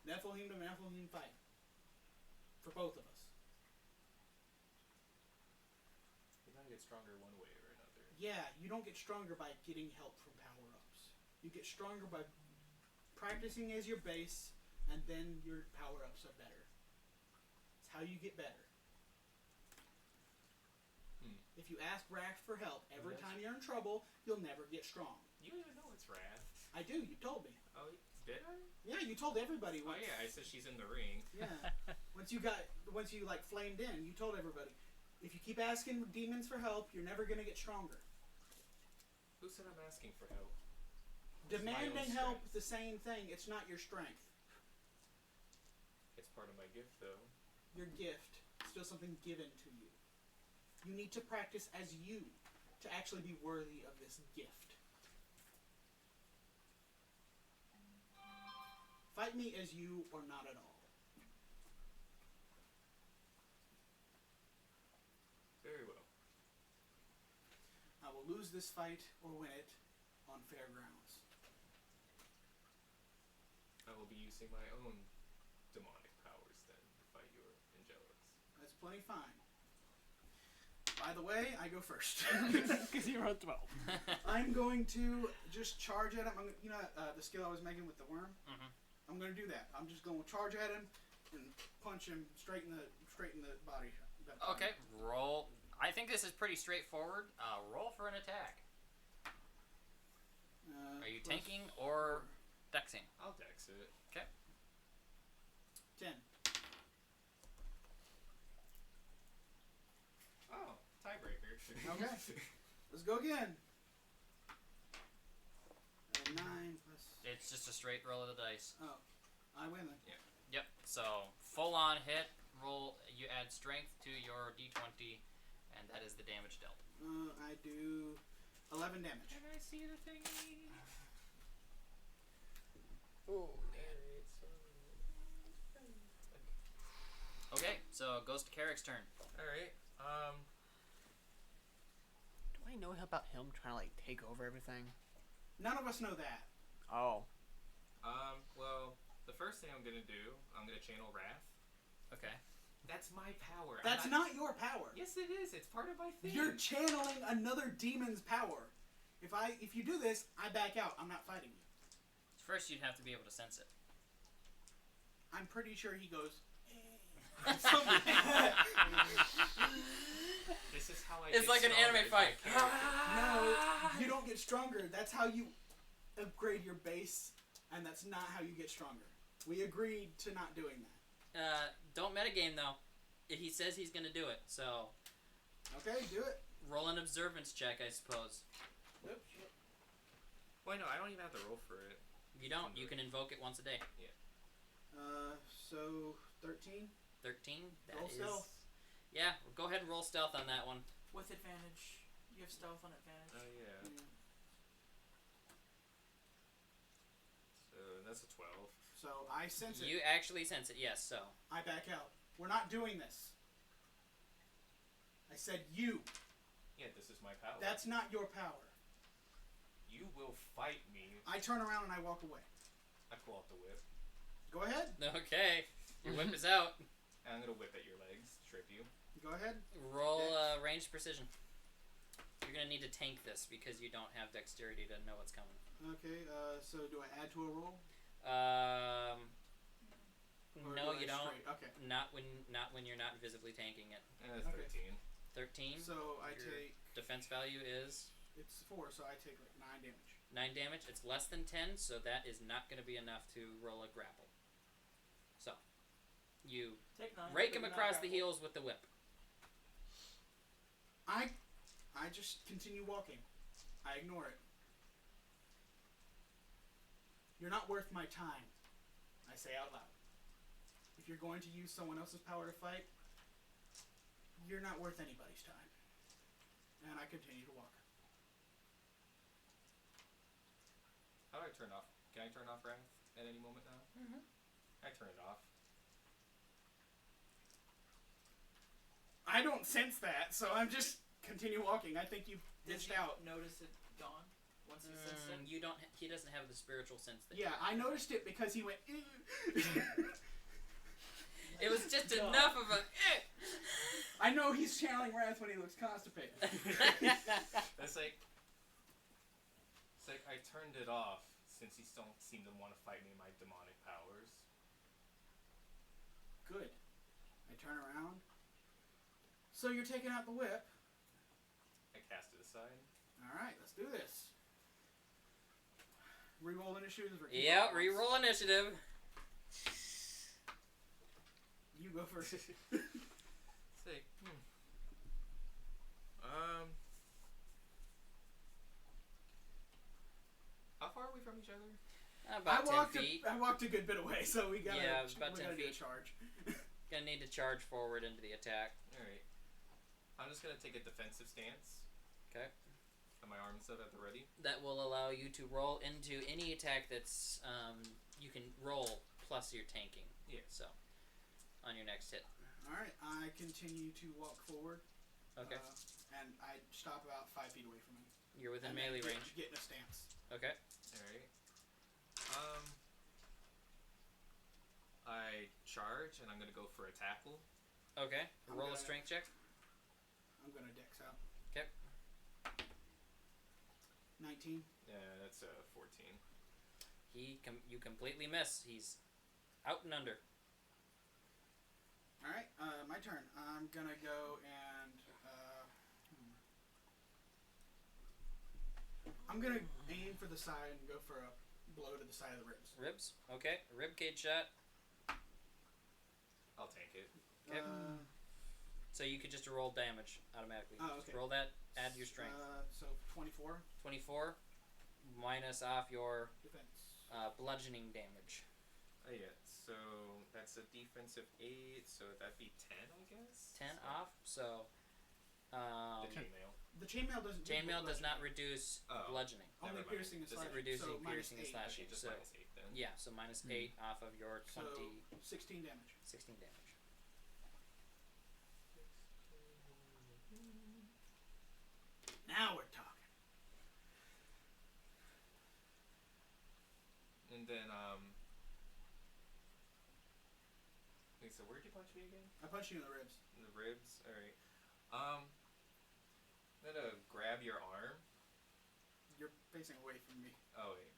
Nephilim to Nephilim fight. For both of us. You're gonna get stronger one way or another. Yeah, you don't get stronger by getting help from power-ups. You get stronger by practicing as your base, and then your power-ups are better. It's how you get better. If you ask Wrath for help every time you're in trouble, you'll never get strong. You even know it's Wrath. I do. You told me. Oh, did I? Yeah, you told everybody. Oh yeah, I said she's in the ring. Yeah. Once you like flamed in, you told everybody. If you keep asking demons for help, you're never gonna get stronger. Who said I'm asking for help? Demanding help, the same thing. It's not your strength. It's part of my gift, though. Your gift. Still something given to you. You need to practice as you to actually be worthy of this gift. Fight me as you or not at all. Very well. I will lose this fight or win it on fair grounds. I will be using my own demonic powers then to fight your Angelos. That's plenty fine. By the way, I go first. Because you rolled 12. I'm going to just charge at him. The skill I was making with the worm? Mhm. I'm going to do that. I'm just going to charge at him and punch him straight in the body. Okay, roll. I think this is pretty straightforward. Roll for an attack. Are you plus tanking or dexing? I'll dex it. 10. Oh, tiebreaker. Okay. Let's go again. 9 plus... It's just a straight roll of the dice. Oh, I win then. Yep. So full on hit. Roll. You add strength to your d20, and that is the damage dealt. I do 11 damage. Can I see the thingy? Oh. Okay. So it goes to Carrick's turn. Alright. Do I know about him trying to like take over everything? None of us know that. Oh. Well, the first thing I'm gonna do, I'm gonna channel Wrath. Okay. That's my power. That's not your power. Yes, it is. It's part of my thing. You're channeling another demon's power. If you do this, I back out. I'm not fighting you. First, you'd have to be able to sense it. I'm pretty sure he goes. This is how I. It's get like an stronger anime as my fight. character. No, you don't get stronger. That's how you upgrade your base, and that's not how you get stronger. We agreed to not doing that. Don't metagame though. He says he's gonna do it, so Okay, do it. roll an observance check, I suppose. Yep. Wait, no, I don't even have to roll for it. If you don't, you can invoke it once a day. So 13. 13. That Roll is. stealth. Yeah, go ahead and roll stealth on that one. With advantage. You have stealth on advantage. Oh yeah. So that's a 12. So I sense it. You actually sense it, yes. So I back out. We're not doing this. I said you. Yeah, this is my power. That's not your power. You will fight me. I turn around and I walk away. I pull out the whip. Go ahead. okay, your whip is out. And I'm gonna whip at your legs, trip you. Go ahead. Roll ranged precision. You're gonna need to tank this because you don't have dexterity to know what's coming. Okay. So do I add to a roll? Or No, do I you don't. straight- Okay. Not when you're not visibly tanking it. That's Okay. 13. 13. So I Your take. defense value is It's 4, so I take like 9 damage. 9 damage. It's less than 10, so that is not going to be enough to roll a grapple. So you Take 9. rake but him you're not across the grappled. heels with the whip. I just continue walking. I ignore it. You're not worth my time. I say out loud. If you're going to use someone else's power to fight, you're not worth anybody's time. And I continue to walk. How do I turn off? Can I turn off Wrath at any moment now? Mm-hmm. I turn it off. I don't sense that, so I'm just continue walking. I think you've Did ditched you out. notice it gone once you sensed it? You don't. He doesn't have the spiritual sense that. Yeah, I noticed it because he went. It was just God. enough of a. I know he's channeling Wrath when he looks constipated. It's like I turned it off since you don't seem to want to fight me in my demonic powers. Good. I turn around. So you're taking out the whip. I cast it aside. Alright, let's do this. Reroll initiative or Yeah, reroll initiative. You go first. Say, how far are we from each other? About 10 feet. I walked a good bit away, so we gotta, Yeah, about we 10 gotta do a feet. charge. Gonna need to charge forward into the attack. Alright. I'm just gonna take a defensive stance. Okay. Got my arms up at the ready. That will allow you to roll into any attack that's you can roll plus your tanking. Yeah. So on your next hit. Alright, I continue to walk forward. Okay. And I stop about 5 feet away from him. You're within And then melee range. Get in a stance. Okay. Alright. I charge and I'm gonna go for a tackle. Okay. I'm Roll a gonna- strength check. I'm gonna dex out. Okay. 19. Yeah, that's 14. You completely miss. He's out and under. Alright, my turn. I'm gonna go and I'm gonna aim for the side and go for a blow to the side of the ribs. Ribs. Okay. Rib cage shot. I'll tank it. Okay. Uh, So you could just roll damage automatically. Oh, Just okay. roll that. Add your strength. So 24 24 minus off your defense. bludgeoning damage. Oh yeah, so that's a defensive 8, so that'd be 10, I guess? 10 So- off. So The chainmail. The chainmail doesn't. do chainmail does not bludgeoning. reduce Oh. bludgeoning. Only Never mind. piercing and Does it slashing. reduce so the minus piercing and 8. slashing? Okay, just So- minus 8 then. Yeah, so minus 8 off of your 20, So 16 damage. 16 damage. Now we're talking. And then, wait, so where'd you punch me again? I punch you in the ribs. In the ribs? Alright. I'm gonna grab your arm. You're facing away from me. Oh, wait.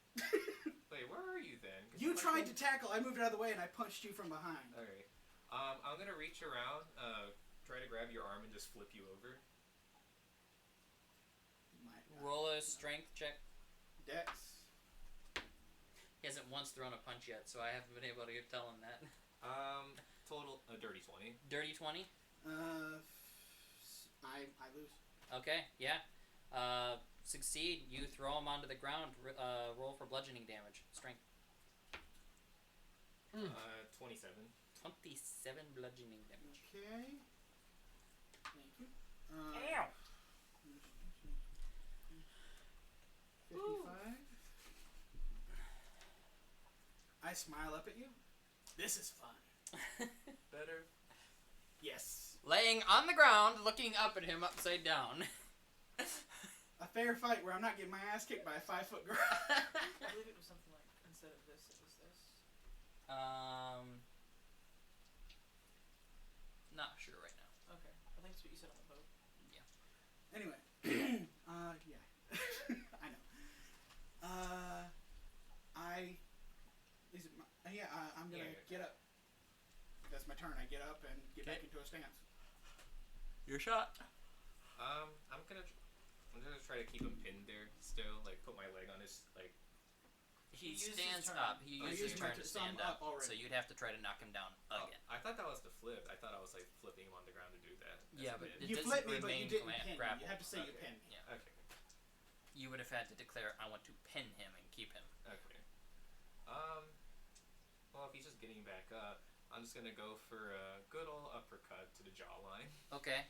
Wait, where are you then? 'Cause You punched tried me- to tackle. I moved out of the way and I punched you from behind. Alright. I'm gonna reach around, try to grab your arm and just flip you over. Roll a strength check. Dex. He hasn't once thrown a punch yet, so I haven't been able to tell him that. Total, a dirty 20. Dirty 20. I lose. Okay, yeah. Succeed. You throw him onto the ground. Roll for bludgeoning damage. Strength. 27. 27 bludgeoning damage. Okay. Thank you. Ow! 55. I smile up at you. This is fun. Better. Yes. Laying on the ground, looking up at him upside down. A fair fight where I'm not getting my ass kicked by a 5-foot girl. I believe it was something like, instead of this, it was this. Not sure right now. Okay. I think that's what you said on the boat. Anyway. Yeah. I know. I'm gonna Yeah. get up. That's my turn. I get up and get back into a stance. Your shot. I'm gonna try to keep him pinned there still, like put my leg on his, like, He used his stands turn. up. He Oh, used he his used turn my to t- stand so I'm up. up already. So you'd have to try to knock him down oh, again. I thought that was the flip. I thought I was like flipping him on the ground to do that. as Yeah, a but mid. it You does flipped me, but remain you didn't command- pin me. grapple. You have to say you Okay. pinned me. Yeah. Okay. You would have had to declare, I want to pin him and keep him. Okay. Well, if he's just getting back up, I'm just gonna go for a good old uppercut to the jawline. Okay.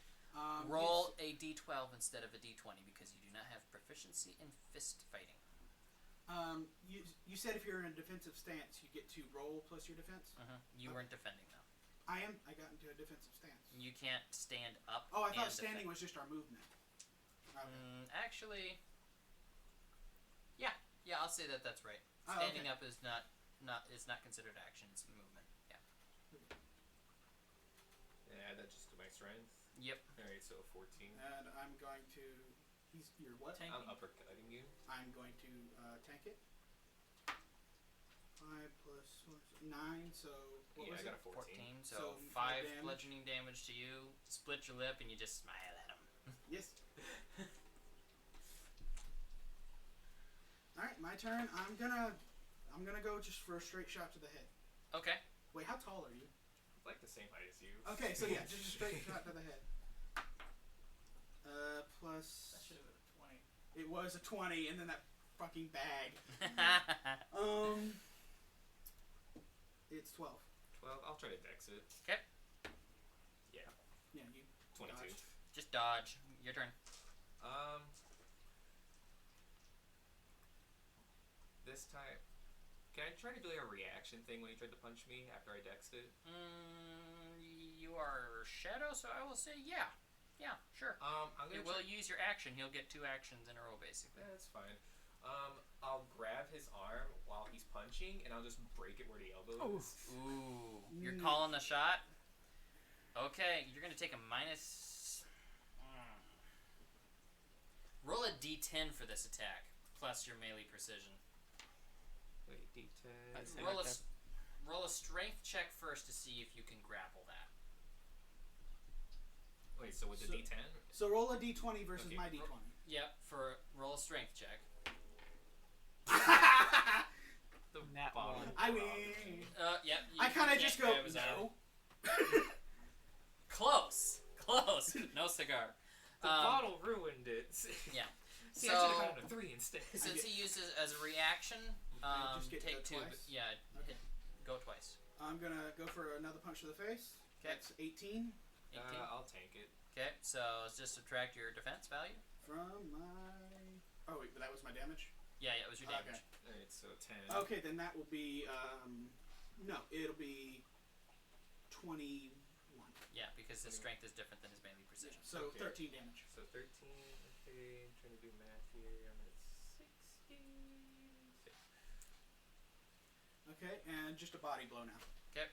Roll a d12 instead of a d20 because you do not have proficiency in fist fighting. You said if you're in a defensive stance, you get to roll plus your defense. You weren't defending though. I got into a defensive stance. You can't stand up. Oh, I thought and standing defend. was just our movement. Okay. Actually, yeah, I'll say that that's right. Oh, Standing okay. up is not considered action; it's movement. Yeah. And add that just to my strength. Yep. Alright, so 14. And I'm going to. You're what? Tank. I'm uppercutting you. I'm going to tank it. 5 plus 9, so what Yeah, was I got it? a 14. So, So, 5 five damage. bludgeoning damage to you. Split your lip and you just smile at him. Yes. All right, my turn. I'm gonna go just for a straight shot to the head. Okay. Wait, how tall are you? Like the same height as you. Okay, so yeah, just a straight shot to the head. Plus. That should have been a 20. It was a 20, and then that fucking bag. It's 12. 12. I'll try to dex it. Okay. Yeah, you 22. dodged. Just dodge. Your turn. This time, can I try to do like a reaction thing when he tried to punch me after I dexed it? You are Shadow, so I will say yeah. Yeah, sure. I'm gonna. It will use your action. He'll get 2 actions in a row, basically. Yeah, that's fine. I'll grab his arm while he's punching, and I'll just break it where the elbow is. Ooh. You're calling the shot? Okay, you're going to take a minus... Roll a d10 for this attack, plus your melee precision. Wait, D10. Roll a strength check first to see if you can grapple that. Wait, so with the D10? So roll a d20 versus Okay, my d20. Yep, roll a strength check. The Nat bottom. one. I mean, Yep. I kind of you just can't go, grab his arm. no. Close. No cigar. The bottle ruined it. Yeah. See, I should have gotten a 3 instead. Since he uses as a reaction, I just get to take go 2. twice? But yeah, Okay. go twice. I'm gonna go for another punch to the face. 'Kay. That's 18 18. I'll tank it. Okay, so just subtract your defense value. from my. Oh wait, but that was my damage. Yeah, it was your damage. Alright, so 10. Okay, then that will be no, it'll be 21. Yeah, because his strength is different than his melee precision. So Okay. 13 damage. So 13. Okay, I'm trying to do math here. I'm at 66. Okay, and just a body blow now. Okay.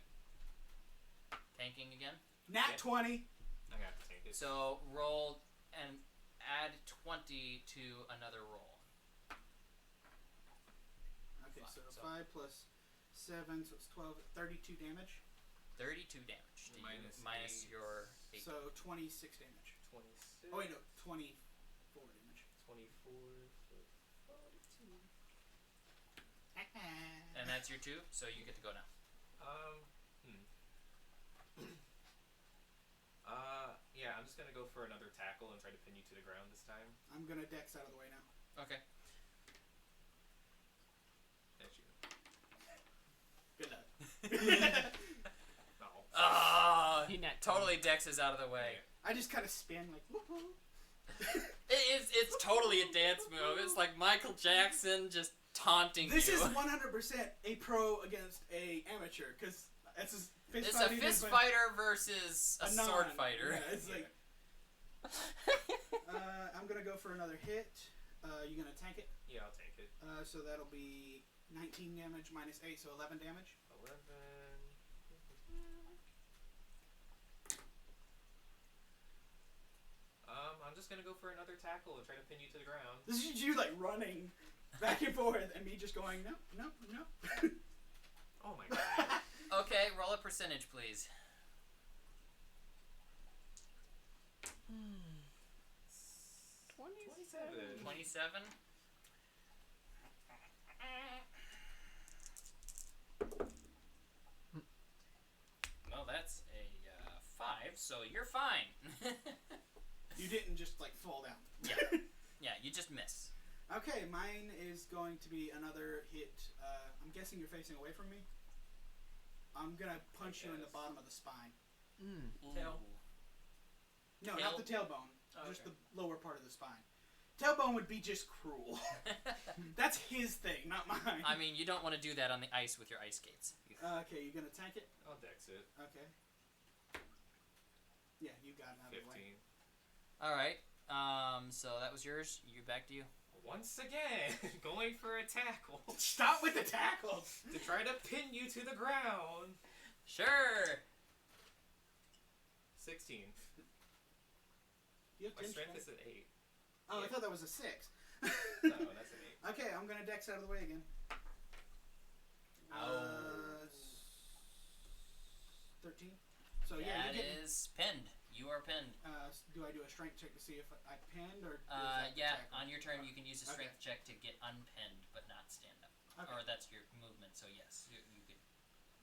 Tanking again. Nat Yeah. 20. I'm gonna have to tank it. So roll and add 20 to another roll. Okay, so So- 5 plus 7, so it's 12, 32 damage. 32 damage to Minus you, minus 8. your 8. So 26 damage. 26. Oh wait, no, 24 damage. 24. So 42. And that's your 2, so you get to go now. Yeah, I'm just gonna go for another tackle and try to pin you to the ground this time. I'm gonna dex out of the way now. Okay. That's you. Good luck. No. Ah, He net totally dexes out of the way. I just kind of spin like woohoo. It's totally a dance move. It's like Michael Jackson just taunting This you. is 100% a pro against a amateur because it's a fist It's a fighting fist but fighter versus a non. sword fighter. Yeah, it's like I'm gonna go for another hit. You gonna tank it? Yeah, I'll take it. So that'll be 19 damage minus 8, so 11 damage. 11. I'm just gonna go for another tackle and try to pin you to the ground. This is you like running back and forth, and me just going no, no, no. Oh my god. Okay, roll a percentage, please. 27. 27. Well, that's a 5, so you're fine. You didn't just like fall down. Yeah. Yeah, you just miss. Okay, mine is going to be another hit. I'm guessing you're facing away from me. I'm gonna punch you in the guess. bottom of the spine. Tail? No, Tail? not the tailbone. Oh, Just okay. the lower part of the spine. Tailbone would be just cruel. That's his thing, not mine. I mean, you don't want to do that on the ice with your ice skates. Okay, you gonna tank it? I'll dex it. Okay. Yeah, you got it out of the 15. way. All right. So that was yours. Back to you. Once again, going for a tackle Stop with the tackles! to try to pin you to the ground. Sure. 16. You have My 10 strength is at 8. Oh, I thought that was a 6. No, that's an 8. Okay, I'm gonna dex out of the way again. 13. So yeah, That you get. is pinned. You are pinned. Do I do a strength check to see if I pinned or? Is that the Yeah. tackle? On your turn, you can use a Okay. strength check to get unpinned, but not stand up. Okay. Or that's your movement. So yes, you could.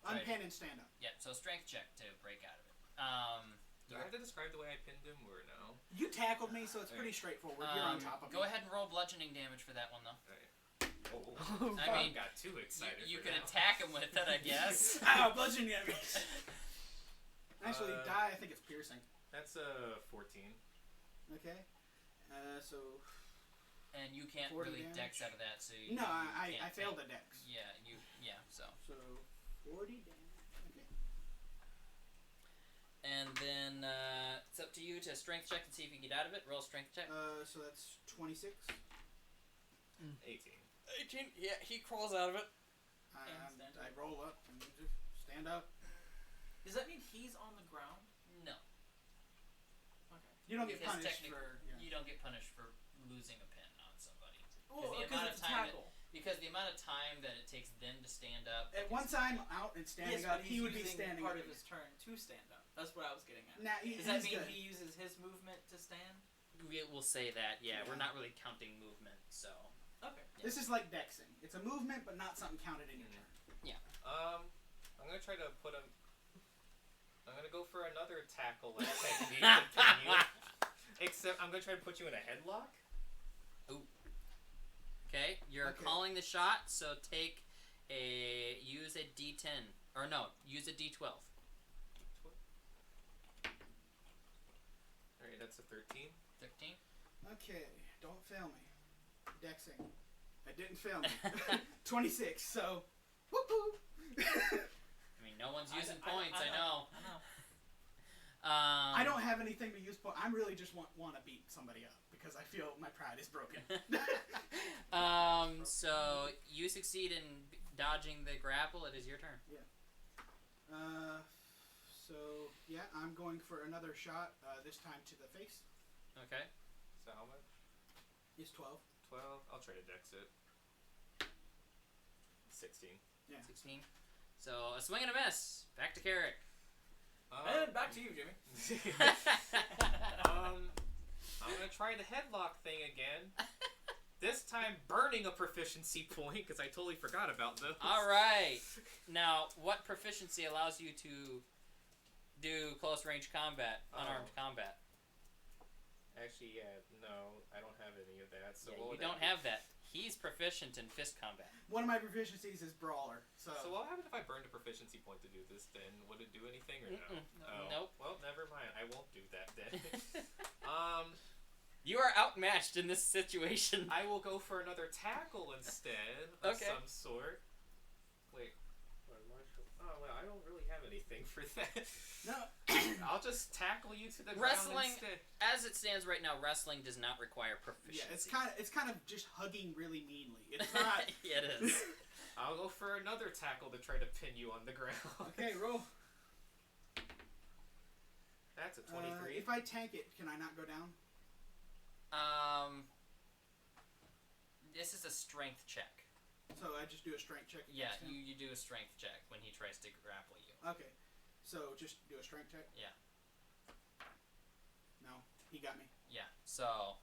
try to- Unpin and stand up. Yeah. So strength check to break out of it. Do I have to describe the way I pinned him or no? You tackled me, so it's pretty straightforward. You're on top of me. Go ahead and roll bludgeoning damage for that one though. Oh, I mean, got too excited. You for could that. attack him with it, I guess. Ow, bludgeoning damage. Actually, die. I think it's piercing. That's 14. Okay. So. And you can't 40 really damage? dex out of that, so you. No, you I can't failed take- the dex. Yeah. So. So 40 damage. Okay. And then it's up to you to strength check and see if you can get out of it. Roll a strength check. So that's 26. 18. 18. Yeah, he crawls out of it. And stand I up. roll up and stand up. Does that mean he's on the ground? No. Okay. You don't get Because punished technic- for. You don't get punished for losing a pin on somebody. Well, the because amount it's of a time tackle. Because the amount of time that it takes them to stand up. At one time out and standing Yes, up, but he he's would be using standing part up. of his turn to stand up. That's what I was getting at. Now, Does that he's mean good. he uses his movement to stand? We will say that. Yeah, we're Yeah. not really counting movement, so. Okay. This is like dexing. It's a movement, but not something counted in your turn. I'm gonna try to put him. I'm gonna go for another tackle like technique to pin you. Except I'm gonna try to put you in a headlock. Okay, you're Okay. calling the shot, so use a D10 or no, use a D12. All right, that's a 13. 13. Okay, don't fail me. Dexing. It didn't fail me. 26, so. Whoop-whoop. I mean, no one's using points. I know. I know. I don't have anything to use point. I really just want to beat somebody up because I feel my pride is broken. So you succeed in dodging the grapple. It is your turn. So yeah, I'm going for another shot. This time to the face. Okay. So how much? Is 12. 12. I'll try to dex it. 16. Yeah. 16. So a swing and a miss. Back to Carrick. And back to you, Jimmy. I'm gonna try the headlock thing again. This time, burning a proficiency point because I totally forgot about those. All right. Now, what proficiency allows you to do close range combat, unarmed combat? Actually, yeah, no, I don't have any of that. So Yeah, what you would that don't be? have that. He's proficient in fist combat. One of my proficiencies is brawler. So what happened if I burned a proficiency point to do this? Then would it do anything or no? Oh. Nope. Well, never mind. I won't do that then. You are outmatched in this situation. I will go for another tackle instead of Okay. some sort. Wait. Oh well, I don't really have anything for that. no. I'll just tackle you to the Wrestling, ground instead. as it stands right now, wrestling does not require proficiency. Yeah, it's kind of just hugging really meanly. It's not. It is. I'll go for another tackle to try to pin you on the ground. Okay, roll. That's a 23. If I tank it, can I not go down? This is a strength check. So I just do a strength check. Yeah, against him? you do a strength check when he tries to grapple you. Okay, so just do a strength check. Yeah. No, he got me. Yeah. So,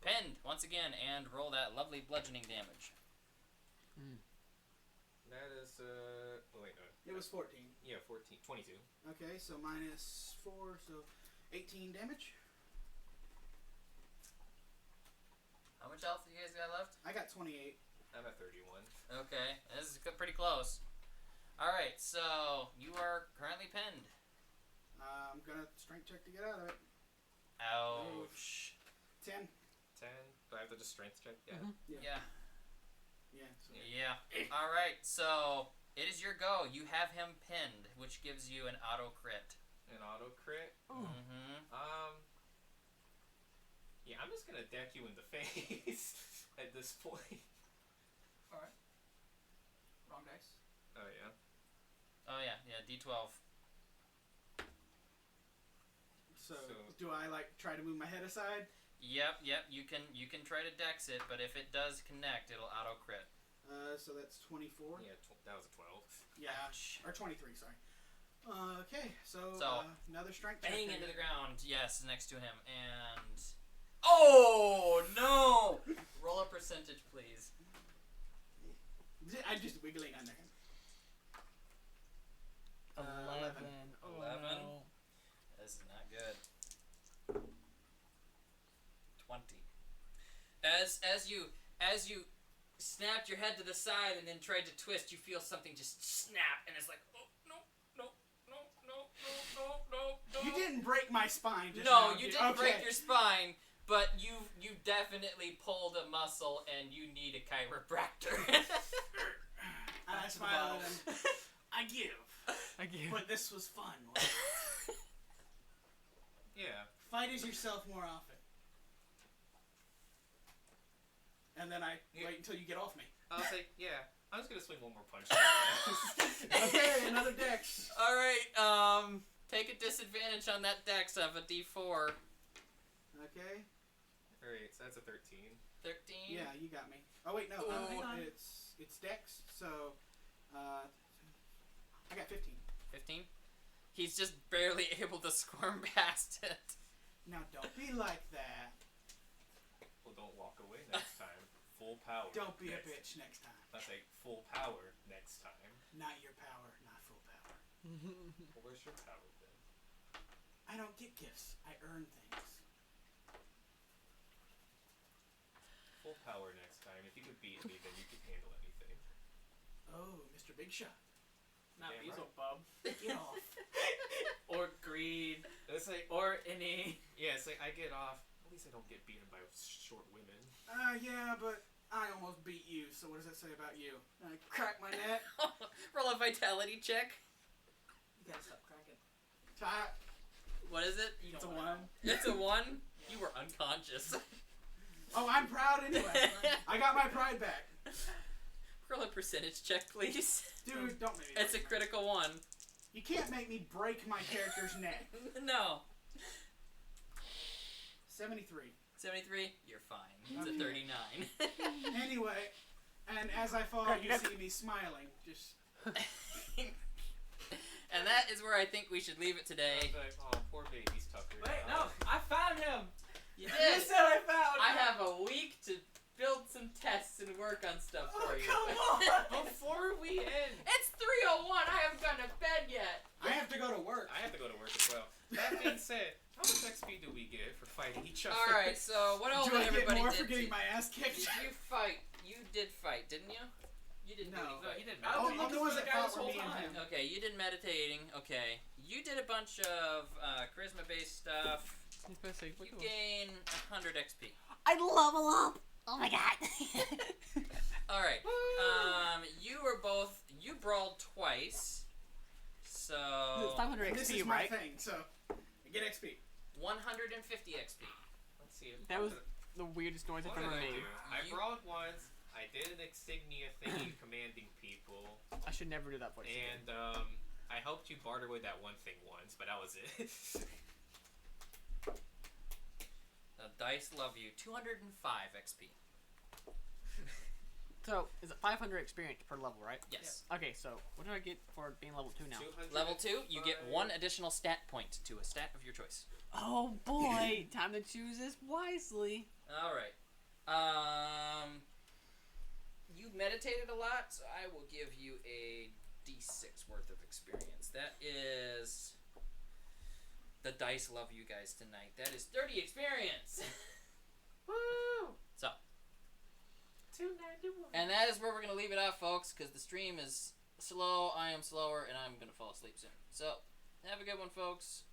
pinned once again, and roll that lovely bludgeoning damage. That is, oh wait, no. It was 14. Yeah, 14, 22. Okay, so minus 4, so 18 damage. How much health do you guys got left? I got 28. I'm at 31. Okay, this is pretty close. Alright, so you are currently pinned. I'm gonna strength check to get out of it. Ouch. 10. 10. Do I have to just strength check? Yeah. Yeah. Yeah. So Yeah. Alright, so it is your go. You have him pinned, which gives you an auto crit. An auto crit. Mm-hmm. Yeah, I'm just gonna deck you in the face at this point. Alright. Wrong dice. Oh yeah. Oh yeah, D12. So do I like try to move my head aside? Yep, you can try to dex it, but if it does connect, it'll auto crit. So that's 24. Yeah, that was a 12. Yeah, or 23. Sorry. Okay, so, So, another strength check. Bang then. into the ground. Yes, next to him. And... Oh, no! Roll a percentage, please. I'm just wiggling under him. 11. 11. This is not good. 20. As you snapped your head to the side and then tried to twist, you feel something just snap, and it's like, oh, no. You didn't break my spine. Just No, now, you did didn't break your spine, but you definitely pulled a muscle, and you need a chiropractor. And I smile at him. I give. But this was fun. Yeah. Fight as yourself more often. And then I wait until you get off me. I was like, yeah, I'm just gonna swing one more punch. Okay, another dex. All right, take a disadvantage on that dex of a D4. Okay. Alright, so that's a 13. 13. Yeah, you got me. Oh wait, no. Ooh. Hang on. It's dex. So, I got 15. 15. He's just barely able to squirm past it. Now don't be like that. Well, don't walk away next time. Full power. Don't be a next. bitch next time. I say full power next time. Not your power, not full power. Well, where's your power then? I don't get gifts. I earn things. Full power next time. If you could beat me, then you could handle anything. Oh, Mr. Big Shot. Not Damn Beelzebub. Get off. Or Greed. It's like, Or any. yeah, it's like I get off. At least I don't get beaten by short women. Yeah, but I almost beat you, so what does that say about you? I crack my neck. Roll a vitality check. You gotta stop cracking. What is it? You It's a don't 1. wanna know. It's a 1. You were unconscious. Oh, I'm proud anyway. I got my pride back. Roll a percentage check, please. Dude, don't make me. It's a critical 1. You can't make me break my character's neck. No. 73. 73? You're fine. It's Okay. a 39. Anyway, and as I fall, you see me smiling. Just. And that is where I think we should leave it I today. was like, oh, poor baby's Tucker. Wait, no, I found him. You You did. said I found I him. have a week to build some tests and work on stuff Oh, for you. come on. Before we end, It's 3:01. I haven't gone to bed yet. I have to go to work. I have to go to work as well. That being said, how much XP do we get for fighting each other? All right. So what else Do I get everybody more did? for getting my ass kicked? Did you fight? You did fight, didn't you? You didn't do No. any No, fight. he didn't. I Oh, was I'm the looking ones for that the guy fought this for whole me and time. him. Okay, you did meditating. Okay, you did a bunch of charisma-based stuff. You gain 100 XP. I level up. Oh my god. All right. You brawled twice. So It's 500 This XP, is my right? thing, so I get XP. 150 XP. Let's see. That was the weirdest noise What I've did ever I made. do? I You- brawled once. I did an insignia thingy commanding people, I should never do that voice. and I helped you barter with that one thing once, but that was it. The dice love you. 205 XP. So, is it 500 experience per level, right? Yes. Okay, so what do I get for being level 2 now? 205. Level 2, you get 1 additional stat point to a stat of your choice. Oh boy, time to choose this wisely. All right. You meditated a lot, so I will give you a D6 worth of experience. That is. The dice love you guys tonight. That is 30 experience. Woo! So. 291. And that is where we're going to leave it off, folks, because the stream is slow, I am slower, and I'm going to fall asleep soon. So, have a good one, folks.